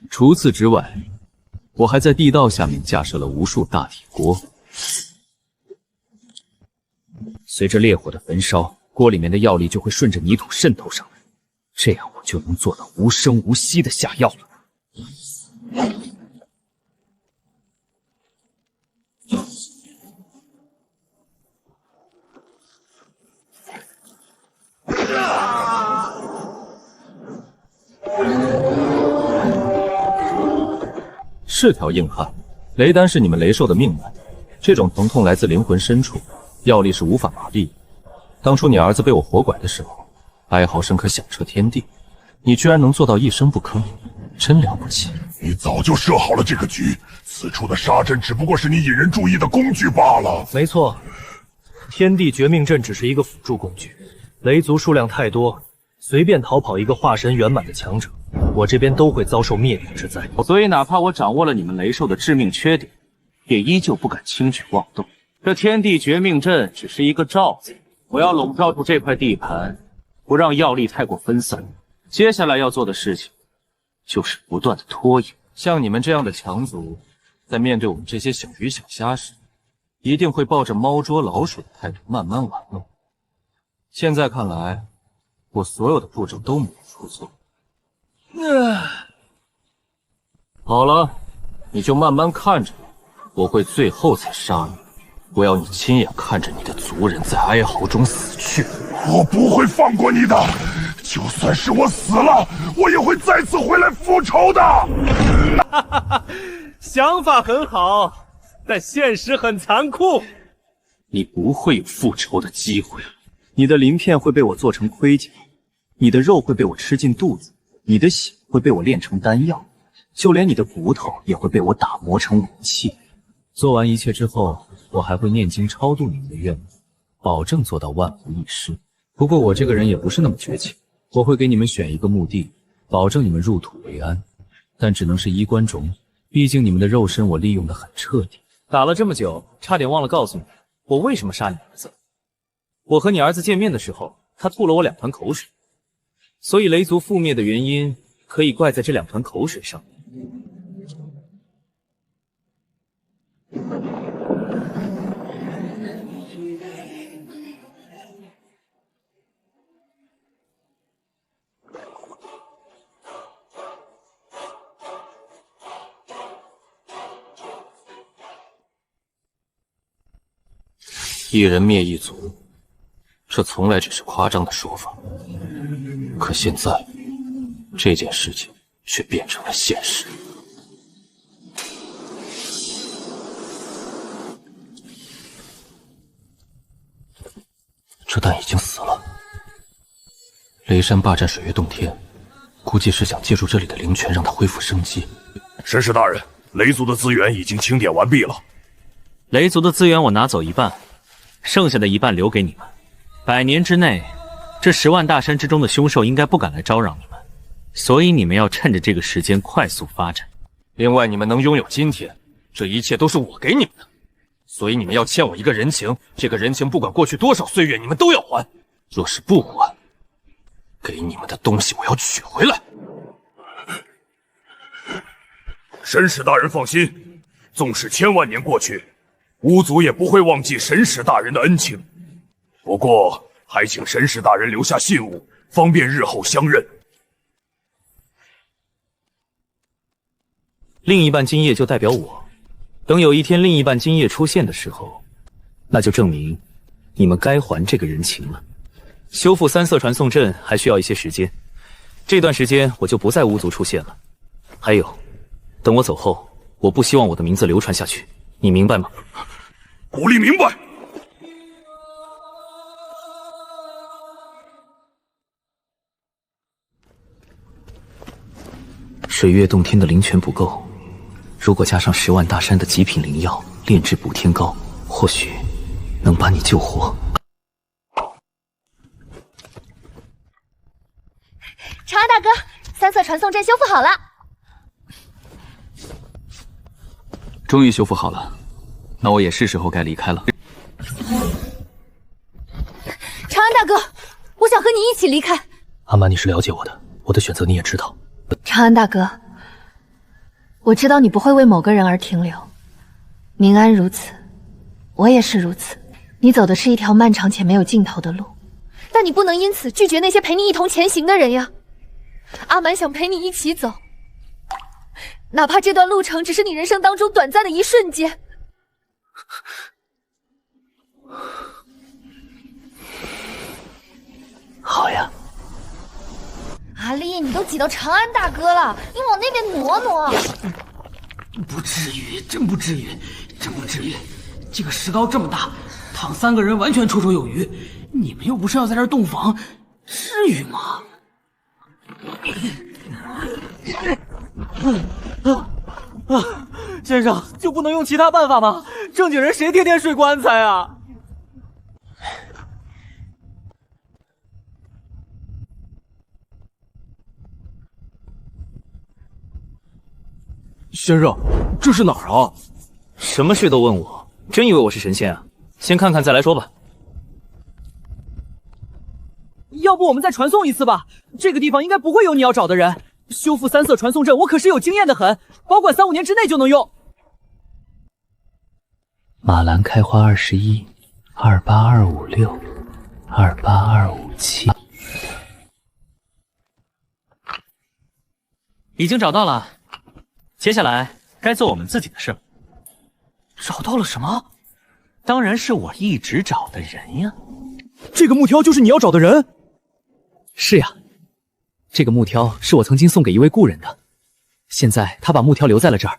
除此之外，我还在地道下面架设了无数大铁锅。随着烈火的焚烧，锅里面的药力就会顺着泥土渗透上来，这样我就能做到无声无息的下药了。是条硬汉，雷丹是你们雷兽的命脉，这种疼痛来自灵魂深处，药力是无法麻痹的。当初你儿子被我活拐的时候，哀嚎声可响彻天地，你居然能做到一声不吭，真了不起。你早就设好了这个局，此处的杀阵只不过是你引人注意的工具罢了。没错，天地绝命阵只是一个辅助工具，雷族数量太多，随便逃跑一个化神圆满的强者，我这边都会遭受灭顶之灾。所以哪怕我掌握了你们雷兽的致命缺点，也依旧不敢轻举妄动。这天地绝命阵只是一个罩子，我要笼罩住这块地盘，不让药力太过分散。接下来要做的事情，就是不断的拖延。像你们这样的强族，在面对我们这些小鱼小虾时，一定会抱着猫捉老鼠的态度慢慢玩弄。现在看来，我所有的步骤都没有出错。好了，你就慢慢看着我会最后才杀你。我要你亲眼看着你的族人在哀嚎中死去。我不会放过你的，就算是我死了，我也会再次回来复仇的。想法很好，但现实很残酷。你不会有复仇的机会了。你的鳞片会被我做成盔甲，你的肉会被我吃进肚子，你的血会被我炼成丹药，就连你的骨头也会被我打磨成武器。做完一切之后，我还会念经超度你们的愿望，保证做到万无一失。不过我这个人也不是那么绝情，我会给你们选一个墓地，保证你们入土为安，但只能是衣冠冢，毕竟你们的肉身我利用的很彻底。打了这么久，差点忘了告诉你，我为什么杀你儿子。我和你儿子见面的时候，他吐了我2团口水，所以雷族覆灭的原因可以怪在这2团口水上。一人灭一族，这从来只是夸张的说法。可现在，这件事情却变成了现实。这蛋已经死了。雷山霸占水月洞天，估计是想借助这里的灵泉让它恢复生机。神使大人，雷族的资源已经清点完毕了。雷族的资源我拿走一半，剩下的一半留给你们。100年之内，这10万大山之中的凶兽应该不敢来招扰你们，所以你们要趁着这个时间快速发展。另外，你们能拥有今天，这一切都是我给你们的。所以你们要欠我一个人情，这个人情不管过去多少岁月，你们都要还。若是不还，给你们的东西我要取回来。神使大人放心，纵使千万年过去，巫族也不会忘记神使大人的恩情。不过，还请神使大人留下信物，方便日后相认。另一半金叶就代表我，等有一天另一半金叶出现的时候，那就证明你们该还这个人情了。修复三色传送阵还需要一些时间，这段时间我就不在巫族出现了。还有，等我走后，我不希望我的名字流传下去，你明白吗？古力明白。水月洞天的灵泉不够，如果加上10万大山的极品灵药炼制补天膏，或许能把你救活。长安大哥，三色传送阵修复好了。终于修复好了，那我也是时候该离开了。长安大哥，我想和你一起离开。阿玛，你是了解我的，我的选择你也知道。长安大哥，我知道你不会为某个人而停留。明安如此，我也是如此。你走的是一条漫长且没有尽头的路，但你不能因此拒绝那些陪你一同前行的人呀。阿满想陪你一起走，哪怕这段路程只是你人生当中短暂的一瞬间。好呀。阿丽，你都挤到长安大哥了，你往那边挪挪。不至于，真不至于，真不至于。这个石膏这么大，躺3个人完全绰绰有余。你们又不是要在这儿洞房，至于吗？先生，就不能用其他办法吗？正经人谁天天睡棺材啊？先生，这是哪儿啊？什么事都问我，真以为我是神仙啊？先看看再来说吧。要不我们再传送一次吧？这个地方应该不会有你要找的人。修复三色传送阵，我可是有经验的很，保管3、5年之内就能用。马兰开花21，28256，28257。已经找到了，接下来该做我们自己的事了。找到了什么？当然是我一直找的人呀。这个木条就是你要找的人？是呀，这个木条是我曾经送给一位故人的，现在他把木条留在了这儿，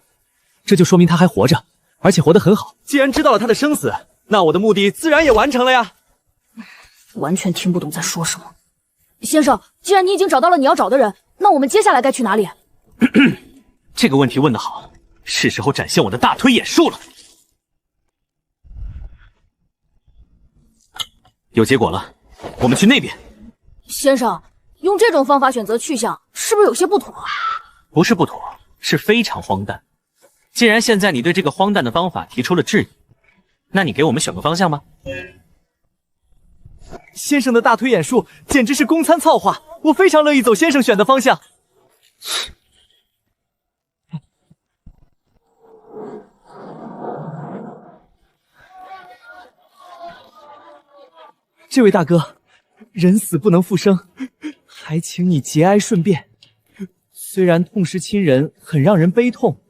这就说明他还活着，而且活得很好。既然知道了他的生死，那我的目的自然也完成了呀。完全听不懂在说什么。先生，既然你已经找到了你要找的人，那我们接下来该去哪里？这个问题问得好，是时候展现我的大推演术了。有结果了，我们去那边。先生，用这种方法选择去向，是不是有些不妥啊？不是不妥，是非常荒诞。既然现在你对这个荒诞的方法提出了质疑，那你给我们选个方向吧。先生的大推演术简直是公参造化，我非常乐意走先生选的方向。这位大哥，人死不能复生，还请你节哀顺变。虽然痛失亲人很让人悲痛，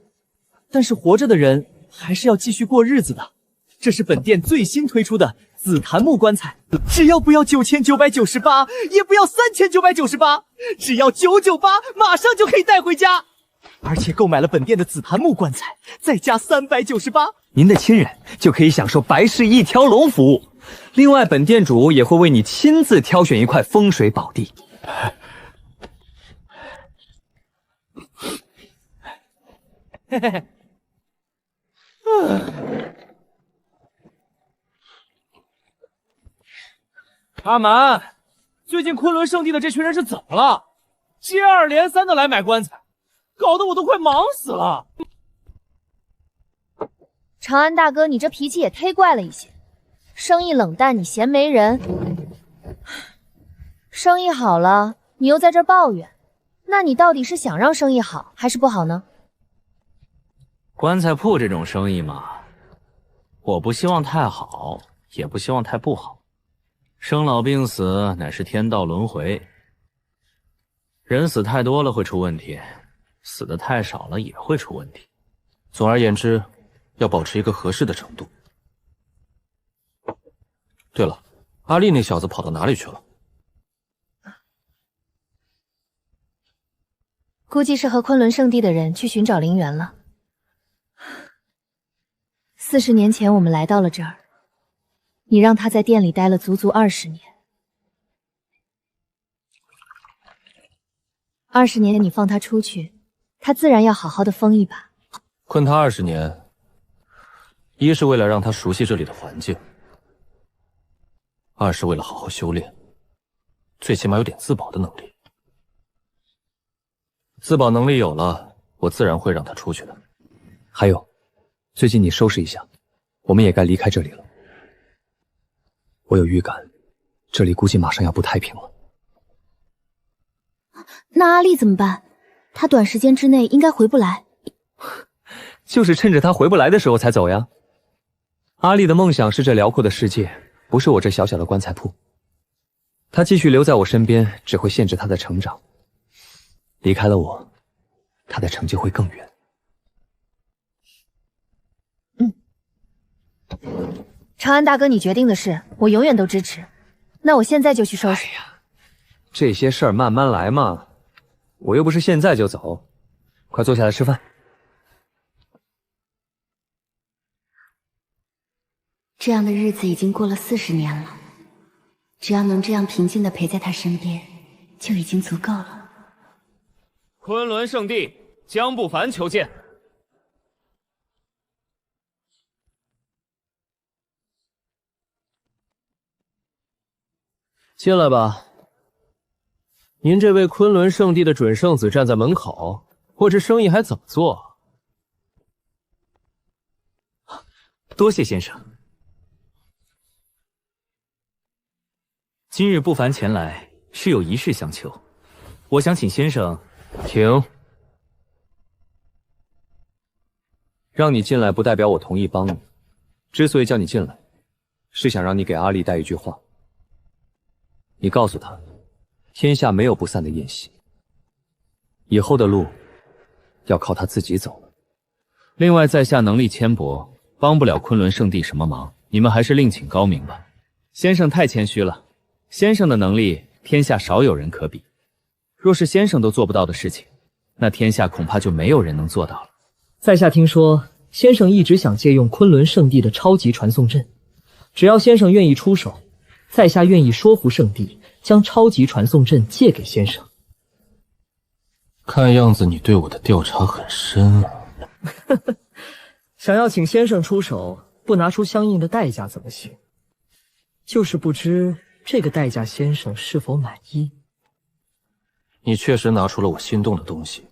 但是活着的人还是要继续过日子的。这是本店最新推出的紫檀木棺材，只要不要9998，也不要3998，只要998，马上就可以带回家。而且购买了本店的紫檀木棺材，再加398，您的亲人就可以享受白氏一条龙服务。另外，本店主也会为你亲自挑选一块风水宝地。嘿嘿嘿。阿蛮，最近昆仑圣地的这群人是怎么了？接二连三的来买棺材，搞得我都快忙死了。长安大哥，你这脾气也忒怪了一些。生意冷淡，你嫌没人；生意好了，你又在这抱怨。那你到底是想让生意好，还是不好呢？棺材铺这种生意嘛，我不希望太好，也不希望太不好。生老病死乃是天道轮回，人死太多了会出问题，死的太少了也会出问题。总而言之，要保持一个合适的程度。对了，阿丽那小子跑到哪里去了？估计是和昆仑圣地的人去寻找灵源了。40年前我们来到了这儿，你让他在店里待了足足20年。20年你放他出去，他自然要好好的疯一把。困他20年，一是为了让他熟悉这里的环境，二是为了好好修炼，最起码有点自保的能力。自保能力有了，我自然会让他出去的。还有，最近你收拾一下，我们也该离开这里了。我有预感，这里估计马上要不太平了。那阿丽怎么办？她短时间之内应该回不来。就是趁着他回不来的时候才走呀。阿丽的梦想是这辽阔的世界，不是我这小小的棺材铺。他继续留在我身边，只会限制他的成长。离开了我，他的成就会更远。长安大哥，你决定的事，我永远都支持。那我现在就去收拾。这些事儿慢慢来嘛，我又不是现在就走。快坐下来吃饭。这样的日子已经过了40年了，只要能这样平静地陪在他身边，就已经足够了。昆仑圣地，江不凡求见。进来吧。您这位昆仑圣地的准圣子站在门口，我这生意还怎么做？多谢先生。今日不凡前来，是有一事相求。我想请先生停。让你进来不代表我同意帮你，之所以叫你进来，是想让你给阿丽带一句话。你告诉他，天下没有不散的宴席，以后的路要靠他自己走了。另外，在下能力浅薄，帮不了昆仑圣地什么忙，你们还是另请高明吧。先生太谦虚了，先生的能力天下少有人可比。若是先生都做不到的事情，那天下恐怕就没有人能做到了。在下听说，先生一直想借用昆仑圣地的超级传送阵，只要先生愿意出手，在下愿意说服圣地将超级传送阵借给先生。看样子你对我的调查很深啊。想要请先生出手，不拿出相应的代价怎么行？就是不知这个代价先生是否满意？你确实拿出了我心动的东西，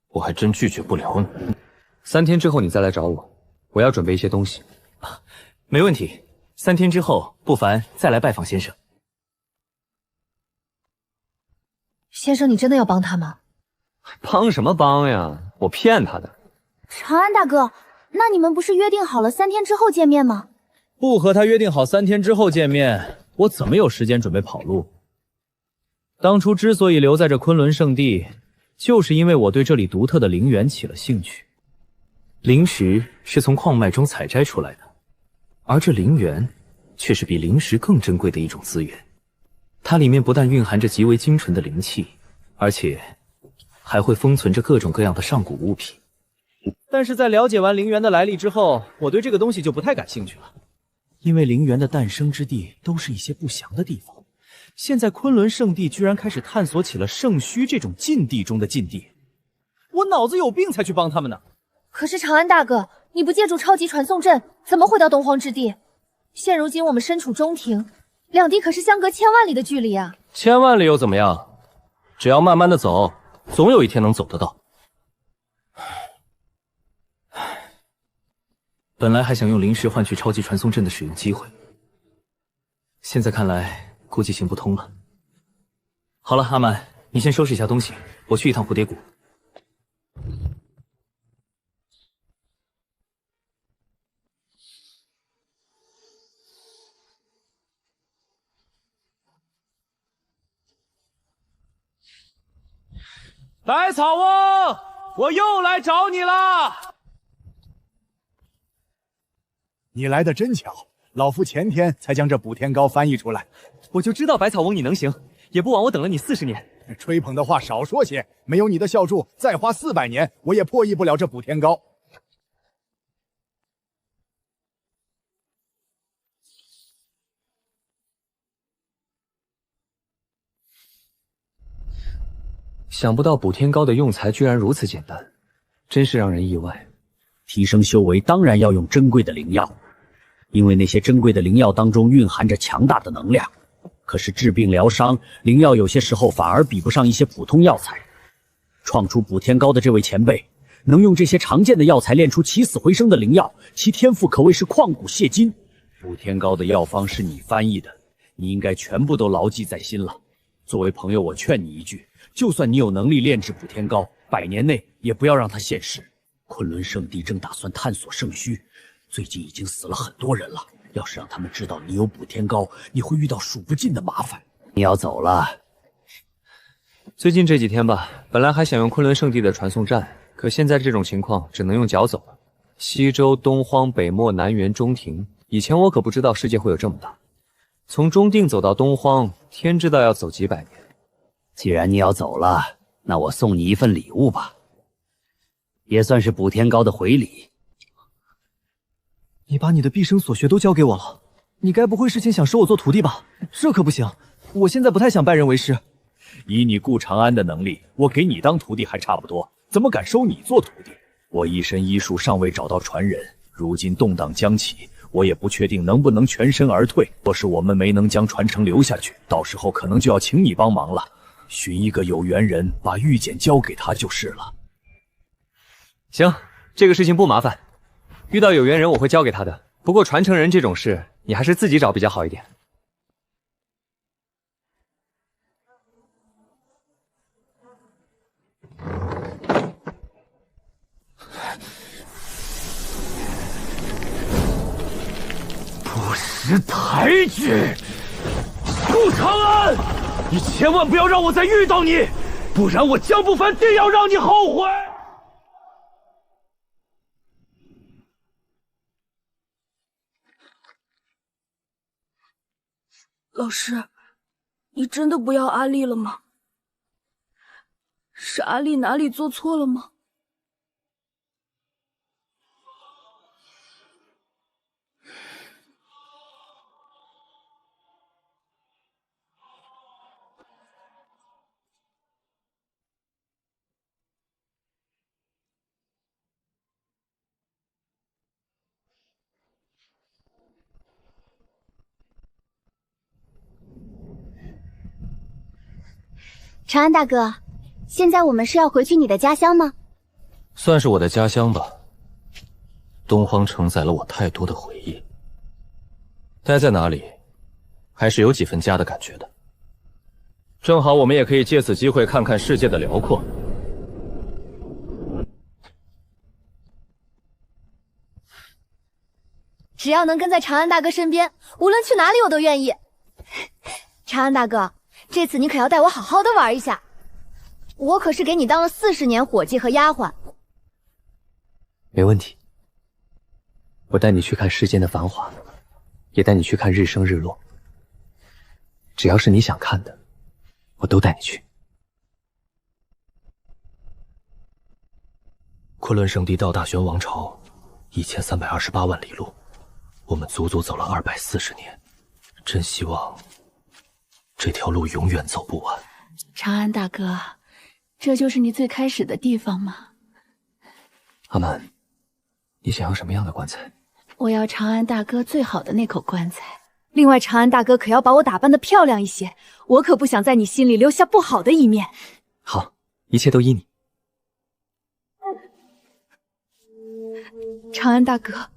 我还真拒绝不了你。3天之后你再来找我，我要准备一些东西。没问题，3天之后不凡再来拜访先生。先生，你真的要帮他吗？帮什么帮呀？我骗他的。长安大哥，那你们不是约定好了3天之后见面吗？不和他约定好3天之后见面，我怎么有时间准备跑路？当初之所以留在这昆仑圣地，就是因为我对这里独特的灵源起了兴趣。灵石是从矿脉中采摘出来的，而这灵源却是比灵石更珍贵的一种资源。它里面不但蕴含着极为精纯的灵气，而且还会封存着各种各样的上古物品。但是在了解完灵源的来历之后，我对这个东西就不太感兴趣了。因为灵源的诞生之地都是一些不祥的地方，现在昆仑圣地居然开始探索起了圣虚这种禁地中的禁地，我脑子有病才去帮他们呢。可是长安大哥，你不借助超级传送阵，怎么回到东荒之地？现如今我们身处中庭，两地可是相隔千万里的距离啊！千万里又怎么样？只要慢慢的走，总有一天能走得到。本来还想用灵石换取超级传送阵的使用机会，现在看来估计行不通了。好了，阿满，你先收拾一下东西，我去一趟蝴蝶谷。百草翁，我又来找你了。你来的真巧，老夫前天才将这补天膏翻译出来。我就知道百草翁你能行，也不枉我等了你40年。吹捧的话少说些，没有你的孝助，再花400年，我也破译不了这补天膏。想不到补天膏的用材居然如此简单，真是让人意外。提升修为当然要用珍贵的灵药，因为那些珍贵的灵药当中蕴含着强大的能量。可是治病疗伤，灵药有些时候反而比不上一些普通药材。创出补天膏的这位前辈，能用这些常见的药材炼出起死回生的灵药，其天赋可谓是旷古谢今。补天膏的药方是你翻译的，你应该全部都牢记在心了。作为朋友，我劝你一句，就算你有能力炼制补天膏，100年内也不要让它现世。昆仑圣地正打算探索圣墟，最近已经死了很多人了。要是让他们知道你有补天膏，你会遇到数不尽的麻烦。你要走了？最近这几天吧，本来还想用昆仑圣地的传送站，可现在这种情况只能用脚走了。西周、东荒、北漠、南原、中庭，以前我可不知道世界会有这么大。从中定走到东荒，天知道要走几百年。既然你要走了，那我送你一份礼物吧，也算是补天膏的回礼。你把你的毕生所学都交给我了，你该不会是想收我做徒弟吧？这可不行，我现在不太想拜人为师。以你顾长安的能力，我给你当徒弟还差不多，怎么敢收你做徒弟？我一身医术尚未找到传人，如今动荡将起，我也不确定能不能全身而退。若是我们没能将传承留下去，到时候可能就要请你帮忙了。寻一个有缘人，把玉简交给他就是了。行，这个事情不麻烦，遇到有缘人我会交给他的。不过传承人这种事，你还是自己找比较好一点。不识抬举，顾长安，你千万不要让我再遇到你，不然我江不凡定要让你后悔。老师，你真的不要阿丽了吗？是阿丽哪里做错了吗？长安大哥，现在我们是要回去你的家乡吗？算是我的家乡吧。东荒承载了我太多的回忆，待在哪里，还是有几分家的感觉的。正好我们也可以借此机会看看世界的辽阔。只要能跟在长安大哥身边，无论去哪里我都愿意。长安大哥，这次你可要带我好好的玩一下，我可是给你当了40年伙计和丫鬟。没问题，我带你去看世间的繁华，也带你去看日升日落。只要是你想看的，我都带你去。昆仑圣地到大玄王朝1328万里路，我们足足走了240年，真希望这条路永远走不完。长安大哥，这就是你最开始的地方吗？阿满，你想要什么样的棺材？我要长安大哥最好的那口棺材。另外，长安大哥可要把我打扮得漂亮一些，我可不想在你心里留下不好的一面。好，一切都依你。长安大哥，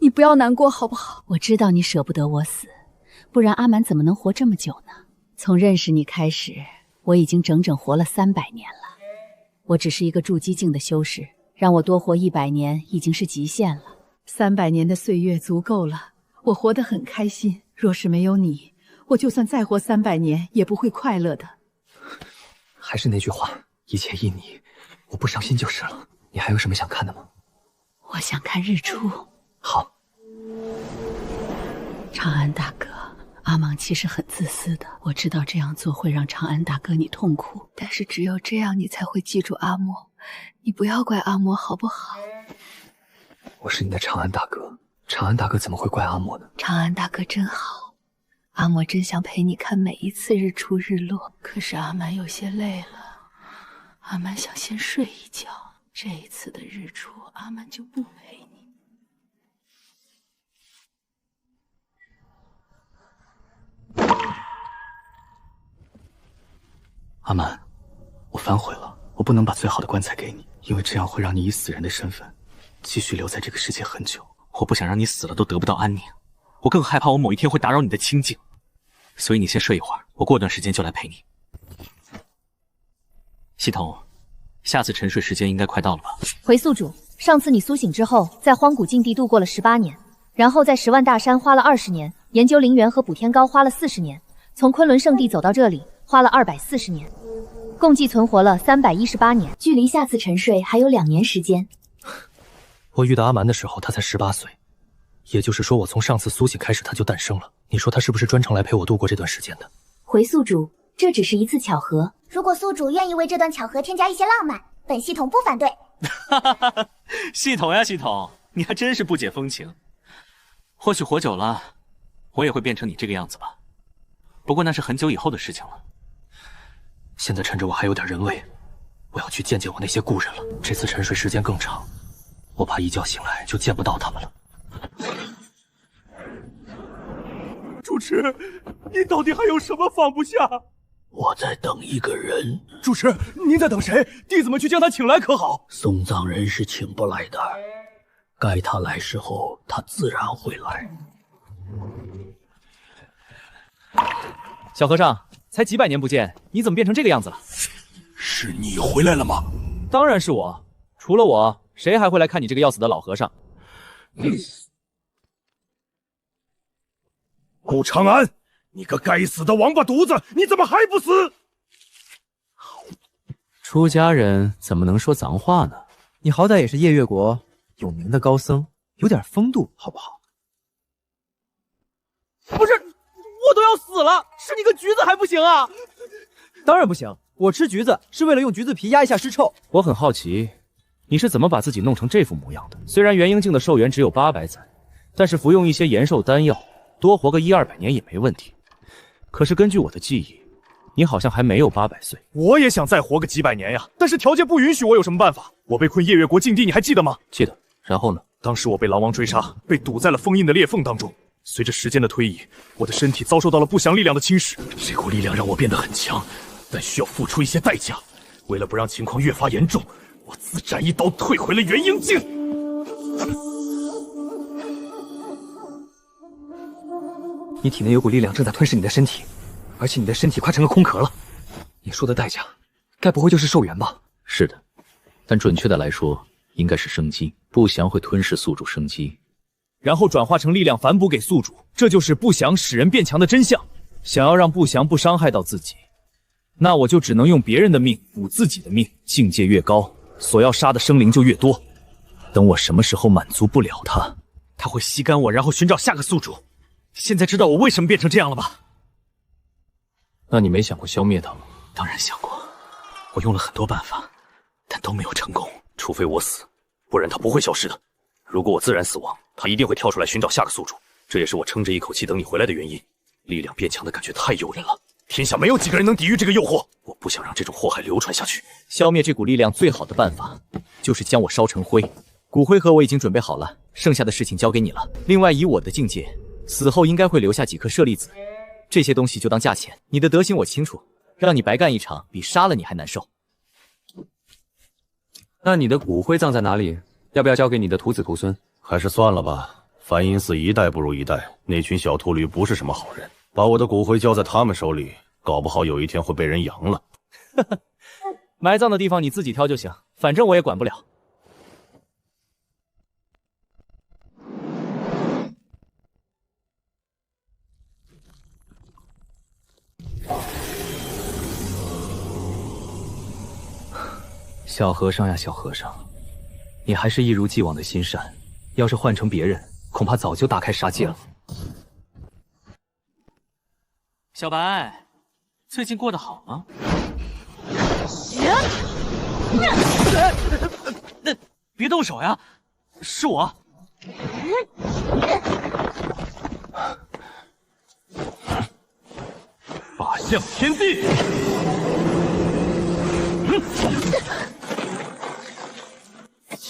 你不要难过好不好？我知道你舍不得我死，不然阿蛮怎么能活这么久呢？从认识你开始，我已经整整活了300年了。我只是一个筑基境的修士，让我多活100年已经是极限了。300年的岁月足够了，我活得很开心。若是没有你，我就算再活300年也不会快乐的。还是那句话，一切依你，我不伤心就是了。你还有什么想看的吗？我想看日出。好。长安大哥，阿莽其实很自私的，我知道这样做会让长安大哥你痛苦，但是只有这样你才会记住阿莫。你不要怪阿莫好不好？我是你的长安大哥，长安大哥怎么会怪阿莫呢？长安大哥真好，阿莫真想陪你看每一次日出日落，可是阿蛮有些累了，阿蛮想先睡一觉。这一次的日出，阿蛮就不陪你。阿蛮，我反悔了，我不能把最好的棺材给你，因为这样会让你以死人的身份继续留在这个世界很久。我不想让你死了都得不到安宁，我更害怕我某一天会打扰你的清静。所以你先睡一会儿，我过段时间就来陪你。系统，下次沉睡时间应该快到了吧？回宿主，上次你苏醒之后，在荒古禁地度过了18年，然后在10万大山花了20年，研究灵元和补天膏花了40年，从昆仑圣地走到这里花了240年，共计存活了318年，距离下次沉睡还有2年时间。我遇到阿蛮的时候，他才18岁，也就是说，我从上次苏醒开始，他就诞生了。你说他是不是专程来陪我度过这段时间的？回宿主，这只是一次巧合。如果宿主愿意为这段巧合添加一些浪漫，本系统不反对。系统呀，系统，你还真是不解风情。或许活久了，我也会变成你这个样子吧。不过那是很久以后的事情了。现在趁着我还有点人味，我要去见见我那些故人了。这次沉睡时间更长，我怕一觉醒来就见不到他们了。主持，你到底还有什么放不下？我在等一个人。主持，您在等谁？弟子们去将他请来可好？送葬人是请不来的，该他来时候，他自然会来。小和尚，才几百年不见，你怎么变成这个样子了？是你回来了吗？当然是我，除了我，谁还会来看你这个要死的老和尚？顾长安，你个该死的王八犊子，你怎么还不死？出家人怎么能说脏话呢？你好歹也是夜月国有名的高僧，有点风度好不好？不是，我都要死了，吃你个橘子还不行啊？当然不行，我吃橘子是为了用橘子皮压一下尸臭。我很好奇，你是怎么把自己弄成这副模样的？虽然元婴境的寿元只有800载，但是服用一些延寿丹药，多活个100-200年也没问题。可是根据我的记忆，你好像还没有800岁。我也想再活个几百年呀，但是条件不允许，我有什么办法？我被困夜月国禁地，你还记得吗？记得。然后呢？当时我被狼王追杀，被堵在了封印的裂缝当中。随着时间的推移，我的身体遭受到了不祥力量的侵蚀。这股力量让我变得很强，但需要付出一些代价。为了不让情况越发严重，我自斩一刀退回了元婴境。你体内有股力量正在吞噬你的身体，而且你的身体快成了空壳了。你说的代价，该不会就是寿元吧？是的，但准确的来说，应该是生机。不祥会吞噬宿主生机，然后转化成力量反哺给宿主，这就是不祥使人变强的真相。想要让不祥不伤害到自己，那我就只能用别人的命补自己的命。境界越高，所要杀的生灵就越多。等我什么时候满足不了他，他会吸干我，然后寻找下个宿主。现在知道我为什么变成这样了吧？那你没想过消灭他吗？当然想过，我用了很多办法，但都没有成功。除非我死，不然他不会消失的。如果我自然死亡，他一定会跳出来寻找下个宿主。这也是我撑着一口气等你回来的原因。力量变强的感觉太诱人了，天下没有几个人能抵御这个诱惑。我不想让这种祸害流传下去。消灭这股力量最好的办法，就是将我烧成灰。骨灰盒我已经准备好了，剩下的事情交给你了。另外，以我的境界，死后应该会留下几颗舍利子，这些东西就当价钱。你的德行我清楚，让你白干一场，比杀了你还难受。那你的骨灰葬在哪里？要不要交给你的徒子徒孙？还是算了吧，梵音寺一代不如一代，那群小秃驴不是什么好人，把我的骨灰交在他们手里，搞不好有一天会被人扬了。埋葬的地方你自己挑就行，反正我也管不了。小和尚呀，小和尚，你还是一如既往的心善。要是换成别人，恐怕早就大开杀戒了。小白，最近过得好吗？那别动手呀，是我。法相天地。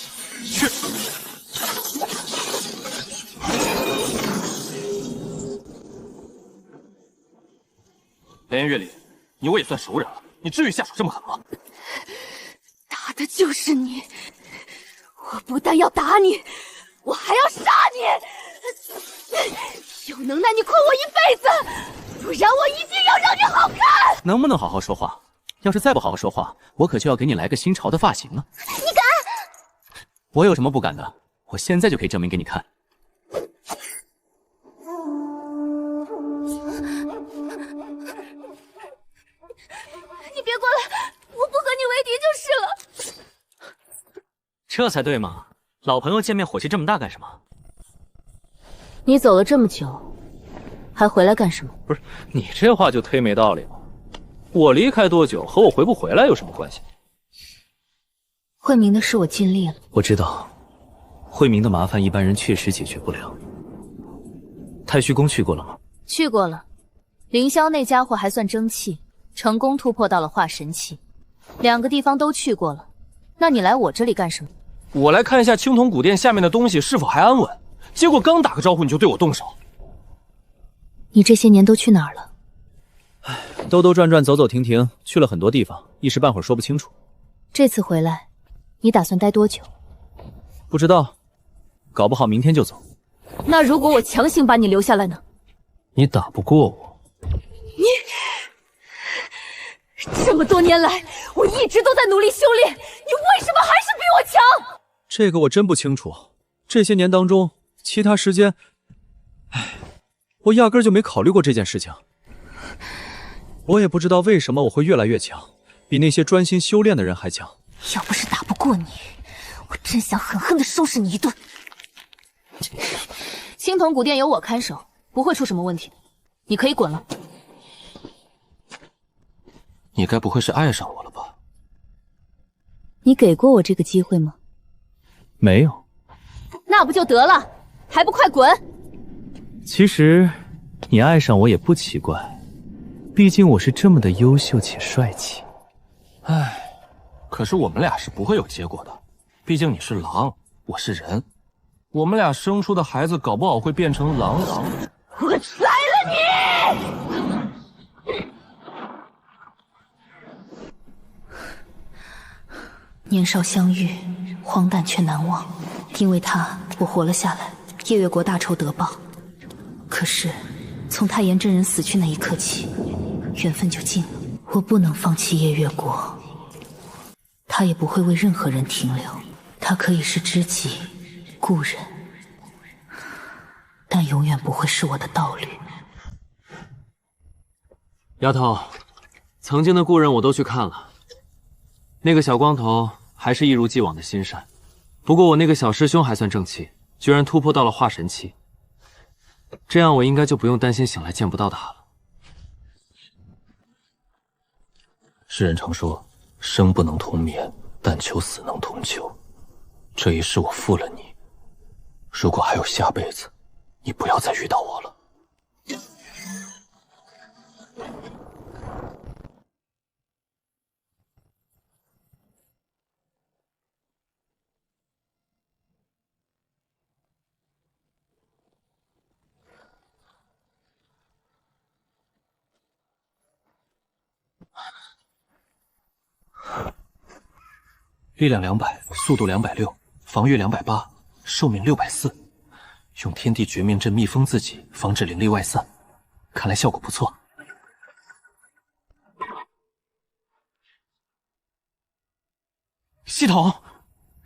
去。连烟月里，你我也算熟人了，你至于下手这么狠吗？打的就是你！我不但要打你，我还要杀你！有能耐你困我一辈子，不然我一定要让你好看！能不能好好说话？要是再不好好说话，我可就要给你来个新潮的发型了。你敢？我有什么不敢的？我现在就可以证明给你看。你别过来，我不和你为敌就是了。这才对嘛！老朋友见面火气这么大干什么？你走了这么久，还回来干什么？不是你这话就忒没道理了。我离开多久和我回不回来有什么关系？慧明的事我尽力了。我知道，慧明的麻烦一般人确实解决不了。太虚宫去过了吗？去过了，凌霄那家伙还算争气，成功突破到了化神期。2个地方都去过了，那你来我这里干什么？我来看一下青铜古殿下面的东西是否还安稳，结果刚打个招呼你就对我动手。你这些年都去哪儿了？兜兜转转，走走停停，去了很多地方，一时半会儿说不清楚。这次回来，你打算待多久？不知道，搞不好明天就走。那如果我强行把你留下来呢？你打不过我。这么多年来，我一直都在努力修炼，你为什么还是比我强？这个我真不清楚。这些年当中，其他时间，我压根就没考虑过这件事情。我也不知道为什么我会越来越强，比那些专心修炼的人还强。要不是打不过你，我真想狠狠地收拾你一顿。青铜古殿有我看守，不会出什么问题，你可以滚了。你该不会是爱上我了吧？你给过我这个机会吗？没有。那不就得了，还不快滚！其实，你爱上我也不奇怪，毕竟我是这么的优秀且帅气。唉，可是我们俩是不会有结果的，毕竟你是狼，我是人，我们俩生出的孩子搞不好会变成狼。我来了你！年少相遇，荒诞却难忘。因为他，我活了下来，夜月国大仇得报。可是，从太炎真人死去那一刻起，缘分就尽了。我不能放弃夜月国，他也不会为任何人停留。他可以是知己、故人，但永远不会是我的道侣。丫头，曾经的故人我都去看了。那个小光头还是一如既往的心善，不过我那个小师兄还算正气，居然突破到了化神期，这样我应该就不用担心醒来见不到他了。世人常说，生不能同眠，但求死能同囚。这一世我负了你，如果还有下辈子，你不要再遇到我了。力量200，速度260，防御280，寿命640，用天地绝命阵密封自己，防止灵力外散，看来效果不错。系统，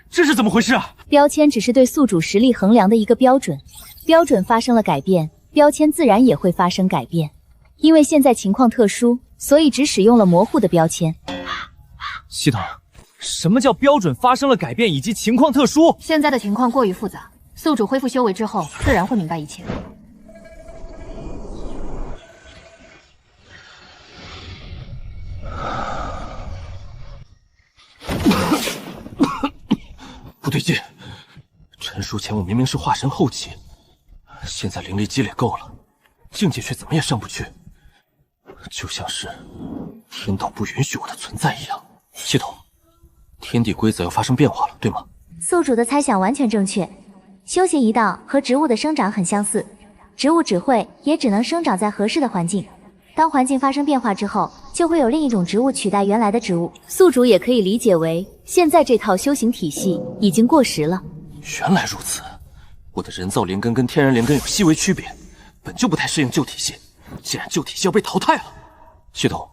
这是怎么回事啊？标签只是对宿主实力衡量的一个标准，标准发生了改变，标签自然也会发生改变。因为现在情况特殊，所以只使用了模糊的标签。系统，什么叫标准发生了改变以及情况特殊？现在的情况过于复杂，宿主恢复修为之后，自然会明白一切。不对劲，陈叔前我明明是化神后期，现在灵力积累够了，境界却怎么也上不去，就像是天道不允许我的存在一样。系统，天地规则要发生变化了，对吗？宿主的猜想完全正确，修行一道和植物的生长很相似，植物只会也只能生长在合适的环境，当环境发生变化之后，就会有另一种植物取代原来的植物。宿主也可以理解为，现在这套修行体系已经过时了。原来如此，我的人造灵根跟天然灵根有细微区别，本就不太适应旧体系，既然旧体系要被淘汰了，系统，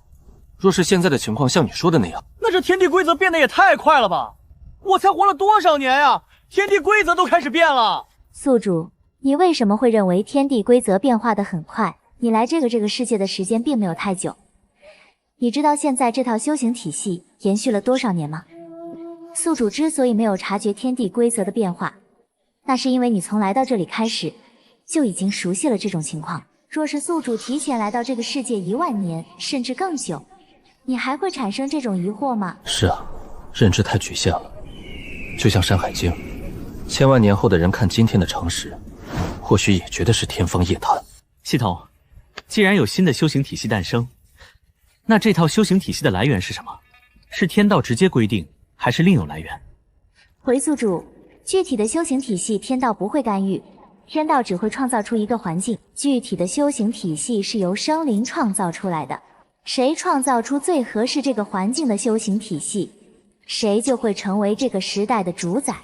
若是现在的情况像你说的那样，那这天地规则变得也太快了吧！我才活了多少年呀，天地规则都开始变了。宿主，你为什么会认为天地规则变化得很快？你来这个世界的时间并没有太久，你知道现在这套修行体系延续了多少年吗？宿主之所以没有察觉天地规则的变化，那是因为你从来到这里开始就已经熟悉了这种情况。若是宿主提前来到这个世界1万年甚至更久，你还会产生这种疑惑吗？是啊，认知太局限了，就像《山海经》，千万年后的人看今天的常识，或许也觉得是天方夜谭。系统，既然有新的修行体系诞生，那这套修行体系的来源是什么？是天道直接规定，还是另有来源？回宿主，具体的修行体系天道不会干预，天道只会创造出一个环境，具体的修行体系是由生灵创造出来的，谁创造出最合适这个环境的修行体系，谁就会成为这个时代的主宰。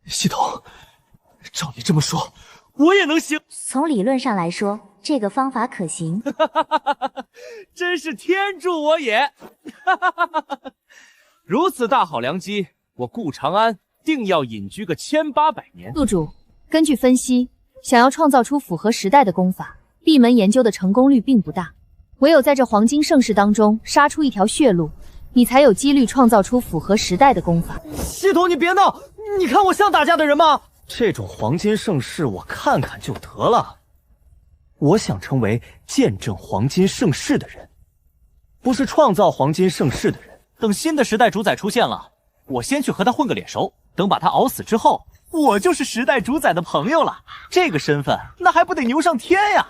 系统，照你这么说，我也能行。从理论上来说，这个方法可行。真是天助我也！如此大好良机，我顾长安定要隐居个1800年。宿主，根据分析，想要创造出符合时代的功法，闭门研究的成功率并不大，唯有在这黄金盛世当中杀出一条血路，你才有几率创造出符合时代的功法。系统，你别闹！你看我像打架的人吗？这种黄金盛世我看看就得了。我想成为见证黄金盛世的人，不是创造黄金盛世的人。等新的时代主宰出现了，我先去和他混个脸熟，等把他熬死之后，我就是时代主宰的朋友了。这个身份那还不得牛上天呀！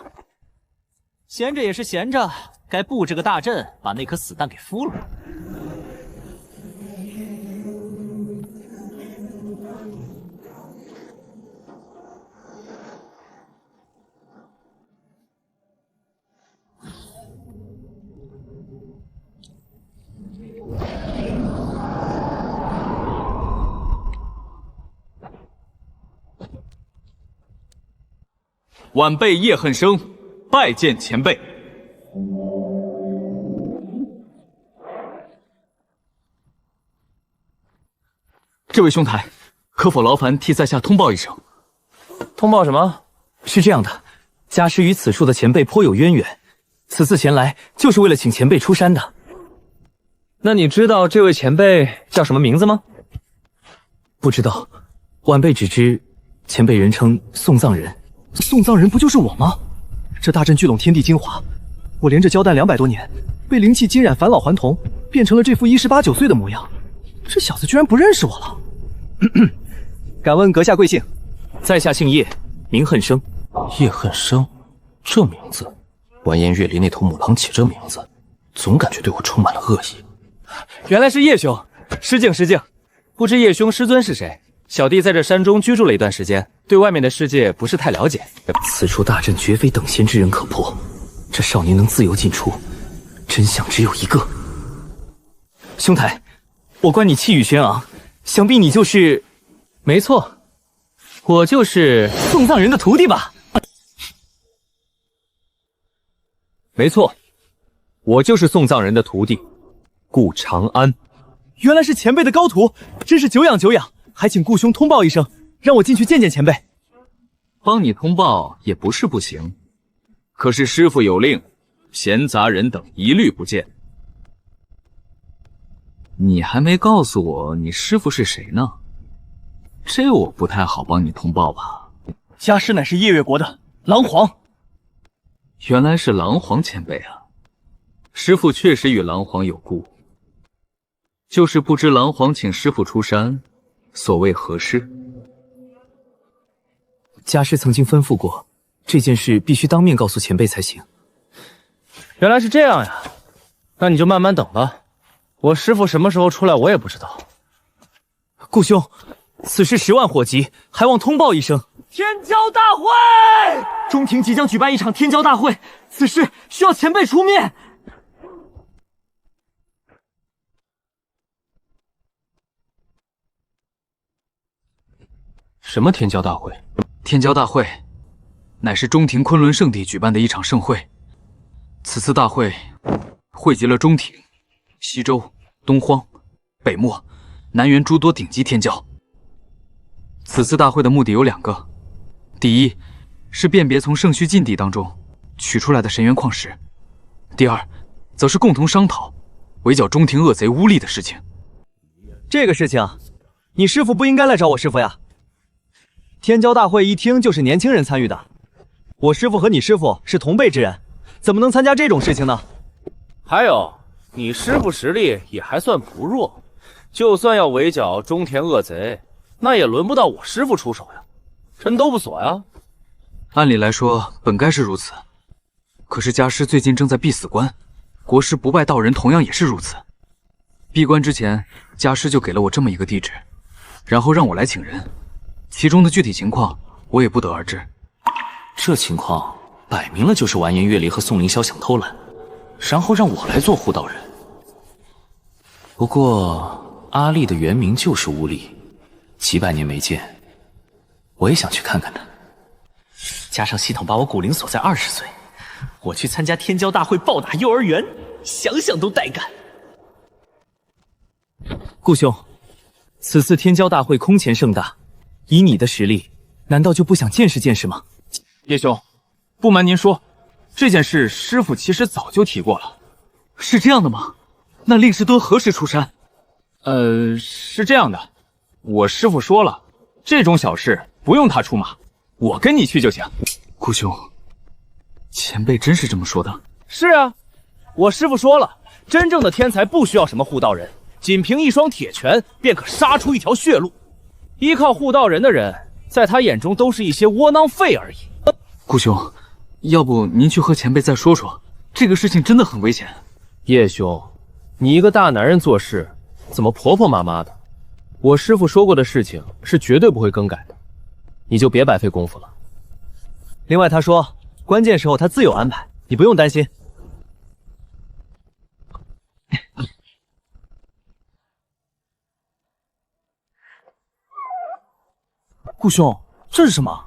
闲着也是闲着，该布置个大阵，把那颗死蛋给孵了。晚辈叶恨生拜见前辈。这位兄台，可否劳烦替在下通报一声？通报什么？是这样的，家师与此处的前辈颇有渊源，此次前来就是为了请前辈出山的。那你知道这位前辈叫什么名字吗？不知道，晚辈只知前辈人称送葬人。送葬人不就是我吗？这大阵聚拢天地精华，我连着交弹200多年，被灵气浸染，返老还童，变成了这副18、19岁的模样。这小子居然不认识我了。敢问阁下贵姓？在下姓叶，名恨生。叶恨生，这名字，完颜月离那头母狼起这名字，总感觉对我充满了恶意。原来是叶兄，失敬失敬。不知叶兄师尊是谁？小弟在这山中居住了一段时间，对外面的世界不是太了解。此处大阵绝非等闲之人可破，这少年能自由进出，真相只有一个。兄台，我观你气宇轩昂，想必你就是……没错，我就是送葬人的徒弟吧？没错，我就是送葬人的徒弟，顾长安。原来是前辈的高徒，真是久仰久仰，还请顾兄通报一声，让我进去见见前辈。帮你通报也不是不行，可是师傅有令，闲杂人等一律不见。你还没告诉我你师傅是谁呢？这我不太好帮你通报吧。家师乃是夜月国的狼皇。原来是狼皇前辈啊！师傅确实与狼皇有故，就是不知狼皇请师傅出山，所谓何事？家师曾经吩咐过，这件事必须当面告诉前辈才行。原来是这样呀，那你就慢慢等吧。我师傅什么时候出来，我也不知道。顾兄，此事10万火急，还望通报一声。天骄大会，中庭即将举办一场天骄大会，此事需要前辈出面。什么天骄大会？天骄大会乃是中庭昆仑圣地举办的一场盛会。此次大会汇集了中庭、西周、东荒、北漠、南原诸多顶级天骄。此次大会的目的有2个。第一是辨别从圣墟禁地当中取出来的神元矿石，第二则是共同商讨围剿中庭恶贼污吏的事情。这个事情，你师傅不应该来找我师傅呀。天骄大会一听就是年轻人参与的，我师傅和你师傅是同辈之人，怎么能参加这种事情呢？还有，你师傅实力也还算不弱，就算要围剿中田恶贼，那也轮不到我师傅出手呀。人都不锁呀。按理来说本该是如此，可是家师最近正在闭死关，国师不败道人同样也是如此。闭关之前，家师就给了我这么一个地址，然后让我来请人，其中的具体情况我也不得而知。这情况摆明了就是完颜月离和宋凌霄想偷懒，然后让我来做护道人。不过阿丽的原名就是乌力，几百年没见，我也想去看看他。加上系统把我骨龄锁在20岁，我去参加天骄大会暴打幼儿园，想想都带感。顾兄，此次天骄大会空前盛大，以你的实力，难道就不想见识见识吗？叶兄，不瞒您说，这件事师傅其实早就提过了。是这样的吗？那令师多何时出山？是这样的，我师傅说了，这种小事不用他出马，我跟你去就行。顾兄，前辈真是这么说的？是啊，我师傅说了，真正的天才不需要什么护道人，仅凭一双铁拳便可杀出一条血路。依靠护道人的人，在他眼中都是一些窝囊废而已。顾兄，要不您去和前辈再说说，这个事情真的很危险。叶兄，你一个大男人做事怎么婆婆妈妈的？我师傅说过的事情是绝对不会更改的，你就别白费功夫了。另外他说，关键时候他自有安排，你不用担心。顾兄，这是什么？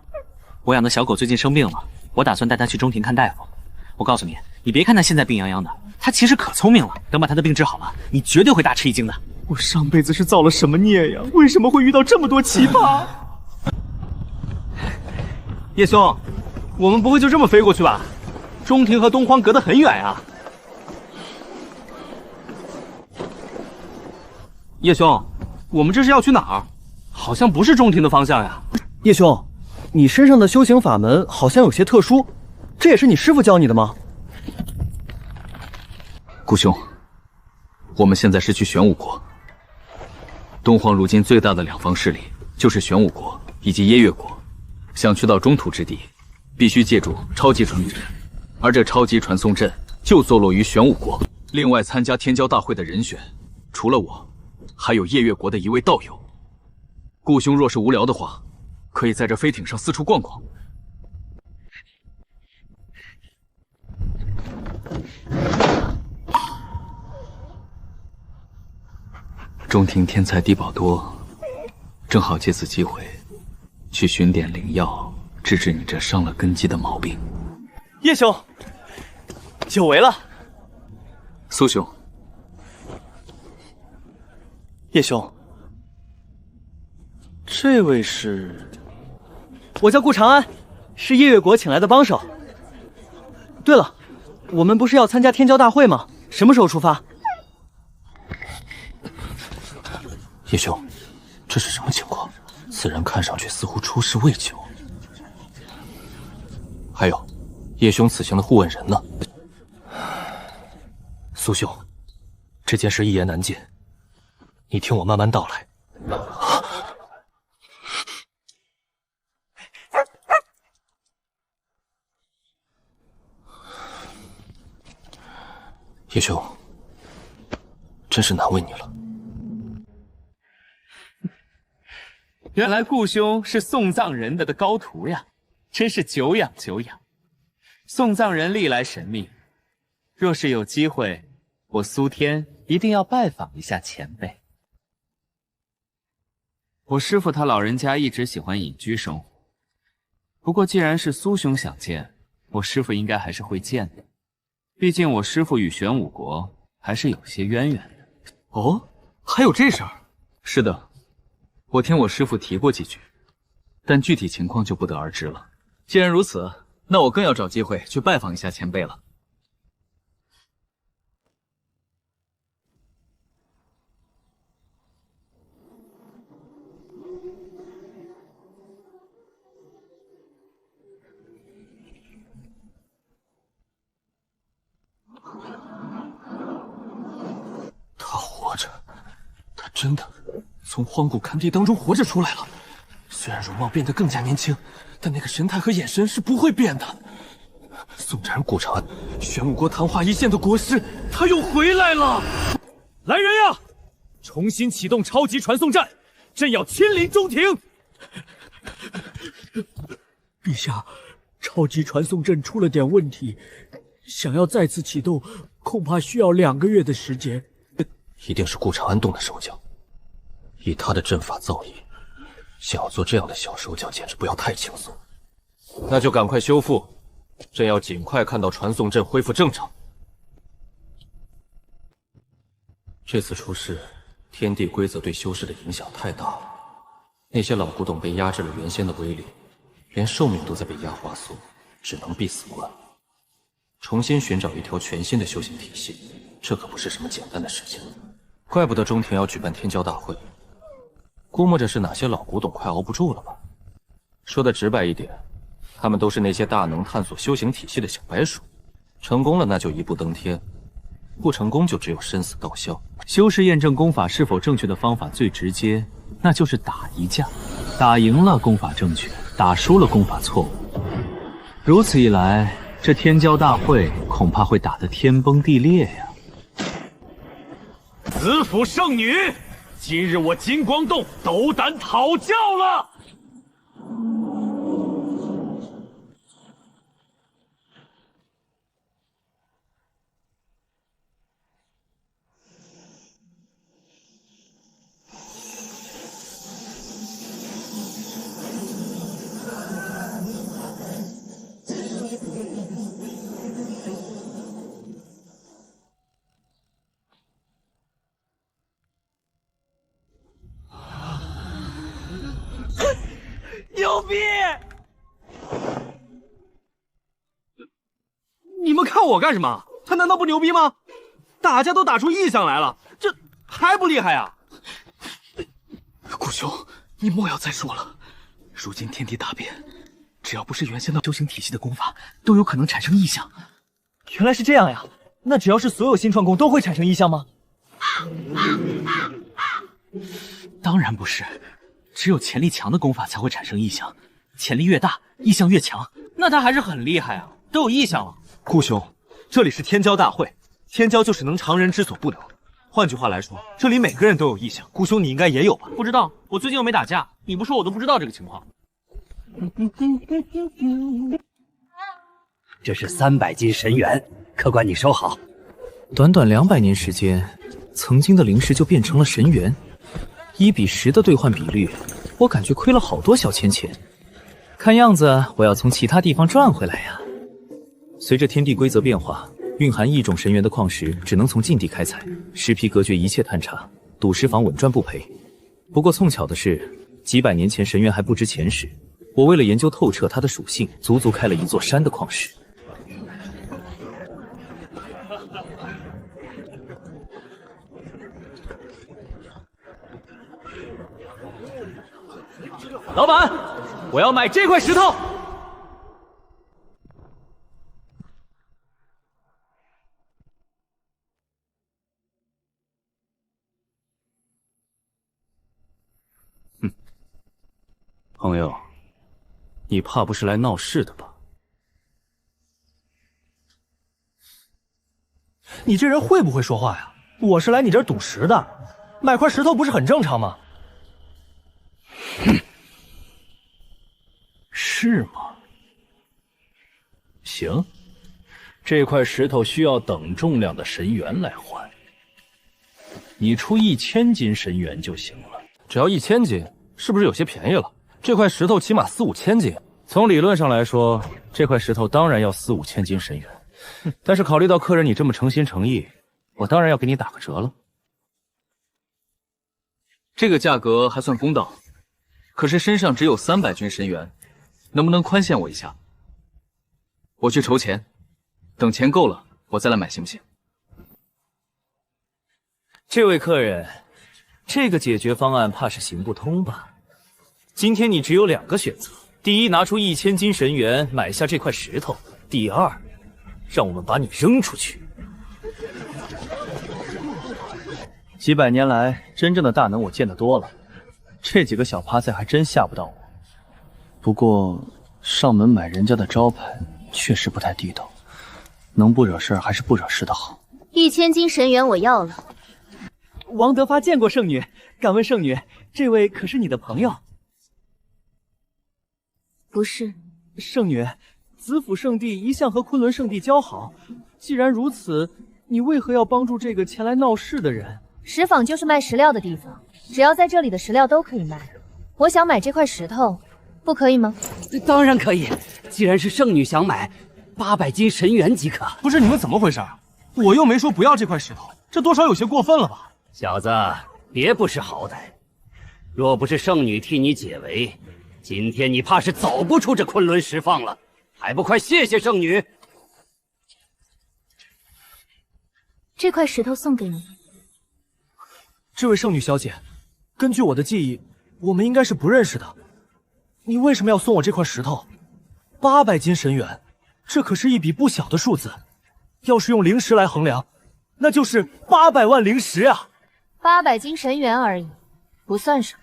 我养的小狗最近生病了，我打算带它去中庭看大夫。我告诉你，你别看它现在病殃殃的，它其实可聪明了。等把它的病治好了，你绝对会大吃一惊的。我上辈子是造了什么孽呀？为什么会遇到这么多奇葩？叶兄，我们不会就这么飞过去吧？中庭和东荒隔得很远啊。叶兄，我们这是要去哪儿？好像不是中庭的方向呀。叶兄，你身上的修行法门好像有些特殊，这也是你师傅教你的吗？顾兄，我们现在是去玄武国。东荒如今最大的2方势力就是玄武国以及耶月国，想去到中土之地，必须借助超级传送阵，而这超级传送阵就坐落于玄武国。另外，参加天骄大会的人选，除了我，还有夜月国的一位道友。顾兄若是无聊的话，可以在这飞艇上四处逛逛。中庭天才地宝多，正好借此机会去寻点灵药，治治你这伤了根基的毛病。叶兄，久违了。苏兄，叶兄，这位是？我叫顾长安，是叶月国请来的帮手。对了，我们不是要参加天骄大会吗？什么时候出发？叶兄，这是什么情况？此人看上去似乎出师未久。还有，叶兄此行的护问人呢？苏兄，这件事一言难尽，你听我慢慢道来。叶兄，真是难为你了。原来顾兄是送葬人的高徒呀，真是久仰久仰。送葬人历来神秘，若是有机会，我苏天一定要拜访一下前辈。我师父他老人家一直喜欢隐居生活，不过既然是苏兄想见，我师父应该还是会见的。毕竟我师父与玄武国还是有些渊源的。哦，还有这事儿？是的，我听我师父提过几句，但具体情况就不得而知了。既然如此，那我更要找机会去拜访一下前辈了。他活着，他真的从荒古勘地当中活着出来了。虽然容貌变得更加年轻，但那个神态和眼神是不会变的。宋战顾长安，玄武国昙花一现的国师，他又回来了！来人呀，重新启动超级传送战，朕要亲临中庭。陛下，超级传送阵出了点问题，想要再次启动，恐怕需要2个月的时间。一定是顾长安动的手脚，以他的阵法造诣，想要做这样的小手脚，简直不要太轻松。那就赶快修复，朕要尽快看到传送阵恢复正常。这次出事，天地规则对修士的影响太大了，那些老古董被压制了原先的威力，连寿命都在被压滑缩，只能必死关。重新寻找一条全新的修行体系，这可不是什么简单的事情。怪不得中庭要举办天骄大会，估摸着是哪些老古董快熬不住了吧。说的直白一点，他们都是那些大能探索修行体系的小白鼠，成功了那就一步登天，不成功就只有生死道消。修士验证功法是否正确的方法最直接，那就是打一架，打赢了功法正确，打输了功法错误。如此一来，这天骄大会恐怕会打得天崩地裂呀！子府圣女，今日我金光洞斗胆讨教了。牛逼！你们看我干什么？他难道不牛逼吗？大家都打出异象来了，这还不厉害呀？顾兄，你莫要再说了。如今天地大变，只要不是原先的修行体系的功法，都有可能产生异象。原来是这样呀！那只要是所有新创功都会产生异象吗？当然不是。只有潜力强的功法才会产生异象，潜力越大，异象越强。那他还是很厉害啊，都有异象了。顾兄，这里是天骄大会，天骄就是能常人之所不能。换句话来说，这里每个人都有异象。顾兄，你应该也有吧？不知道，我最近又没打架，你不说我都不知道这个情况。这是300斤神元，客官你收好。短短200年时间，曾经的灵石就变成了神元。1比10的兑换比率，我感觉亏了好多小钱钱，看样子我要从其他地方赚回来呀。随着天地规则变化，蕴含异种神元的矿石只能从禁地开采，石皮隔绝一切探查，赌石坊稳赚不赔。不过凑巧的是，几百年前神元还不值钱时，我为了研究透彻它的属性，足足开了一座山的矿石。老板，我要买这块石头。朋友，你怕不是来闹事的吧？你这人会不会说话呀？我是来你这儿赌石的，买块石头不是很正常吗？是吗？行，这块石头需要等重量的神元来换，你出1000斤神元就行了。只要1000斤，是不是有些便宜了？这块石头起码4、5千斤。从理论上来说，这块石头当然要4、5千斤神元。但是考虑到客人你这么诚心诚意，我当然要给你打个折了。这个价格还算公道，可是身上只有300斤神元，能不能宽限我一下？我去筹钱，等钱够了，我再来买，行不行？这位客人，这个解决方案怕是行不通吧？今天你只有2个选择：第一，拿出1000斤神元买下这块石头；第二，让我们把你扔出去。几百年来，真正的大能我见得多了，这几个小趴菜还真吓不到我。不过上门买人家的招牌确实不太地道，能不惹事还是不惹事的好。1000斤神元我要了。王德发见过圣女，敢问圣女，这位可是你的朋友？不是。圣女，子府圣地一向和昆仑圣地交好，既然如此，你为何要帮助这个前来闹事的人？石坊就是卖石料的地方，只要在这里的石料都可以卖。我想买这块石头，不可以吗？当然可以，既然是圣女想买，800斤神元即可。不是你们怎么回事？我又没说不要这块石头，这多少有些过分了吧？小子，别不识好歹！若不是圣女替你解围，今天你怕是走不出这昆仑石坊了，还不快谢谢圣女！这块石头送给你。这位圣女小姐，根据我的记忆，我们应该是不认识的。你为什么要送我这块石头？800斤神元，这可是一笔不小的数字。要是用灵石来衡量，那就是800万灵石啊！800斤神元而已，不算什么。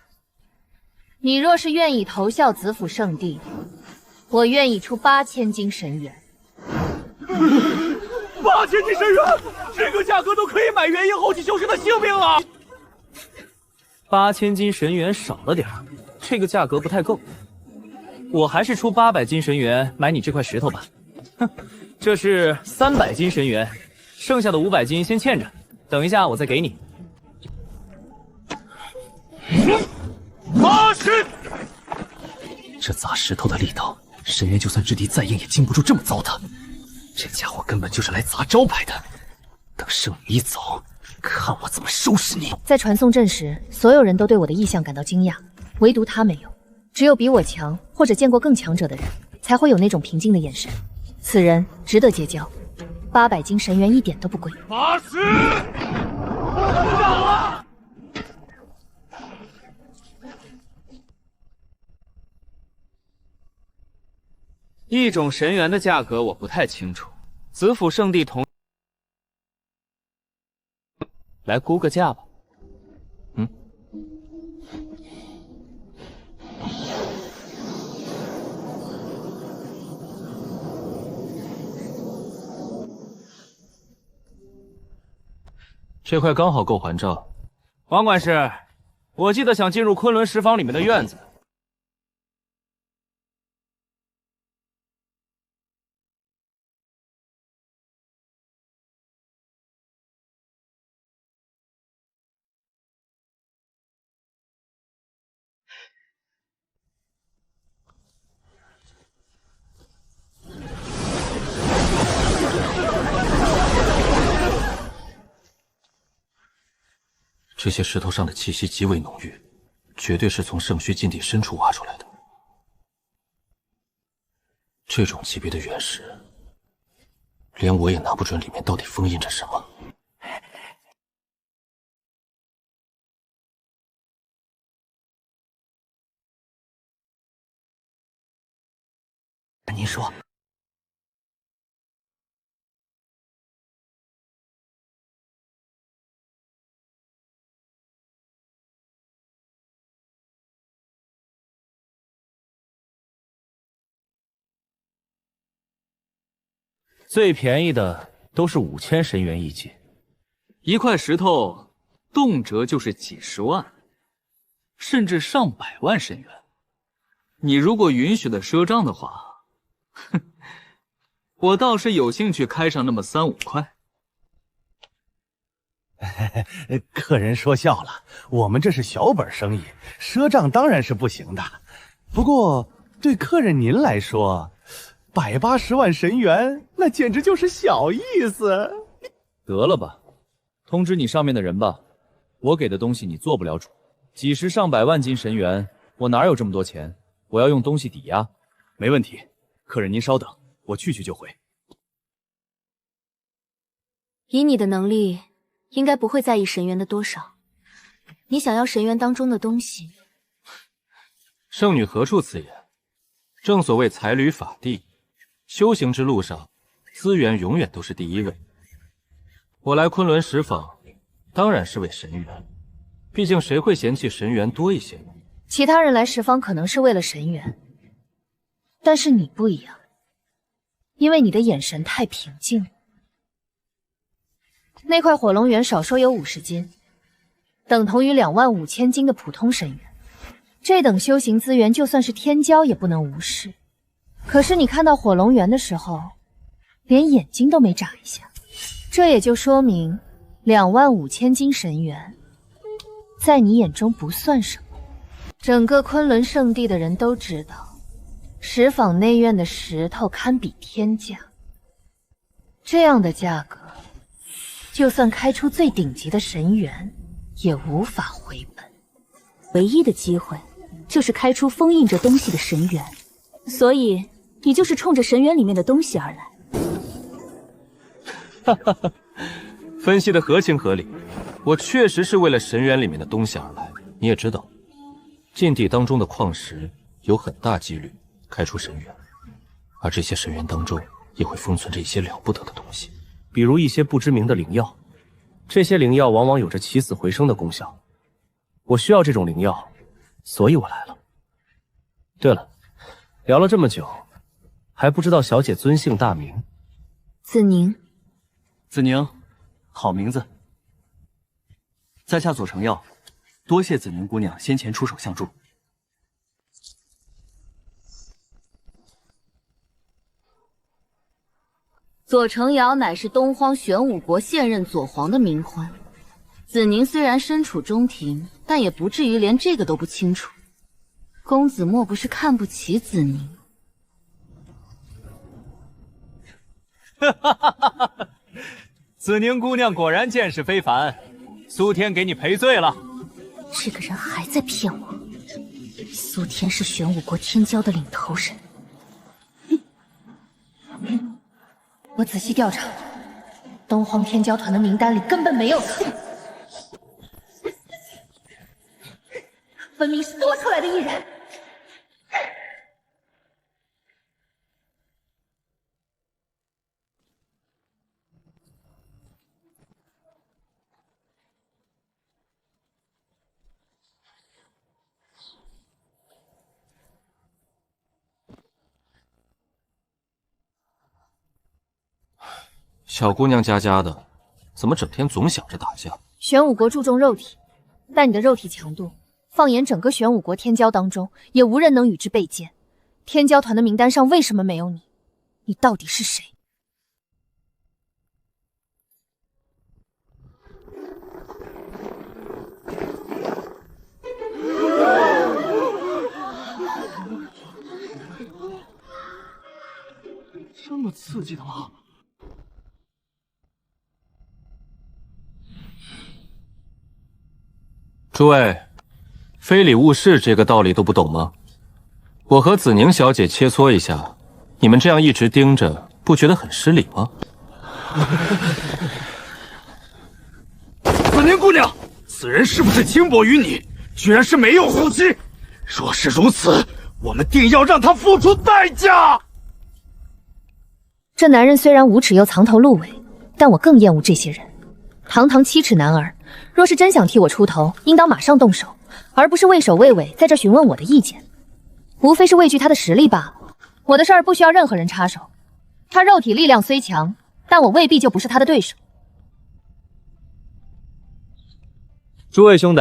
你若是愿意投效子府圣地，我愿意出8000斤神元。8000斤神元，这个价格都可以买元婴后期修士的性命了。8000斤神元少了点儿，这个价格不太够。我还是出800斤神元买你这块石头吧。哼，这是300斤神元，剩下的500斤先欠着，等一下我再给你。80！这砸石头的力道，神元就算质地再硬也经不住这么糟蹋。这家伙根本就是来砸招牌的。等圣女一走，看我怎么收拾你！在传送阵时，所有人都对我的意象感到惊讶，唯独他没有。只有比我强或者见过更强者的人，才会有那种平静的眼神。此人值得结交。800斤神元一点都不贵。80！异种神元的价格我不太清楚，子府圣地同来估个价吧。这块刚好够还账。王管事，我记得想进入昆仑石坊里面的院子。这些石头上的气息极为浓郁，绝对是从圣墟禁地深处挖出来的。这种级别的原石，连我也拿不准里面到底封印着什么。您说，最便宜的都是5000神元一斤，一块石头动辄就是几十万，甚至上百万神元。你如果允许的赊账的话，哼，我倒是有兴趣开上那么3、5块。客人说笑了，我们这是小本生意，赊账当然是不行的。不过对客人您来说，180万神元那简直就是小意思。得了吧，通知你上面的人吧，我给的东西你做不了主。几十上百万斤神元，我哪有这么多钱？我要用东西抵押。没问题，客人您稍等，我去就回。以你的能力，应该不会在意神元的多少。你想要神元当中的东西，圣女何处此言？正所谓财履法地，修行之路上，资源永远都是第一位。我来昆仑石坊，当然是为神元，毕竟谁会嫌弃神元多一些呢？其他人来石坊可能是为了神元，但是你不一样，因为你的眼神太平静了。那块火龙元少说有50斤，等同于25000斤的普通神元。这等修行资源，就算是天骄也不能无视。可是你看到火龙元的时候，连眼睛都没眨一下，这也就说明25000斤神元，在你眼中不算什么。整个昆仑圣地的人都知道，石坊内院的石头堪比天价。这样的价格，就算开出最顶级的神元，也无法回本。唯一的机会，就是开出封印着东西的神元。所以，你就是冲着神元里面的东西而来。哈哈哈，分析的合情合理。我确实是为了神元里面的东西而来。你也知道，禁地当中的矿石有很大几率开出神元，而这些神元当中也会封存着一些了不得的东西，比如一些不知名的灵药。这些灵药往往有着起死回生的功效，我需要这种灵药，所以我来了。对了，聊了这么久，还不知道小姐尊姓大名？子宁。子宁，好名字。在下左承耀，多谢子宁姑娘先前出手相助。左承尧乃是东荒玄武国现任左皇的名欢，子宁虽然身处中庭，但也不至于连这个都不清楚。公子莫不是看不起子宁？哈哈哈哈哈！子宁姑娘果然见识非凡，苏天给你赔罪了。这个人还在骗我。苏天是玄武国天骄的领头人。我仔细调查，东荒天骄团的名单里根本没有他，分明是多出来的一人。小姑娘家家的，怎么整天总想着打架？玄武国注重肉体，但你的肉体强度，放眼整个玄武国天骄当中，也无人能与之备剑。天骄团的名单上为什么没有你？你到底是谁？这么刺激的吗？诸位，非礼勿视这个道理都不懂吗？我和子宁小姐切磋一下，你们这样一直盯着，不觉得很失礼吗？子宁姑娘，此人是不是轻薄于你？居然是没有呼吸！若是如此，我们定要让他付出代价！这男人虽然无耻又藏头露尾，但我更厌恶这些人。堂堂7尺男儿，若是真想替我出头，应当马上动手，而不是畏首畏尾，在这询问我的意见。无非是畏惧他的实力罢了。我的事儿不需要任何人插手。他肉体力量虽强，但我未必就不是他的对手。诸位兄弟，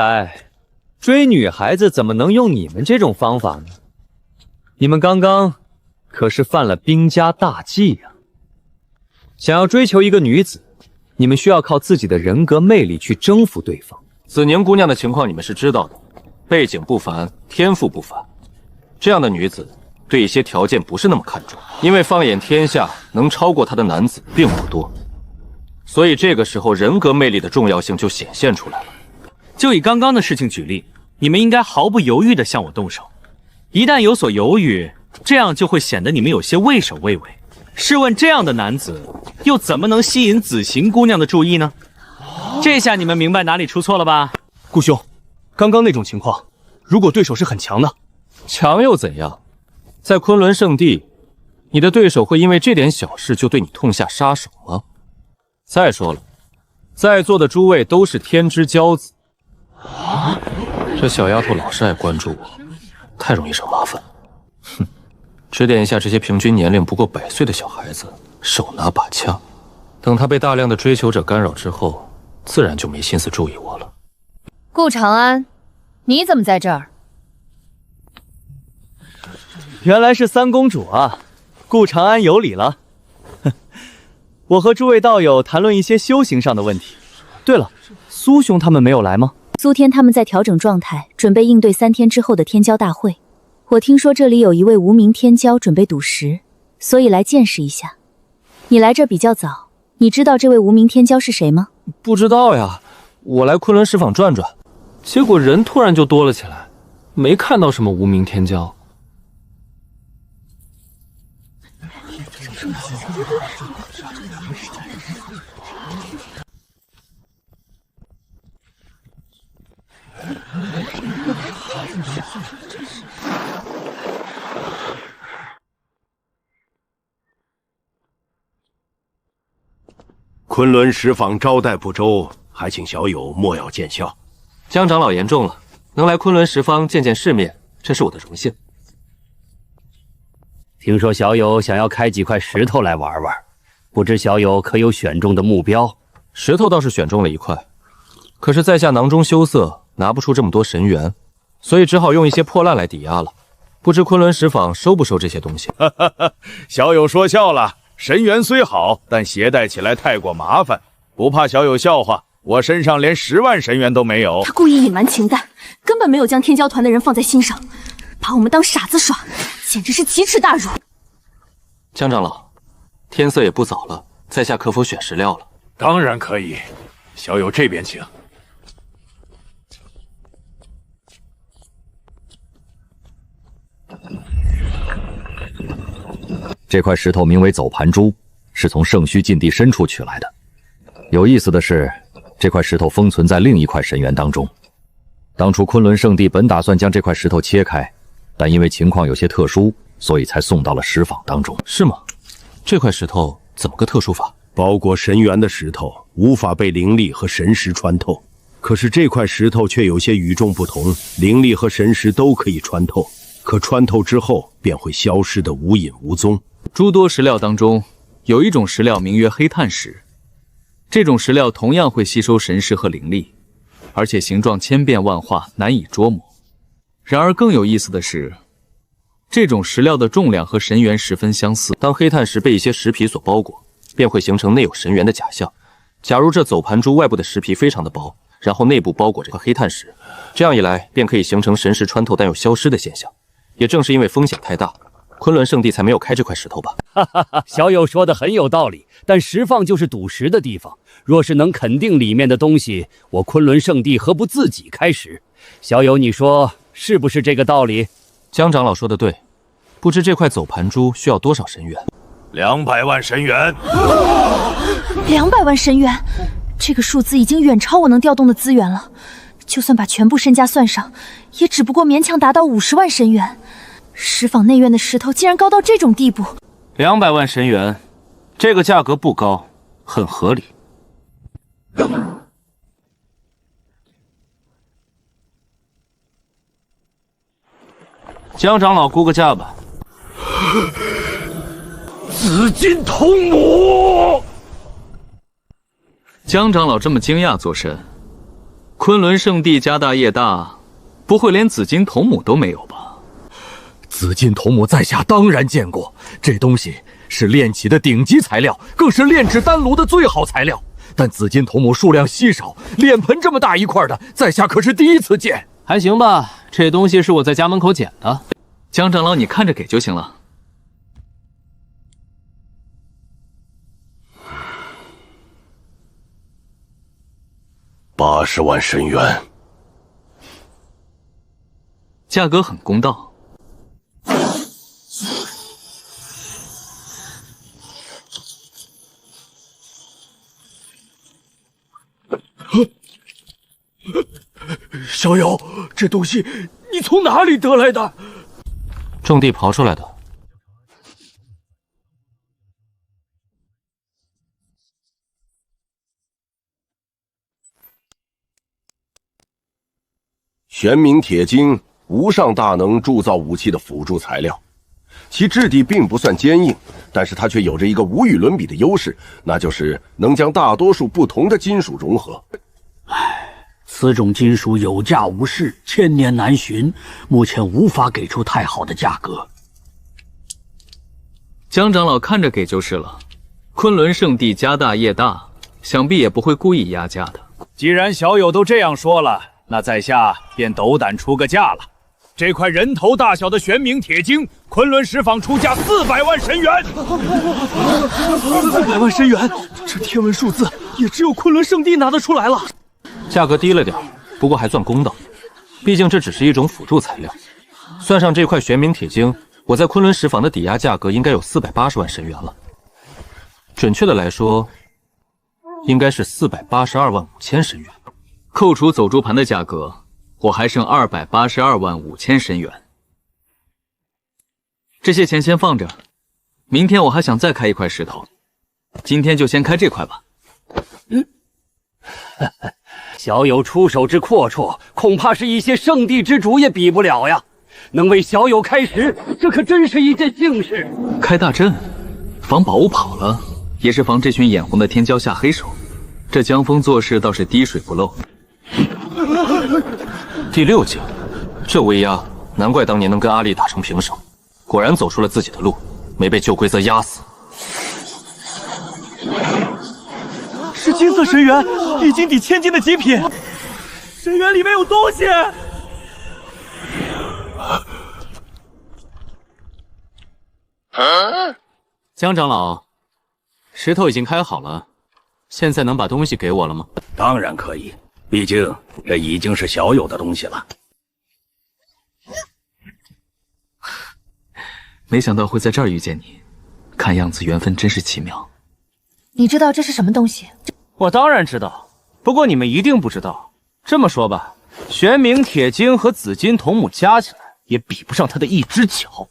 追女孩子怎么能用你们这种方法呢？你们刚刚可是犯了兵家大忌呀！想要追求一个女子，你们需要靠自己的人格魅力去征服对方。子宁姑娘的情况你们是知道的，背景不凡，天赋不凡，这样的女子对一些条件不是那么看重，因为放眼天下，能超过她的男子并不多，所以这个时候人格魅力的重要性就显现出来了。就以刚刚的事情举例，你们应该毫不犹豫地向我动手。一旦有所犹豫，这样就会显得你们有些畏首畏尾。试问这样的男子，又怎么能吸引紫行姑娘的注意呢？这下你们明白哪里出错了吧？顾兄，刚刚那种情况，如果对手是很强的，强又怎样？在昆仑圣地，你的对手会因为这点小事就对你痛下杀手吗？再说了，在座的诸位都是天之骄子，这小丫头老是爱关注我，太容易惹麻烦。哼，指点一下这些平均年龄不过100岁的小孩子，手拿把掐，等她被大量的追求者干扰之后，自然就没心思注意我了。顾长安，你怎么在这儿？原来是三公主啊，顾长安有礼了。我和诸位道友谈论一些修行上的问题。对了，苏兄他们没有来吗？苏天他们在调整状态，准备应对3天之后的天骄大会。我听说这里有一位无名天骄准备赌石，所以来见识一下。你来这比较早，你知道这位无名天骄是谁吗？不知道呀，我来昆仑石坊转转，结果人突然就多了起来，没看到什么无名天骄。昆仑石坊招待不周，还请小友莫要见笑。江长老言重了，能来昆仑石坊见见世面，这是我的荣幸。听说小友想要开几块石头来玩玩，不知小友可有选中的目标？石头倒是选中了一块，可是在下囊中羞涩，拿不出这么多神元，所以只好用一些破烂来抵押了。不知昆仑石坊收不收这些东西？小友说笑了，神元虽好，但携带起来太过麻烦。不怕小友笑话，我身上连10万神元都没有。他故意隐瞒情淡，根本没有将天骄团的人放在心上，把我们当傻子耍，简直是奇耻大辱。江长老，天色也不早了，在下可否选石料了？当然可以，小友这边请。这块石头名为走盘珠，是从圣虚禁地深处取来的。有意思的是，这块石头封存在另一块神元当中。当初昆仑圣地本打算将这块石头切开，但因为情况有些特殊，所以才送到了石坊当中。是吗？这块石头怎么个特殊法？包裹神元的石头无法被灵力和神识穿透，可是这块石头却有些与众不同，灵力和神识都可以穿透，可穿透之后便会消失得无影无踪。诸多石料当中，有一种石料名曰黑炭石，这种石料同样会吸收神识和灵力，而且形状千变万化，难以捉摸。然而更有意思的是，这种石料的重量和神元十分相似。当黑炭石被一些石皮所包裹，便会形成内有神元的假象。假如这走盘珠外部的石皮非常的薄，然后内部包裹着黑炭石，这样一来便可以形成神识穿透但又消失的现象。也正是因为风险太大，昆仑圣地才没有开这块石头吧？哈哈哈，小友说的很有道理，但石坊就是赌石的地方，若是能肯定里面的东西，我昆仑圣地何不自己开始？小友，你说是不是这个道理？江长老说的对，不知这块走盘珠需要多少神元？200万神元。200万神元，这个数字已经远超我能调动的资源了。就算把全部身家算上，也只不过勉强达到50万神元。石坊内院的石头竟然高到这种地步！200万神元，这个价格不高，很合理。江长老估个价吧。紫金童母。江长老这么惊讶作甚？昆仑圣地家大业大，不会连紫金童母都没有吧？紫金童母在下当然见过，这东西是炼器的顶级材料，更是炼制丹炉的最好材料。但紫金童母数量稀少，脸盆这么大一块的，在下可是第一次见。还行吧，这东西是我在家门口捡的。江长老，你看着给就行了。80万神元，价格很公道。小友，这东西你从哪里得来的？种地刨出来的。玄冥铁晶，无上大能铸造武器的辅助材料，其质地并不算坚硬，但是它却有着一个无与伦比的优势，那就是能将大多数不同的金属融合。此种金属有价无市，千年难寻，目前无法给出太好的价格。江长老看着给就是了。昆仑圣地家大业大，想必也不会故意压价的。既然小友都这样说了，那在下便斗胆出个价了。这块人头大小的玄冥铁晶，昆仑石坊出价400万神元。400万神元，这天文数字也只有昆仑圣地拿得出来了。价格低了点，不过还算公道。毕竟这只是一种辅助材料，算上这块玄冥铁晶，我在昆仑石坊的抵押价格应该有480万神元了。准确的来说，应该是482万5千神元。扣除走珠盘的价格，我还剩282万5千神元。这些钱先放着，明天我还想再开一块石头，今天就先开这块吧。小友出手之阔绰，恐怕是一些圣地之主也比不了呀。能为小友开石，这可真是一件幸事。开大阵，防宝物跑了，也是防这群眼红的天骄下黑手。这江峰做事倒是滴水不漏。第6境，这威压，难怪当年能跟阿丽打成平手，果然走出了自己的路，没被旧规则压死。是金色神元，一斤抵1000斤的极品。神元里面有东西。江长老，石头已经开好了，现在能把东西给我了吗？当然可以，毕竟这已经是小友的东西了。没想到会在这儿遇见你，看样子缘分真是奇妙。你知道这是什么东西？我当然知道，不过你们一定不知道。这么说吧，玄冥铁晶和紫金童母加起来也比不上他的一只脚。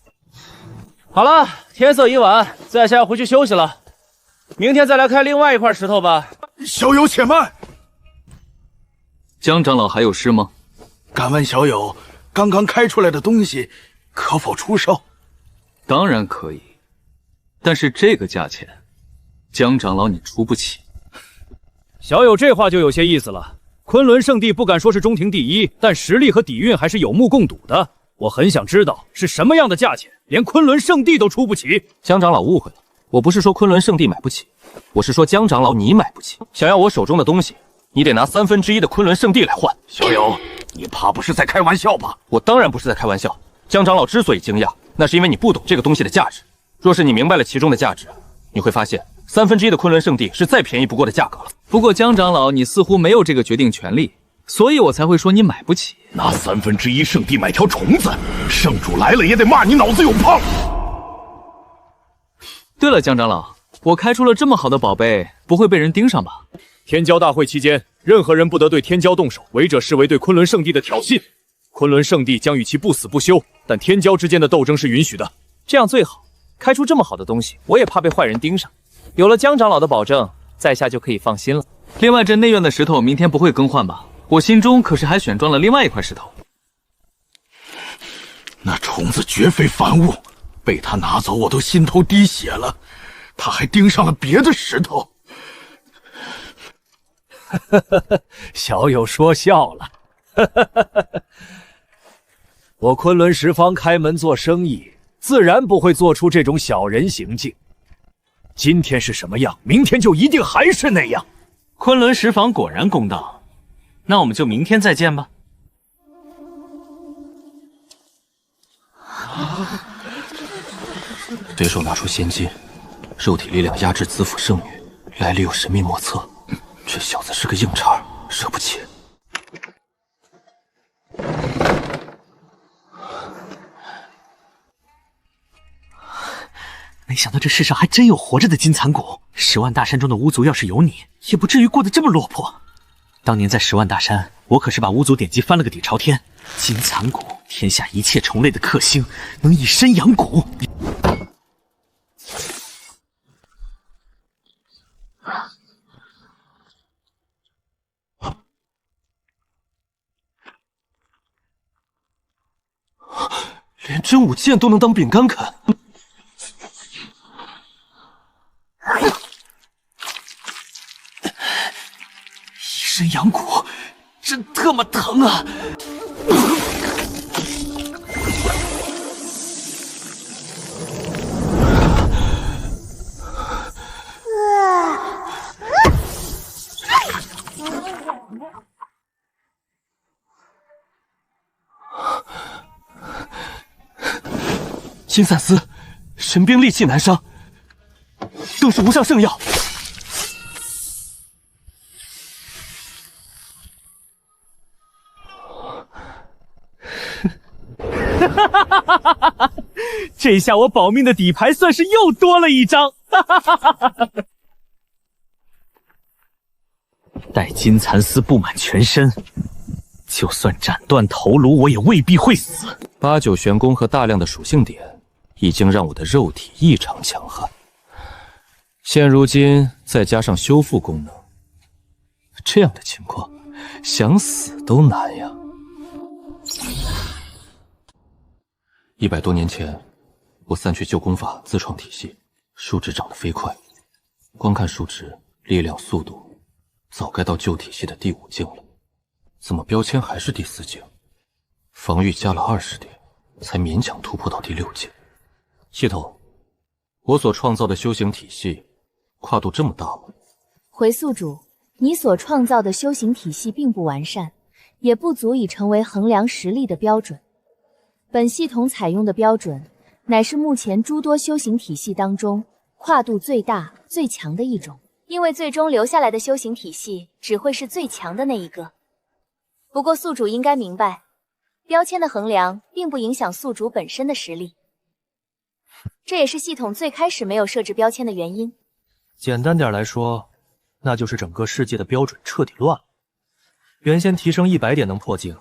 好了，天色已晚，在下要回去休息了。明天再来开另外一块石头吧。小友且慢。江长老还有事吗？敢问小友，刚刚开出来的东西可否出售？当然可以，但是这个价钱，江长老你出不起。小友这话就有些意思了。昆仑圣地不敢说是中庭第一，但实力和底蕴还是有目共睹的。我很想知道是什么样的价钱，连昆仑圣地都出不起。江长老误会了，我不是说昆仑圣地买不起，我是说江长老你买不起。想要我手中的东西，你得拿1/3的昆仑圣地来换。小友，你怕不是在开玩笑吧？我当然不是在开玩笑。江长老之所以惊讶，那是因为你不懂这个东西的价值。若是你明白了其中的价值，你会发现1/3的昆仑圣地是再便宜不过的价格了。不过江长老，你似乎没有这个决定权利，所以我才会说你买不起。拿1/3圣地买条虫子，圣主来了也得骂你脑子有胖。对了，江长老，我开出了这么好的宝贝，不会被人盯上吧？天骄大会期间，任何人不得对天骄动手，违者视为对昆仑圣地的挑衅。昆仑圣地将与其不死不休，但天骄之间的斗争是允许的。这样最好。开出这么好的东西，我也怕被坏人盯上。有了江长老的保证，在下就可以放心了。另外，这内院的石头明天不会更换吧？我心中可是还选装了另外一块石头。那虫子绝非凡物，被他拿走我都心头滴血了。他还盯上了别的石头。小友说笑了。我昆仑石坊开门做生意，自然不会做出这种小人行径。今天是什么样，明天就一定还是那样。昆仑石坊果然公道，那我们就明天再见吧。对手拿出仙金，肉体力量压制子府圣女，来历又神秘莫测。这小子是个硬茬，惹不起。没想到这世上还真有活着的金蚕蛊。10万大山中的巫族要是有你，也不至于过得这么落魄。当年在10万大山，我可是把巫族典籍翻了个底朝天。金蚕蛊，天下一切虫类的克星，能以身养蛊。连真武剑都能当饼干啃。以身养蛊，真特么疼啊！金散丝，神兵利器难伤，更是无上圣药。这下我保命的底牌算是又多了一张。待金蚕丝布满全身，就算斩断头颅，我也未必会死。8、9玄功和大量的属性点，已经让我的肉体异常强悍。现如今再加上修复功能，这样的情况，想死都难呀。100多年前，我散去旧功法，自创体系，数值涨得飞快。光看数值，力量、速度，早该到旧体系的第5境了。怎么标签还是第4境？防御加了20点，才勉强突破到第6境。系统，我所创造的修行体系，跨度这么大吗？回宿主，你所创造的修行体系并不完善，也不足以成为衡量实力的标准。本系统采用的标准，乃是目前诸多修行体系当中跨度最大、最强的一种。因为最终留下来的修行体系只会是最强的那一个。不过宿主应该明白，标签的衡量并不影响宿主本身的实力。这也是系统最开始没有设置标签的原因。简单点来说，那就是整个世界的标准彻底乱了。原先提升100点能破境，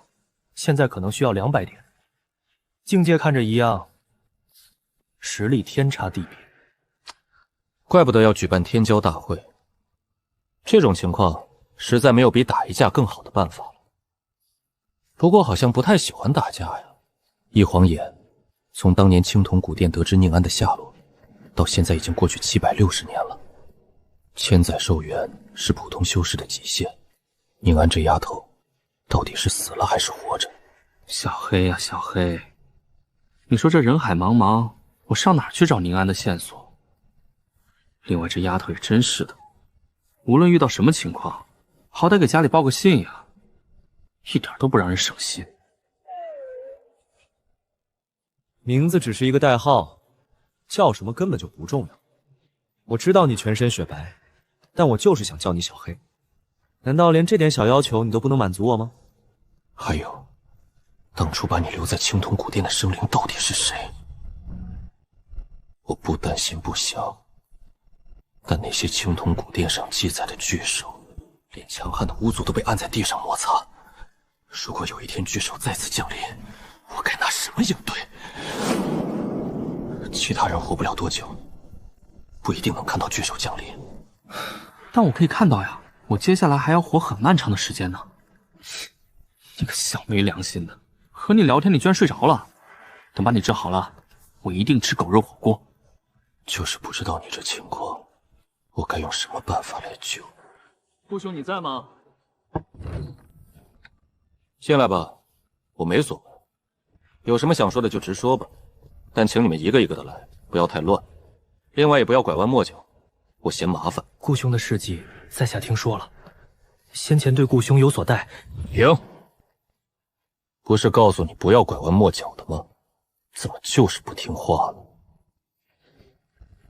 现在可能需要200点。境界看着一样，实力天差地别。怪不得要举办天骄大会。这种情况实在没有比打一架更好的办法了。不过好像不太喜欢打架呀。一晃眼，从当年青铜古殿得知宁安的下落，到现在已经过去760年了。千载寿元是普通修士的极限，宁安这丫头到底是死了还是活着？小黑呀，小黑，你说这人海茫茫，我上哪儿去找宁安的线索？另外，这丫头也真是的，无论遇到什么情况，好歹给家里报个信呀，一点都不让人省心。名字只是一个代号，叫什么根本就不重要。我知道你全身雪白，但我就是想叫你小黑。难道连这点小要求你都不能满足我吗？还有，当初把你留在青铜古殿的生灵到底是谁？我不担心不降，但那些青铜古殿上记载的巨兽，连强悍的巫族都被按在地上摩擦。如果有一天巨兽再次降临，我该拿什么应对？其他人活不了多久，不一定能看到巨兽降临。但我可以看到呀，我接下来还要活很漫长的时间呢。你个小没良心的，和你聊天你居然睡着了。等把你治好了，我一定吃狗肉火锅。就是不知道你这情况，我该用什么办法来救？顾兄你在吗？进来吧，我没锁门，有什么想说的就直说吧，但请你们一个一个的来，不要太乱。另外也不要拐弯抹角，我嫌麻烦。顾兄的事迹，在下听说了，先前对顾兄有所待。停！不是告诉你不要拐弯抹角的吗？怎么就是不听话了？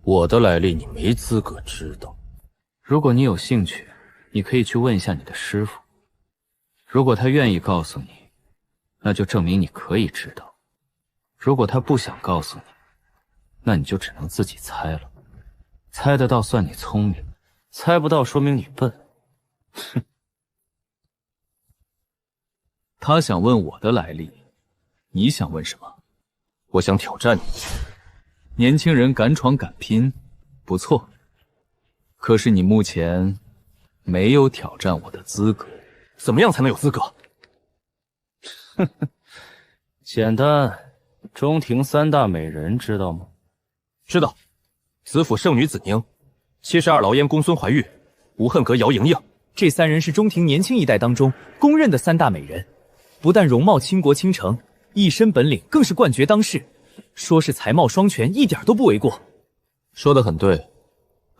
我的来历你没资格知道。如果你有兴趣，你可以去问一下你的师傅。如果他愿意告诉你，那就证明你可以知道；如果他不想告诉你，那你就只能自己猜了。猜得到算你聪明，猜不到说明你笨。哼！他想问我的来历，你想问什么？我想挑战你。年轻人敢闯敢拼，不错。可是你目前没有挑战我的资格。怎么样才能有资格？哼哼，简单，中庭三大美人知道吗？知道，子府圣女子宁，72牢烟公孙怀玉，无恨阁姚莹莹。这三人是中庭年轻一代当中公认的三大美人，不但容貌倾国倾城，一身本领更是冠绝当世，说是才貌双全一点都不为过。说得很对，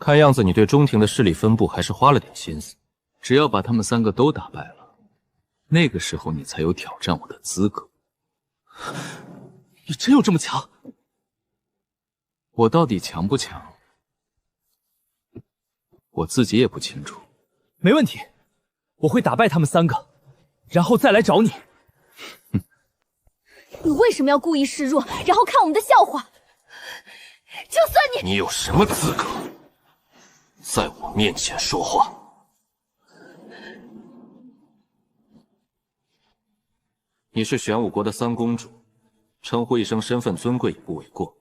看样子你对中庭的势力分布还是花了点心思。只要把他们三个都打败了，那个时候你才有挑战我的资格。你真有这么强？我到底强不强，我自己也不清楚。没问题，我会打败他们三个，然后再来找你。你为什么要故意示弱，然后看我们的笑话？就算你有什么资格在我面前说话？你是玄武国的三公主，称呼一声身份尊贵也不为过，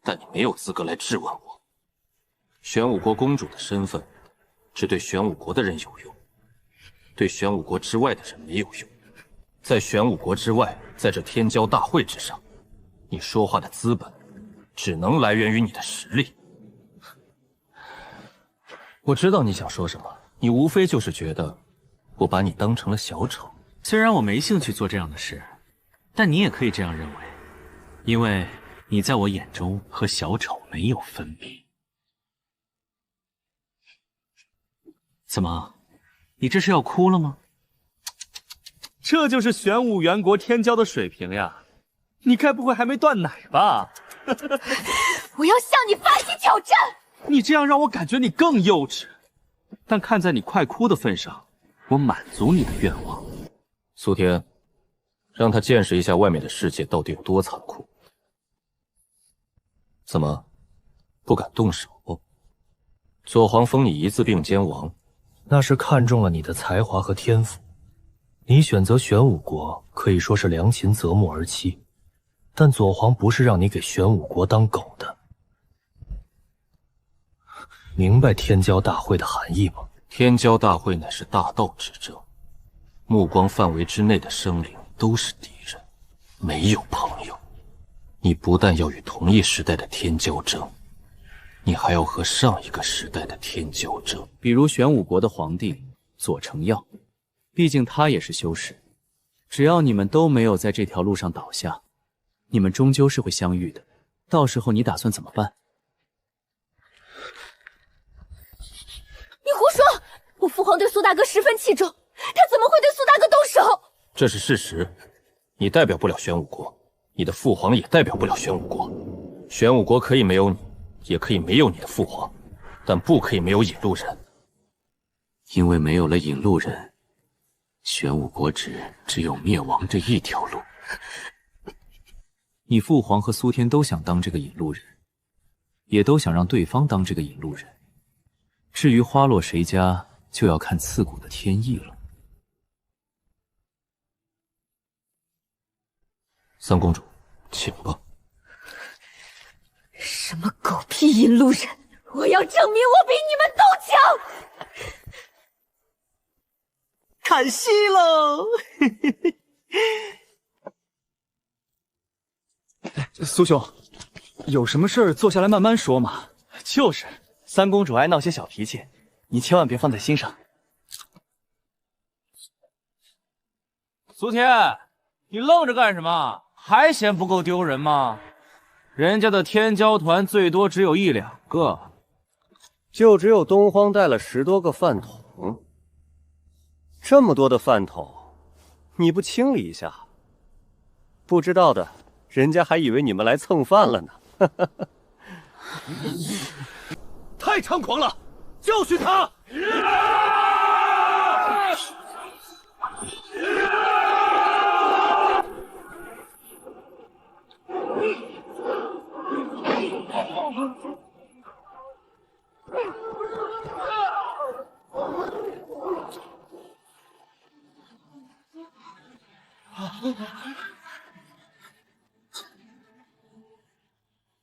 但你没有资格来质问我。玄武国公主的身份只对玄武国的人有用，对玄武国之外的人没有用。在玄武国之外，在这天骄大会之上，你说话的资本只能来源于你的实力。我知道你想说什么，你无非就是觉得我把你当成了小丑。虽然我没兴趣做这样的事，但你也可以这样认为，因为你在我眼中和小丑没有分别。怎么，你这是要哭了吗？这就是玄武元国天骄的水平呀！你该不会还没断奶吧？我要向你发起挑战！你这样让我感觉你更幼稚，但看在你快哭的份上，我满足你的愿望。苏天，让他见识一下外面的世界到底有多残酷。怎么，不敢动手？左皇封你一字并肩王，那是看中了你的才华和天赋。你选择玄武国可以说是良禽择木而栖，但左皇不是让你给玄武国当狗的。明白天骄大会的含义吗？天骄大会乃是大道之争，目光范围之内的生灵都是敌人，没有朋友。你不但要与同一时代的天骄争，你还要和上一个时代的天骄争。比如玄武国的皇帝左承耀，毕竟他也是修士。只要你们都没有在这条路上倒下，你们终究是会相遇的。到时候你打算怎么办？你胡说！我父皇对苏大哥十分器重，他怎么会对苏大哥动手？这是事实，你代表不了玄武国，你的父皇也代表不了玄武国。玄武国可以没有你，也可以没有你的父皇，但不可以没有引路人。因为没有了引路人，玄武国只有灭亡这一条路。你父皇和苏天都想当这个引路人，也都想让对方当这个引路人。至于花落谁家，就要看刺骨的天意了。三公主，请吧。什么狗屁引路人！我要证明我比你们都强！看戏喽！苏兄，有什么事儿坐下来慢慢说嘛。就是，三公主爱闹些小脾气，你千万别放在心上。苏天，你愣着干什么？还嫌不够丢人吗？人家的天骄团最多只有1、2个，就只有东荒带了10多个饭桶。这么多的饭桶，你不清理一下，不知道的人家还以为你们来蹭饭了呢。太猖狂了，教训他！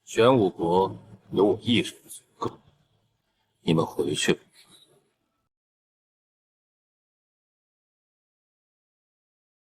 玄武国有我一人的罪够，你们回去吧。